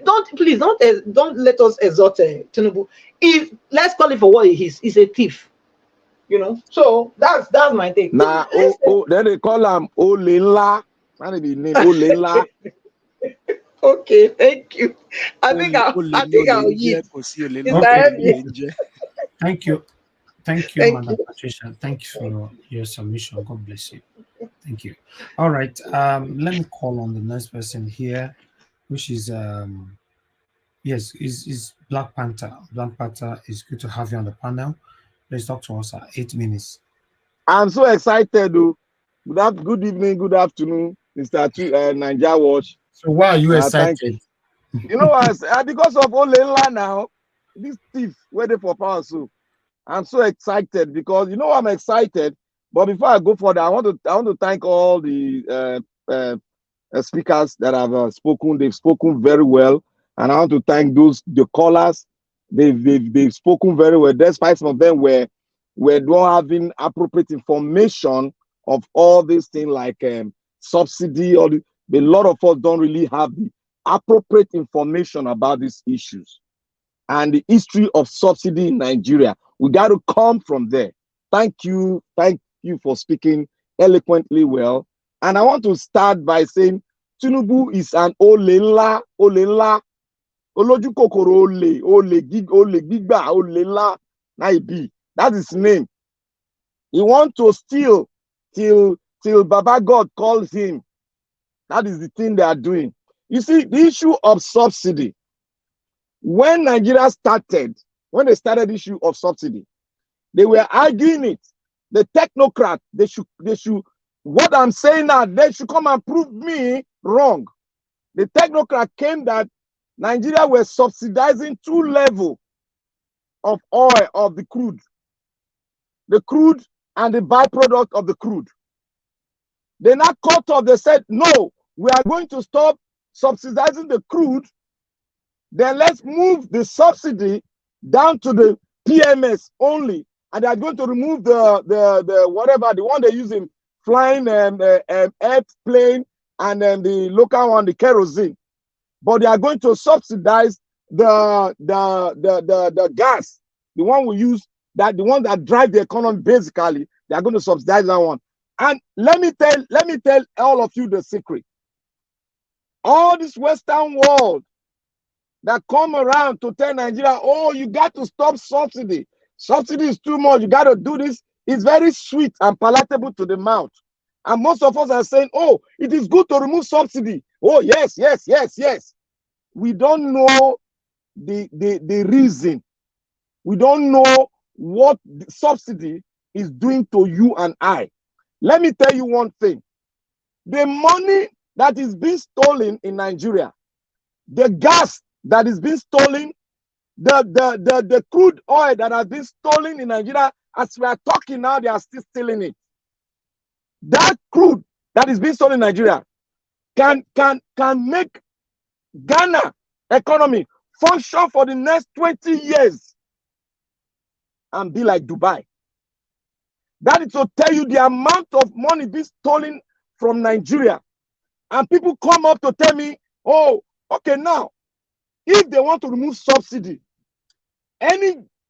don't let us exhort Tinubu. Let's call it for what he is. He's a thief. So that's my take. Now, then they call him Olela. What is the name? Olela. Okay, thank you. I think I'll yield. Thank you. Thank you, Madam Patricia. Thank you for your submission. God bless you. Thank you. All right. Let me call on the next person here, which is is Black Panther. Black Panther, it's good to have you on the panel. Let's talk to us at 8 minutes. I'm so excited, though. Good evening, good afternoon, Mr. Niger Watch. So why are you excited? You know what? Because of Olela now, this thief waiting for power. So I'm so excited because I'm excited. But before I go further, I want to thank all the speakers that have spoken. They've spoken very well, and I want to thank the callers. They've spoken very well. Despite some of them were not having appropriate information of all these things like subsidy. A lot of us don't really have the appropriate information about these issues and the history of subsidy in Nigeria. We got to come from there. Thank you for speaking eloquently well. And I want to start by saying Tinubu is an Olela, Oloju kokoro ole gigba, Olela, Naibi. That's his name. He wants to steal till Baba God calls him. That is the thing they are doing. You see, the issue of subsidy, when Nigeria started, when they started the issue of subsidy, they were arguing it. The technocrat, they should, what I'm saying now, they should come and prove me wrong. The technocrat came that Nigeria was subsidizing 2 levels of oil, of the crude and the byproduct of the crude. They now cut off, they said, no, we are going to stop subsidizing the crude. Then let's move the subsidy down to the PMS only. And they are going to remove the whatever, the one they use in flying airplane and then the local one, the kerosene. But they are going to subsidize the gas, the one we use, that the one that drive the economy. Basically, they are going to subsidize that one. And let me tell all of you the secret. All this Western world that come around to tell Nigeria, oh, you got to stop subsidy. Subsidy is too much. You got to do this. It's very sweet and palatable to the mouth. And most of us are saying, oh, it is good to remove subsidy. Oh, yes, yes, yes, yes. We don't know the reason. We don't know what the subsidy is doing to you and I. Let me tell you one thing. The money that is being stolen in Nigeria, the gas that is being stolen, the crude oil that has been stolen in Nigeria, as we are talking now, they are still stealing it. That crude that is being stolen in Nigeria can make Ghana economy function for the next 20 years and be like Dubai. That is to tell you the amount of money being stolen from Nigeria. And people come up to tell me, oh, okay, now, if they want to remove subsidy,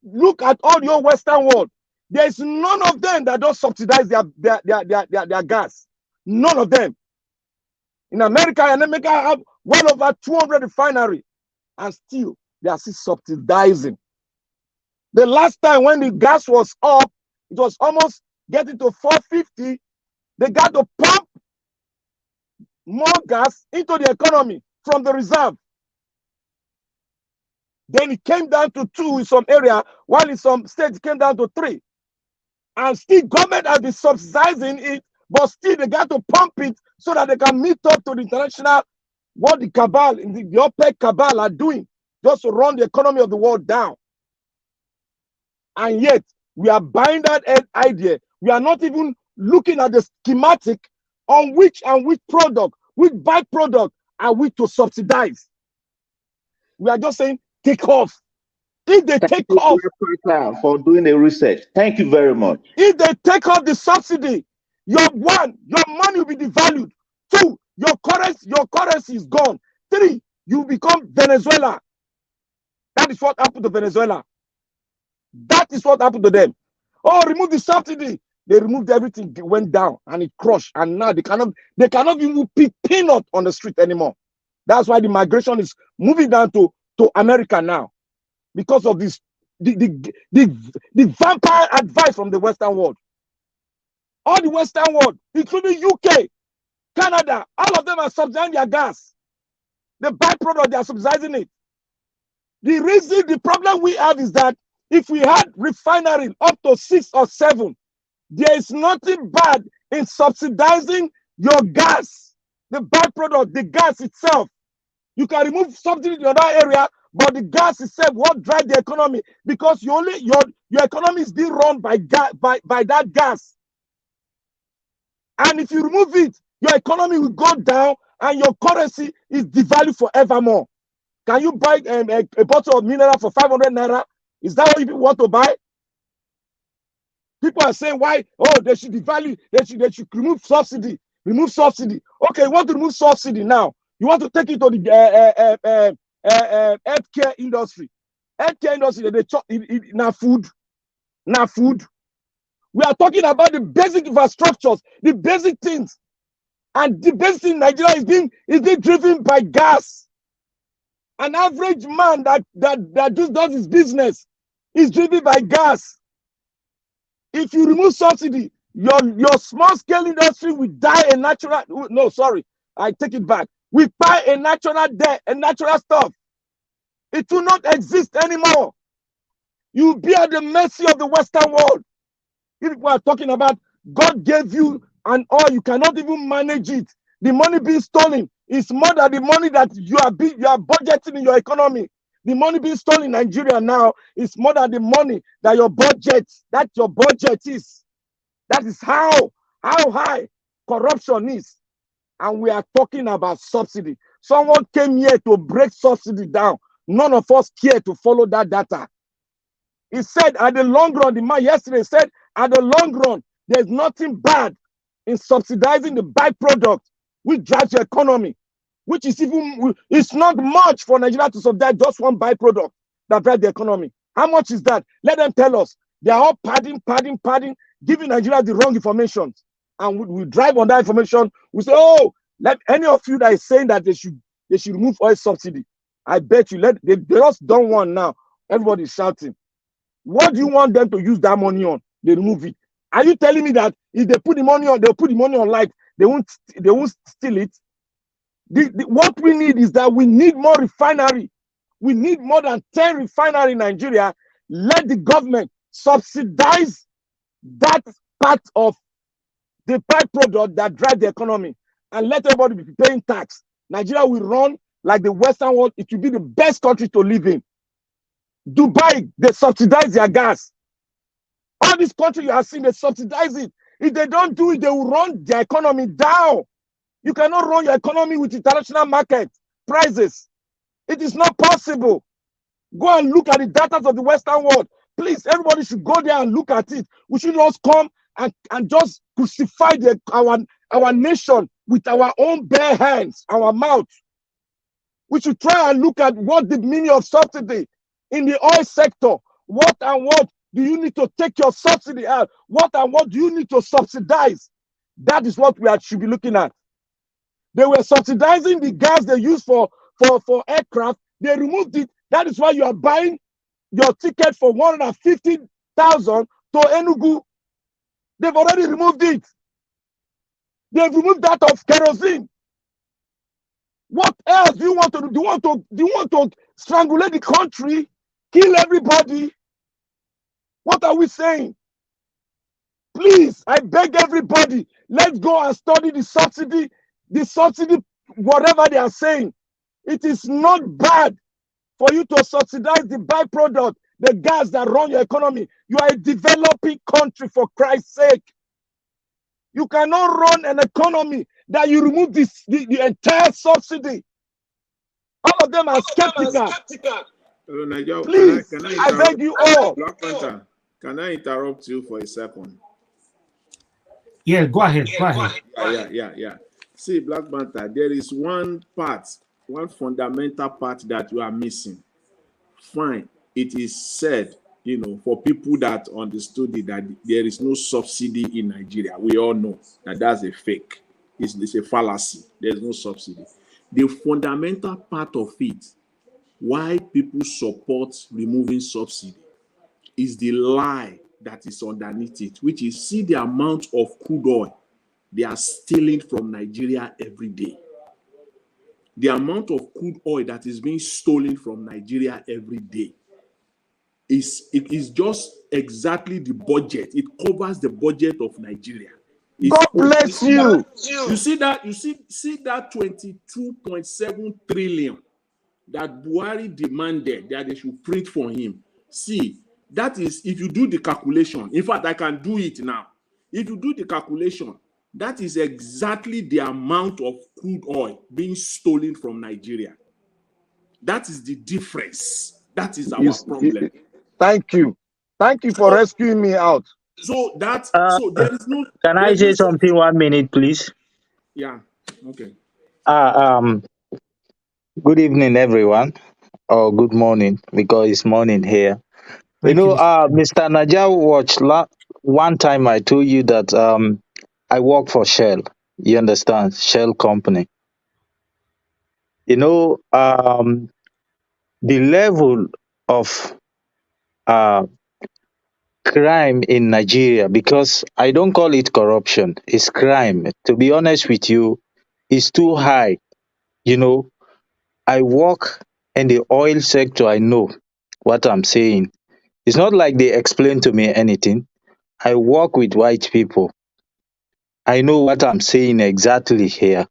look at all your Western world, there is none of them that don't subsidize their gas. None of them. In America have well over 200 refineries, and still they are still subsidizing. The last time when the gas was up, it was almost getting to 450. They got to pump more gas into the economy from the reserve. Then it came down to 2 in some area, while in some states it came down to 3. And still government has been subsidizing it, but still they got to pump it so that they can meet up to the international, what the cabal, the OPEC cabal are doing, just to run the economy of the world down. And yet, we are buying that idea. We are not even looking at the schematic on which product, which byproduct are we to subsidize. We are just saying, take off. If they take off, for doing the research. Thank you very much. If they take off the subsidy, your money will be devalued. 2, your currency is gone. 3, you become Venezuela. That is what happened to Venezuela. That is what happened to them. Oh, remove the subsidy. They removed everything, went down, and it crushed. And now they cannot even pick peanut on the street anymore. That's why the migration is moving down to America now, because of this the vampire advice from the Western world. All the Western world, including UK, Canada, all of them are subsidizing their gas. The byproduct, they are subsidizing it. The problem we have is that if we had refinery up to 6 or 7, there is nothing bad in subsidizing your gas, the byproduct, the gas itself. You can remove subsidy in another area, but the gas itself what drive the economy, because your economy is being run by that gas. And if you remove it, your economy will go down and your currency is devalued forevermore. Can you buy a bottle of mineral for 500 naira? Is that what you want to buy? People are saying, why? Oh, they should devalue, they should remove subsidy. Remove subsidy. Okay, you want to remove subsidy now. You want to take it to the healthcare industry. Healthcare industry, they chop now food. Now food. We are talking about the basic infrastructures, the basic things. And the basic thing in Nigeria is being driven by gas. An average man that just does his business is driven by gas. If you remove subsidy, your small scale industry will die a natural. No, sorry, I take it back. We buy a natural death, a natural stuff. It will not exist anymore. You will be at the mercy of the Western world. If people are talking about God gave you an oil, you cannot even manage it. The money being stolen is more than the money that you are budgeting in your economy. The money being stolen in Nigeria now is more than the money that your budget is. That is how high corruption is. And we are talking about subsidy. Someone came here to break subsidy down. None of us care to follow that data. He said at the long run, the man yesterday said at the long run, there's nothing bad in subsidizing the byproduct. which drives your economy, which is even, it's not much for Nigeria to subsidize just one byproduct that drives the economy. How much is that? Let them tell us. They are all padding, giving Nigeria the wrong information. And we drive on that information. We say, oh, let any of you that is saying that they should remove oil subsidy. I bet you, they just done one now. Everybody's shouting. What do you want them to use that money on? They remove it. Are you telling me that if they put the money on, they'll put the money on light, they won't steal it? What we need is that we need more refinery. We need more than 10 refinery in Nigeria. Let the government subsidize that part of the byproduct that drive the economy, and let everybody be paying tax. Nigeria will run like the Western world. It will be the best country to live in. Dubai, they subsidize their gas. All these countries you are seeing, they subsidize it. If they don't do it, they will run their economy down. You cannot run your economy with international market prices. It is not possible. Go and look at the data of the Western world. Please, everybody should go there and look at it. We should not come and just crucify our nation with our own bare hands, our mouth. We should try and look at what the meaning of subsidy in the oil sector. What and what do you need to take your subsidy out? What and what do you need to subsidize? That is what we should be looking at. They were subsidizing the gas they use for aircraft. They removed it. That is why you are buying your ticket for 150,000 to Enugu. They've already removed it. They've removed that of kerosene. What else do you want to do? Do you want to strangulate the country, kill everybody? What are we saying? Please, I beg everybody, let's go and study the subsidy, whatever they are saying. It is not bad for you to subsidize the byproduct, the gas that run your economy. You are a developing country, for Christ's sake. You cannot run an economy that you remove the entire subsidy. All of them are skeptical. Hello, Nigel. Please, can I beg you all. Black Panther, can I interrupt you for a second? Yeah, go ahead. Yeah. See, Black Panther, there is one fundamental part that you are missing. Fine, it is said, for people that understood it, that there is no subsidy in Nigeria. We all know that that's a fake. It's a fallacy. There's no subsidy. The fundamental part of it, why people support removing subsidy, is the lie that is underneath it, which is, see the amount of crude oil they are stealing from Nigeria every day. The amount of crude oil that is being stolen from Nigeria every day is just exactly the budget. It covers the budget of Nigeria. God bless you. You see that 22.7 trillion that Buhari demanded that they should print for him. See, that is, if you do the calculation, in fact, I can do it now. If you do the calculation, that is exactly the amount of crude oil being stolen from Nigeria. That is the difference. That is our problem. Thank you for rescuing me out. So there is no. Can I say something 1 minute, please? Yeah. Okay. Good evening, everyone, or good morning, because it's morning here. Mr. Najal Watch. One time I told you that I work for Shell. You understand? Shell company. The level of crime in Nigeria, because I don't call it corruption, it's crime. To be honest with you, it's too high. I work in the oil sector. I know what I'm saying. It's not like they explain to me anything. I work with white people. I know what I'm saying exactly here.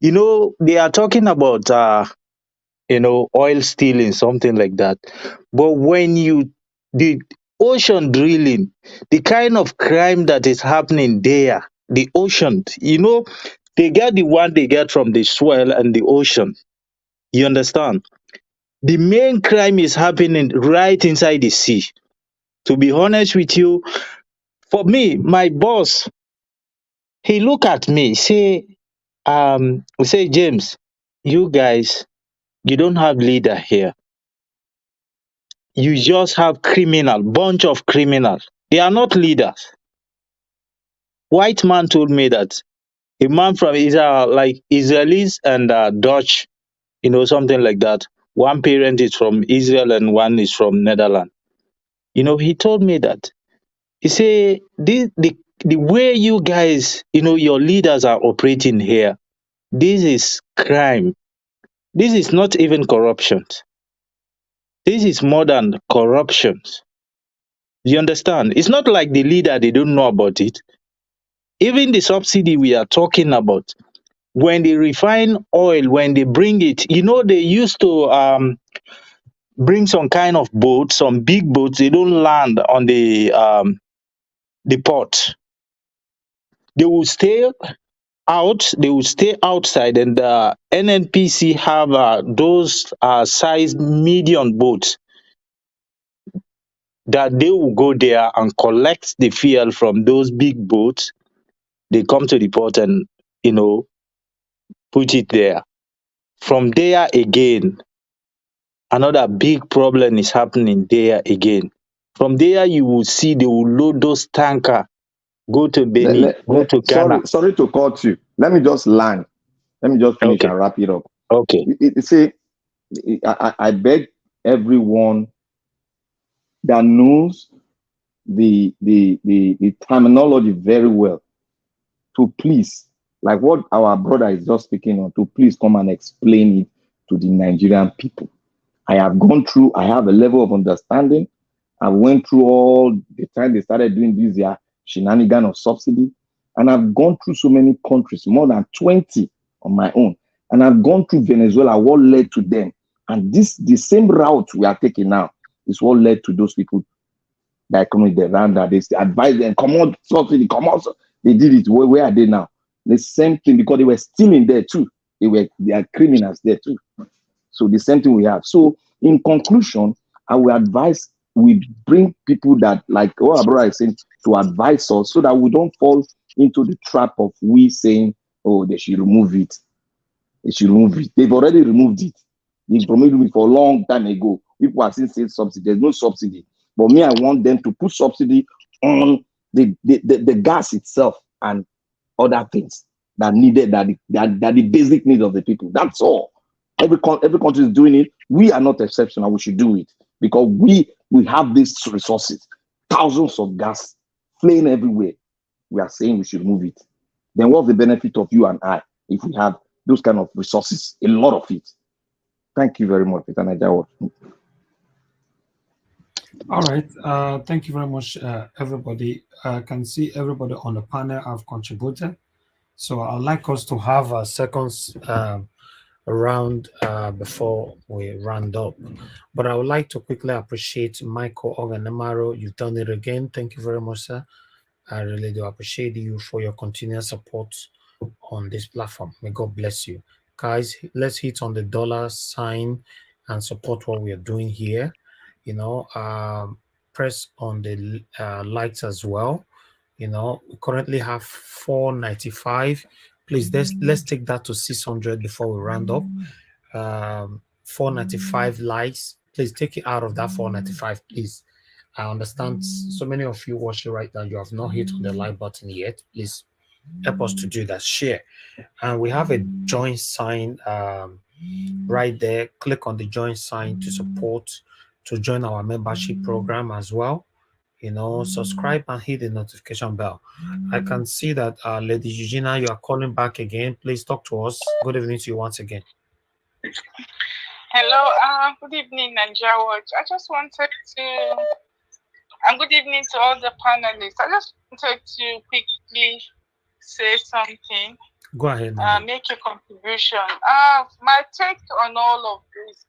They are talking about, oil stealing, something like that. But when the ocean drilling, the kind of crime that is happening there, the ocean, they get the one they get from the soil and the ocean. You understand? The main crime is happening right inside the sea. To be honest with you, for me, my boss, he look at me, say, We say, James, you guys, you don't have leader here. You just have bunch of criminals. They are not leaders. White man told me that a man from Israel, like Israelis and Dutch, something like that. One parent is from Israel and one is from Netherlands. He told me that. He say the way you guys, your leaders are operating here, this is crime. This is not even corruption. This is more than corruption. You understand? It's not like the leader, they don't know about it. Even the subsidy we are talking about, when they refine oil, when they bring it, they used to bring some kind of boat, some big boats. They don't land on the port. They will stay out. They will stay outside, and the NNPC have those size medium boats that they will go there and collect the fuel from those big boats. They come to the port and put it there. From there again, another big problem is happening there again. From there, you will see they will load those tanker, go to Benin, go to Ghana. Sorry to cut you. Let me just land. Let me just finish and wrap it up. Okay. I beg everyone that knows the terminology very well to please, like what our brother is just speaking on, to please come and explain it to the Nigerian people. I have a level of understanding. I went through all the time they started doing this shenanigan of subsidy. And I've gone through so many countries, more than 20 on my own. And I've gone through Venezuela, what led to them. And the same route we are taking now is what led to those people that come with the round that they advise them, come on, subsidy, come on. They did it. Where are they now? The same thing, because they were still in there too. They are criminals there too. So the same thing we have. So in conclusion, I will advise we bring people that, like what our brother is saying, to advise us so that we don't fall into the trap of we saying, oh, they should remove it. They should remove it. They've already removed it. They removed it for a long time ago. People are saying subsidy. There's no subsidy. But me, I want them to put subsidy on the gas itself and other things that needed, that the basic needs of the people. That's all. Every country is doing it. We are not exceptional. We should do it because we have these resources, thousands of gas flowing everywhere. We are saying we should move it. Then what's the benefit of you and I if we have those kind of resources, a lot of it? Thank you very much, Peter Niger. All right. Thank you very much, everybody. I can see everybody on the panel have contributed. So I'd like us to have a second round before we round up. But I would like to quickly appreciate Michael Oganemaro. You've done it again. Thank you very much, sir. I really do appreciate you for your continued support on this platform. May God bless you. Guys, let's hit on the dollar sign and support what we are doing here. Press on the likes as well. We currently have 495. Please, let's take that to 600 before we round up. 495 likes. Please take it out of that 495, please. I understand so many of you watching right now, you have not hit on the like button yet. Please help us to do that. Share. And we have a join sign right there. Click on the join sign to support, to join our membership program as well. Subscribe and hit the notification bell. I can see that Lady Eugenia, you are calling back again. Please talk to us. Good evening to you once again. Hello, good evening, Nigeria Watch. I just wanted to, and good evening to all the panelists. I just wanted to quickly say something. Go ahead. Make a contribution. My take on all of this,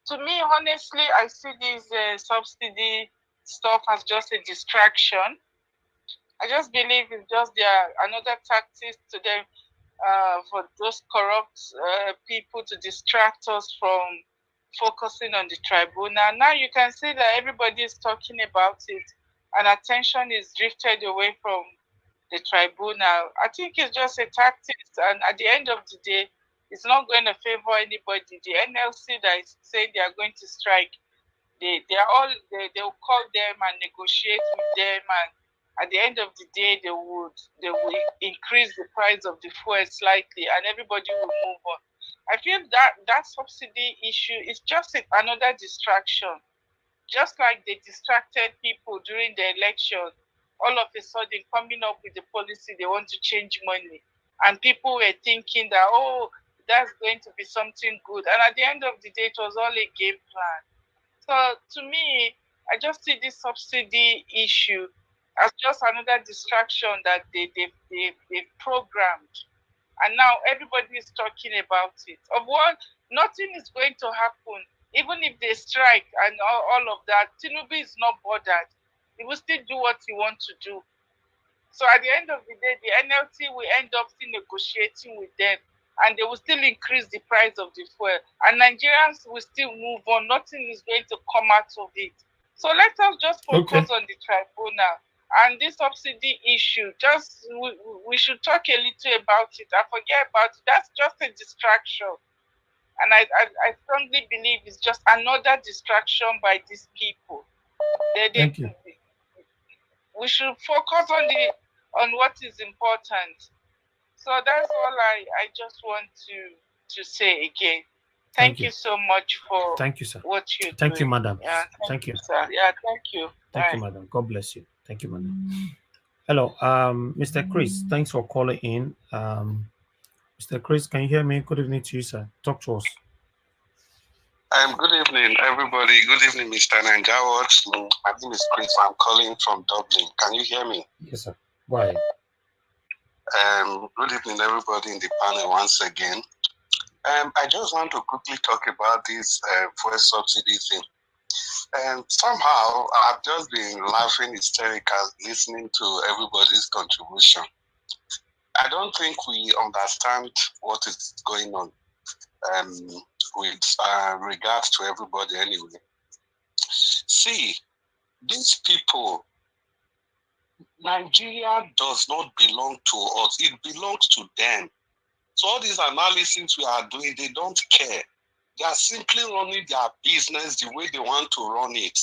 to me, honestly, I see this subsidy stuff as just a distraction. I just believe it's just another tactic to them for those corrupt people to distract us from focusing on the tribunal. Now you can see that everybody is talking about it and attention is drifted away from the tribunal. I think it's just a tactics, and at the end of the day, it's not going to favor anybody. The NLC that is saying they are going to strike, they'll call them and negotiate with them, and at the end of the day, they will increase the price of the fuel slightly, and everybody will move on. I feel that subsidy issue is just another distraction. Just like they distracted people during the election, all of a sudden coming up with the policy they want to change money, and people were thinking that, oh, that's going to be something good, and at the end of the day, it was all a game plan. So to me, I just see this subsidy issue as just another distraction that they programmed. And now everybody is talking about it. Of what, nothing is going to happen. Even if they strike and all of that, Tinubu is not bothered. He will still do what he wants to do. So at the end of the day, the NLT will end up still negotiating with them, and they will still increase the price of the fuel. And Nigerians will still move on. Nothing is going to come out of it. So let us just focus on the tribunal. And this subsidy issue, just we should talk a little about it. I forget about it. That's just a distraction. And I strongly believe it's just another distraction by these people. Thank you. We should focus on what is important. So that's all I just want to say again. Thank you so much for what you're doing. Thank you, madam. Yeah, thank you. Sir. Yeah, thank you. Thank you, madam. God bless you. Thank you, madam. Hello, Mr. Chris. Thanks for calling in. Mr. Chris, can you hear me? Good evening to you, sir. Talk to us. Good evening, everybody. Good evening, Mr. Nanjawat. My name is Chris. I'm calling from Dublin. Can you hear me? Yes, sir. Go ahead. Good evening, everybody in the panel once again. I just want to quickly talk about this fuel subsidy thing. And somehow I've just been laughing hysterical listening to everybody's contribution. I don't think we understand what is going on with regards to everybody anyway. See, these people, Nigeria does not belong to us. It belongs to them. So all these analyses we are doing, they don't care. They are simply running their business the way they want to run it.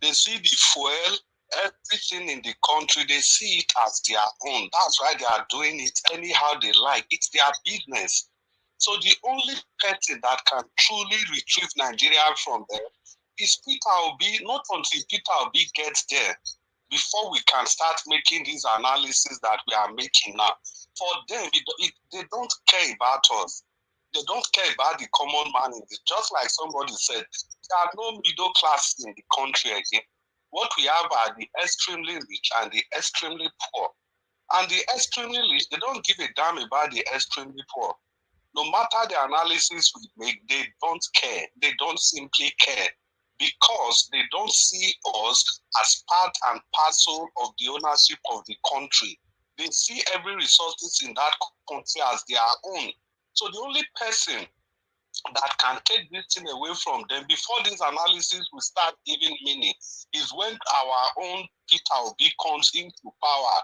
They see the fuel, everything in the country, they see it as their own. That's why they are doing it anyhow they like. It's their business. So the only person that can truly retrieve Nigeria from there is Peter Obi. Not until Peter Obi gets there before we can start making these analyses that we are making now. For them, they don't care about us. They don't care about the common man in this. Just like somebody said, there are no middle class in the country again. What we have are the extremely rich and the extremely poor. And the extremely rich, they don't give a damn about the extremely poor. No matter the analysis we make, they don't care. They don't simply care because they don't see us as part and parcel of the ownership of the country. They see every resources in that country as their own. So the only person that can take this thing away from them before this analysis will start giving meaning is when our own Peter Obi comes into power.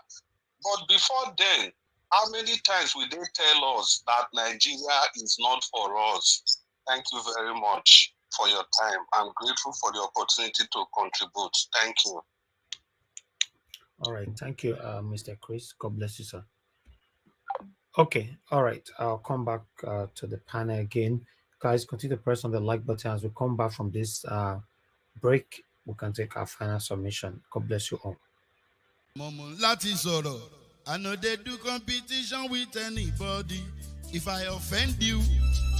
But before then, how many times will they tell us that Nigeria is not for us? Thank you very much for your time. I'm grateful for the opportunity to contribute. Thank you. All right. Thank you, Mr. Chris. God bless you, sir. Okay. All right. I'll come back to the panel again. Guys, continue to press on the like button. As we come back from this break, we can take our final submission. God bless you all. I know they do competition with anybody. If I offend you,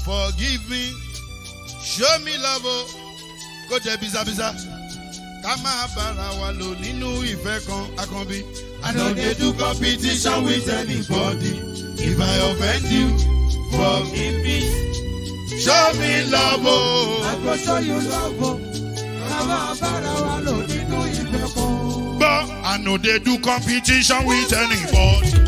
forgive me. Show me love. Go to biza. Kama bara wa lo ninu ife kan akanbi. I know they do competition with anybody. If I offend you, forgive me. Show me love. I go show you love. Kama bara wa lo ninu ife kan. But I know they do competition with anybody.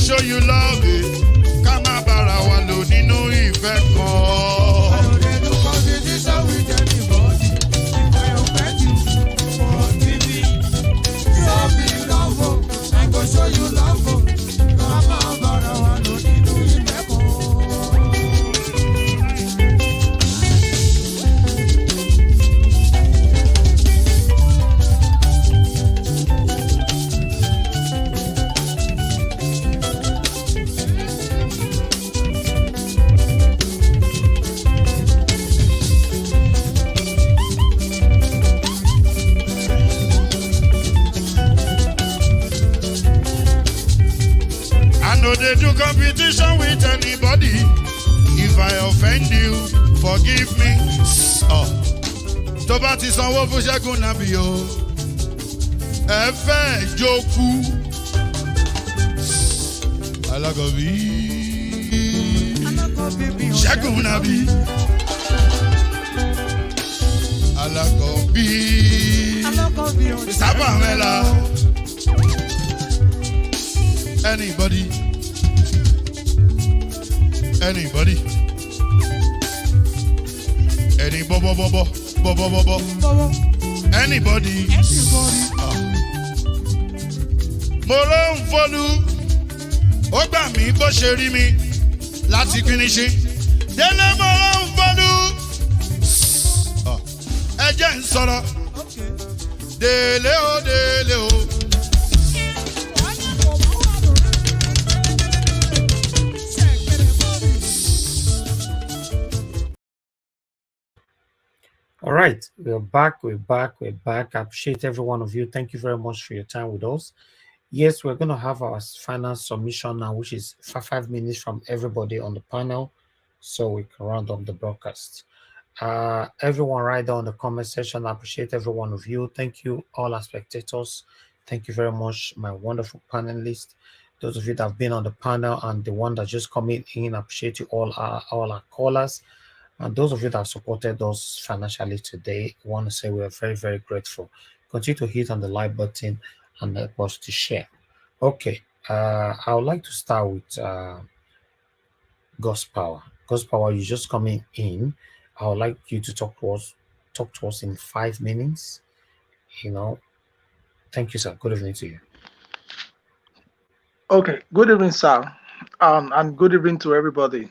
show you love it. Ká má bára wa lò nínú ìfẹ́ kan. I don't dey do competition with anybody. If I offend you, forgive me. Show me love, oh, I go show you love, oh. Come on, brother, I know you do it better. I know they do competition with anybody. If I offend you, forgive me. Oh. Tó bá ti sanwó fún Ṣẹ́gun Nàbí o. Ẹ fẹ́ jókù. Alákọ̀bí. Ṣẹ́gun Nàbí. Alákọ̀bí. Sábà mẹ́la. Anybody? Any bobo. Anybody? Mo ló ń fọlú, ó gbà mí bó ṣe rí mi láti kíníṣí. Délé mo ló ń fọlú, ẹ jẹ́ ń sọ̀rọ̀. Délé o. All right, we're back. I appreciate every one of you. Thank you very much for your time with us. Yes, we're going to have our final submission now, which is 5 minutes from everybody on the panel, so we can round up the broadcast. Everyone right down in the comment section, I appreciate every one of you. Thank you, all our spectators. Thank you very much, my wonderful panelists. Those of you that have been on the panel and the one that just coming in, I appreciate you all our callers. And those of you that have supported us financially today, I want to say we're very, very grateful. Continue to hit on the like button and help us to share. Okay, I would like to start with God's Power. God's Power, you just coming in. I would like you to talk to us in 5 minutes. Thank you, sir. Good evening to you. Okay, good evening, sir, and good evening to everybody.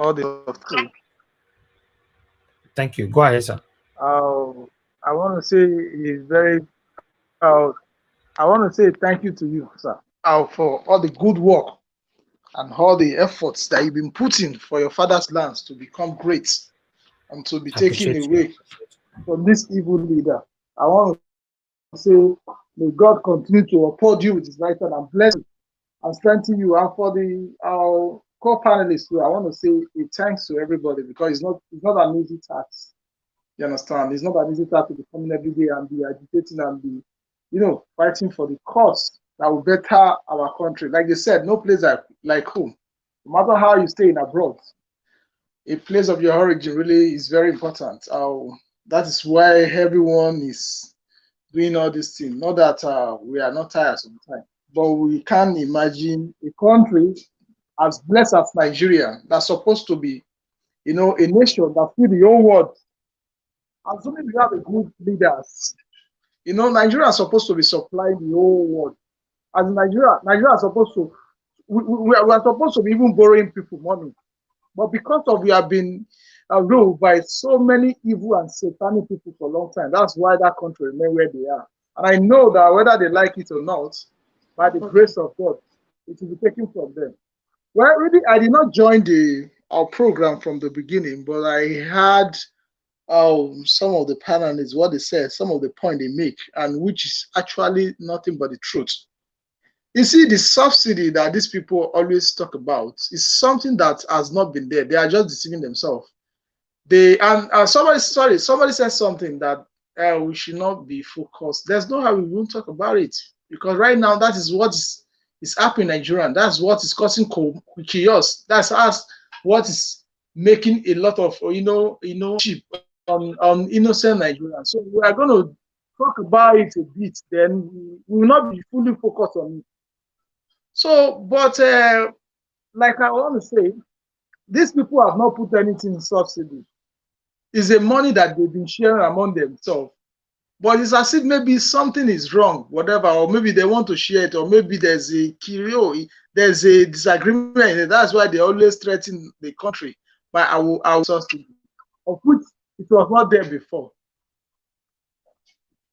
All the Thank you. Go ahead, sir. I want to say I want to say thank you to you, sir, for all the good work and all the efforts that you've been putting for your father's lands to become great and to be taken away from this evil leader. I want to say, may God continue to uphold you with his right hand and bless you and strengthen you. And for our co-panelists, I want to say a thanks to everybody, because it's not an easy task. You understand? It's not an easy task to be coming every day and be agitating and be, fighting for the cause that will better our country. Like they said, no place like home. No matter how you stay in abroad, a place of your origin really is very important. That is why everyone is doing all these things. Not that we are not tired sometimes, but we can't imagine a country as blessed as Nigeria that's supposed to be, a nation that feeds the whole world. Assuming we have a good leaders, Nigeria is supposed to be supplying the whole world. As Nigeria is supposed to, we are supposed to be even borrowing people money. But because we have been ruled by so many evil and satanic people for a long time, that's why that country remain where they are. And I know that whether they like it or not, by the grace of God, it will be taken from them. Well, really, I did not join our program from the beginning, but I heard some of the panelists, what they said, some of the point they make, and which is actually nothing but the truth. You see, the subsidy that these people always talk about is something that has not been there. They are just deceiving themselves. Somebody said something that we should not be focused. There's no how we won't talk about it, because right now that is what is happening in Nigeria. That's what is causing chaos. That's what is making a lot of cheap on innocent Nigerians. So we are going to talk about it a bit. Then we will not be fully focused on it. So, but like I want to say, these people have not put anything in subsidy. It's a money that they've been sharing among themselves. But it's as if maybe something is wrong, whatever, or maybe they want to share it, or maybe there's a there's a disagreement. That's why they always threaten the country by our subsidy, of which it was not there before.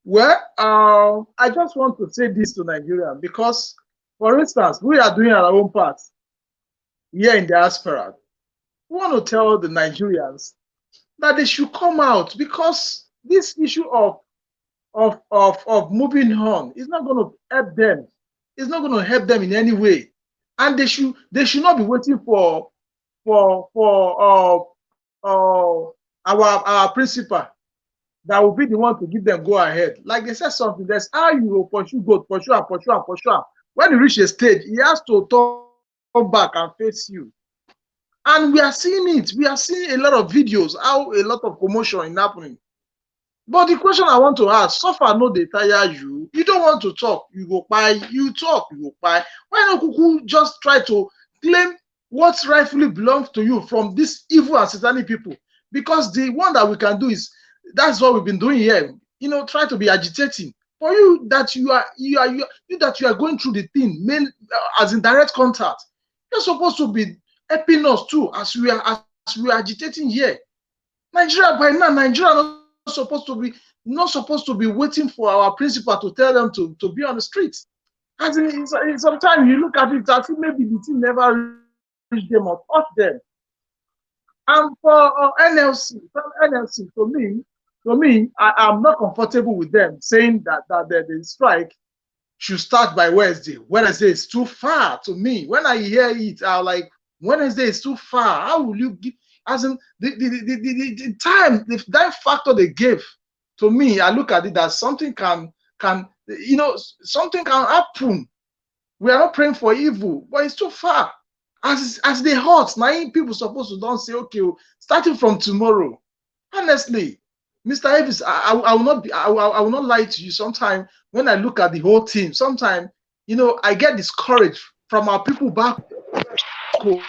Well, I just want to say this to Nigeria because, for instance, we are doing our own part here in diaspora. We want to tell the Nigerians that they should come out because this issue of moving on is not going to help them. It's not going to help them in any way, and they should not be waiting for our principal that will be the one to give them go ahead. Like they said something, that's how you will pursue God, pursue and pursue and pursue. When you reach a stage, he has to turn back and face you. And we are seeing it. We are seeing a lot of videos, how a lot of commotion is happening. But the question I want to ask, so far no they tire you. You don't want to talk, you go buy, you talk, you go buy. Why not Kuku just try to claim what rightfully belongs to you from these evil and satanic people? Because the one that we can do is that's what we've been doing here. You know, try to be agitating. For you that you are going through the thing, as in direct contact, you're supposed to be helping us too as we are agitating here. Nigeria by now, Nigeria not supposed to be waiting for our principal to tell them to be on the streets. As in sometimes you look at it, I think maybe the team never reached them or touched them. And for NLC, to me, I'm not comfortable with them saying that the strike should start by Wednesday. Wednesday is too far to me. When I hear it, I'm like, Wednesday is too far. How will you give? As in the time, the time factor they gave to me, I look at it as something can something can happen. We are not praying for evil, but it's too far. As they hot, now people supposed to don't say, okay, starting from tomorrow. Honestly, Mr. Davis, I will not lie to you. Sometimes when I look at the whole team, sometimes I get discouraged from our people back home.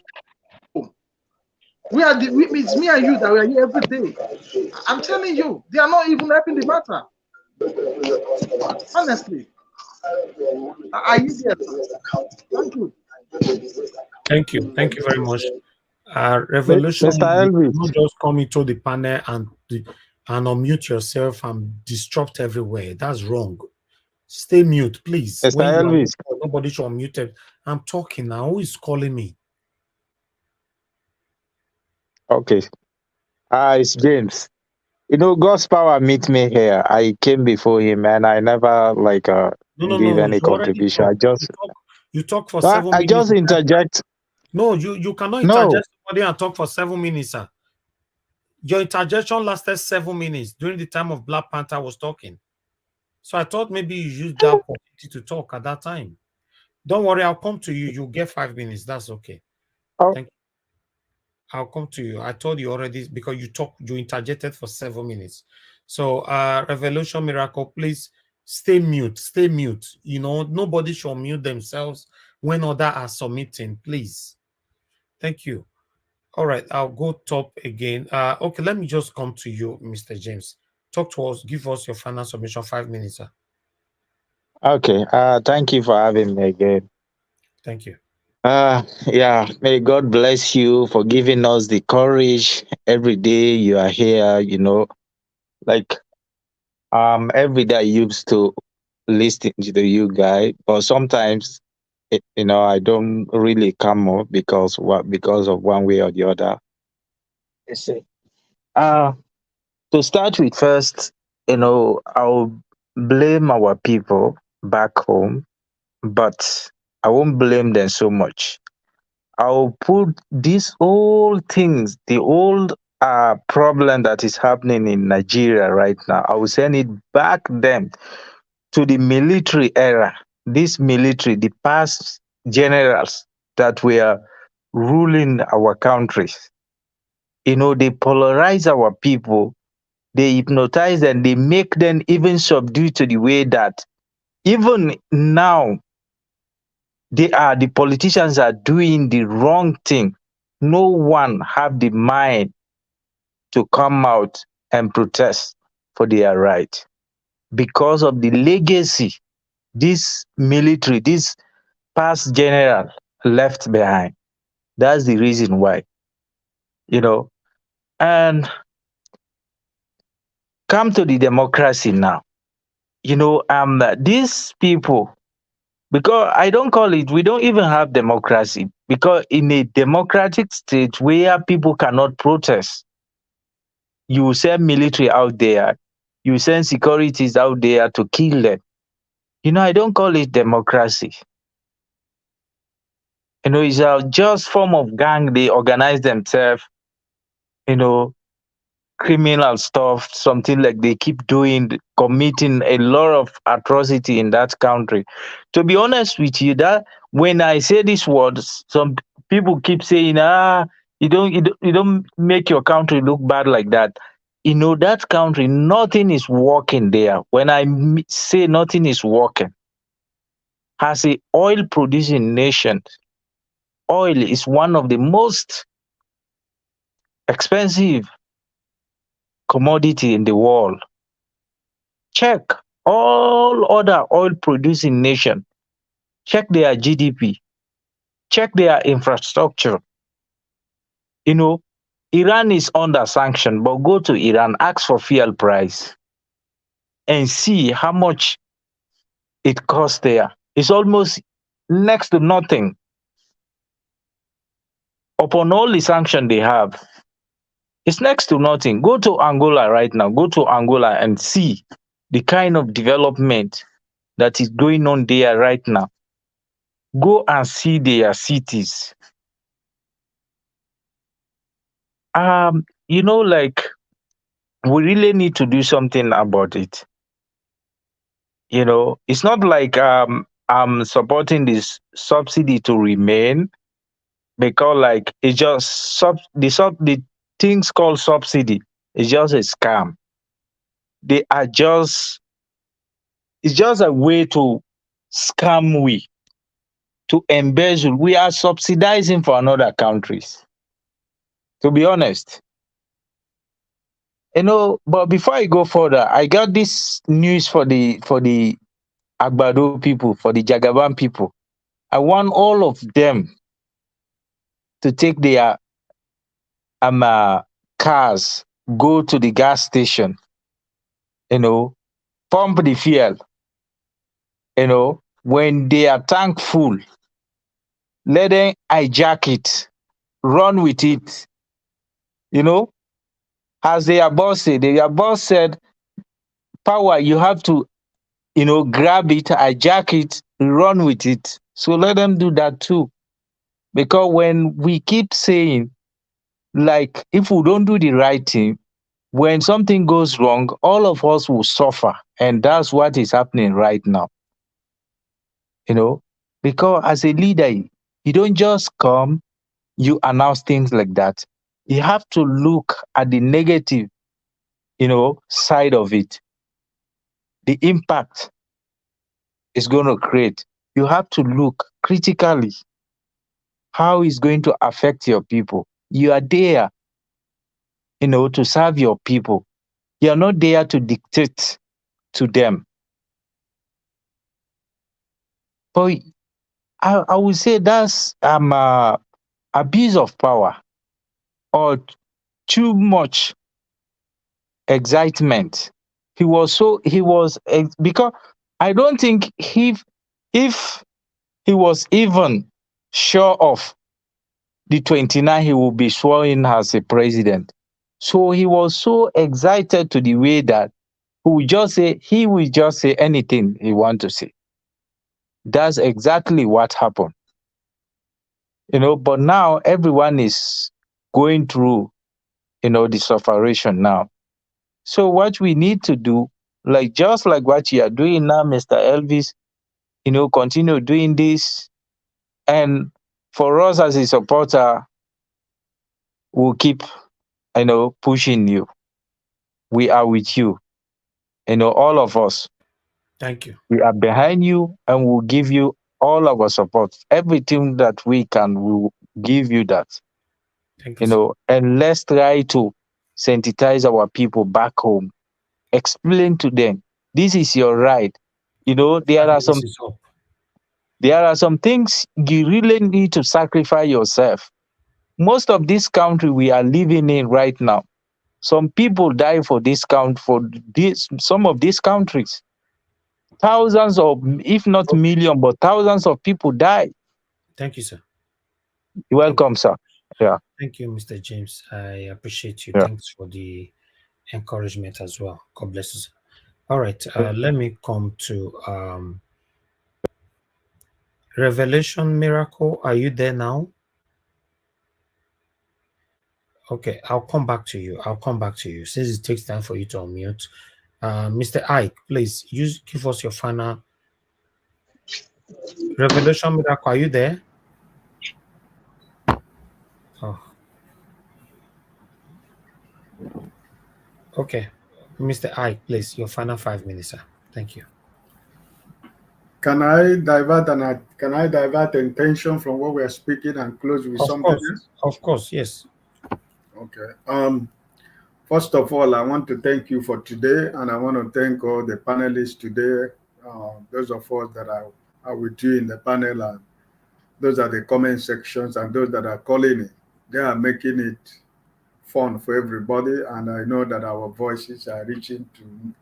It's me and you that we are here every day. I'm telling you, they are not even helping the matter. Honestly, I use it. Thank you. Thank you. Thank you very much. Revolution, Mr. you Elvis. cannot just come into the panel and unmute yourself and disrupt everywhere. That's wrong. Stay mute, please. Mr. When you are Elvis. nobody should unmute it. I'm talking now. Who is calling me? Okay. It's James. God's power meet me here. I came before him and I never give No. any You already contribution. talk. You talk for No, 7 I minutes. just interject. No, you cannot No. interject somebody and talk for 7 minutes, sir. Your interjection lasted 7 minutes during the time of Black Panther was talking. So I thought maybe you used that opportunity to talk at that time. Don't worry, I'll come to you. You'll get 5 minutes. That's okay. Oh. Thank you. I'll come to you. I told you already because you interjected for 7 minutes. So Revolution Miracle, please stay mute. Stay mute. Nobody should mute themselves when others are submitting, please. Thank you. All right, I'll go top again. Okay, let me just come to you, Mr. James. Talk to us, give us your final submission, 5 minutes, sir. Okay. Thank you for having me again. Thank you. Yeah, may God bless you for giving us the courage every day you are here, every day I used to listen to you guy, but sometimes I don't really come up because of one way or the other. You see. To start with first, I'll blame our people back home, but I won't blame them so much. I'll put these old things, the old problem that is happening in Nigeria right now, I will send it back then to the military era. This military, the past generals that were ruling our countries. They polarize our people, they hypnotize and they make them even subdue to the way that even now the politicians are doing the wrong thing. No one have the mind to come out and protest for their right because of the legacy this military, this past general left behind. That's the reason why, you know. And come to the democracy now. These people, because I don't call it, we don't even have democracy, because in a democratic state where people cannot protest, you send military out there, you send securities out there to kill them. I don't call it democracy. It's a just form of gang. They organize themselves, you know, criminal stuff, something like they keep doing, committing a lot of atrocity in that country. To be honest with you, that when I say these words, some people keep saying, you don't make your country look bad like that. That country, nothing is working there. When I say nothing is working, as a oil producing nation, oil is one of the most expensive commodity in the world. Check all other oil producing nations. Check their GDP. Check their infrastructure. You know, Iran is under sanction, but go to Iran, ask for fuel price and see how much it costs there. It's almost next to nothing. Upon all the sanction they have, it's next to nothing. Go to Angola right now. Go to Angola and see the kind of development that is going on there right now. Go and see their cities. Like, we really need to do something about it. It's not like I'm supporting this subsidy to remain, because like it's just the things called subsidy is just a scam. They are just It's just a way to scam we, to embezzle. We are subsidizing for another countries, to be honest. But before I go further, I got this news for the Agbado people, for the Jagaban people. I want all of them to take their cars, go to the gas station, pump the fuel. When they are tank full, let them hijack it, run with it. As their boss said, power, you have to, grab it, hijack it, run with it. So let them do that too. Because when we keep saying, like, if we don't do the right thing, when something goes wrong, all of us will suffer. And that's what is happening right now. Because as a leader, you don't just come, you announce things like that. You have to look at the negative, side of it. The impact it's going to create. You have to look critically how it's going to affect your people. You are there, to serve your people. You are not there to dictate to them. But I would say that's abuse of power, or too much excitement. Because I don't think if he was even sure of the 29, he will be sworn in as a president. So he was so excited to the way that he will just say anything he want to say. That's exactly what happened. But now everyone is going through, the sufferation now. So what we need to do, just like what you are doing now, Mr. Elvis, continue doing this. And for us as a supporter, we'll keep, pushing you. We are with you. All of us. Thank you. We are behind you, and we'll give you all our support, everything that we can, we will give you that. Thank You you, sir. know, and let's try to sensitize our people back home. Explain to them this is your right. You know, 5 minutes is up. there are some things you really need to sacrifice yourself. Most of this country we are living in right now, some people die for this for this, some of these countries. Thousands of, if not million, but thousands of people die. Thank you, sir. You're welcome, sir. Yeah. Thank you, Mr. James. I appreciate you. Yeah. Thanks for the encouragement as well. God bless you, sir. All right, let me come to Revelation Miracle. Are you there now? Okay, I'll come back to you. I'll come back to you since it takes time for you to unmute. Mr. Ike, please give us your final. Revelation Miracle, are you there? Oh. Okay, Mr. Ike, please, your final 5 minutes, sir. Thank you. Can I divert attention from what we are speaking and close with something else? Of course, yes. Okay. First of all, I want to thank you for today, and I want to thank all the panelists today. Those of us that are with you in the panel, and those are the comment sections, and those that are calling it. They are making it fun for everybody, and I know that our voices are reaching to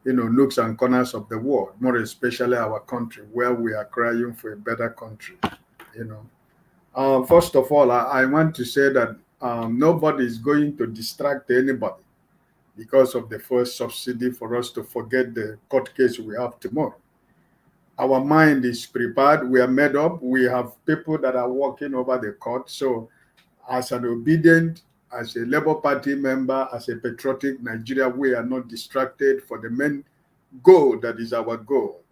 nooks and corners of the world, more especially our country, where we are crying for a better country. First of all, I want to say that nobody is going to distract anybody because of the first subsidy for us to forget the court case we have tomorrow. Our mind is prepared. We are made up. We have people that are working over the court. So as an obedient, as a Labour Party member, as a patriotic Nigeria, we are not distracted for the main goal that is our goal,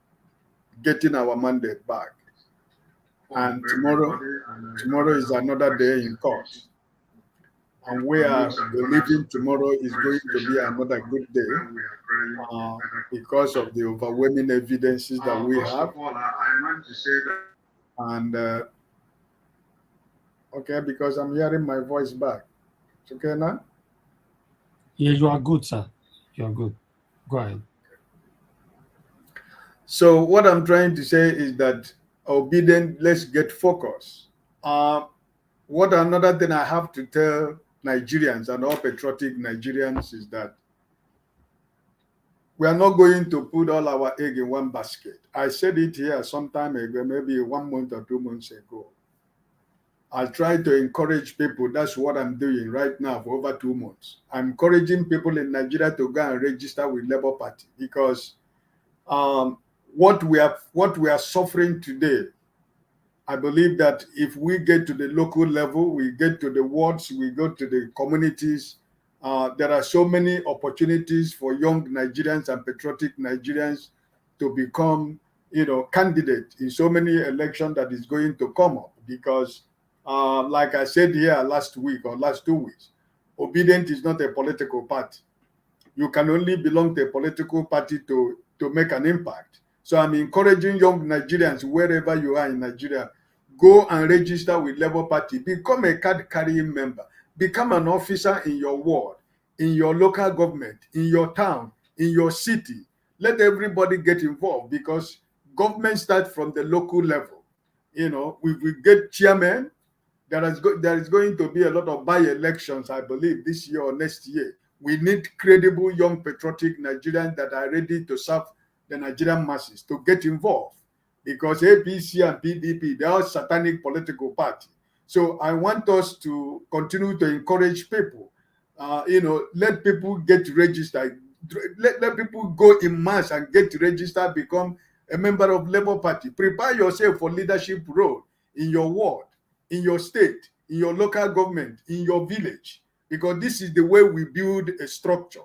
getting our mandate back. And tomorrow is another day in court. And we are believing tomorrow is going to be another good day because of the overwhelming evidences that we have. And okay, because I'm hearing my voice back. It's okay now? Yeah, you are good, sir. You are good. Go ahead. So what I'm trying to say is that obedient, let's get focused. What another thing I have to tell Nigerians and all patriotic Nigerians is that we are not going to put all our egg in one basket. I said it here some time ago, maybe 1 month or 2 months ago. I try to encourage people. That's what I'm doing right now for over 2 months. I'm encouraging people in Nigeria to go and register with Labour Party because what we are suffering today, I believe that if we get to the local level, we get to the wards, we go to the communities, there are so many opportunities for young Nigerians and patriotic Nigerians to become, candidates in so many elections that is going to come up. Because, like I said here last week or last 2 weeks, Obedient is not a political party. You can only belong to a political party to make an impact. So I'm encouraging young Nigerians, wherever you are in Nigeria, go and register with Labour Party. Become a card-carrying member. Become an officer in your ward, in your local government, in your town, in your city. Let everybody get involved because government starts from the local level. We get chairman. There is going to be a lot of by-elections, I believe, this year or next year. We need credible young patriotic Nigerians that are ready to serve the Nigerian masses to get involved because APC and PDP, they are satanic political parties. So I want us to continue to encourage people, let people get registered. Let people go in mass and get registered, become a member of Labour Party. Prepare yourself for leadership role in your ward, in your state, in your local government, in your village, because this is the way we build a structure,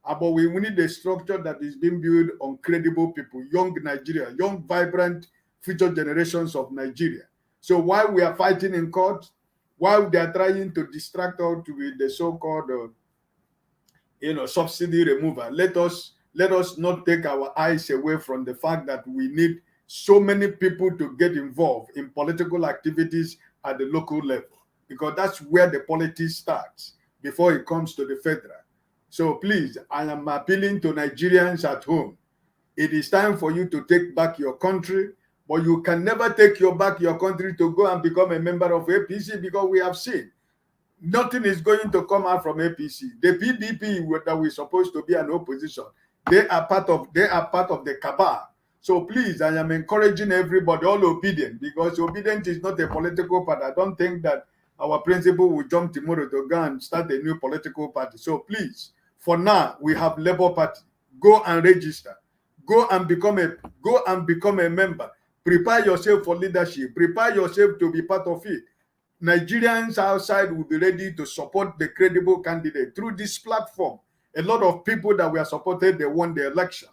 but we need a structure that is being built on credible people, young Nigeria, young, vibrant future generations of Nigeria. So while we are fighting in court, while they are trying to distract us with the so-called, subsidy removal, let us not take our eyes away from the fact that we need so many people to get involved in political activities at the local level, because that's where the politics starts before it comes to the federal. So please, I am appealing to Nigerians at home. It is time for you to take back your country, but you can never take back your country to go and become a member of APC, because we have seen nothing is going to come out from APC. The PDP that we're supposed to be an opposition, they are part of the cabal. So please, I am encouraging everybody, all obedient, because obedience is not a political party. I don't think that our principal will jump tomorrow to go and start a new political party. So please, for now, we have Labour Party. Go and register. Go and become a member. Prepare yourself for leadership. Prepare yourself to be part of it. Nigerians outside will be ready to support the credible candidate through this platform. A lot of people that were supported, they won the election.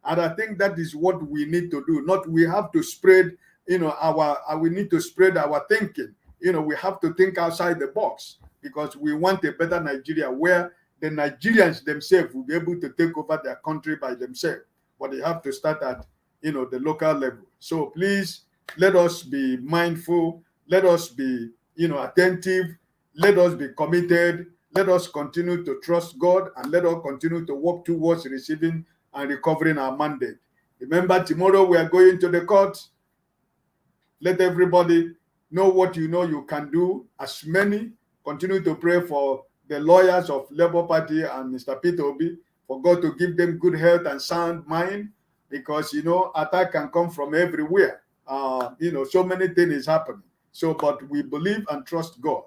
And I think that is what we need to do. Not we have to spread, we need to spread our thinking. We have to think outside the box, because we want a better Nigeria where the Nigerians themselves will be able to take over their country by themselves. But they have to start at, the local level. So please, let us be mindful. Let us be attentive. Let us be committed. Let us continue to trust God, and let us continue to work towards receiving and recovering our mandate. Remember, tomorrow we are going to the court. Let everybody know what you can do. As many, continue to pray for the lawyers of Labour Party and Mr. Peter Obi, for God to give them good health and sound mind, because attack can come from everywhere. So many things is happening. So, but we believe and trust God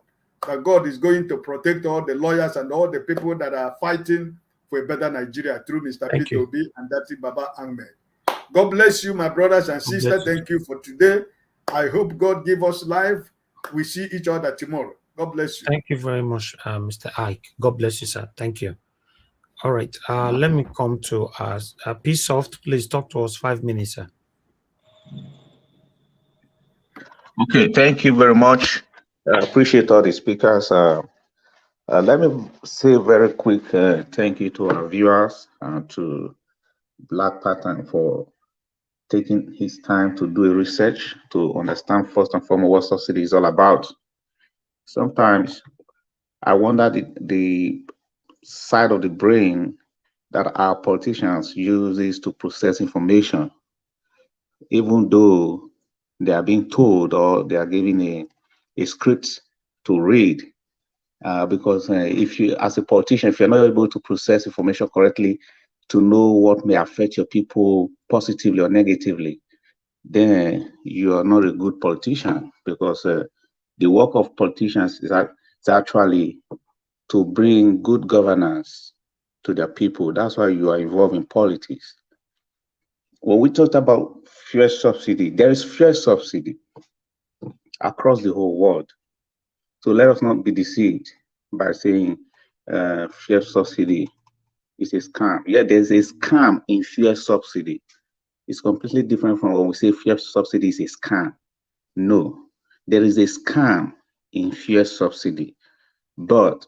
that God is going to protect all the lawyers and all the people that are fighting for a better Nigeria through Mr. Thank Peter you. Obi and Dati Baba Ahmed. God bless you, my brothers and sisters. Thank you for today. I hope God give us life. We see each other tomorrow. God bless you. Thank you very much, Mr. Ike. God bless you, sir. Thank you. All right. Let me come to P-Soft. Please talk to us 5 minutes, sir. Okay, thank you very much. I appreciate all the speakers. Let me say very quick thank you to our viewers and to Black Pattern for taking his time to do a research to understand first and foremost what subsidy is all about. Sometimes I wonder the side of the brain that our politicians use to process information, even though they are being told or they are given a script to read. Because if you, as a politician, if you're not able to process information correctly to know what may affect your people positively or negatively, then you are not a good politician, because the work of politicians is actually to bring good governance to their people. That's why you are involved in politics. When we talked about fuel subsidy, there is fuel subsidy across the whole world. So let us not be deceived by saying fuel subsidy is a scam. Yeah, there's a scam in fuel subsidy. It's completely different from when we say fuel subsidy is a scam. No, there is a scam in fuel subsidy. But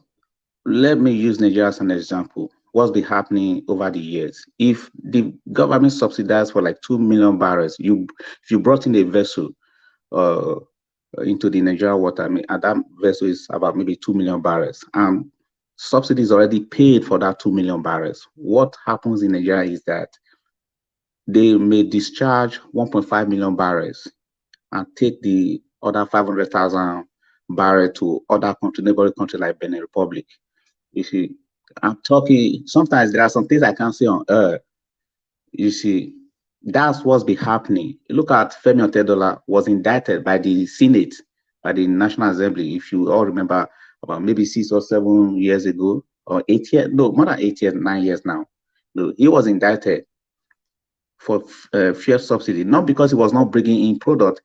let me use Nigeria as an example. What's been happening over the years? If the government subsidized for like 2 million barrels, if you brought in a vessel into the Nigeria water, and that vessel is about maybe 2 million barrels, and subsidy is already paid for that 2 million barrels. What happens in Nigeria is that they may discharge 1.5 million barrels and take the other 500,000 barrels to other countries, neighboring countries like Benin Republic. You see, I'm talking, sometimes there are some things I can't say on air. You see, that's what's been happening. Look at Femi Otedola was indicted by the Senate, by the National Assembly, if you all remember, about maybe 6 or 7 years ago, or 8 years, no, more than 8 years, 9 years now. No, he was indicted for fuel subsidy, not because he was not bringing in product.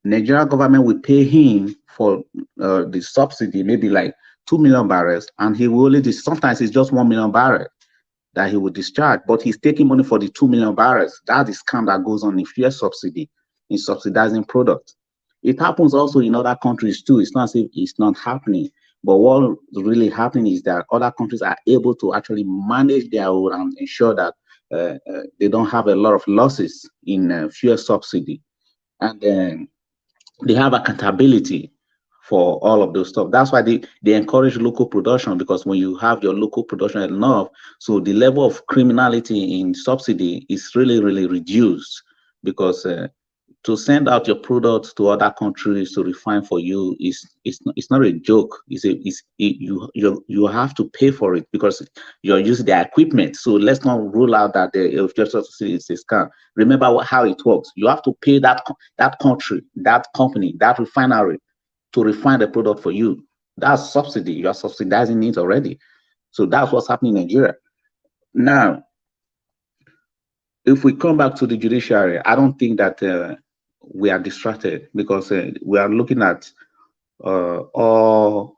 Nigeria government will pay him for the subsidy, maybe like 2 million barrels, and he will only, sometimes it's just 1 million barrels that he will discharge, but he's taking money for the 2 million barrels. That's the scam that goes on in fuel subsidy, in subsidizing product. It happens also in other countries too. It's not as if it's not happening, but what's really happening is that other countries are able to actually manage their own and ensure that they don't have a lot of losses in fuel subsidy, and they have accountability for all of those stuff. That's why they encourage local production, because when you have your local production enough, so the level of criminality in subsidy is really, really reduced, because to send out your products to other countries to refine for you it's not a joke. You have to pay for it because you're using their equipment. So let's not rule out that if just it's a scam. Remember how it works. You have to pay that country, that company, that refinery to refine the product for you. That's subsidy. You're subsidizing it already. So that's what's happening in Nigeria now. If we come back to the judiciary, I don't think that we are distracted, because we are looking at all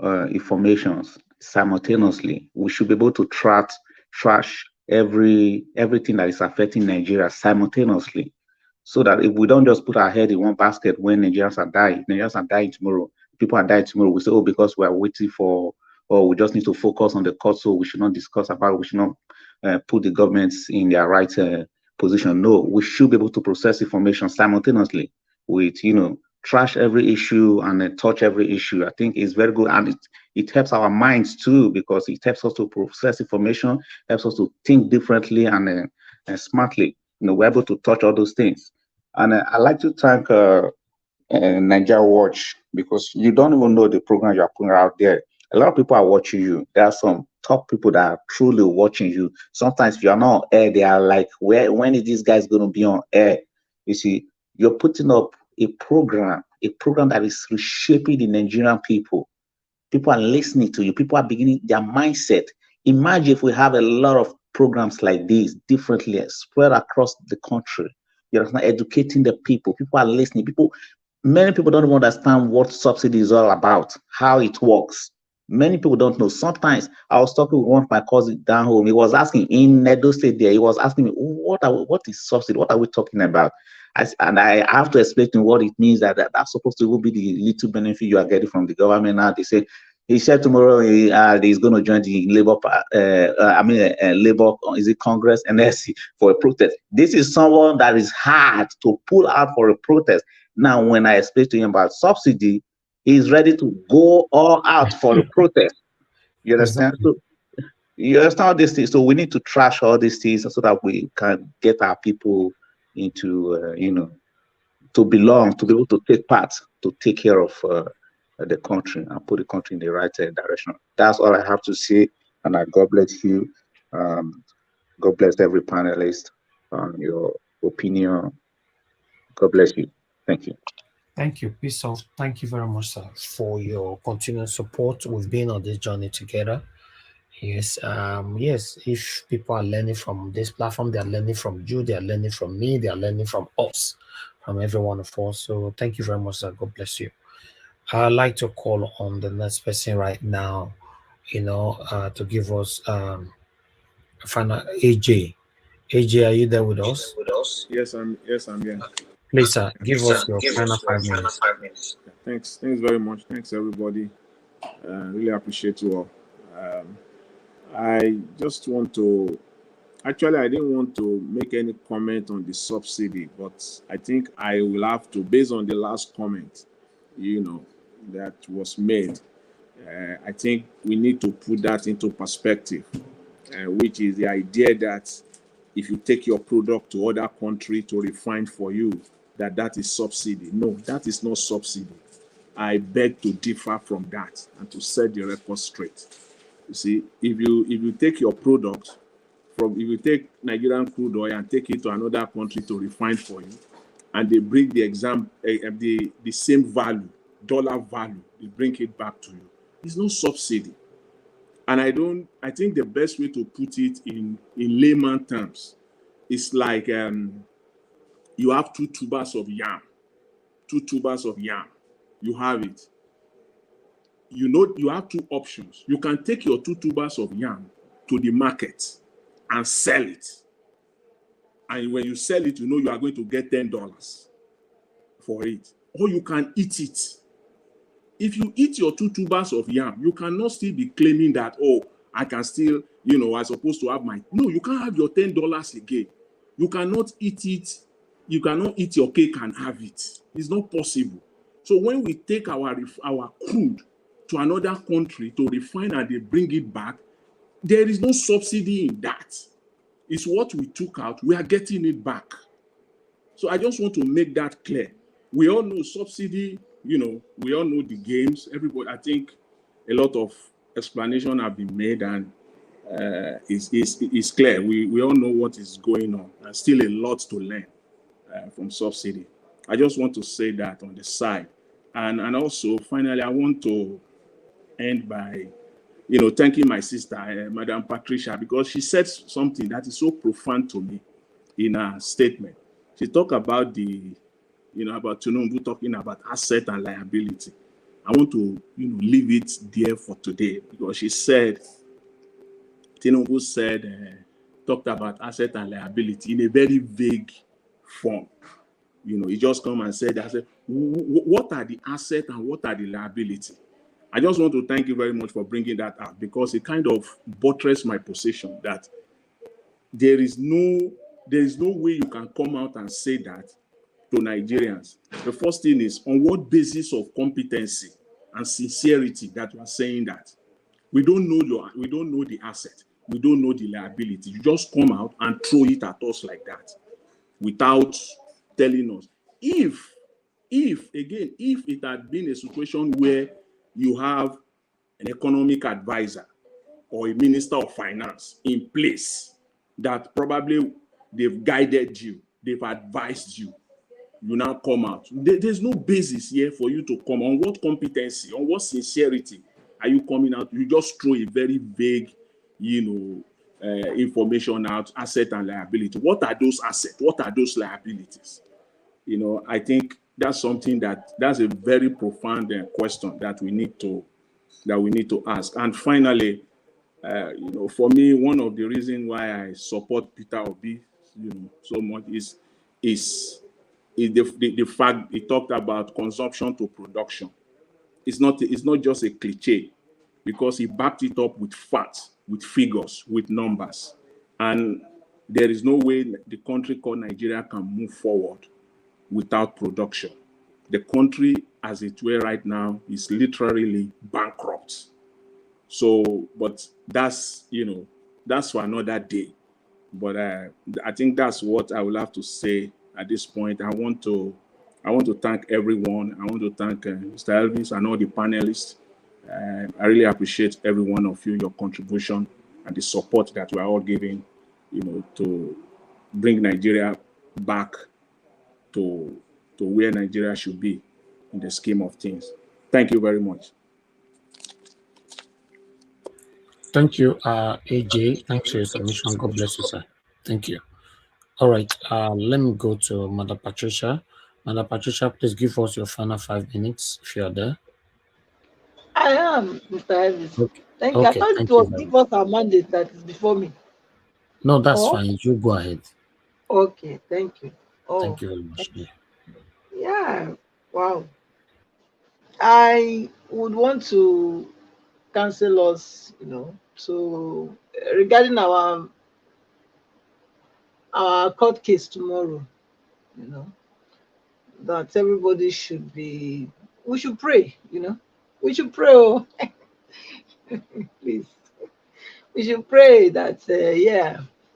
informations simultaneously. We should be able to trash everything that is affecting Nigeria simultaneously, so that if we don't just put our head in one basket when Nigerians are dying tomorrow, people are dying tomorrow, we say, oh, because we are waiting for, or we just need to focus on the court, so we should not discuss about it, we should not put the governments in their right position. No, we should be able to process information simultaneously with, trash every issue and touch every issue. I think it's very good, and it helps our minds too, because it helps us to process information, helps us to think differently and smartly. We're able to touch all those things. And I'd like to thank Nigeria Watch, because you don't even know the program you're putting out there. A lot of people are watching you. There are some top people that are truly watching you. Sometimes if you're not on air, they are like, when is this guy's going to be on air? You see, you're putting up a program that is reshaping the Nigerian people. People are listening to you. People are beginning their mindset. Imagine if we have a lot of programs like this differently spread across the country. You're not educating the people. People are listening. Many people don't even understand what subsidy is all about, how it works. Many people don't know. Sometimes I was talking with one of my cousins down home. He was asking in Edo State there. He was asking me, what is subsidy? What are we talking about? I have to explain to him what it means, that's supposed to be the little benefit you are getting from the government. Now they say, he said tomorrow he's going to join the labor, labor, is it Congress, NSC, for a protest. This is someone that is hard to pull out for a protest. Now, when I explain to him about subsidy, he's ready to go all out for the protest. You understand? Exactly. So you understand all these things. So we need to trash all these things so that we can get our people into, to belong, to be able to take part, to take care of the country and put the country in the right direction. That's all I have to say. And God bless you. God bless every panelist on your opinion. God bless you. Thank you. Thank you, Peace off. Thank you very much, sir, for your continued support. We've been on this journey together. Yes, yes. If people are learning from this platform, they are learning from you, they are learning from me, they are learning from us, from every one of us. So thank you very much, sir. God bless you. I'd like to call on the next person right now, to give us final AJ. AJ, are you there with us? Yes, I'm here. Please, sir, give us your final 5 minutes. Thanks very much. Thanks, everybody. Really appreciate you all. I just want to, actually, I didn't want to make any comment on the subsidy, but I think I will have to, based on the last comment, that was made. I think we need to put that into perspective, which is the idea that if you take your product to other country to refine for you, that is subsidy. No, that is not subsidy. I beg to differ from that and to set the record straight. You see, if you take your product if you take Nigerian crude oil and take it to another country to refine for you, and they bring the same value, dollar value, they bring it back to you. It's no subsidy. And I think the best way to put it in layman terms is like you have 2 tubers of yam. 2 tubers of yam. You have it. You have 2 options. You can take your 2 tubers of yam to the market and sell it. And when you sell it, you are going to get $10 for it. Or you can eat it. If you eat your 2 tubers of yam, you cannot still be claiming that, oh, I can still, I'm supposed to have no, you can't have your $10 again. You cannot eat it. You cannot eat your cake and have it. It's not possible. So when we take our crude to another country to refine and they bring it back, there is no subsidy in that. It's what we took out. We are getting it back. So I just want to make that clear. We all know subsidy, we all know the games. Everybody, I think a lot of explanation have been made and it's clear. We all know what is going on. There's still a lot to learn from subsidy. I just want to say that on the side. And also, finally, I want to end by, thanking my sister, Madam Patricia, because she said something that is so profound to me in her statement. She talked about about Tinubu talking about asset and liability. I want to, leave it there for today because she said, Tinubu said, talked about asset and liability in a very vague form. He just come and said, what are the asset and what are the liability? I just want to thank you very much for bringing that up because it kind of buttressed my position that there is no way you can come out and say that to Nigerians. The first thing is on what basis of competency and sincerity that you are saying that. We don't know the asset. We don't know the liability. You just come out and throw it at us like that without telling us. If it had been a situation where you have an economic advisor or a minister of finance in place that probably they've guided you, they've advised you, you now come out. There's no basis here for you to come. On what competency, on what sincerity are you coming out? You just throw a very vague, information out, asset and liability. What are those assets? What are those liabilities? I think that's something that's a very profound question that we need to ask. And finally, for me, one of the reasons why I support Peter Obi, so much is the fact he talked about consumption to production. It's not just a cliche because he backed it up with facts, with figures, with numbers. And there is no way the country called Nigeria can move forward without production. The country, as it were right now, is literally bankrupt. So, but that's for another day. But I think that's what I will have to say at this point. I want to thank everyone. I want to thank Mr. Elvis and all the panelists. I really appreciate every one of you, your contribution and the support that we are all giving, to bring Nigeria back to where Nigeria should be in the scheme of things. Thank you very much. Thank you, AJ. Thanks for your submission. God bless you, sir. Thank you. All right, let me go to Mother Patricia. Mother Patricia, please give us your final 5 minutes if you are there. I am, Mr. Elvis. Okay. Thank you. I thought it was give us our mandate that is before me. No, that's fine. You go ahead. Okay, thank you. Thank you very much. Yeah, wow. I would want to cancel us, so regarding our court case tomorrow, that everybody we should pray, we should pray. Oh. Please, we should pray that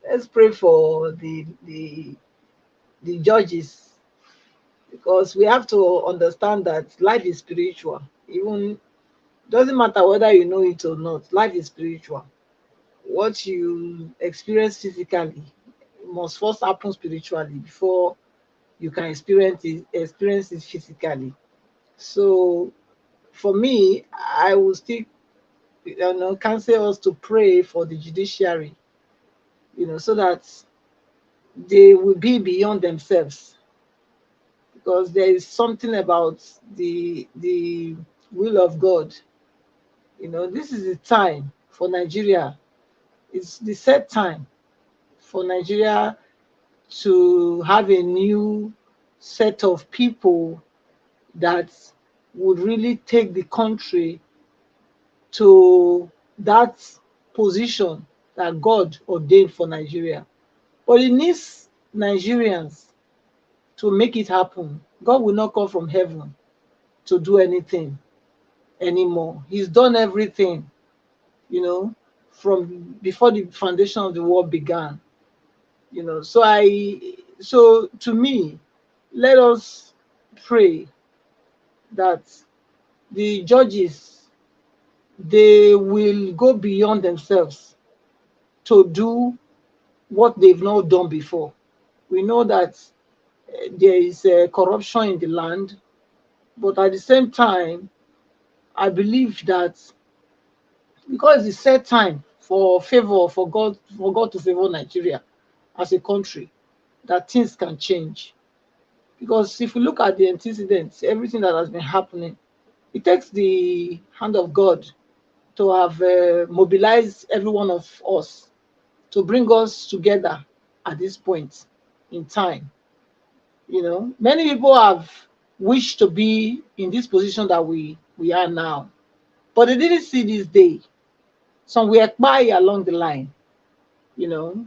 let's pray for the judges, because we have to understand that life is spiritual. Even doesn't matter whether you know it or not, life is spiritual. What you experience physically must first happen spiritually before you can experience it physically. So for me, I will still counsel us to pray for the judiciary, so that they will be beyond themselves, because there is something about the will of God. This is the time for Nigeria. It's the set time for Nigeria to have a new set of people that would really take the country to that position that God ordained for Nigeria. But it needs Nigerians to make it happen. God will not come from heaven to do anything anymore. He's done everything, you know, from before the foundation of the world began. You know, so to me, let us pray that the judges, they will go beyond themselves to do what they've not done before. We know that there is corruption in the land, but at the same time, I believe that because it's set time for God to favor Nigeria as a country, that things can change. Because if we look at the antecedents, everything that has been happening, it takes the hand of God to have mobilized every one of us to bring us together at this point in time. You know, many people have wished to be in this position that we are now, but they didn't see this day. Some were by along the line, you know.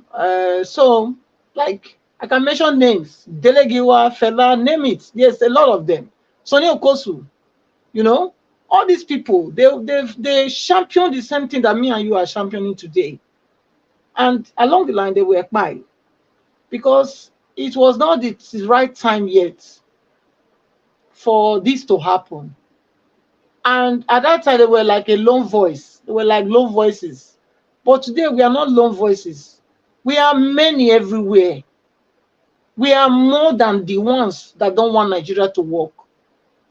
So, like, I can mention names: Delegiwa, Fela, name it. There's a lot of them. Sonny Okosu, you know, all these people, they champion the same thing that me and you are championing today. And along the line, they were by because it was not the right time yet for this to happen. And at that time, they were like a lone voice. They were like lone voices. But today, we are not lone voices. We are many everywhere. We are more than the ones that don't want Nigeria to work.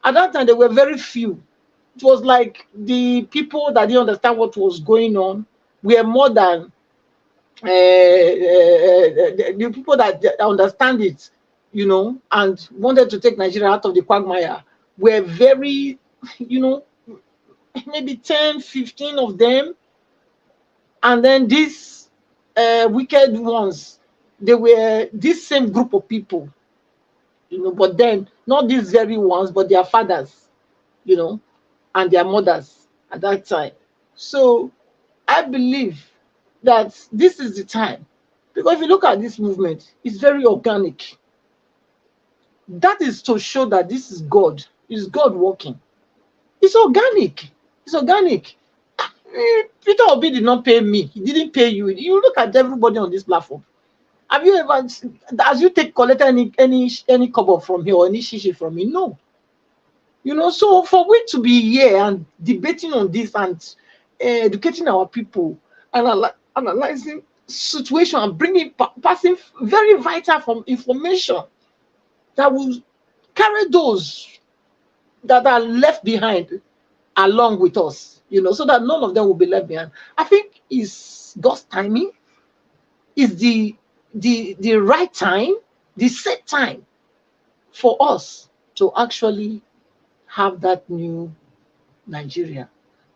At that time, there were very few. It was like the people that didn't understand what was going on were more than the people that understand it, you know, and wanted to take Nigeria out of the quagmire were very, you know, maybe 10, 15 of them. And then these wicked ones, they were this same group of people, you know, but then not these very ones, but their fathers, you know, and their mothers at that time. So I believe that this is the time. Because if you look at this movement, it's very organic. That is to show that this is God. It's God working. It's organic. It's organic. Peter Obi did not pay me. He didn't pay you. You look at everybody on this platform. Have you ever, as you collected any cover from here or any shishi from me? No. You know, so for we to be here and debating on this and educating our people and analyzing situation and passing very vital from information that will carry those that are left behind along with us, you know, so that none of them will be left behind. I think is God's timing, is the right time, the set time for us to actually have that new Nigeria.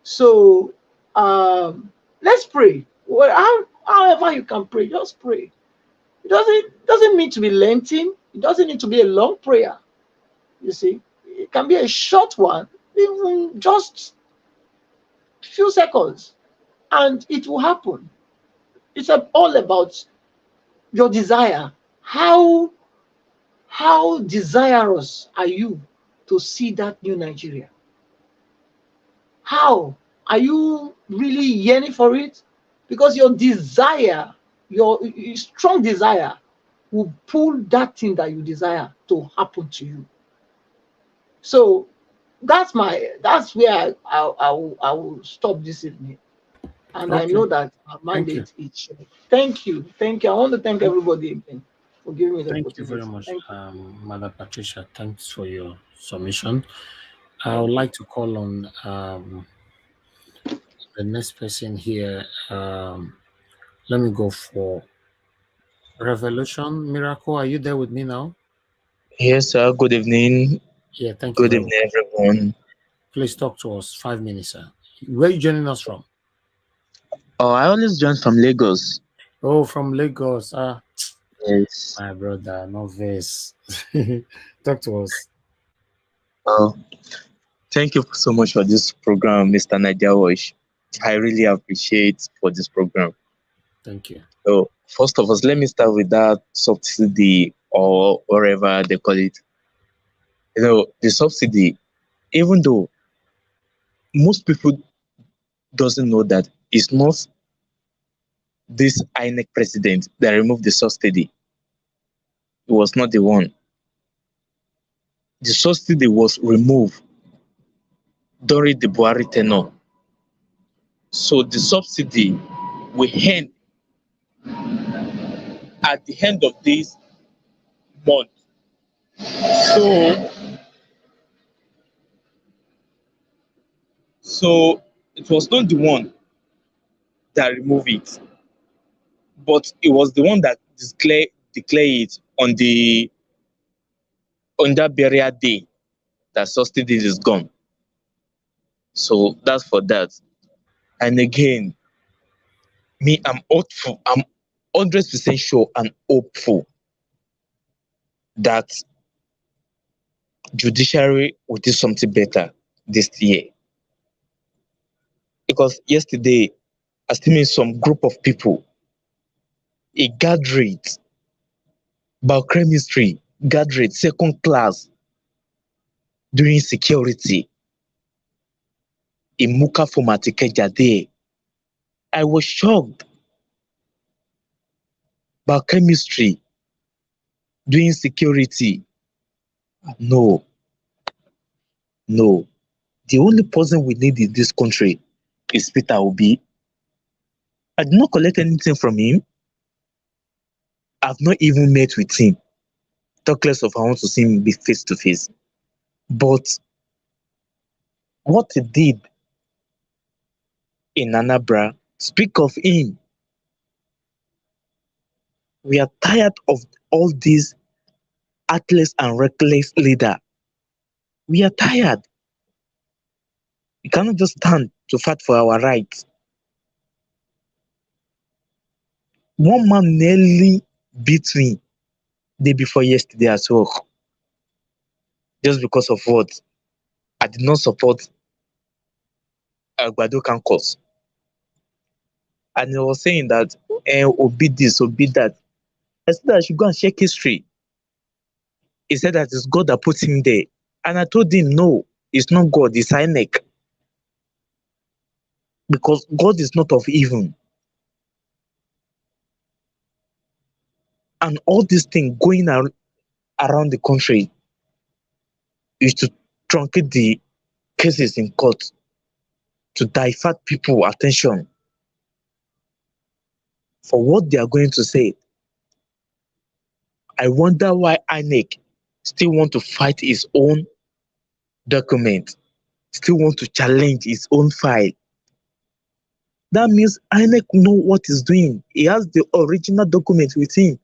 So let's pray. Well, however you can pray, just pray. It doesn't need to be lengthy. It doesn't need to be a long prayer. You see, it can be a short one, even just a few seconds, and it will happen. It's all about your desire. How desirous are you to see that new Nigeria? How are you really yearning for it? Because your desire, your strong desire, will pull that thing that you desire to happen to you. So that's where I will stop this evening. And I Okay. know that our Thank you. mandate is shared. Thank you. Thank you. I want to thank everybody again for giving me the Thank you very opportunity. much, Thank you. Mother Patricia. Thanks for your submission. I would like to call on the next person here. Let me go for Revolution. Miracle, are you there with me now? Yes, sir. Good evening. Yeah, thank you Good very evening, much. everyone. Please talk to us. 5 minutes, sir. Where are you joining us from? Oh, I always join from Lagos. Oh, from Lagos. Yes. My brother, no verse. Talk to us. Oh, thank you so much for this program, Mr. Nadia Wash. I really appreciate for this program. Thank you. So first of all, let me start with that subsidy or whatever they call it. The subsidy, even though most people doesn't know that it's not this INEC president that removed the subsidy. It was not the one. The subsidy was removed during the Buhari tenure. So the subsidy will end at the end of this month. So, so it was not the one that removed it, but it was the one that declare it on that burial day that subsidy is gone. So that's for that. And again, me, I'm hopeful. I'm 100% sure and hopeful that judiciary will do something better this year. Because yesterday, I still mean some group of people, a gathered biochemistry, gathered second class doing security in Muka Fomatikeja there. I was shocked. Biochemistry doing security. No, no. The only person we need in this country is Peter Obi. I did not collect anything from him. I've not even met with him. Talk less of I want to see him be face to face. But what he did in Anambra, speak of him. We are tired of all these heartless and reckless leader. We are tired. We cannot just stand to fight for our rights. One man nearly beat me day before yesterday as well. Just because of what? I did not support Agbado Campus. And he was saying that Obi this, Obi that. I said that I should go and check history. He said that it's God that put him there. And I told him, no, it's not God, it's INEC. Because God is not of evil. And all these things going around the country is to truncate the cases in court, to divert people's attention for what they are going to say. I wonder why INEC still want to fight his own document, still want to challenge his own file. That means INEC know what he's doing. He has the original document with him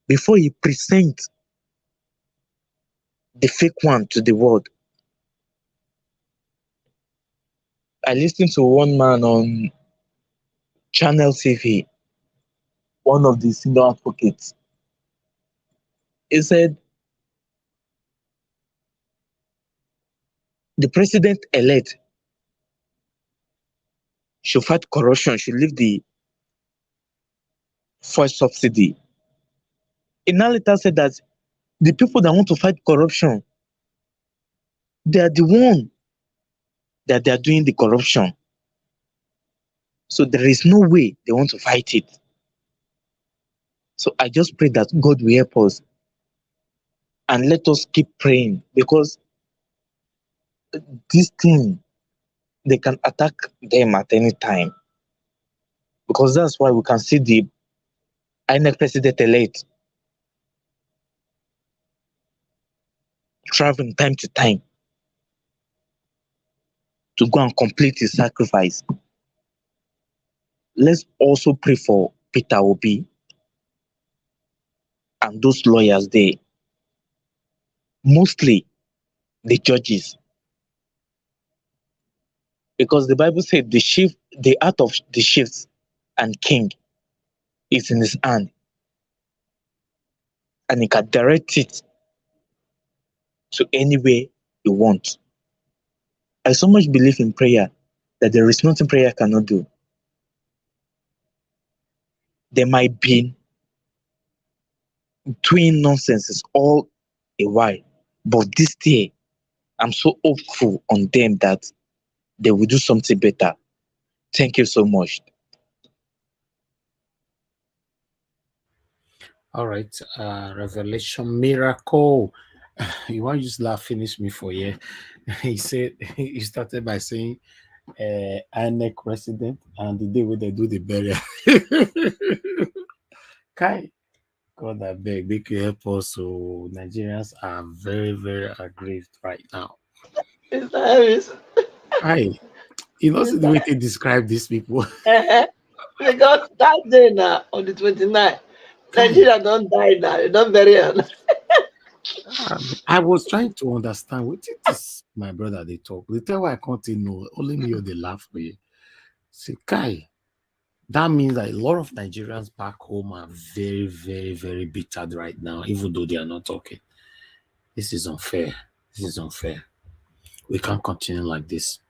before he presents the fake one to the world. I listened to one man on Channel TV, one of the senior advocates. He said, the president-elect should fight corruption, should leave the first subsidy. He now later said that the people that want to fight corruption, they are the one that they are doing the corruption. So there is no way they want to fight it. So I just pray that God will help us and let us keep praying, because this thing, they can attack them at any time. Because that's why we can see the INEC president-elect traveling time to time to go and complete his sacrifice. Let's also pray for Peter Obi and those lawyers there, mostly the judges, because the Bible said the heart of the chiefs and king is in his hand, and he can direct it to any way he wants. I so much believe in prayer that there is nothing prayer cannot do. They might be doing nonsenses all a while, but this day, I'm so hopeful on them that they will do something better. Thank you so much. All right, Revelation Miracle. You want to just laugh, finish me for you. He said he started by saying INEC resident and the day when they do the burial. Kai, God, I beg, make you help us. So Nigerians are very, very aggrieved right now. Mr. Harris. Hi, you know the way they describe these people. Because that day now, on the 29th, Nigeria don't die now, they don't bury her. I was trying to understand what it is my brother they talk. They tell why I can't know. Only me or they laugh for you. Say, Kai, that means that a lot of Nigerians back home are very, very, very bitter right now, even though they are not talking. This is unfair. This is unfair. We can't continue like this.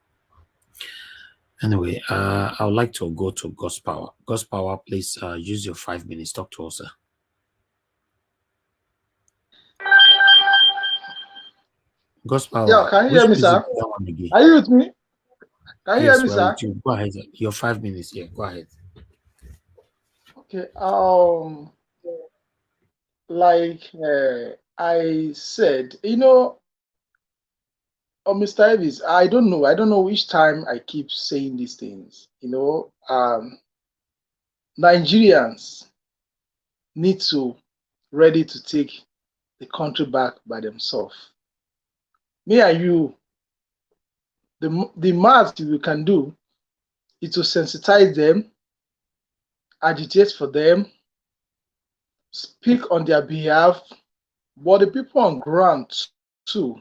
Anyway, I would like to go to God's Power. God's Power, please use your 5 minutes. Talk to us, sir. God's Power. Yeah, can you hear me, sir? Are you with me? Can you Yes, hear me, we're sir? with you. Go ahead. Your 5 minutes. Yeah, go ahead. Okay. Like I said, Mr. Davis, I don't know. I don't know which time I keep saying these things. Nigerians need to ready to take the country back by themselves. Me and you, the most we can do is to sensitize them, agitate for them, speak on their behalf, but the people on ground too.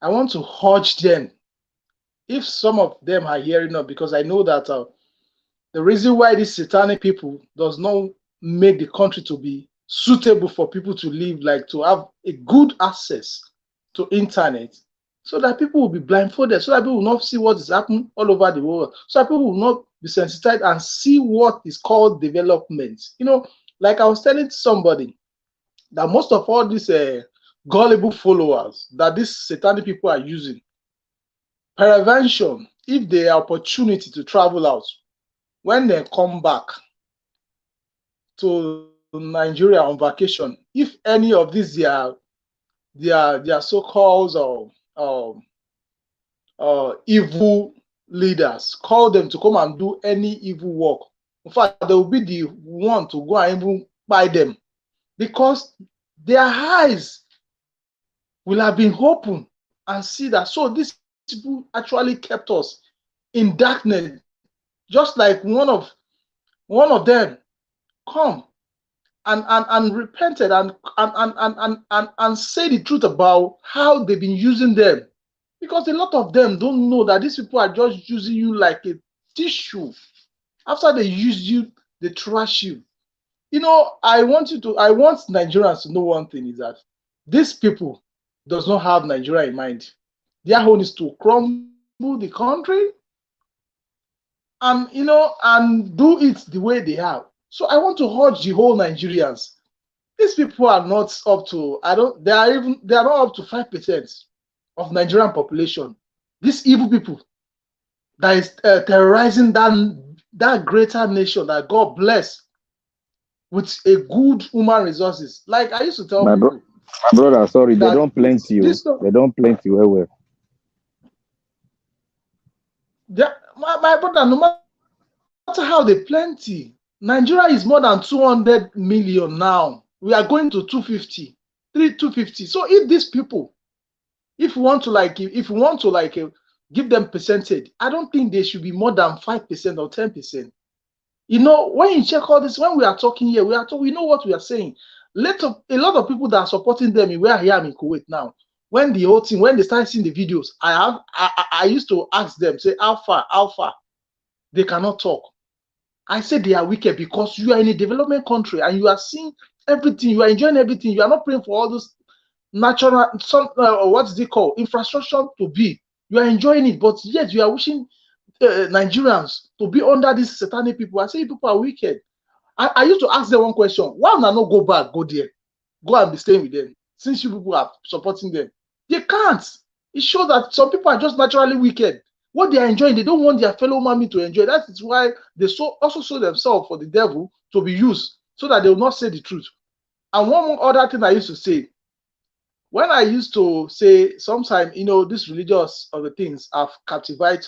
I want to urge them, if some of them are hearing up, because I know that the reason why these satanic people does not make the country to be suitable for people to live, like to have a good access to internet, so that people will be blindfolded, so that people will not see what is happening all over the world, so that people will not be sensitized and see what is called development. Like I was telling somebody, that most of all these gullible followers that these satanic people are using, prevention, if they have opportunity to travel out, when they come back to Nigeria on vacation, if any of these their so-called evil leaders call them to come and do any evil work, in fact, they will be the one to go and even buy them, because their eyes will have been open and see that. So these people actually kept us in darkness, just like one of them come and repented and say the truth about how they've been using them, because a lot of them don't know that these people are just using you like a tissue. After they use you, they trash you. I want Nigerians to know one thing, is that these people does not have Nigeria in mind. Their own is to crumble the country and and do it the way they have. So I want to urge the whole Nigerians. These people are not up to they are not up to 5% of Nigerian population. These evil people that is terrorizing that greater nation that God bless with a good human resources. Like I used to tell people. My brother, sorry, they don't plenty you. They don't plenty well. My brother, no matter how they plenty, Nigeria is more than 200 million now. We are going to 250. So if these people, if you want to give them percentage, I don't think they should be more than 5% or 10%. When you check all this, when we are talking here, we know what we are saying. A lot of people that are supporting them, where I am in Kuwait now, when the whole thing, when they start seeing the videos, I used to ask them, say, Alpha, they cannot talk. I say they are wicked because you are in a development country and you are seeing everything, you are enjoying everything. You are not praying for all those natural, what's they call infrastructure to be. You are enjoying it, but yet you are wishing Nigerians to be under these satanic people. I say people are wicked. I used to ask them one question: why not go back, go there, go and be staying with them? Since you people are supporting them, they can't. It shows that some people are just naturally wicked. What they are enjoying, they don't want their fellow man to enjoy. That is why they also sold themselves for the devil to be used, so that they will not say the truth. And one more other thing I used to say, when I used to say sometimes, this religious of the things have captivate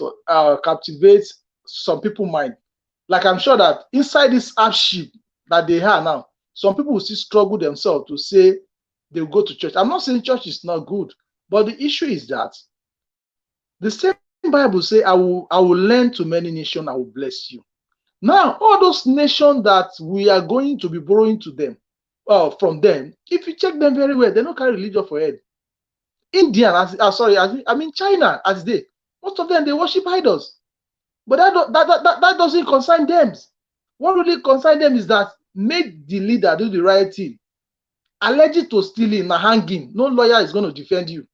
some people's mind. Like I'm sure that inside this hardship that they have now, some people will still struggle themselves to say they will go to church. I'm not saying church is not good, but the issue is that the same Bible say, I will lend to many nations, I will bless you. Now, all those nations that we are going to be borrowing to them, from them, if you check them very well, they don't carry religion for head. Indian, I mean China, as they, most of them, they worship idols. But that doesn't concern them. What really concerns them is that make the leader do the right thing. Alleged to stealing, na hanging. No lawyer is going to defend you.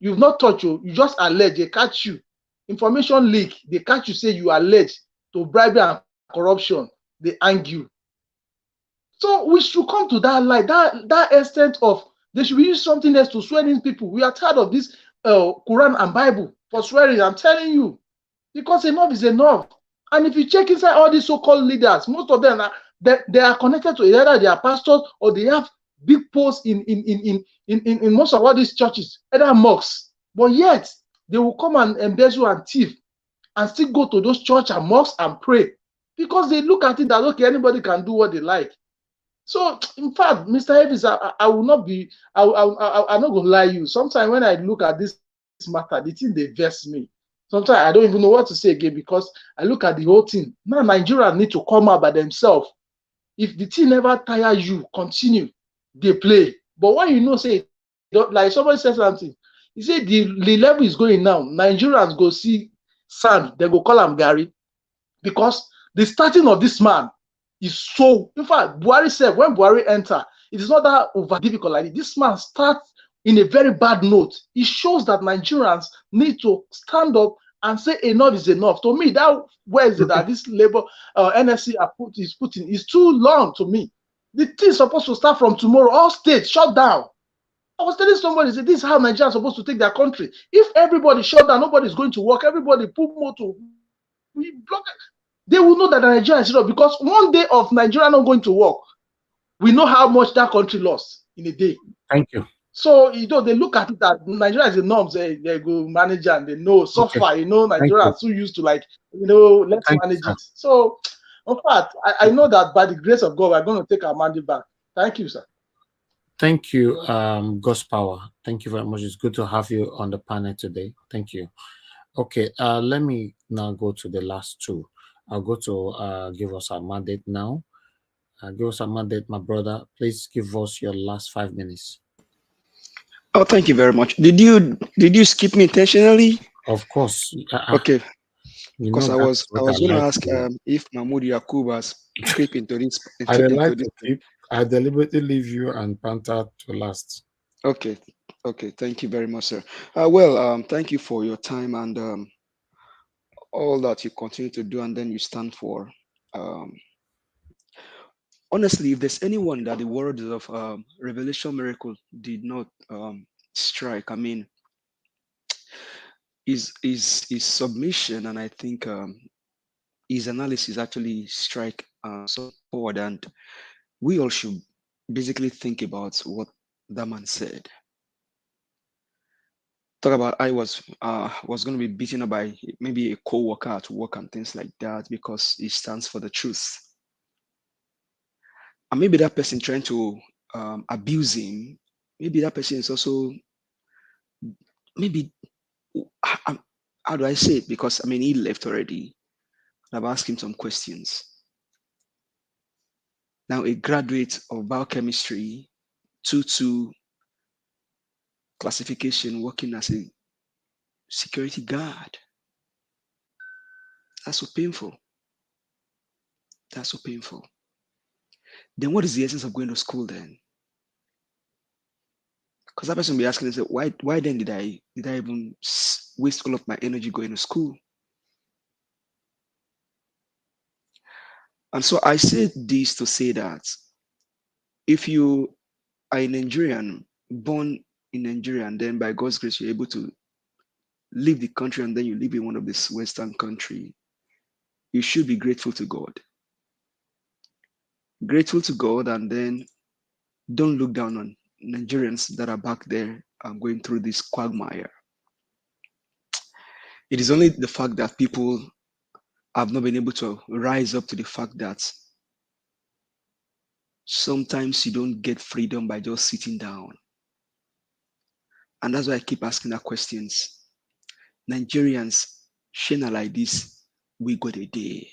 You've not touched you just allege, they catch you. Information leak, they catch you, say you allege to bribery and corruption, they hang you. So we should come to that light, that extent of they should use something else to swear these people. We are tired of this Quran and Bible for swearing. I'm telling you, because enough is enough. And if you check inside all these so-called leaders, most of them they are connected to either they are pastors or they have big posts in most of all these churches, either mosques. But yet they will come and embezzle and thief and still go to those church and mosques and pray because they look at it that okay, anybody can do what they like. So, in fact, Mr. Evans, I will not be, I'm not going to lie you. Sometimes when I look at this matter, the thing they vex me. Sometimes I don't even know what to say again because I look at the whole thing. Now, Nigerians need to come out by themselves. If the thing never tire you, continue, they play. But when you know, say, like somebody said something, he said the level is going now. Nigerians go see sand, they go call him Gary because the starting of this man is so, in fact, Buhari said when Buhari enter, it is not that over difficult like this. This man starts in a very bad note. It shows that Nigerians need to stand up and say enough is enough. To me, that where is it that this labor NSC is putting is too long to me. The thing is supposed to start from tomorrow. All states shut down. I was telling somebody, say, this is how Nigeria is supposed to take their country. If everybody shut down, nobody is going to work. Everybody put motor. We block it. They will know that Nigeria is serious because one day of Nigeria not going to work, we know how much that country lost in a day. Thank you. So they look at it that Nigeria is the norms. They go manage and they know so Okay. far. Nigeria are so used to let's manage it. So, in fact, I know that by the grace of God, we're going to take our money back. Thank you, sir. Thank you, God's Power. Thank you very much. It's good to have you on the panel today. Thank you. Okay, let me now go to the last two. I'll go to give us our mandate now. Give us a mandate, my brother. Please give us your last 5 minutes. Oh, thank you very much. Did you skip me intentionally? Of course. Okay. Because I was what going to like ask if Mahmoud Yakub has crept into this. I like to keep. I deliberately leave you and Panther to last. Okay. Okay. Thank you very much, sir. Well, thank you for your time and all that you continue to do and then you stand for. Honestly, if there's anyone that the words of Revelation Miracle did not strike, I mean, his submission and I think his analysis actually strike so forward, and we all should basically think about what that man said. Talk about I was going to be beaten up by maybe a co-worker at work and things like that because he stands for the truth. And maybe that person trying to abuse him, maybe that person is also maybe how do I say it? Because I mean he left already. I've asked him some questions. Now a graduate of biochemistry, 2-2 classification, working as a security guard. That's so painful. That's so painful. Then what is the essence of going to school then? Because that person will be asking themselves, why then did I even waste all of my energy going to school? And so I say this to say that if you are a Nigerian, born in Nigeria, and then by God's grace, you're able to leave the country and then you live in one of this Western country, you should be grateful to God. Grateful to God, and then don't look down on Nigerians that are back there going through this quagmire. It is only the fact that people have not been able to rise up to the fact that sometimes you don't get freedom by just sitting down. And that's why I keep asking that questions. Nigerians, shana like this, we got a day.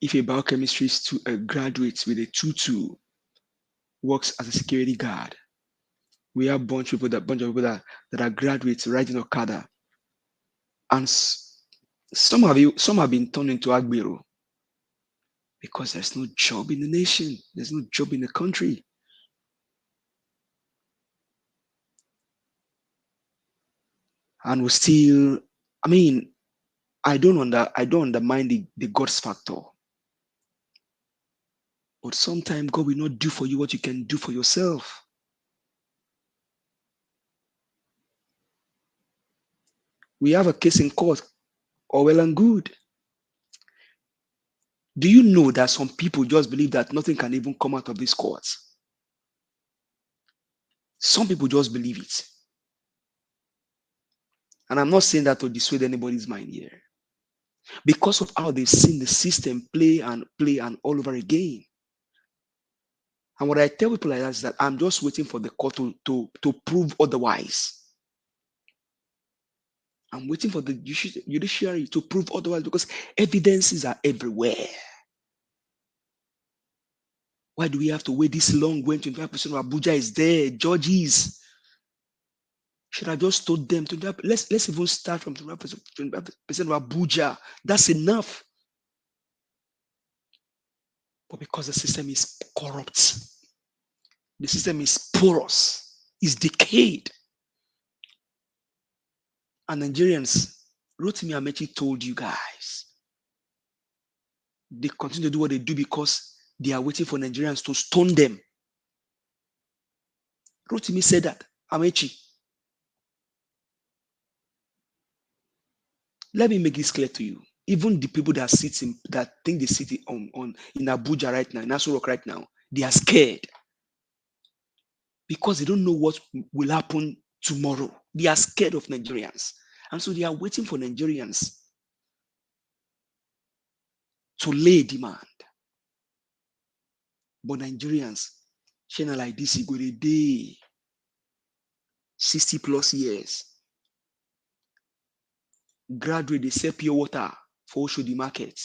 If a biochemistry graduate with a 2-2 works as a security guard, we have bunch of people that are graduates riding Okada, and some have been turned into Agbero because there's no job in the nation, there's no job in the country. And we still, I mean, I don't undermine the God's factor. But sometimes God will not do for you what you can do for yourself. We have a case in court, all well and good. Do you know that some people just believe that nothing can even come out of these courts? Some people just believe it. And I'm not saying that to dissuade anybody's mind here. Because of how they've seen the system play and all over again. And what I tell people like that is that I'm just waiting for the court to prove otherwise. I'm waiting for the judiciary to prove otherwise because evidences are everywhere. Why do we have to wait this long when 25% of Abuja is there? Judges. Should I just told them to let's even start from 25% of Abuja. That's enough. But because the system is corrupt, the system is porous, is decayed. And Nigerians, Rotimi Amechi told you guys, they continue to do what they do because they are waiting for Nigerians to stone them. Rotimi said that, Amechi. Let me make this clear to you. Even the people that think they sit in Abuja right now, in Aso Rock right now, they are scared because they don't know what will happen tomorrow. They are scared of Nigerians. And so they are waiting for Nigerians to lay demand. But Nigerians, China like this, go a day, 60 plus years. Graduate, they sell pure water for Oshodi market.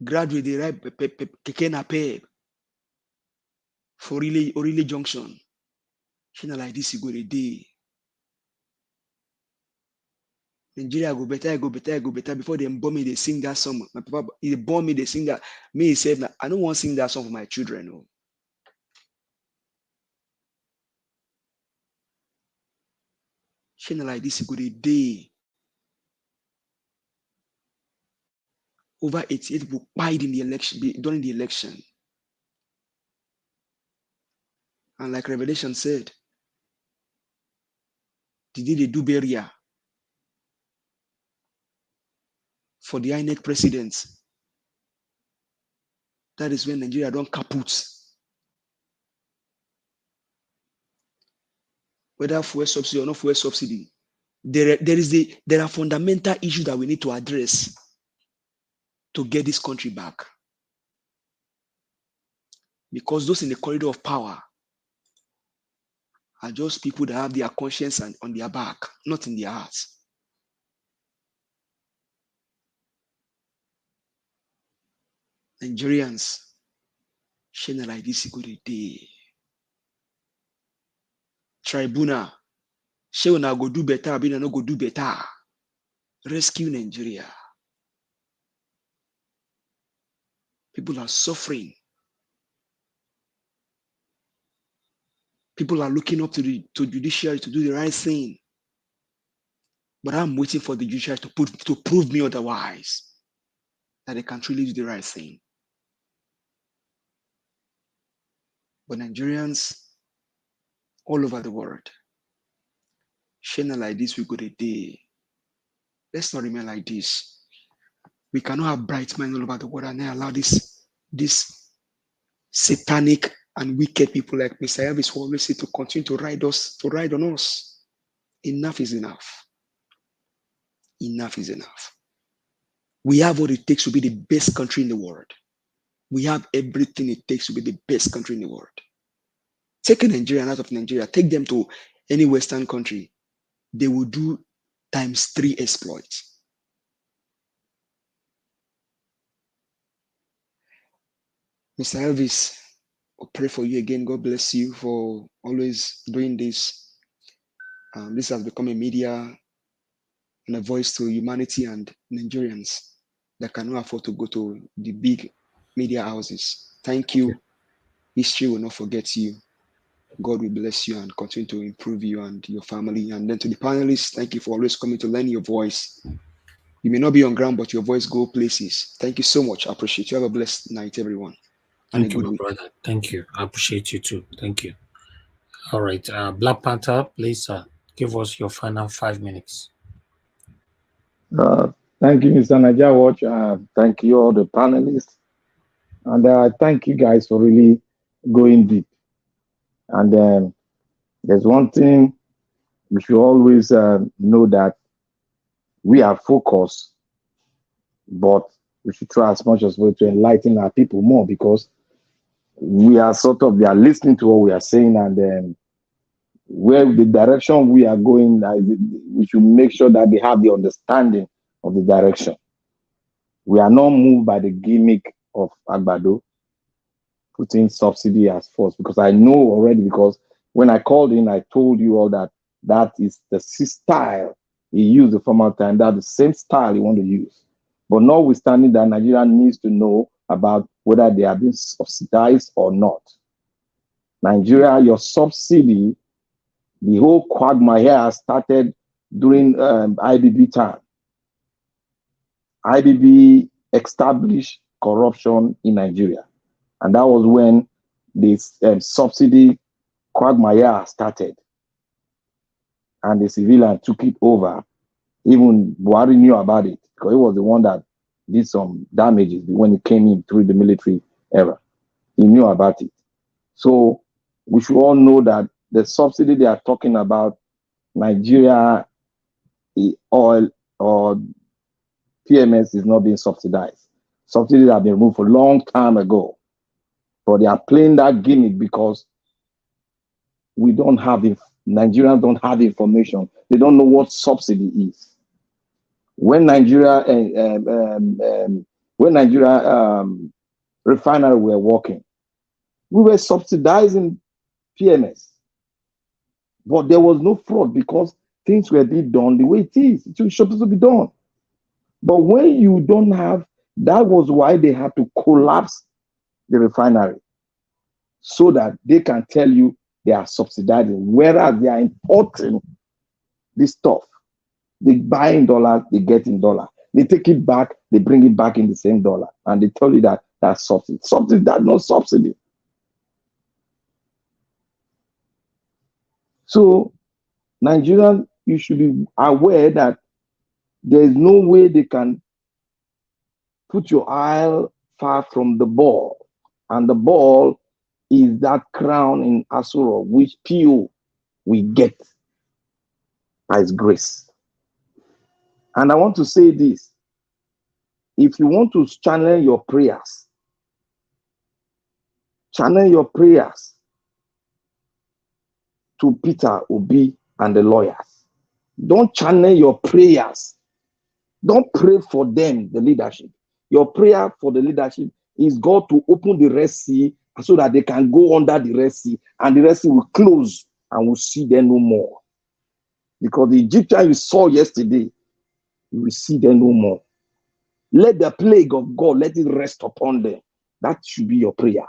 Graduate, they ride keke napep for Orile Junction. China like this, go a day. Nigeria go better before they bomb me, they sing that song. My papa, they bomb me, they sing that. Me, he said, I don't want to sing that song for my children. No. China like this, go a day. Over 88 people died in the election, during the election. And like Revelation said, the day they do burial for the INEC president, that is when Nigeria don't kaput. Whether fuel subsidy or not fuel subsidy, there are fundamental issues that we need to address to get this country back. Because those in the corridor of power are just people that have their conscience on their back, not in their hearts. Nigerians, shena like this go the day. Tribunal, she una go do better, but no go do better. Rescue Nigeria. People are suffering. People are looking up to judiciary to do the right thing. But I'm waiting for the judiciary to prove me otherwise, that they can truly do the right thing. But Nigerians all over the world, Shana like this, we go a day. Let's not remain like this. We cannot have bright minds all over the world and then allow this satanic and wicked people like Mr. Elvis who always say to continue to ride on us. Enough is enough. Enough is enough. We have what it takes to be the best country in the world. We have everything it takes to be the best country in the world. Take a Nigerian out of Nigeria, take them to any Western country, they will do ×3 exploits. Mr. Elvis, I'll pray for you again. God bless you for always doing this. This has become a media and a voice to humanity and Nigerians that cannot afford to go to the big media houses. Thank you. History will not forget you. God will bless you and continue to improve you and your family. And then to the panelists, thank you for always coming to lend your voice. You may not be on ground, but your voice go places. Thank you so much. I appreciate you. Have a blessed night, everyone. Thank you, my brother. Thank you. I appreciate you too. Thank you. All right. Black Panther, please give us your final 5 minutes. Thank you, Mr. Naija Watch. Thank you, all the panelists. And thank you guys for really going deep. And there's one thing we should always know, that we are focused, but we should try as much as possible to enlighten our people more, because we are listening to what we are saying, and where the direction we are going, we should make sure that they have the understanding of the direction. We are not moved by the gimmick of Agbado putting subsidy as force, because I know already, because when I called in, I told you all that is the style he used the former time. That's the same style he want to use. But notwithstanding that, Nigeria needs to know about whether they are being subsidized or not. Nigeria, your subsidy, the whole quagmire started during IBB time. IBB established corruption in Nigeria. And that was when this subsidy quagmire started. And the civilian took it over. Even Buhari knew about it, because he was the one that did some damages when he came in through the military era. He knew about it. So we should all know that the subsidy they are talking about, Nigeria oil or PMS, is not being subsidized. Subsidies have been removed for a long time ago. But they are playing that gimmick because Nigerians don't have information. They don't know what subsidy is. When Nigeria refinery were working, we were subsidizing PMS, but there was no fraud because things were being done the way it is. It was supposed to be done. But when you don't have, that was why they had to collapse the refinery, so that they can tell you they are subsidizing, whereas they are importing this stuff. They buy in dollars, they get in dollar. They take it back, they bring it back in the same dollar, and they tell you that that's subsidy. Subsidy, that's not subsidy. So, Nigerians, you should be aware that there is no way they can put your eye far from the ball. And the ball is that crown in Asura, which PO we get by his grace. And I want to say this. If you want to channel your prayers to Peter Obi and the lawyers. Don't channel your prayers. Don't pray for them, the leadership. Your prayer for the leadership is God to open the Red Sea so that they can go under the Red Sea, and the Red Sea will close and we'll see them no more. Because the Egyptian you saw yesterday, you will see them no more. Let the plague of God, let it rest upon them. That should be your prayer.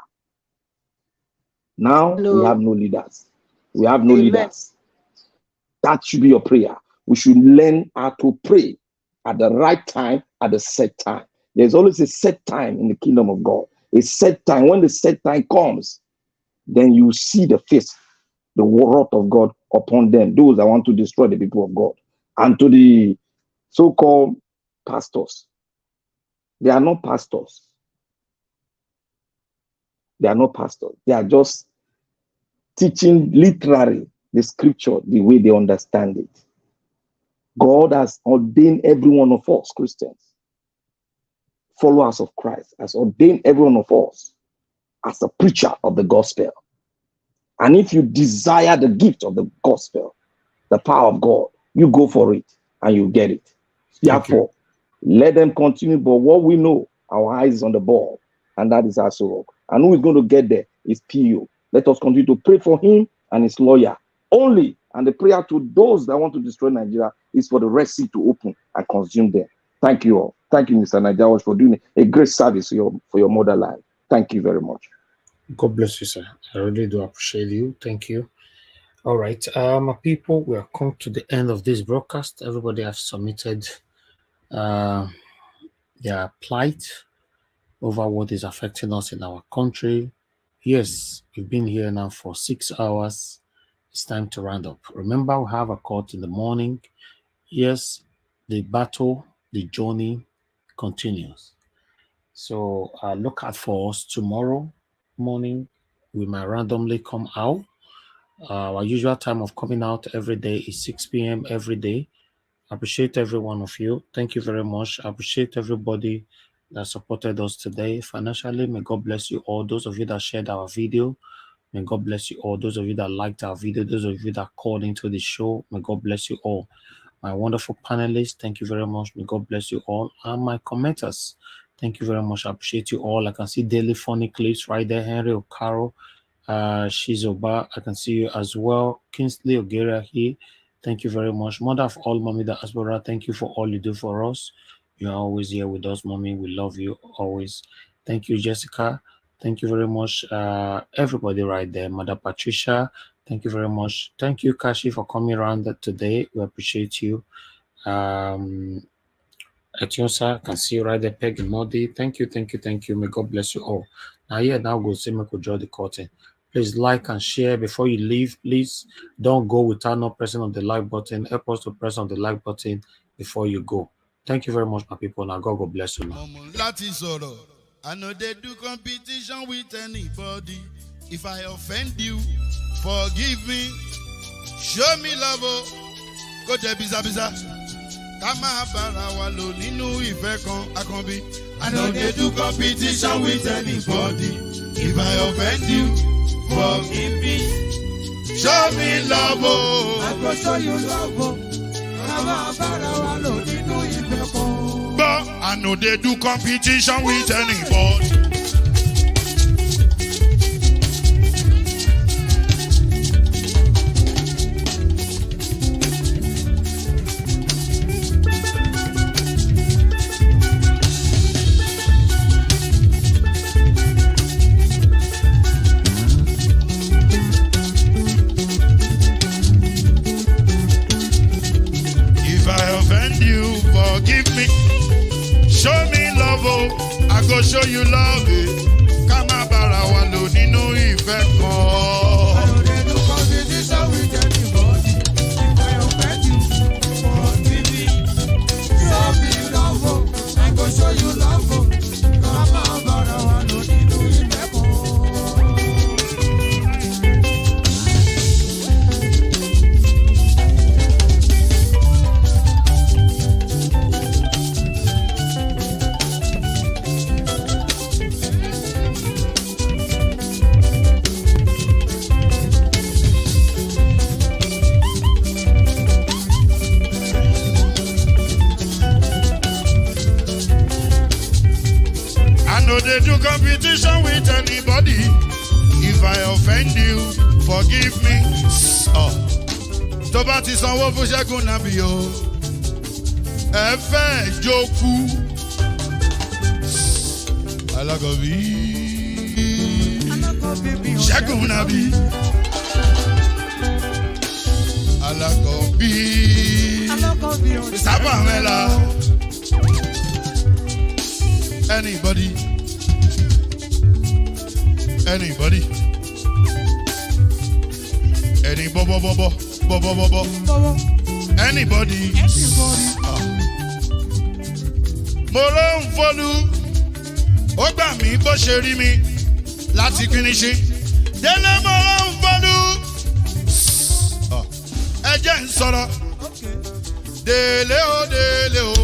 Now we have no leaders. We have no leaders. That should be your prayer. we should learn how to pray at the right time, at the set time. There's always a set time in the kingdom of God. A set time. When the set time comes, then you see the face, the wrath of God upon them, those that want to destroy the people of God. And to the so-called pastors, they are not pastors. They are not pastors. They are just teaching literally the scripture the way they understand it. God has ordained every one of us, Christians, followers of Christ, has ordained every one of us as a preacher of the gospel. And if you desire the gift of the gospel, the power of God, you go for it and you get it. Therefore, let them continue. But what we know, our eyes is on the ball, and that is our sorrow. And who is going to get there is PO. Let us continue to pray for him and his lawyer only. And the prayer to those that want to destroy Nigeria is for the Red Sea to open and consume them. Thank you all. Thank you, Mr. Nigeria, for doing a great service for your motherland. Thank you very much. God bless you, sir. I really do appreciate you. Thank you. All right, my people, we have come to the end of this broadcast. Everybody have submitted their plight over what is affecting us in our country. Yes, we've been here now for 6 hours. It's time to round up. Remember, we have a court in the morning. Yes, the battle, the journey continues. So look out for us tomorrow morning. We might randomly come out. Our usual time of coming out every day is 6 p.m. every day. I appreciate every one of you. Thank you very much. I appreciate everybody that supported us today financially. May God bless you all. Those of you that shared our video, may God bless you all. Those of you that liked our video, those of you that called into the show, may God bless you all. My wonderful panelists, thank you very much. May God bless you all. And my commenters, thank you very much. I appreciate you all. I can see daily funny clips right there. Henry Okaro, Shizoba, I can see you as well. Kingsley Ogera here. Thank you very much. Mother of all, Mommy Diaspora, thank you for all you do for us. You're always here with us, Mommy. We love you always. Thank you, Jessica. Thank you very much, everybody right there. Mother Patricia, thank you very much. Thank you, Kashi, for coming around today. We appreciate you. Etiosa, I can see you right there. Peggy Modi, thank you, thank you, thank you. May God bless you all. Now go see me could draw the curtain. Please like and share before you leave. Please don't go without not pressing on the like button. Help us to press on the like button before you go. Thank you very much, my people. Now God bless you. I know they do competition with anybody. If I offend you, forgive me. Show me love. Go there, biza biza. Kama bara walo ninu ife kan akanbi. I know they do competition with anybody. If I offend you, forgive me. Show me love. I go show you love. Kama bara walo ninu ife kan. But I know they do competition with anybody. If I offend you, forgive me. Show me love, oh, I go show you love. Kama bara walo nínú ìfẹ́ kan. I know they do competition with anybody. If I offend you, forgive me. Show me love, oh, I go show you love. Kama bara walo nínú ìfẹ́ kan. No, they do competition with anybody. If I offend you, forgive me. Oh, tó bá ti sanwó fún Ṣẹ́gun nàbí o. Ẹ fẹ́ jókù. Alákọ̀bí. Ṣẹ́gun nàbí. Alákọ̀bí. Mr. Pamela. Anybody? Any bobo. Anybody? Mo ló ń fọlú, ó gbà mí bó ṣe rí mi láti kíníṣí. Délé mo ló ń fọlú, ẹ jẹ́ ń sọ̀rọ̀. Délé o,